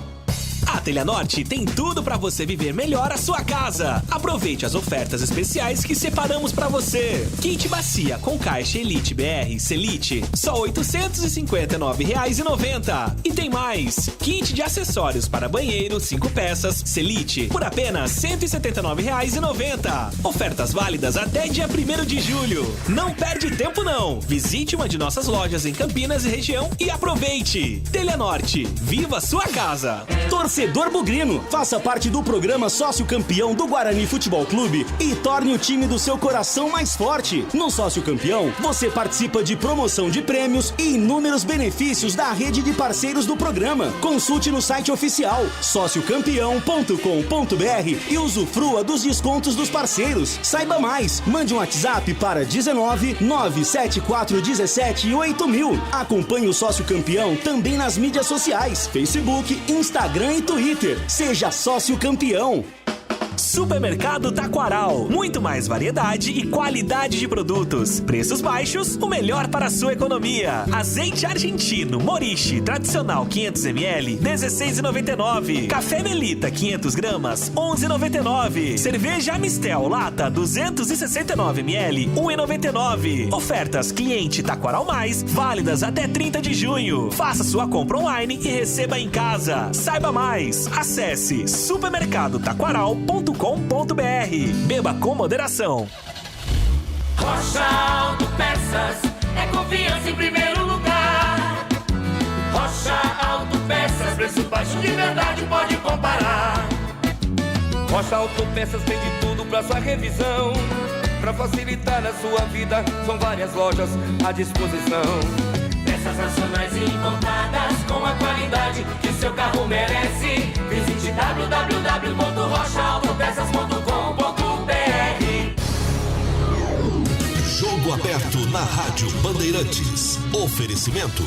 Speaker 20: A Telha Norte tem tudo para você viver melhor a sua casa. Aproveite as ofertas especiais que separamos para você. Kit bacia com caixa Elite BR Selite, só R$ 859,90. E tem mais. Kit de acessórios para banheiro 5 peças Selite por apenas R$ 179,90. Ofertas válidas até dia 1º de julho. Não perde tempo não. Visite uma de nossas lojas em Campinas e região e aproveite. Telha Norte, viva a sua casa.
Speaker 2: Torcedor bugrino, faça parte do programa Sócio Campeão do Guarani Futebol Clube e torne o time do seu coração mais forte. No Sócio Campeão, você participa de promoção de prêmios e inúmeros benefícios da rede de parceiros do programa. Consulte no site oficial sociocampeão.com.br e usufrua dos descontos dos parceiros. Saiba mais, mande um WhatsApp para 19 97417 8000. Acompanhe o Sócio Campeão também nas mídias sociais, Facebook, Instagram e Twitter. Seja sócio campeão.
Speaker 20: Supermercado Taquaral. Muito mais variedade e qualidade de produtos. Preços baixos, o melhor para a sua economia. Azeite argentino Moriche tradicional 500ml, R$16,99. Café Melita 500 gramas, R$11,99. Cerveja Amistel lata 269ml, R$1,99. Ofertas cliente Taquaral Mais, válidas até 30 de junho. Faça sua compra online e receba em casa. Saiba mais. Acesse supermercadotaquaral.com.br. Beba com moderação.
Speaker 7: Rocha Autopeças é confiança em primeiro lugar. Rocha Autopeças, preço baixo de verdade, pode comparar. Rocha Autopeças tem de tudo pra sua revisão. Pra facilitar a sua vida, são várias lojas à disposição. Peças nacionais e importadas com a qualidade que seu carro merece. Visite www.rochaautopeças.com.br.
Speaker 19: Jogo aberto na Rádio Bandeirantes. Oferecimento.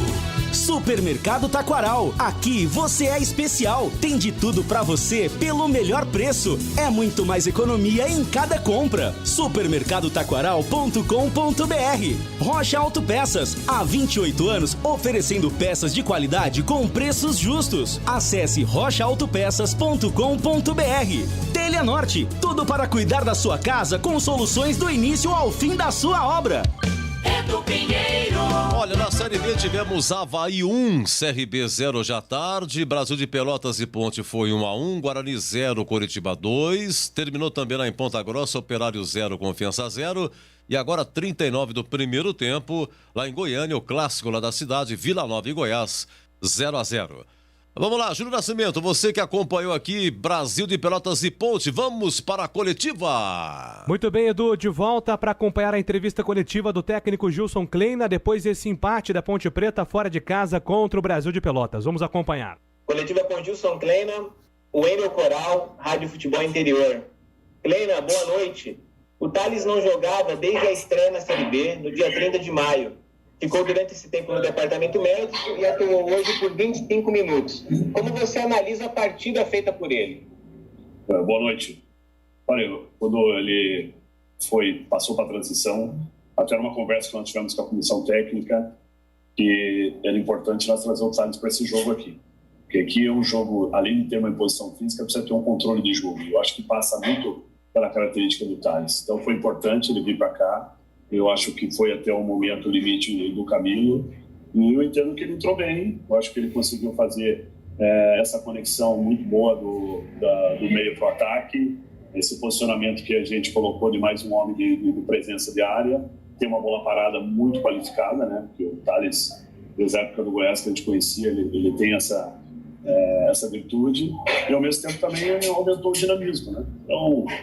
Speaker 2: Supermercado Taquaral. Aqui você é especial. Tem de tudo pra você pelo melhor preço. É muito mais economia em cada compra. Supermercadotaquaral.com.br. Rocha Autopeças. Há 28 anos oferecendo peças de qualidade com preços justos. Acesse rochaautopeças.com.br. Telha Norte. Tudo para cuidar da sua casa com soluções do início ao fim da sua obra.
Speaker 7: Edu Pinheiro.
Speaker 13: Olha, na Série B tivemos Avaí 1, CRB 0 hoje à tarde, Brasil de Pelotas e Ponte foi 1-1, Guarani 0, Coritiba 2, terminou também lá em Ponta Grossa, Operário 0, Confiança 0, e agora 39 do primeiro tempo, lá em Goiânia, o clássico lá da cidade, Vila Nova e Goiás, 0-0. Vamos lá, Júlio Nascimento, você que acompanhou aqui Brasil de Pelotas e Ponte, vamos para a coletiva.
Speaker 11: Muito bem, Edu, de volta para acompanhar a entrevista coletiva do técnico Gilson Kleina depois desse empate da Ponte Preta fora de casa contra o Brasil de Pelotas. Vamos acompanhar.
Speaker 16: Coletiva com Gilson Kleina, o Enel Coral, Rádio Futebol Interior. Kleina, boa noite. O Thales não jogava desde a estreia na Série B, no dia 30 de maio. Ficou durante esse tempo no departamento médico e atuou hoje por 25 minutos. Como você analisa a partida feita por ele?
Speaker 17: Boa noite. Olha, quando ele passou para a transição, até numa conversa que nós tivemos com a comissão técnica, que era importante nós trazer o Thales para esse jogo aqui. Porque aqui é um jogo, além de ter uma imposição física, precisa ter um controle de jogo. E eu acho que passa muito pela característica do Thales. Então foi importante ele vir para cá. Eu acho que foi até o momento limite do Camilo. E eu entendo que ele entrou bem. Eu acho que ele conseguiu fazer essa conexão muito boa do meio para o ataque. Esse posicionamento que a gente colocou de mais um homem de presença de área. Tem uma bola parada muito qualificada, né? Porque o Thales, desde a época do Goiás que a gente conhecia, ele tem essa virtude. E ao mesmo tempo também aumentou o dinamismo, né? Então, a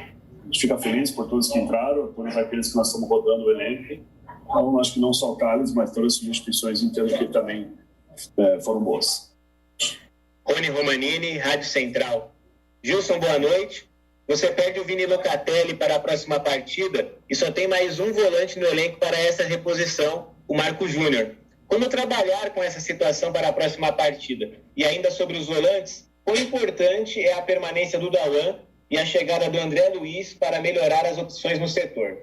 Speaker 17: gente fica feliz por todos que entraram, por aqueles que nós estamos rodando o elenco. Então, acho que não só o Thales, mas todas as substituições entendo que também foram boas.
Speaker 16: Rony Romanini, Rádio Central. Gilson, boa noite. Você perde o Vini Locatelli para a próxima partida e só tem mais um volante no elenco para essa reposição, o Marco Júnior. Como trabalhar com essa situação para a próxima partida? E ainda sobre os volantes, quão importante é a permanência do Dauan e a chegada do André Luiz para melhorar as opções no setor?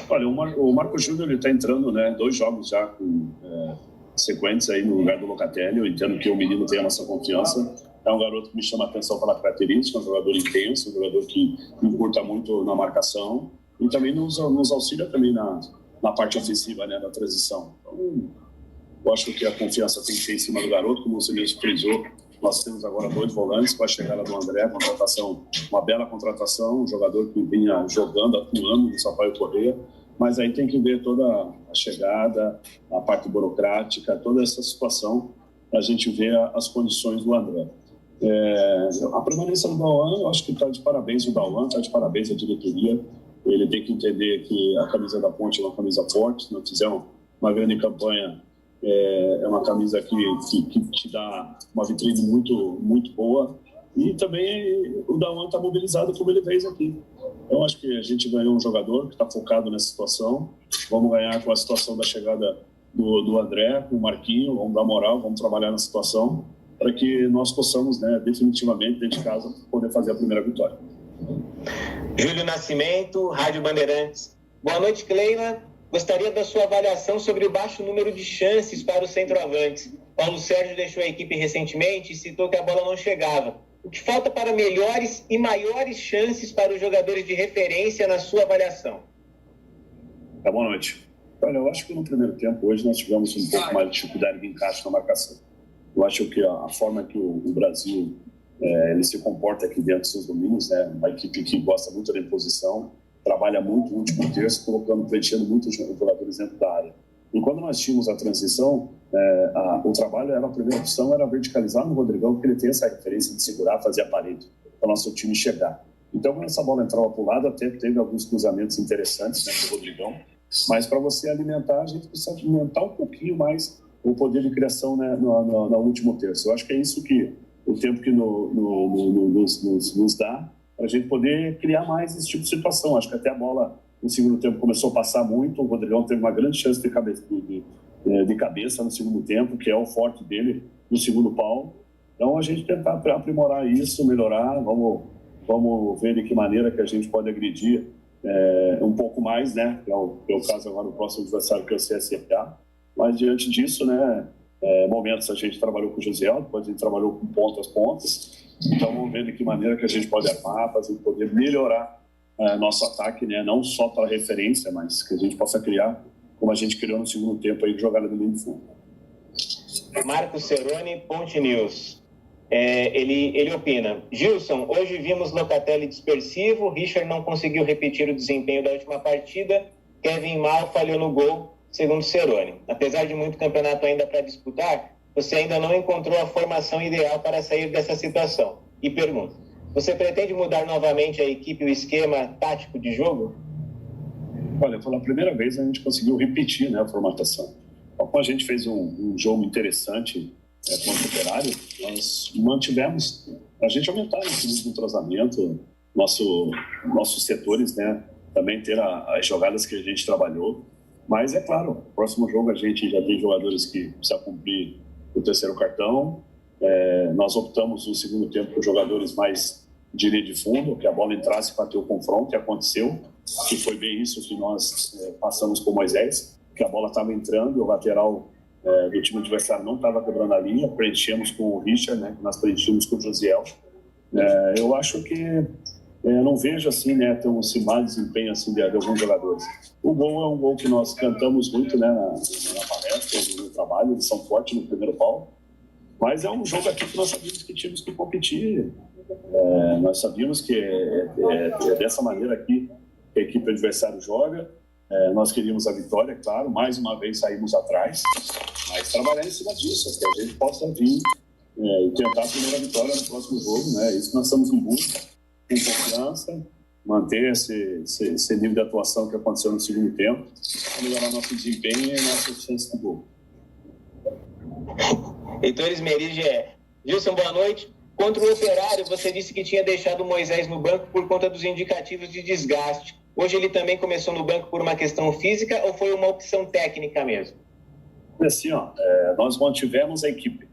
Speaker 17: Olha, o Marco Júnior está entrando, né, 2 jogos já com sequentes aí no lugar do Locatelli. Eu entendo que o menino tem a nossa confiança. É um garoto que me chama a atenção pela característica, um jogador intenso, um jogador que encurta muito na marcação e também nos auxilia também na parte ofensiva, né, da transição. Então, eu acho que a confiança tem que ser em cima do garoto, como você mesmo frisou. Nós temos agora 2 volantes com a chegada do André, contratação, uma bela contratação, um jogador que vinha jogando, atuando no Sampaio Corrêa, mas aí tem que ver toda a chegada, a parte burocrática, toda essa situação, para a gente ver as condições do André. A permanência do Dauan, eu acho que está de parabéns o Dauan, está de parabéns a diretoria. Ele tem que entender que a camisa da Ponte é uma camisa forte. Se não fizer uma grande campanha, é uma camisa que te dá uma vitrine muito, muito boa. E também o Dauan está mobilizado como ele fez aqui. Então acho que a gente ganhou um jogador que está focado nessa situação. Vamos ganhar com a situação da chegada do André, com o Marquinho, vamos dar moral, vamos trabalhar na situação para que nós possamos, né, definitivamente, dentro de casa, poder fazer a primeira vitória.
Speaker 16: Júlio Nascimento, Rádio Bandeirantes. Boa noite, Cleina. Gostaria da sua avaliação sobre o baixo número de chances para os centroavantes. Paulo Sérgio deixou a equipe recentemente e citou que a bola não chegava. O que falta para melhores e maiores chances para os jogadores de referência na sua avaliação?
Speaker 17: Boa noite. Olha, eu acho que no primeiro tempo, hoje, nós tivemos um pouco mais de dificuldade de encaixe na marcação. Eu acho que a forma que o Brasil ele se comporta aqui dentro dos seus domínios, né? Uma equipe que gosta muito da imposição, trabalha muito no último terço, preenchendo muitos jogadores dentro da área. E quando nós tínhamos a transição, o trabalho a primeira opção era verticalizar no Rodrigão, porque ele tem essa referência de segurar, fazer a parede, para o nosso time chegar. Então, quando essa bola entrava para o lado, até teve alguns cruzamentos interessantes, né, com o Rodrigão, mas para você alimentar, a gente precisa alimentar um pouquinho mais o poder de criação, né, no último terço. Eu acho que é isso que o tempo que nos dá para a gente poder criar mais esse tipo de situação. Acho que até a bola no segundo tempo começou a passar muito, o Rodrigão teve uma grande chance de cabeça no segundo tempo, que é o forte dele no segundo pau. Então a gente tentar aprimorar isso, melhorar, vamos ver de que maneira que a gente pode agredir um pouco mais, né? Que é o caso agora do próximo adversário, que é o CSA. Mas diante disso, né? Momentos a gente trabalhou com o Josiel, depois a gente trabalhou com pontas. Então vamos ver de que maneira que a gente pode armar para poder melhorar nosso ataque, né? Não só para referência, mas que a gente possa criar como a gente criou no segundo tempo aí, jogada do meio de fundo.
Speaker 16: Marcos Ceroni, Ponte News. Ele opina: Gilson, hoje vimos Locatelli dispersivo, Richard não conseguiu repetir o desempenho da última partida, Kevin mal falhou no gol, segundo Ceroni. Apesar de muito campeonato ainda para disputar, você ainda não encontrou a formação ideal para sair dessa situação. E pergunta: você pretende mudar novamente a equipe e o esquema tático de jogo?
Speaker 17: Olha, pela primeira vez a gente conseguiu repetir, né, a formatação. Como a gente fez um jogo interessante contra o Operário, nós mantivemos, a gente aumentar o entrosamento, nossos setores, né, também ter as jogadas que a gente trabalhou. Mas é claro, no próximo jogo a gente já tem jogadores que precisam cumprir o terceiro cartão. Nós optamos no segundo tempo por jogadores mais de linha de fundo, que a bola entrasse para ter o confronto, que aconteceu, que foi bem isso que nós passamos com o Moisés, que a bola estava entrando, o lateral do time adversário não estava quebrando a linha, preenchemos com o Richard, né, nós preenchemos com o Josiel. Eu acho que não vejo assim, né, ter um má desempenho assim, de alguns jogadores. O gol é um gol que nós cantamos muito, né, na palestra, no trabalho, eles são fortes no primeiro pau, mas é um jogo aqui que nós sabíamos que tínhamos que competir. Nós sabíamos que é dessa maneira aqui que a equipe adversária joga. Nós queríamos a vitória, claro, mais uma vez saímos atrás, mas trabalhar em cima disso, que a gente possa vir e tentar a primeira vitória no próximo jogo, né? Isso que nós estamos em busca, com confiança, manter esse nível de atuação que aconteceu no segundo tempo, melhorar nosso desempenho e nossas chances de gol.
Speaker 16: Heitor Esmerige Gilson, boa noite. Contra o Operário, você disse que tinha deixado o Moisés no banco por conta dos indicativos de desgaste. Hoje ele também começou no banco por uma questão física ou foi uma opção técnica mesmo?
Speaker 17: Assim, nós mantivemos a equipe.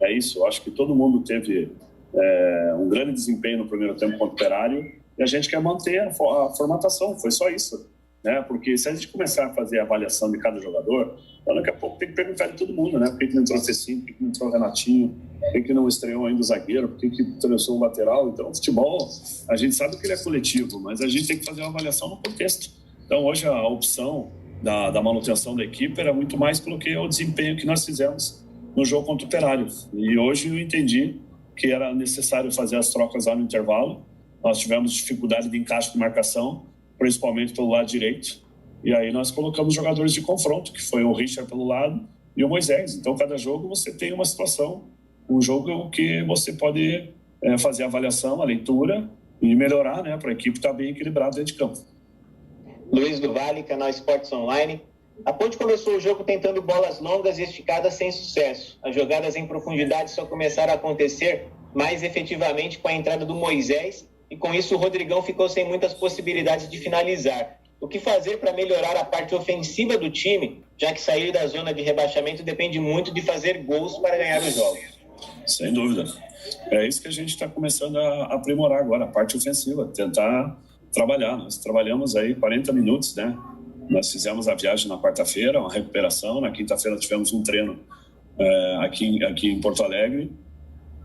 Speaker 17: É isso, eu acho que todo mundo teve um grande desempenho no primeiro tempo contra o Operário e a gente quer manter a formatação, foi só isso. Né? Porque se a gente começar a fazer a avaliação de cada jogador, daqui a pouco tem que perguntar de todo mundo, né? Por que não entrou o Cecinho, por que não entrou o Renatinho, por que não estreou ainda o zagueiro, por que trouxeu o lateral. Então, o futebol, a gente sabe que ele é coletivo, mas a gente tem que fazer uma avaliação no contexto. Então, hoje a opção da manutenção da equipe era muito mais pelo que o desempenho que nós fizemos no jogo contra o Operário. E hoje eu entendi que era necessário fazer as trocas lá no intervalo. Nós tivemos dificuldade de encaixe de marcação, principalmente pelo lado direito. E aí nós colocamos jogadores de confronto, que foi o Richard pelo lado e o Moisés. Então, cada jogo você tem uma situação, um jogo que você pode fazer a avaliação, a leitura e melhorar, né, para a equipe estar bem equilibrada dentro de campo.
Speaker 16: Luiz do Vale, canal Esportes Online. A Ponte começou o jogo tentando bolas longas e esticadas sem sucesso. As jogadas em profundidade só começaram a acontecer mais efetivamente com a entrada do Moisés e com isso o Rodrigão ficou sem muitas possibilidades de finalizar. O que fazer para melhorar a parte ofensiva do time, já que sair da zona de rebaixamento depende muito de fazer gols para ganhar os jogos?
Speaker 17: Sem dúvida. É isso que a gente está começando a aprimorar agora, a parte ofensiva, tentar trabalhar. Nós trabalhamos aí 40 minutos, né? Nós fizemos a viagem na quarta-feira, uma recuperação. Na quinta-feira tivemos um treino aqui em Porto Alegre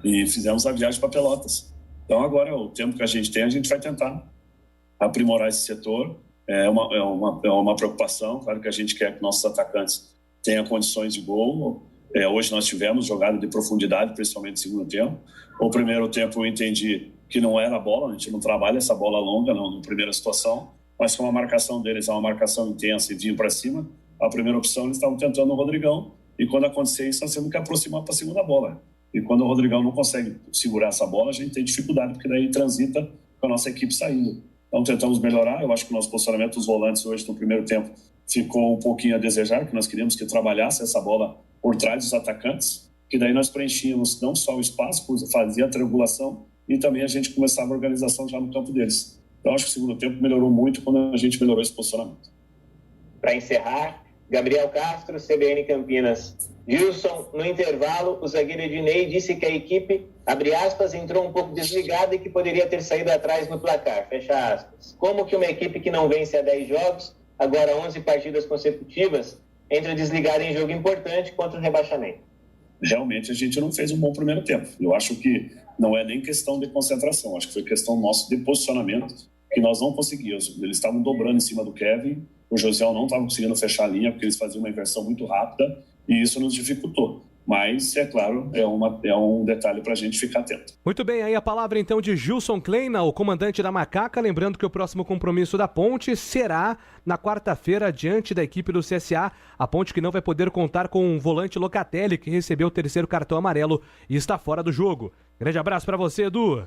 Speaker 17: e fizemos a viagem para Pelotas. Então agora, o tempo que a gente tem, a gente vai tentar aprimorar esse setor. É uma preocupação, claro que a gente quer que nossos atacantes tenham condições de gol. Hoje nós tivemos jogada de profundidade, principalmente no segundo tempo. O primeiro tempo eu entendi que não era a bola, a gente não trabalha essa bola longa na primeira situação, mas com a marcação deles é uma marcação intensa e vinha para cima. A primeira opção eles estavam tentando o Rodrigão e quando acontecer isso nós temos que aproximar para a segunda bola. E quando o Rodrigão não consegue segurar essa bola, a gente tem dificuldade, porque daí transita com a nossa equipe saindo. Então tentamos melhorar. Eu acho que o nosso posicionamento dos volantes hoje no primeiro tempo ficou um pouquinho a desejar, que nós queríamos que trabalhasse essa bola por trás dos atacantes, que daí nós preenchíamos não só o espaço, fazia a triangulação e também a gente começava a organização já no campo deles. Então acho que o segundo tempo melhorou muito quando a gente melhorou esse posicionamento.
Speaker 16: Para encerrar, Gabriel Castro, CBN Campinas. Gilson, no intervalo, o zagueiro Ednei disse que a equipe, abre aspas, entrou um pouco desligada e que poderia ter saído atrás no placar, fecha aspas. Como que uma equipe que não vence há 10 jogos, agora 11 partidas consecutivas, entra desligada em jogo importante contra o rebaixamento?
Speaker 17: Realmente a gente não fez um bom primeiro tempo. Eu acho que não é nem questão de concentração, acho que foi questão nossa de posicionamento, que nós não conseguíamos. Eles estavam dobrando em cima do Kevin, o Josiel não estava conseguindo fechar a linha, porque eles faziam uma inversão muito rápida, e isso nos dificultou. Mas, é claro, é um detalhe para a gente ficar atento.
Speaker 11: Muito bem, aí a palavra então de Gilson Kleina, o comandante da Macaca. Lembrando que o próximo compromisso da Ponte será na quarta-feira diante da equipe do CSA. A Ponte que não vai poder contar com o volante Locatelli, que recebeu o terceiro cartão amarelo e está fora do jogo. Grande abraço para você, Edu.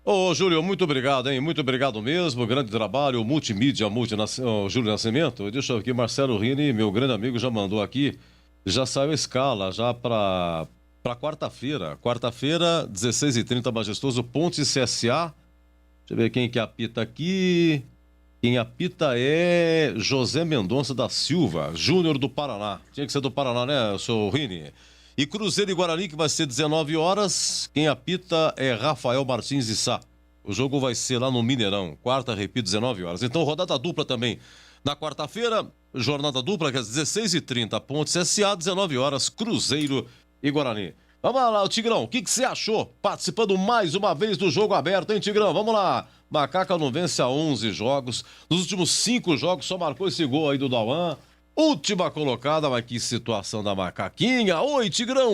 Speaker 13: Ô, Júlio, muito obrigado, hein? Muito obrigado mesmo. Grande trabalho, multimídia, Júlio Nascimento. Deixa eu aqui, Marcelo Rini, meu grande amigo, já mandou aqui. Já saiu a escala, já para quarta-feira. Quarta-feira, 16h30, majestoso, Ponte CSA. Deixa eu ver quem que apita aqui. Quem apita é José Mendonça da Silva, Júnior do Paraná. Tinha que ser do Paraná, né, seu Rini? E Cruzeiro e Guarani, que vai ser 19 horas. Quem apita é Rafael Martins de Sá. O jogo vai ser lá no Mineirão. Quarta, repito, 19 horas. Então, rodada dupla também. Na quarta-feira, jornada dupla, que é às 16h30, Ponte CSA, 19 horas, Cruzeiro e Guarani. Vamos lá, o Tigrão, o que você achou participando mais uma vez do jogo aberto, hein, Tigrão? Vamos lá. Macaca não vence há 11 jogos. Nos últimos 5 jogos só marcou esse gol aí do Dauan. Última colocada, mas que situação da Macaquinha. Oi, Tigrão.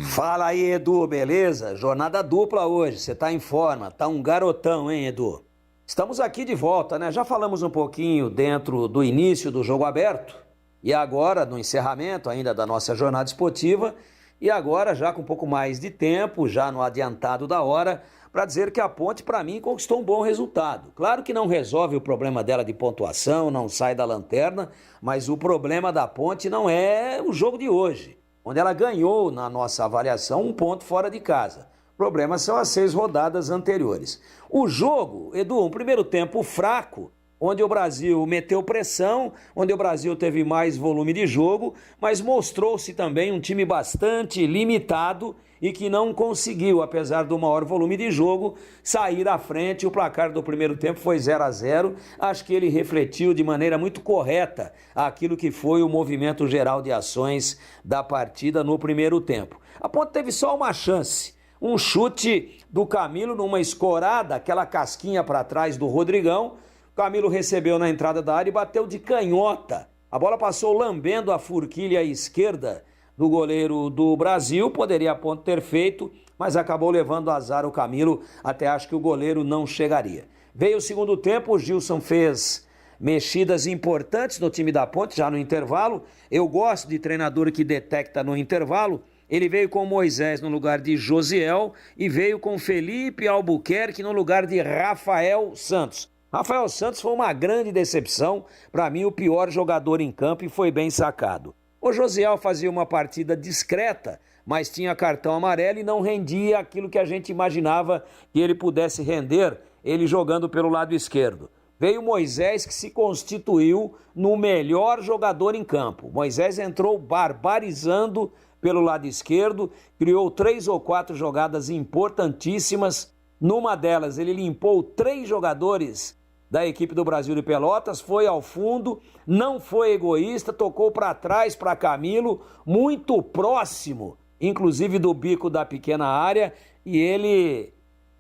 Speaker 1: Fala aí, Edu, beleza? Jornada dupla hoje, você tá em forma, tá um garotão, hein, Edu? Estamos aqui de volta, né? Já falamos um pouquinho dentro do início do jogo aberto e agora no encerramento ainda da nossa jornada esportiva e agora já com um pouco mais de tempo, já no adiantado da hora, para dizer que a Ponte, para mim, conquistou um bom resultado. Claro que não resolve o problema dela de pontuação, não sai da lanterna, mas o problema da Ponte não é o jogo de hoje. onde ela ganhou, na nossa avaliação, 1 ponto fora de casa. O problema são as 6 rodadas anteriores. O jogo, Edu, um primeiro tempo fraco, onde o Brasil meteu pressão, onde o Brasil teve mais volume de jogo, mas mostrou-se também um time bastante limitado e que não conseguiu, apesar do maior volume de jogo, sair à frente. O placar do primeiro tempo foi 0-0. Acho que ele refletiu de maneira muito correta aquilo que foi o movimento geral de ações da partida no primeiro tempo. A Ponte teve só uma chance, um chute do Camilo numa escorada, aquela casquinha para trás do Rodrigão. O Camilo recebeu na entrada da área e bateu de canhota. A bola passou lambendo a forquilha esquerda do goleiro do Brasil, poderia a Ponte ter feito, mas acabou levando azar o Camilo, até acho que o goleiro não chegaria. Veio o segundo tempo, o Gilson fez mexidas importantes no time da Ponte, já no intervalo. Eu gosto de treinador que detecta no intervalo. Ele veio com Moisés no lugar de Josiel e veio com Felipe Albuquerque no lugar de Rafael Santos. Rafael Santos foi uma grande decepção, para mim o pior jogador em campo, e foi bem sacado. O Josiel fazia uma partida discreta, mas tinha cartão amarelo e não rendia aquilo que a gente imaginava que ele pudesse render, ele jogando pelo lado esquerdo. Veio Moisés, que se constituiu no melhor jogador em campo. Moisés entrou barbarizando pelo lado esquerdo, criou 3 ou 4 jogadas importantíssimas. Numa delas ele limpou 3 jogadores da equipe do Brasil de Pelotas, foi ao fundo, não foi egoísta, tocou para trás para Camilo, muito próximo, inclusive do bico da pequena área, e ele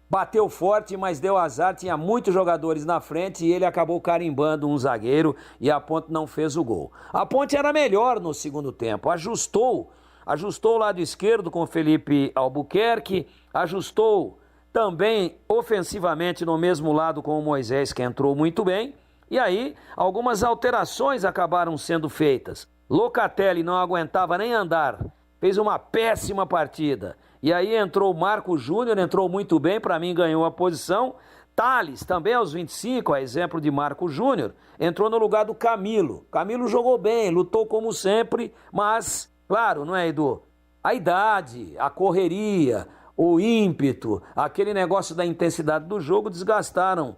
Speaker 1: bateu forte, mas deu azar, tinha muitos jogadores na frente e ele acabou carimbando um zagueiro e a Ponte não fez o gol. A Ponte era melhor no segundo tempo, ajustou o lado esquerdo com Felipe Albuquerque, ajustou também ofensivamente no mesmo lado com o Moisés, que entrou muito bem. E aí algumas alterações acabaram sendo feitas. Locatelli não aguentava nem andar, fez uma péssima partida. E aí entrou Marco Júnior, entrou muito bem, para mim ganhou a posição. Thales, também aos 25, a exemplo de Marco Júnior, entrou no lugar do Camilo. Camilo jogou bem, lutou como sempre, mas, claro, não é, Edu? A idade, a correria, o ímpeto, aquele negócio da intensidade do jogo desgastaram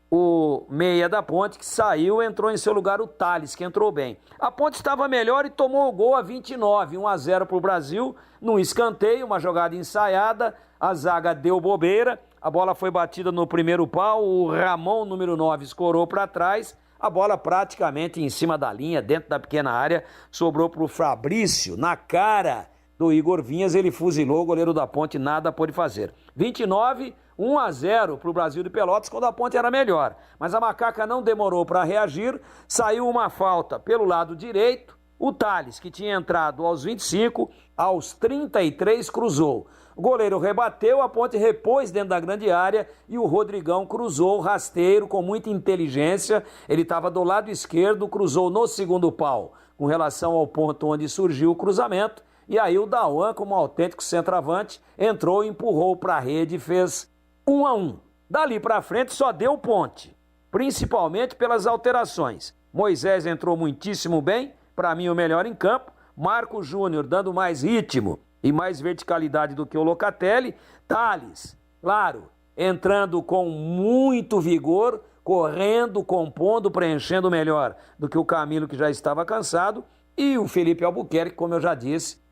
Speaker 1: o meia da Ponte, que saiu, entrou em seu lugar o Thales, que entrou bem. A Ponte estava melhor e tomou o gol a 29, 1-0 para o Brasil, num escanteio, uma jogada ensaiada, a zaga deu bobeira, a bola foi batida no primeiro pau, o Ramon, número 9, escorou para trás, a bola praticamente em cima da linha, dentro da pequena área, sobrou para o Fabrício, na cara do Igor Vinhas, ele fuzilou, o goleiro da Ponte nada pôde fazer. 29, 1-0 para o Brasil de Pelotas, quando a Ponte era melhor. Mas a Macaca não demorou para reagir, saiu uma falta pelo lado direito, o Thales, que tinha entrado aos 25, aos 33 cruzou. O goleiro rebateu, a Ponte repôs dentro da grande área e o Rodrigão cruzou rasteiro com muita inteligência. Ele estava do lado esquerdo, cruzou no segundo pau, com relação ao ponto onde surgiu o cruzamento. E aí o Dauan, como autêntico centroavante, entrou, empurrou para a rede e fez 1-1. Dali para frente só deu Ponte, principalmente pelas alterações. Moisés entrou muitíssimo bem, para mim o melhor em campo. Marco Júnior dando mais ritmo e mais verticalidade do que o Locatelli. Thales, claro, entrando com muito vigor, correndo, compondo, preenchendo melhor do que o Camilo, que já estava cansado. E o Felipe Albuquerque, como eu já disse,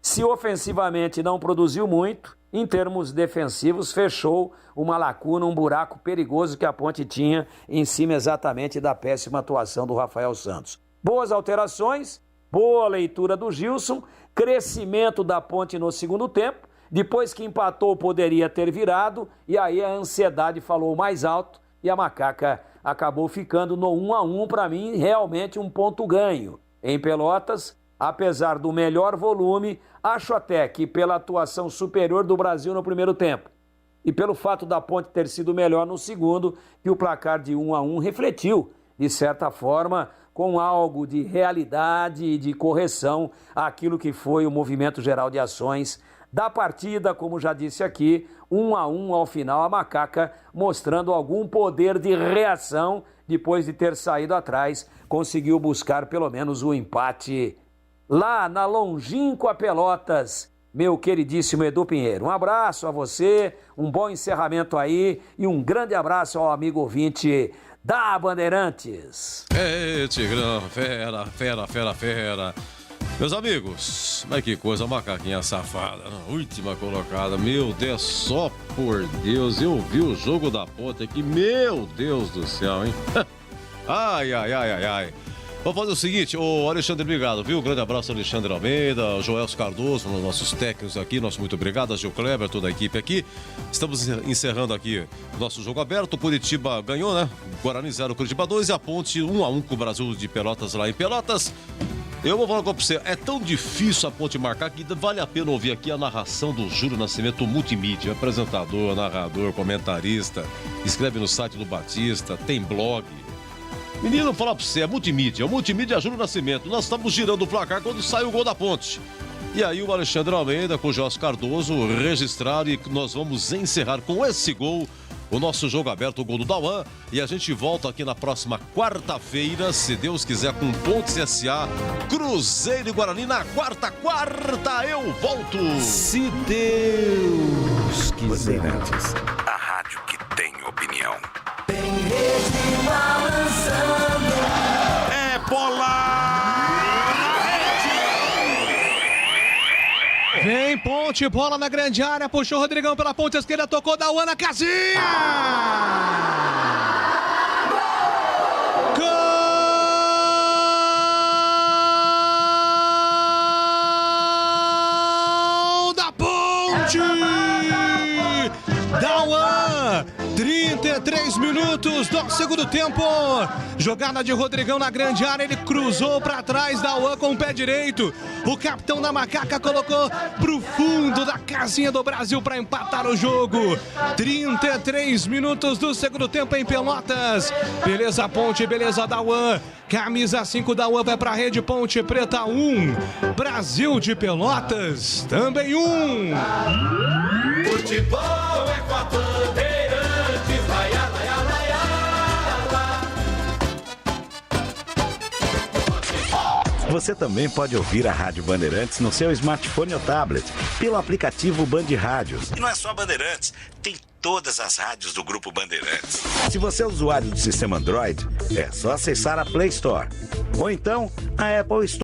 Speaker 1: se ofensivamente não produziu muito, em termos defensivos fechou uma lacuna, um buraco perigoso que a Ponte tinha em cima exatamente da péssima atuação do Rafael Santos. Boas alterações, boa leitura do Gilson, crescimento da Ponte no segundo tempo, depois que empatou poderia ter virado, e aí a ansiedade falou mais alto e a Macaca acabou ficando no 1-1, para mim realmente um ponto ganho. Em Pelotas, apesar do melhor volume, acho até que pela atuação superior do Brasil no primeiro tempo e pelo fato da Ponte ter sido melhor no segundo, que o placar de 1-1 refletiu, de certa forma, com algo de realidade e de correção àquilo que foi o movimento geral de ações da partida, como já disse aqui, 1-1 ao final, a Macaca mostrando algum poder de reação depois de ter saído atrás, conseguiu buscar pelo menos o empate lá na longínqua Pelotas, meu queridíssimo Edu Pinheiro. Um abraço a você, um bom encerramento aí e um grande abraço ao amigo ouvinte da Bandeirantes.
Speaker 13: Tigrão, fera. Meus amigos, mas que coisa, macaquinha safada. Última colocada, meu Deus, só por Deus, eu vi o jogo da ponta aqui, meu Deus do céu, hein? Ai. Vamos fazer o seguinte, ô Alexandre, obrigado, viu? Grande abraço, Alexandre Almeida, o Joelso Cardoso, um dos nossos técnicos aqui, nosso muito obrigado, a Gil Kleber, toda a equipe aqui. Estamos encerrando aqui o nosso jogo aberto. O Curitiba ganhou, né? Guarani 0, Curitiba 2 e a Ponte 1-1 com o Brasil de Pelotas lá em Pelotas. Eu vou falar com você, é tão difícil a Ponte marcar que vale a pena ouvir aqui a narração do Júlio Nascimento multimídia, apresentador, narrador, comentarista, escreve no site do Batista, tem blog. Menino, vou falar pra você, é multimídia. O multimídia é Júlio Nascimento. Nós estamos girando o placar quando sai o gol da Ponte. E aí o Alexandre Almeida com o Jorge Cardoso registraram e nós vamos encerrar com esse gol o nosso jogo aberto, o gol do Dauan. E a gente volta aqui na próxima quarta-feira, se Deus quiser, com Pontes SA, Cruzeiro e Guarani na quarta eu volto.
Speaker 19: Se Deus quiser. A rádio que tem opinião.
Speaker 7: É bola na rede!
Speaker 11: Vem Ponte, bola na grande área, puxou o Rodrigão pela ponta esquerda, tocou Dauan na casinha! Gol da Ponte! Dauan! 33 minutos do segundo tempo. Jogada de Rodrigão na grande área. Ele cruzou para trás. Dauan com o pé direito. O capitão da Macaca colocou pro fundo da casinha do Brasil para empatar o jogo. 33 minutos do segundo tempo em Pelotas. Beleza Ponte, beleza Dauan. Camisa 5 Dauan vai pra rede. Ponte Preta 1. Brasil de Pelotas também 1.
Speaker 7: Futebol é com a Bandeirantes, laia, laia, laia, laia.
Speaker 5: Você também pode ouvir a Rádio Bandeirantes no seu smartphone ou tablet, pelo aplicativo Band Rádios. E não é só Bandeirantes, tem todas as rádios do Grupo Bandeirantes. Se você é usuário do sistema Android, é só acessar a Play Store. Ou então, a Apple Store.